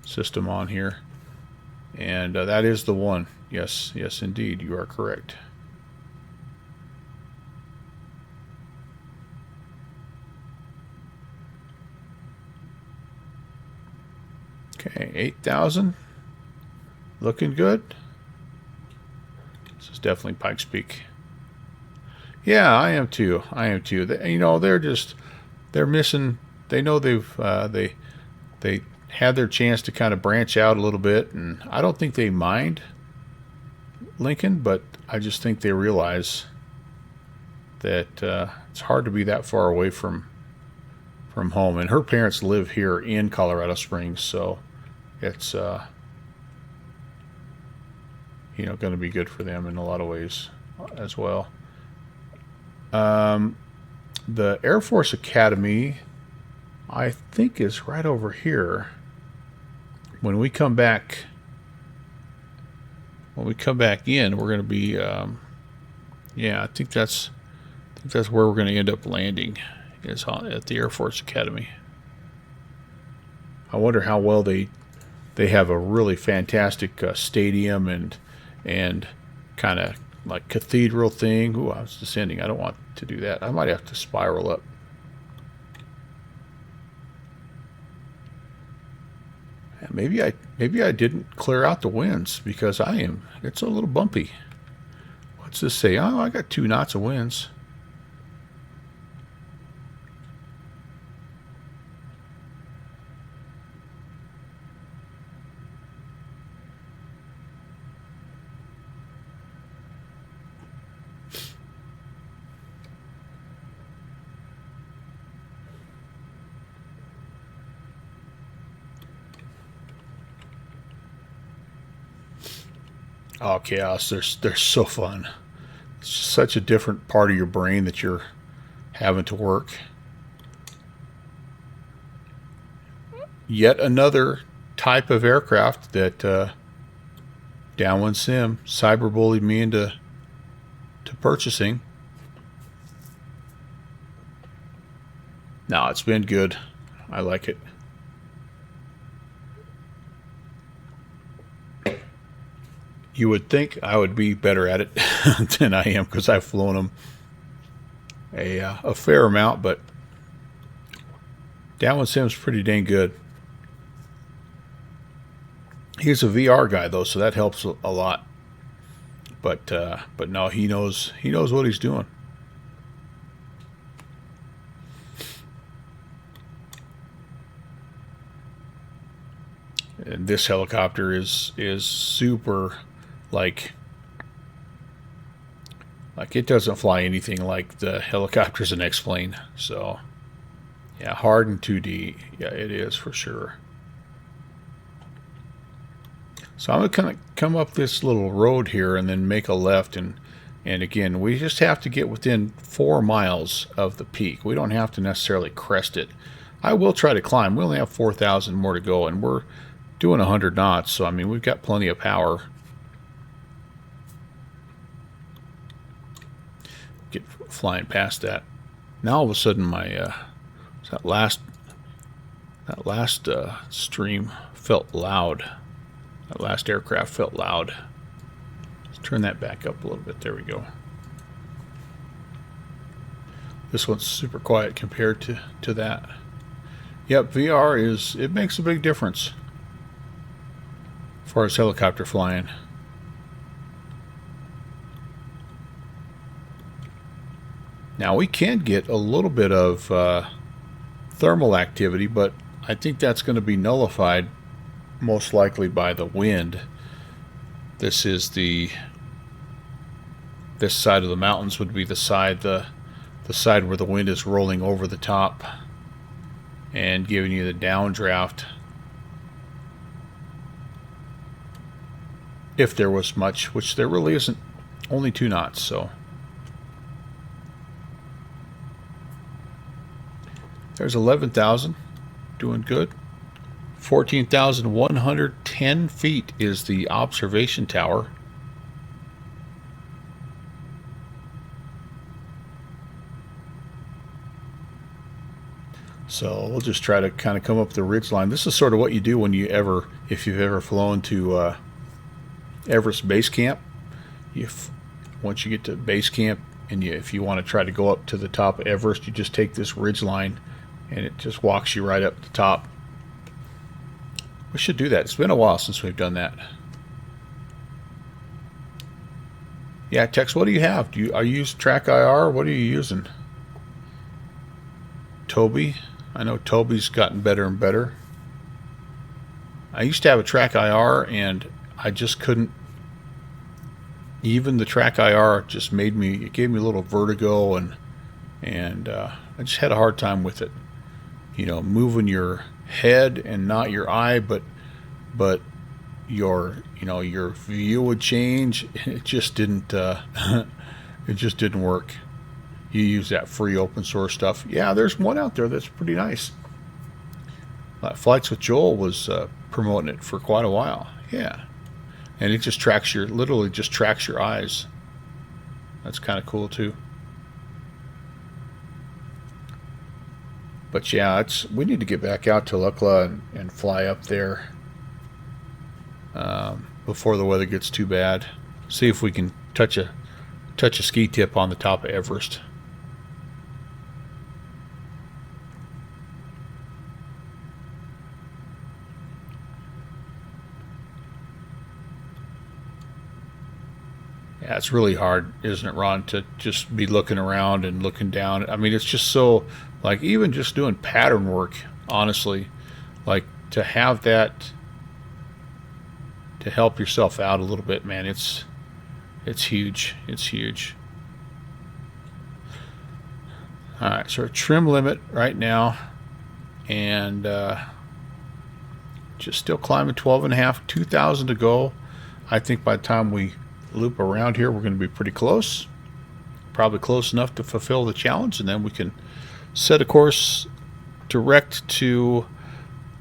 system on here. And that is the one. Yes, yes, indeed. You are correct. Okay, 8,000. Looking good. This is definitely Pikes Peak. Yeah, I am too. I am too. They, you know, they're missing. They know they had their chance to kind of branch out a little bit, and I don't think they mind Lincoln, but I just think they realize that it's hard to be that far away from home. And her parents live here in Colorado Springs, so it's you know, going to be good for them in a lot of ways as well. The Air Force Academy, I think, is right over here. When we come back in, we're going to be yeah, I think that's where we're going to end up landing, is at the Air Force Academy. I wonder how well they have a really fantastic stadium and kind of like cathedral thing. Ooh, I was descending. I don't want to do that. I might have to spiral up. Maybe I didn't clear out the winds because it's a little bumpy. What's this say? Oh, I got 2 knots of winds. Oh, chaos. They're so fun. It's such a different part of your brain that you're having to work. Yet another type of aircraft that Downwind Sim cyberbullied me into purchasing. No, it's been good. I like it. You would think I would be better at it than I am because I've flown them a fair amount, but Downwind Sim's pretty dang good. He's a VR guy though, so that helps a lot. But no, he knows what he's doing. And this helicopter is super. Like it doesn't fly anything like the helicopters in X-Plane. So yeah, hard in 2D. Yeah, it is for sure. So I'm going to kind of come up this little road here and then make a left. And again, we just have to get within 4 miles of the peak. We don't have to necessarily crest it. I will try to climb. We only have 4,000 more to go, and we're doing 100 knots. So, I mean, we've got plenty of power. Get flying past that. Now all of a sudden my that last stream felt loud. That last aircraft felt loud. Let's turn that back up a little bit. There we go. This one's super quiet compared to that. Yep, VR it makes a big difference as far as helicopter flying. Now we can get a little bit of thermal activity, but I think that's going to be nullified most likely by the wind. This is this side of the mountains would be the side where the wind is rolling over the top and giving you the downdraft. If there was much, which there really isn't, only 2 knots, so. There's 11,000, doing good. 14,110 feet is the observation tower. So we'll just try to kind of come up the ridge line. This is sort of what you do when you if you've ever flown to Everest Base Camp. Once you get to base camp, and if you want to try to go up to the top of Everest, you just take this ridge line, and it just walks you right up the top. We should do that. It's been a while since we've done that. Yeah, Tex, what do you have? Are you using Track IR? What are you using? Toby? I know Toby's gotten better and better. I used to have a Track IR, and I just couldn't. Even the Track IR just gave me a little vertigo, and I just had a hard time with it. You know, moving your head and not your eye, but your view would change. It just didn't work. You use that free open source stuff. Yeah, there's one out there that's pretty nice. Flights with Joel was promoting it for quite a while. Yeah, and it just literally just tracks your eyes. That's kind of cool too. But yeah, we need to get back out to Lukla and fly up there before the weather gets too bad. See if we can touch a ski tip on the top of Everest. Yeah, it's really hard, isn't it, Ron, to just be looking around and looking down. I mean, it's just so, like, even just doing pattern work, honestly, like, to have that to help yourself out a little bit, man, it's huge. It's huge. All right, so our trim limit right now, and just still climbing 12.5, 2,000 to go. I think by the time we loop around here, we're going to be pretty close, probably close enough to fulfill the challenge, and then we can set a course direct to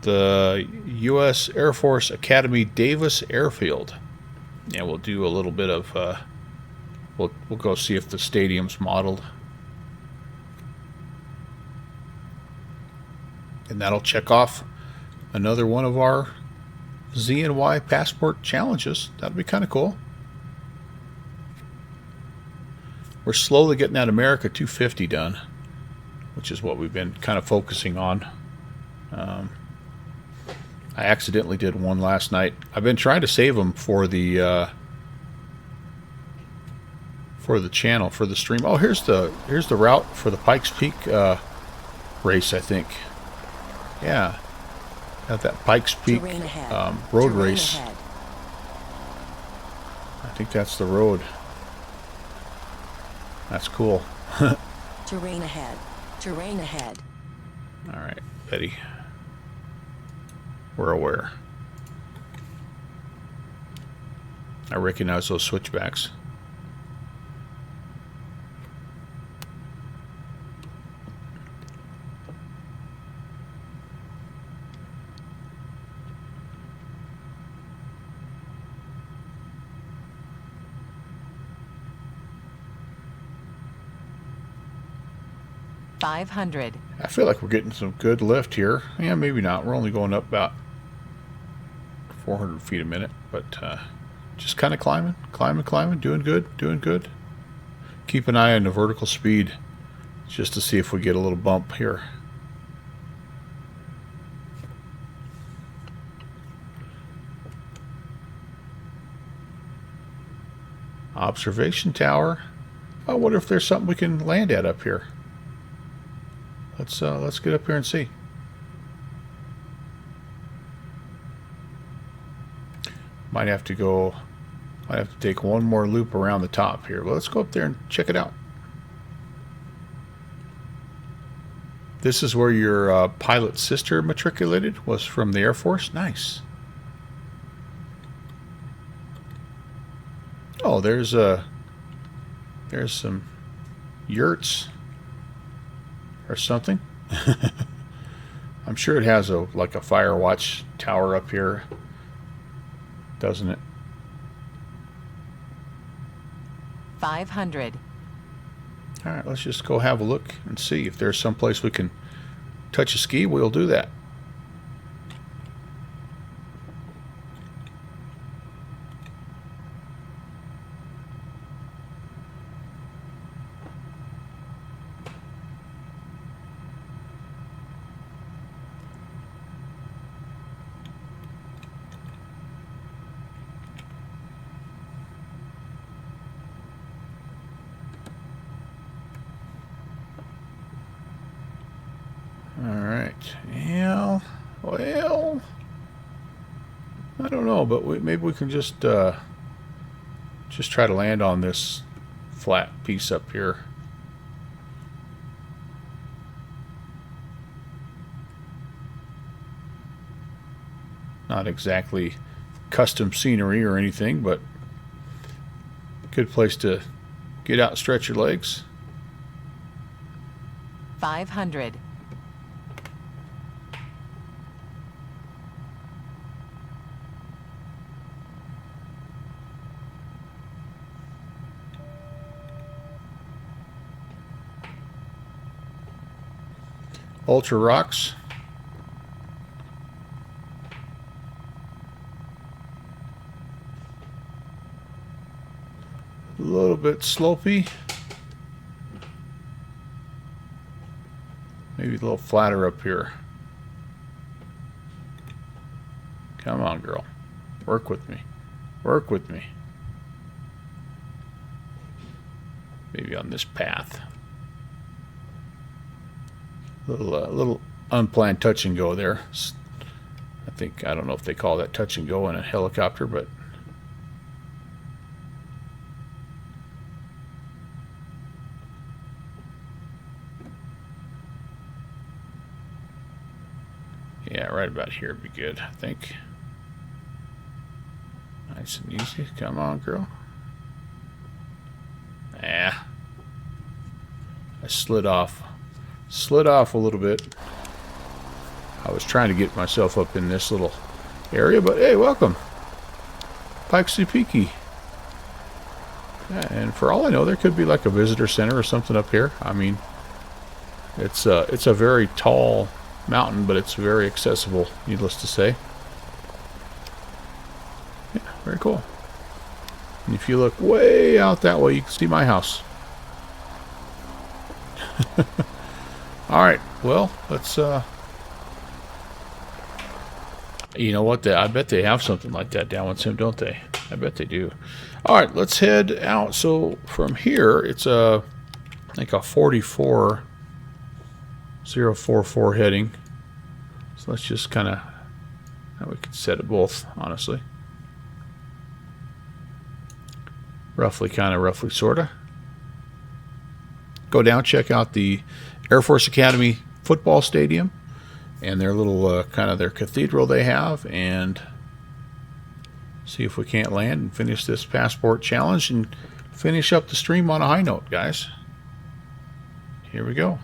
the U.S. Air Force Academy Davis Airfield, and we'll do a little bit of we'll go see if the stadium's modeled, and that'll check off another one of our ZNY passport challenges. That'll be kind of cool. We're slowly getting that America 250 done, which is what we've been kind of focusing on. I accidentally did one last night. I've been trying to save them for the channel, for the stream. Oh, here's the route for the Pikes Peak race, I think. Yeah, got that Pikes Peak road race. Ahead. I think that's the road. That's cool. Terrain ahead. Terrain ahead. All right, Betty. We're aware. I recognize those switchbacks. I feel like we're getting some good lift here. Yeah, maybe not. We're only going up about 400 feet a minute, but just kind of climbing, doing good. Keep an eye on the vertical speed just to see if we get a little bump here. Observation tower. I wonder if there's something we can land at up here. Let's get up here and see. Might have to take one more loop around the top here. But let's go up there and check it out. This is where your pilot's sister matriculated, was from the Air Force. Nice. Oh, there's some yurts or something. I'm sure it has a like a fire watch tower up here, doesn't it? 500. All right, let's just go have a look and see if there's some place we can touch a ski. We'll do that. Well, I don't know, but maybe we can just try to land on this flat piece up here. Not exactly custom scenery or anything, but good place to get out and stretch your legs. 500. Ultra rocks. A little bit slopey. Maybe a little flatter up here. Come on, girl. Work with me. Work with me. Maybe on this path. Little unplanned touch and go there. I don't know if they call that touch and go in a helicopter, but yeah, right about here would be good, I think. Nice and easy. Come on, girl. Ah. I slid off a little bit. I was trying to get myself up in this little area, but hey, welcome. Pikes Peaky. Yeah, and for all I know, there could be like a visitor center or something up here. I mean, it's a very tall mountain, but it's very accessible, needless to say. Yeah, very cool. And if you look way out that way, you can see my house. Alright, well, let's, you know what, I bet they have something like that down with Sim, don't they? I bet they do. Alright, let's head out. So, from here, it's like a 44044 heading. So let's just kind of, we could set it both, honestly. Roughly, sort of. Go down, check out the Air Force Academy football stadium and their little kind of their cathedral they have, and see if we can't land and finish this passport challenge and finish up the stream on a high note, guys. Here we go.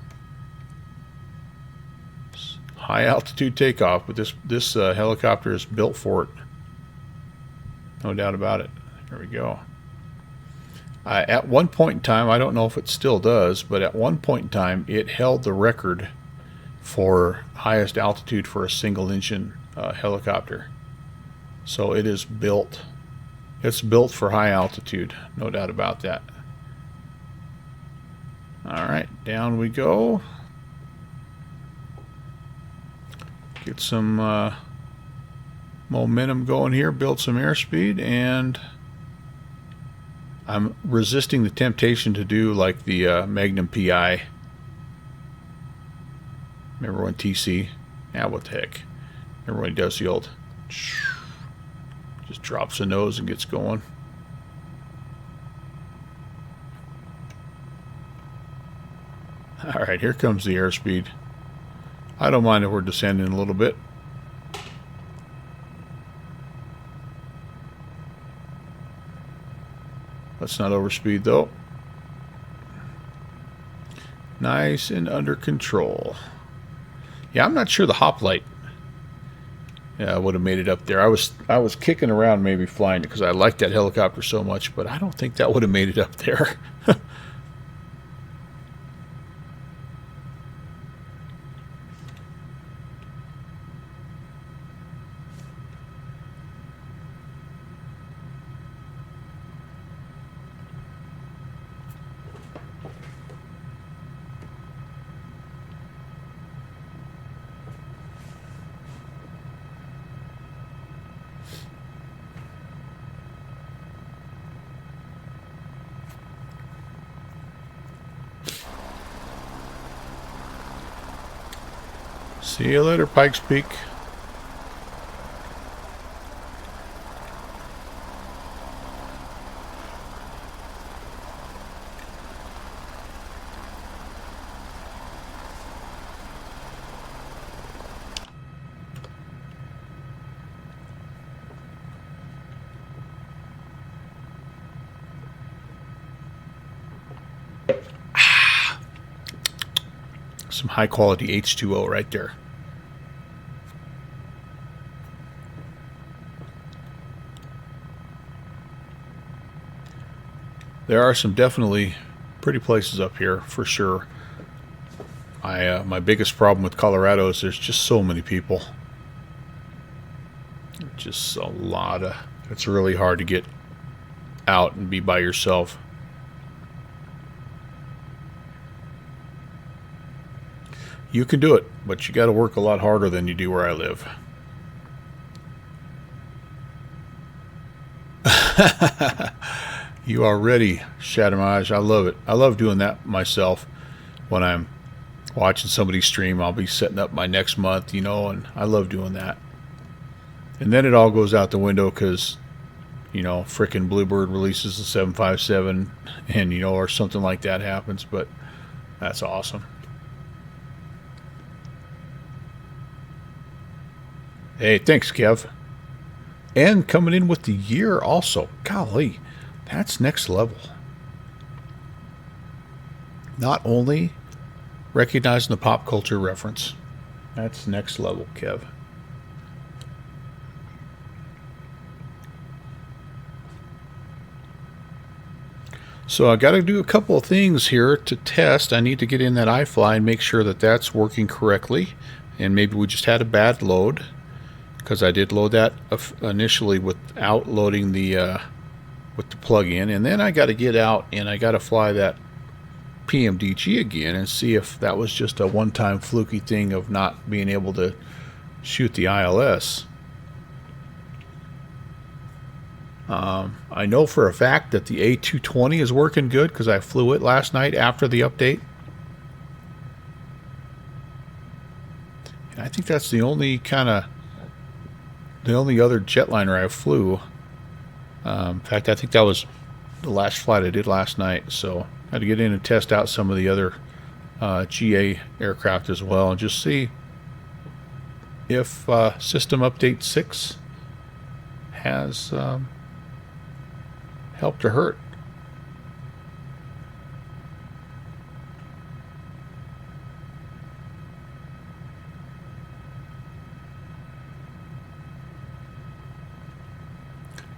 High altitude takeoff, but this helicopter is built for it. No doubt about it. Here we go. At one point in time, I don't know if it still does, but at one point in time, it held the record for highest altitude for a single engine helicopter. So it is built. It's built for high altitude, no doubt about that. All right, down we go. Get some momentum going here, build some airspeed, and I'm resisting the temptation to do like the Magnum PI. Remember when TC? Yeah, what the heck. Remember when he does the old... Just drops the nose and gets going. Alright, here comes the airspeed. I don't mind if we're descending a little bit. Let's not overspeed though. Nice and under control. Yeah, I'm not sure the hoplite would have made it up there. I was kicking around maybe flying it because I liked that helicopter so much, but I don't think that would have made it up there. See you later, Pikes Peak. Some high quality H2O right there. There are some definitely pretty places up here for sure. My biggest problem with Colorado is there's just so many people. Just a lot of. It's really hard to get out and be by yourself. You can do it, but you got to work a lot harder than you do where I live. You are ready, Shadamage. I love it. I love doing that myself. When I'm watching somebody stream, I'll be setting up my next month, you know, and I love doing that. And then it all goes out the window because, you know, frickin' Bluebird releases the 757 and, you know, or something like that happens, but that's awesome. Hey, thanks, Kev. And coming in with the year also. Golly, that's next level. Not only recognizing the pop culture reference, that's next level, Kev. So I got to do a couple of things here to test. I need to get in that iFly and make sure that that's working correctly. And maybe we just had a bad load, because I did load that initially without loading the with the plug-in, and then I got to get out and I got to fly that PMDG again and see if that was just a one-time fluky thing of not being able to shoot the ILS. I know for a fact that the A220 is working good because I flew it last night after the update. And I think that's the only other jetliner I flew. In fact, I think that was the last flight I did last night. So I had to get in and test out some of the other GA aircraft as well and just see if System Update 6 has helped or hurt.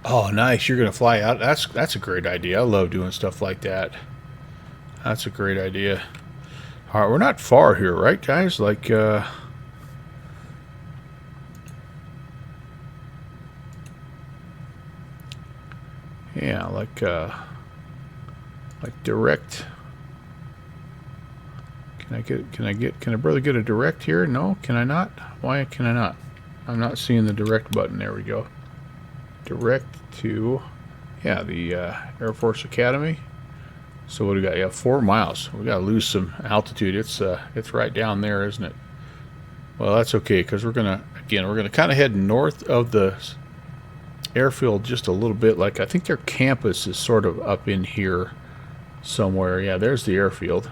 Oh, nice. You're going to fly out. That's a great idea. I love doing stuff like that. That's a great idea. All right, we're not far here, right, guys? Like, yeah, like direct. Can I brother get a direct here? No, can I not? Why can I not? I'm not seeing the direct button. There we go. Direct to, yeah, the Air Force Academy. So what do we got? Yeah, 4 miles. We got to lose some altitude. It's right down there, isn't it? Well, that's okay because we're gonna kind of head north of the airfield just a little bit. Like I think their campus is sort of up in here somewhere. Yeah, there's the airfield.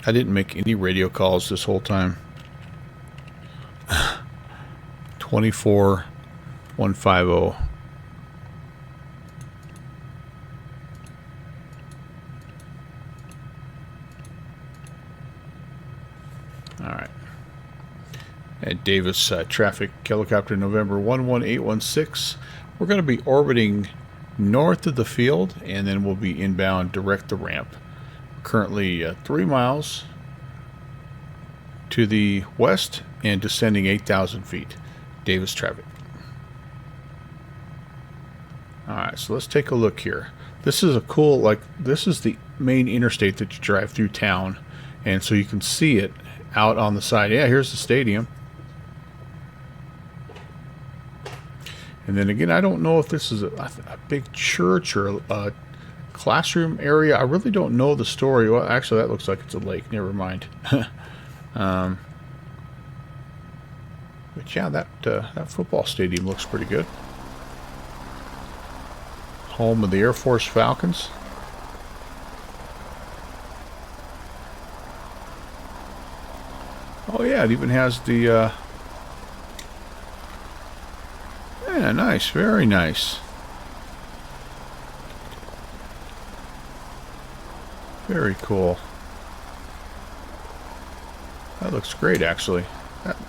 I didn't make any radio calls this whole time. 24150. Davis traffic helicopter November 11816. We're going to be orbiting north of the field, and then we'll be inbound direct the ramp. Currently 3 miles to the west and descending 8,000 feet. Davis traffic. Alright, so let's take a look here. This is a cool, like, this is the main interstate that you drive through town, and so you can see it out on the side. Yeah, here's the stadium. And then again, I don't know if this is a big church or a classroom area. I really don't know the story. Well, actually, that looks like it's a lake. Never mind. But yeah, that football stadium looks pretty good. Home of the Air Force Falcons. Oh yeah, it even has the yeah, nice, very nice. Very cool. That looks great, actually.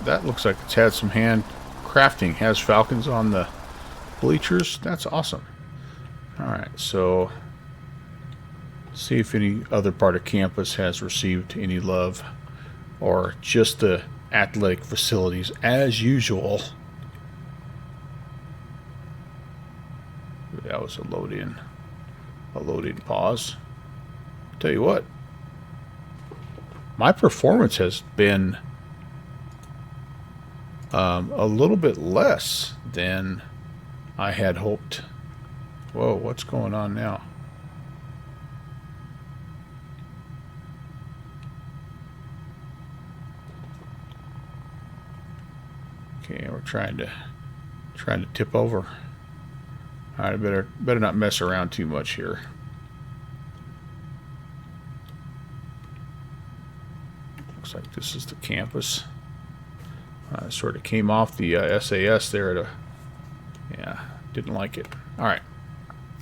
That looks like it's had some hand crafting. Has Falcons on the bleachers. That's awesome. Alright, so see if any other part of campus has received any love, or just the athletic facilities as usual. That was a load in pause. Tell you what, my performance has been a little bit less than I had hoped. Whoa, what's going on now? Okay, we're trying to tip over. All right, I better not mess around too much here. Looks like this is the campus. Sort of came off the SAS there at a, yeah, didn't like it. All right.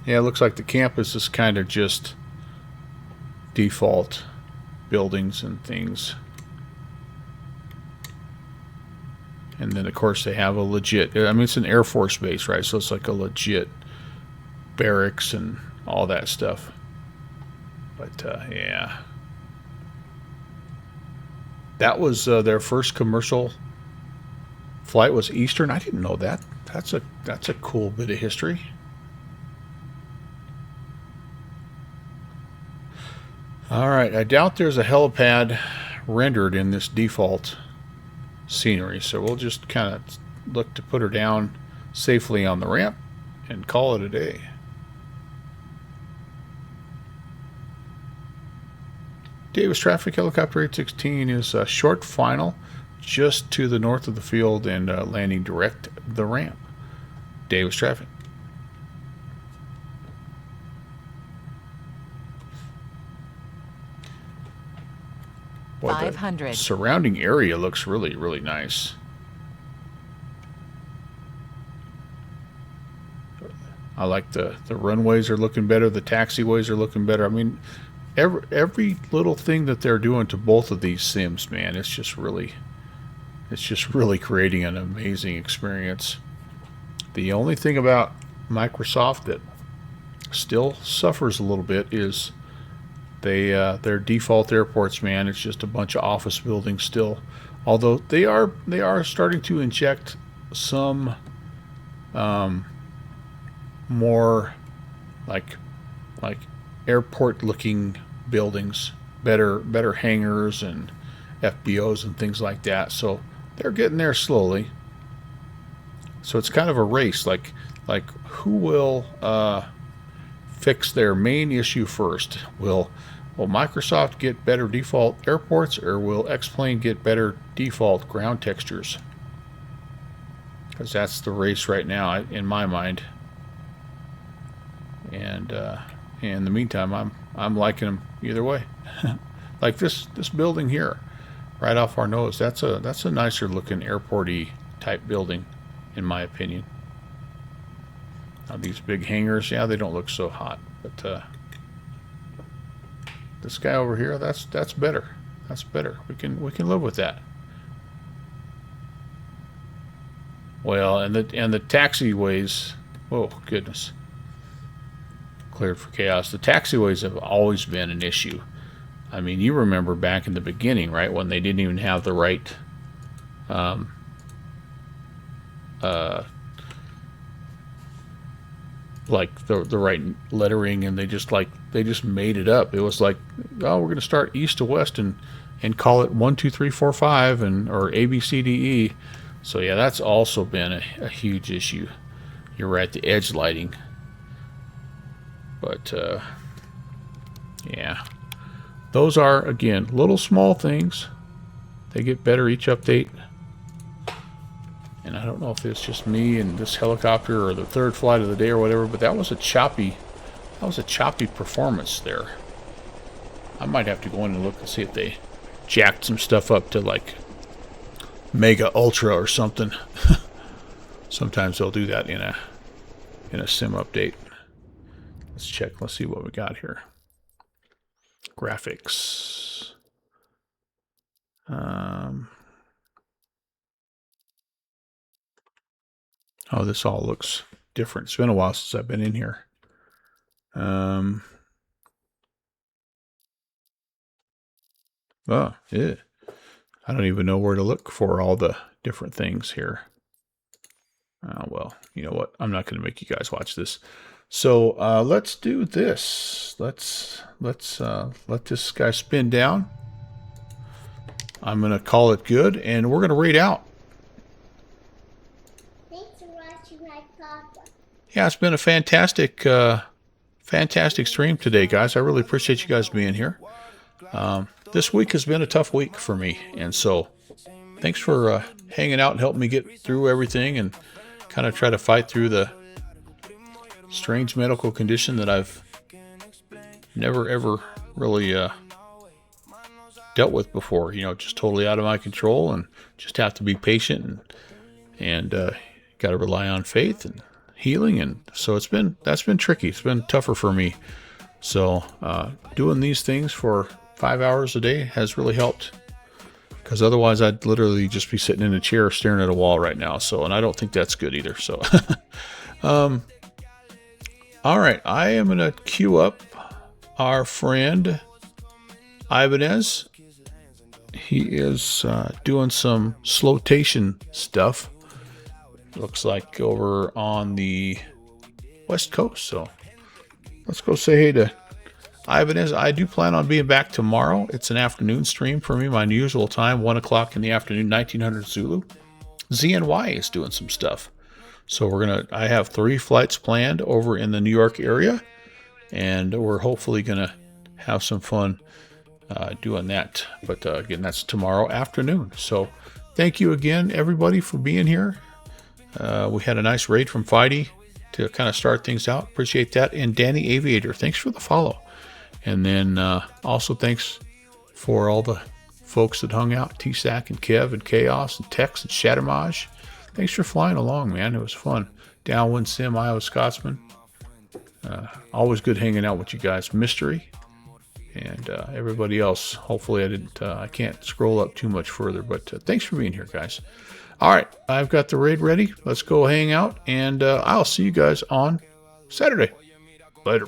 Yeah, it looks like the campus is kind of just default buildings and things. And then, of course, they have a legit, I mean, it's an Air Force base, right? So it's like a legit barracks and all that stuff. But, yeah. That was their first commercial flight was Eastern. I didn't know that. That's a cool bit of history. All right, I doubt there's a helipad rendered in this default scenery, so we'll just kind of look to put her down safely on the ramp and call it a day. Davis traffic helicopter 816 is a short final just to the north of the field and landing direct the ramp. Davis traffic. Boy, 500. The surrounding area looks really, really nice. I like the runways are looking better. The taxiways are looking better. I mean, every little thing that they're doing to both of these sims, man, it's just really creating an amazing experience. The only thing about Microsoft that still suffers a little bit is their default airports, man. It's just a bunch of office buildings still. Although they are starting to inject some more like airport looking buildings, better hangars and FBOs and things like that. So they're getting there slowly. So it's kind of a race, like who will fix their main issue first? Will Microsoft get better default airports, or will X-Plane get better default ground textures? Because that's the race right now, in my mind. And in the meantime, I'm liking them either way. Like this building here, right off our nose. That's a nicer looking airport-y type building, in my opinion. Now these big hangars, yeah, they don't look so hot, but this guy over here, that's better. That's better. We can live with that. Well, and the taxiways. Oh goodness. Cleared for chaos. The taxiways have always been an issue. I mean, you remember back in the beginning, right, when they didn't even have the right like the right lettering, and they just made it up. It was like, oh, we're going to start east to west and call it 1 2 3 4 5 or A B C D E. So yeah, that's also been a huge issue. You're right, the edge lighting. But yeah, those are, again, little small things. They get better each update. And I don't know if it's just me and this helicopter or the third flight of the day or whatever, but that was a choppy performance there. I might have to go in and look and see if they jacked some stuff up to like Mega Ultra or something. Sometimes they'll do that in a sim update. Let's check. Let's see what we got here. Graphics. Oh, this all looks different. It's been a while since I've been in here. Oh, yeah. I don't even know where to look for all the different things here. Well, you know what? I'm not going to make you guys watch this. So let's do this. Let's let this guy spin down. I'm going to call it good, and we're going to raid out. Thanks for watching my papa. Yeah, it's been a fantastic stream today, guys. I really appreciate you guys being here. This week has been a tough week for me, and so thanks for hanging out and helping me get through everything and kind of try to fight through the strange medical condition that I've never ever really dealt with before. You know, just totally out of my control, and just have to be patient and got to rely on faith and healing. And so that's been tricky. It's been tougher for me. So doing these things for 5 hours a day has really helped, because otherwise I'd literally just be sitting in a chair staring at a wall right now. So, and I don't think that's good either. So all right, I am going to queue up our friend Ibanez. He is doing some flotation stuff. Looks like over on the West Coast. So let's go say hey to Ibanez. I do plan on being back tomorrow. It's an afternoon stream for me, my usual time, 1 o'clock in the afternoon, 1900 Zulu. ZNY is doing some stuff. So I have 3 flights planned over in the New York area, and we're hopefully gonna have some fun doing that. But again, that's tomorrow afternoon. So thank you again, everybody, for being here. We had a nice raid from Fighty to kind of start things out. Appreciate that. And Danny Aviator, thanks for the follow. And then also thanks for all the folks that hung out, T-Sac and Kev and Chaos and Tex and Shattermage. Thanks for flying along, man. It was fun. Downwind Sim, Iowa Scotsman. Always good hanging out with you guys. Mystery. And everybody else. Hopefully I can't scroll up too much further, but thanks for being here, guys. All right, I've got the raid ready. Let's go hang out, and I'll see you guys on Saturday. Later.